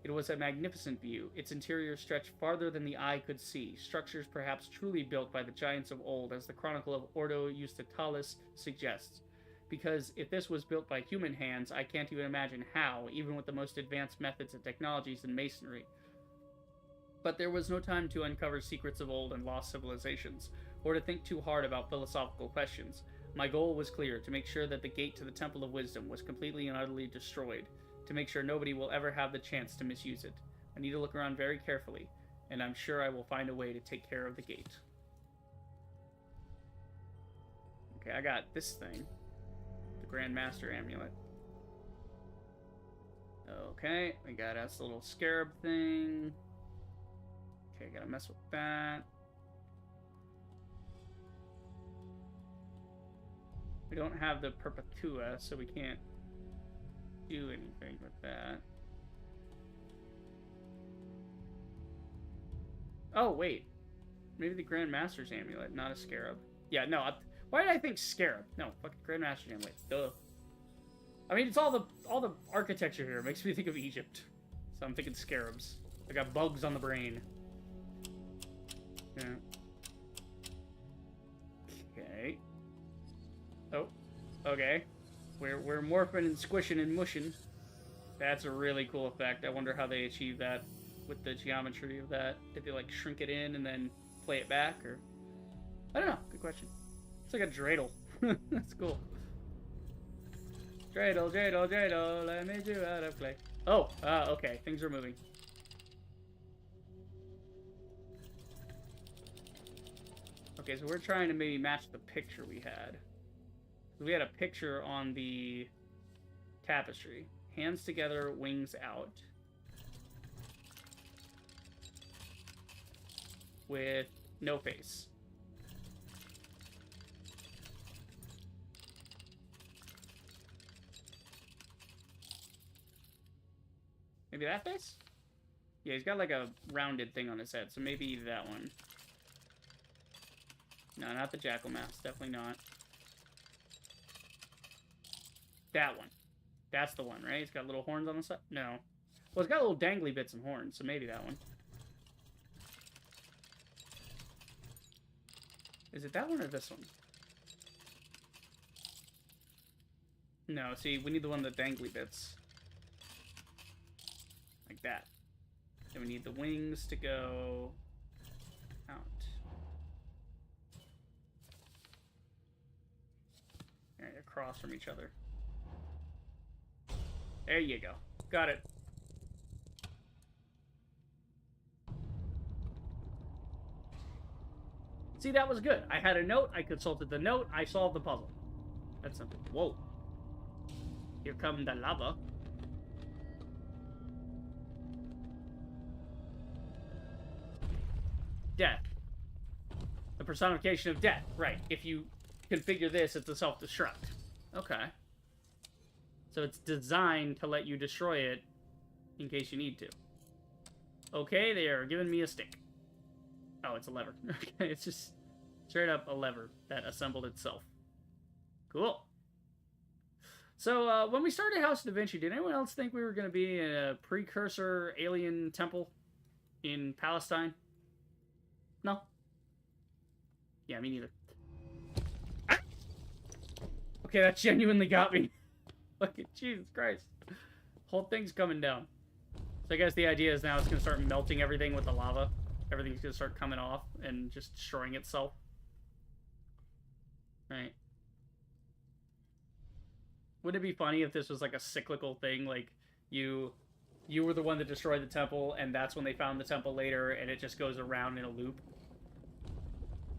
It was a magnificent view. Its interior stretched farther than the eye could see, structures perhaps truly built by the giants of old, as the Chronicle of Ordo Justitalis suggests. Because if this was built by human hands, I can't even imagine how, even with the most advanced methods and technologies in masonry. But there was no time to uncover secrets of old and lost civilizations, or to think too hard about philosophical questions. My goal was clear, to make sure that the gate to the Temple of Wisdom was completely and utterly destroyed, to make sure nobody will ever have the chance to misuse it. I need to look around very carefully, and I'm sure I will find a way to take care of the gate. Okay, I got this thing. The Grand Master Amulet. Okay, we got us a little scarab thing. Okay, gotta mess with that. We don't have the Perpetua, so we can't do anything with that. Oh, wait. Maybe the Grand Master's Amulet, not a scarab. Yeah, no. Why did I think scarab? No, fucking Grand Master's Amulet. Duh. I mean, it's all the architecture here. It makes me think of Egypt. So I'm thinking scarabs. I got bugs on the brain. Yeah. Okay. Oh. Okay. We're morphing and squishing and mushing. That's a really cool effect. I wonder how they achieve that with the geometry of that. Did they, like, shrink it in and then play it back, or... I don't know. Good question. It's like a dreidel. That's cool. Dreidel, dreidel, dreidel, let me do how to play. Oh, okay. Things are moving. Okay, so we're trying to maybe match the picture we had. We had a picture on the tapestry. Hands together, wings out. With no face. Maybe that face? Yeah, he's got like a rounded thing on his head, so maybe that one. No, not the jackal mask. Definitely not. That one. That's the one, right? It's got little horns on the side? No. Well, it's got little dangly bits and horns, so maybe that one. Is it that one or this one? No, see, we need the one with the dangly bits. Like that. And we need the wings to go across from each other. There you go. Got it. See, that was good. I had a note, I consulted the note, I solved the puzzle. That's something. Whoa. Here come the lava. Death. The personification of death. Right. If you configure this, it's a self-destruct. Okay. So it's designed to let you destroy it in case you need to. Okay, they are giving me a stick. Oh, it's a lever. Okay, it's just straight up a lever that assembled itself. Cool. So, when we started House of Da Vinci, did anyone else think we were going to be in a precursor alien temple in Palestine? No? Yeah, me neither. Ah! Okay, that genuinely got me. Look at Jesus Christ. Whole thing's coming down. So I guess the idea is now it's going to start melting everything with the lava. Everything's going to start coming off and just destroying itself. Right. Wouldn't it be funny if this was like a cyclical thing? Like, you were the one that destroyed the temple, and that's when they found the temple later, and it just goes around in a loop.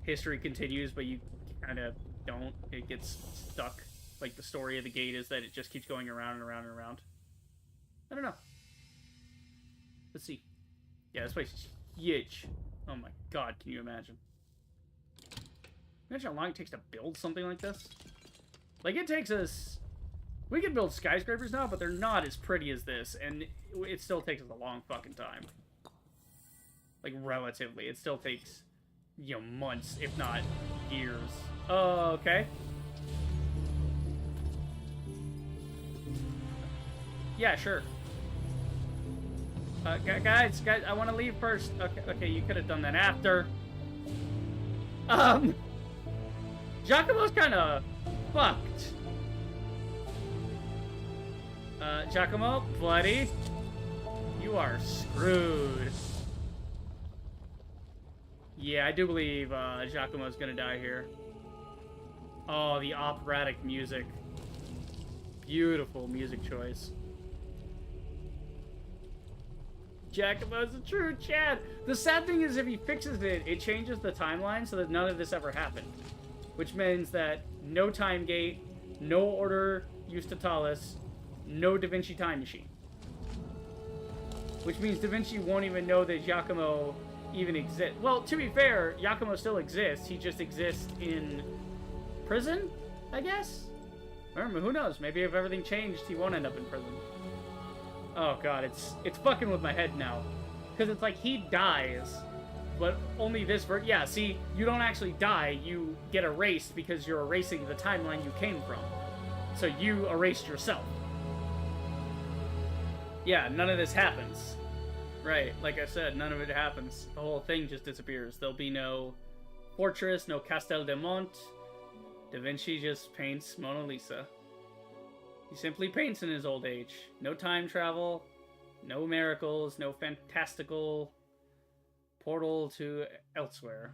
History continues, but you kind of don't. It gets stuck. Like, the story of the gate is that it just keeps going around and around and around. I don't know. Let's see. Yeah, this place is huge. Oh my god, can you imagine? Imagine how long it takes to build something like this. Like, it takes us... We can build skyscrapers now, but they're not as pretty as this, and it still takes us a long fucking time. Like, relatively. It still takes, you know, months, if not years. Oh, okay. Yeah, sure. Guys, I want to leave first. Okay, you could have done that after. Giacomo's kind of fucked. Giacomo, buddy, you are screwed. Yeah, I do believe Giacomo's gonna die here. Oh, the operatic music. Beautiful music choice. Giacomo's a true Chad. The sad thing is if he fixes it, it changes the timeline so that none of this ever happened. Which means that no time gate, no Order Justitalis, no Da Vinci time machine. Which means Da Vinci won't even know that Giacomo even exists. Well, to be fair, Giacomo still exists. He just exists in prison, I guess? Or who knows? Maybe if everything changed, he won't end up in prison. Oh god, it's fucking with my head now. Because it's like he dies, but only this yeah, see, you don't actually die, you get erased because you're erasing the timeline you came from. So you erased yourself. Yeah, none of this happens. Right, like I said, none of it happens. The whole thing just disappears. There'll be no fortress, no Castel de Mont. Da Vinci just paints Mona Lisa. He simply paints in his old age. No time travel, no miracles, no fantastical portal to elsewhere.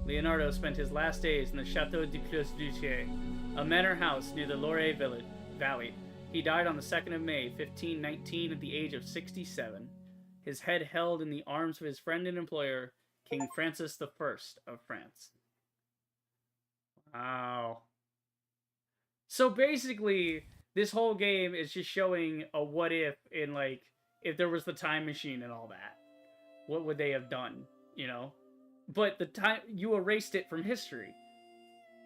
Leonardo spent his last days in the Chateau de Clos-Duché, a manor house near the Loire Valley. He died on the 2nd of May, 1519, at the age of 67. His head held in the arms of his friend and employer, King Francis I of France. Wow. So basically, this whole game is just showing a what if in, like, if there was the time machine and all that. What would they have done, you know? But the time, you erased it from history.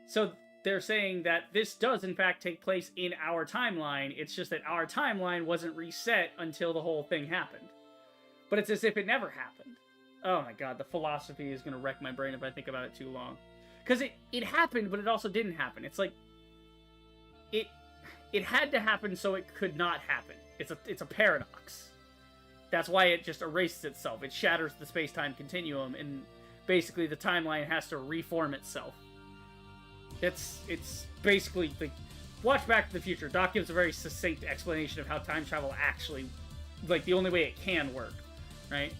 So they're saying that this does, in fact, take place in our timeline. It's just that our timeline wasn't reset until the whole thing happened. But it's as if it never happened. Oh my god, the philosophy is going to wreck my brain if I think about it too long. Because it happened, but it also didn't happen. It's like, it had to happen so it could not happen. It's a paradox. That's why it just erases itself. It shatters the space-time continuum, and basically the timeline has to reform itself. It's basically, like, watch Back to the Future. Doc gives a very succinct explanation of how time travel actually, like, the only way it can work, right?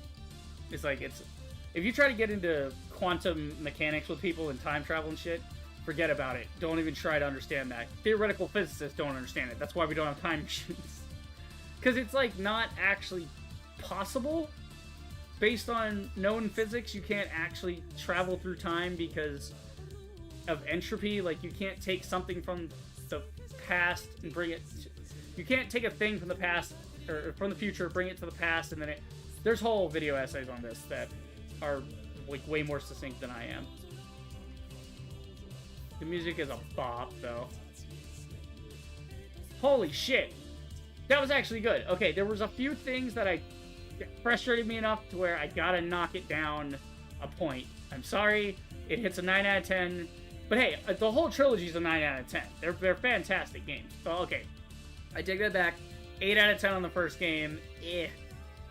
It's like, if you try to get into quantum mechanics with people and time travel and shit, Forget about it. Don't even try to understand that. Theoretical physicists don't understand it. That's why we don't have time machines. Because it's, like, not actually possible. Based on known physics, you can't actually travel through time because of entropy. Like, you can't take something from the past and bring it... You can't take a thing from the past, or from the future, bring it to the past, and then it... There's whole video essays on this that are, like, way more succinct than I am. The music is a bop, though. Holy shit. That was actually good. Okay, there was a few things that frustrated me enough to where I gotta knock it down a point. I'm sorry. It hits a 9 out of 10. But hey, the whole trilogy is a 9 out of 10. They're fantastic games. So, okay. I take that back. 8 out of 10 on the first game.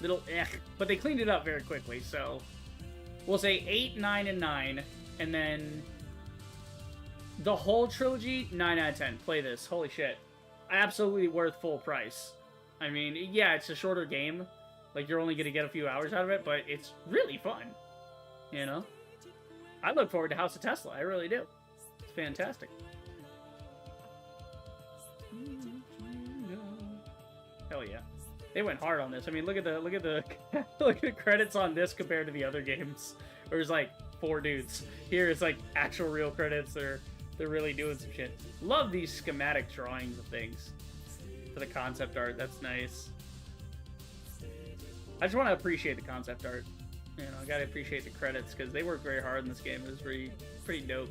Little eh. But they cleaned it up very quickly, so... We'll say 8, 9, and 9. And then... The whole trilogy, 9 out of 10. Play this. Holy shit. Absolutely worth full price. I mean, yeah, it's a shorter game. Like, you're only going to get a few hours out of it, but it's really fun. You know? I look forward to House of Tesla. I really do. It's fantastic. Hell yeah. They went hard on this. I mean, look at the look at the credits on this compared to the other games. Where it's like 4 dudes. Here it's like actual real credits. They're really doing some shit. Love these schematic drawings of things. For the concept art, that's nice. I just want to appreciate the concept art. You know, I gotta appreciate the credits, because they worked very hard in this game. It was pretty dope.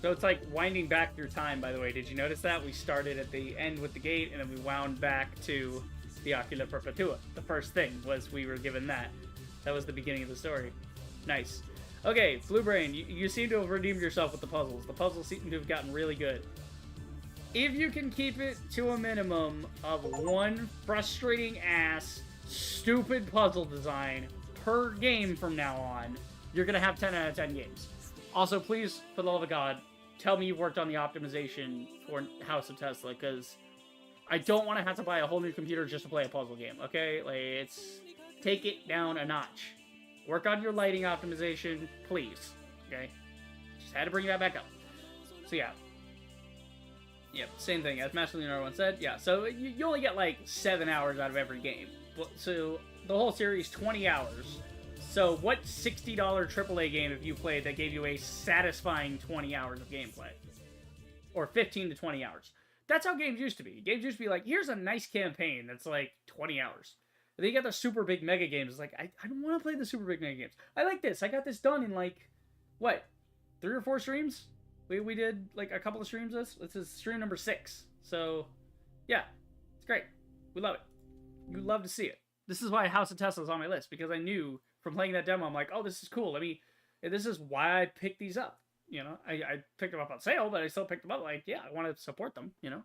So it's like winding back through time, by the way. Did you notice that? We started at the end with the gate, and then we wound back to the Ocula Perpetua. The first thing was we were given that. That was the beginning of the story. Nice. Okay, Blue Brain, you seem to have redeemed yourself with the puzzles. The puzzles seem to have gotten really good. If you can keep it to a minimum of 1 frustrating-ass, stupid puzzle design per game from now on, you're going to have 10 out of 10 games. Also, please, for the love of God, tell me you've worked on the optimization for House of Tesla, because I don't want to have to buy a whole new computer just to play a puzzle game, okay? Like, it's... Take it down a notch. Work on your lighting optimization, please. Okay? Just had to bring that back up. So, yeah. Yep, same thing, as Master Leonardo once said. Yeah, so you only get, like, 7 hours out of every game. So, the whole series, 20 hours. So, what $60 AAA game have you played that gave you a satisfying 20 hours of gameplay? Or 15 to 20 hours. That's how games used to be. Games used to be like, here's a nice campaign that's, like, 20 hours. They got the super big mega games. It's like, I don't want to play the super big mega games. I like this. I got this done in, like, what? 3 or 4 streams? We did, like, a couple of streams of this. This is stream number 6. So, yeah. It's great. We love it. You love to see it. This is why House of Tesla is on my list. Because I knew from playing that demo, I'm like, oh, this is cool. This is why I picked these up. You know? I picked them up on sale, but I still picked them up. Like, yeah, I want to support them, you know?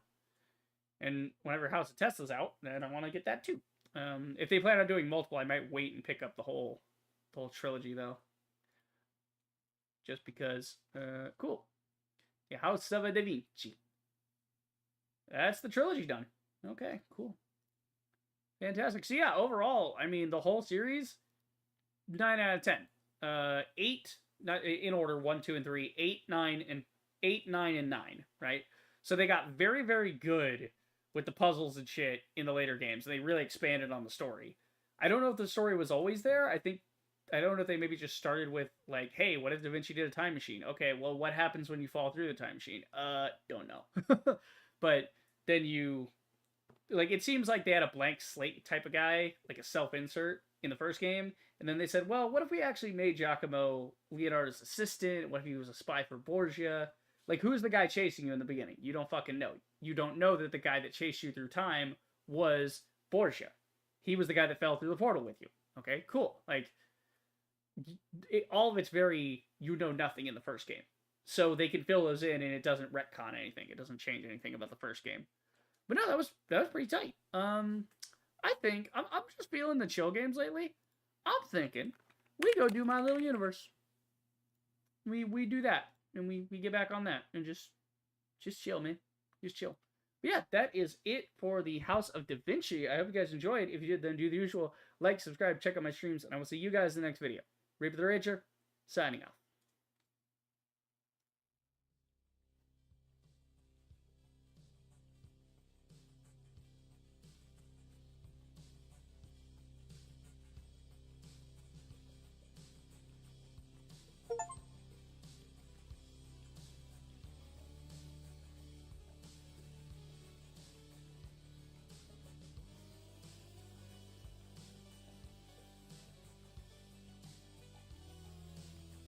And whenever House of Tesla's out, then I want to get that too. If they plan on doing multiple, I might wait and pick up the whole trilogy, though. Just because, cool. Yeah, House of Da Vinci. That's the trilogy done. Okay, cool. Fantastic. So yeah, overall, I mean, the whole series, 9 out of 10. 8, not in order, 1, 2, and 3. 8, 9, and 9, right? So they got very, very good with the puzzles and shit in the later games. They really expanded on the story. I don't know if the story was always there. I don't know if they maybe just started with, like, hey, what if Da Vinci did a time machine? Okay, well, what happens when you fall through the time machine? Don't know. But then like, it seems like they had a blank slate type of guy, like a self-insert in the first game. And then they said, well, what if we actually made Giacomo Leonardo's assistant? What if he was a spy for Borgia? Like, who's the guy chasing you in the beginning? You don't fucking know. You don't know that the guy that chased you through time was Borgia. He was the guy that fell through the portal with you. Okay, cool. Like, all of it's very, you know nothing in the first game. So they can fill those in and it doesn't retcon anything. It doesn't change anything about the first game. But no, that was pretty tight. I think, I'm just feeling the chill games lately. I'm thinking, we go do My Little Universe. We do that. And we get back on that. And just chill, man. Just chill. But yeah, that is it for the House of Da Vinci. I hope you guys enjoyed. If you did, then do the usual. Like, subscribe, check out my streams, and I will see you guys in the next video. Reaper the Rager, signing off.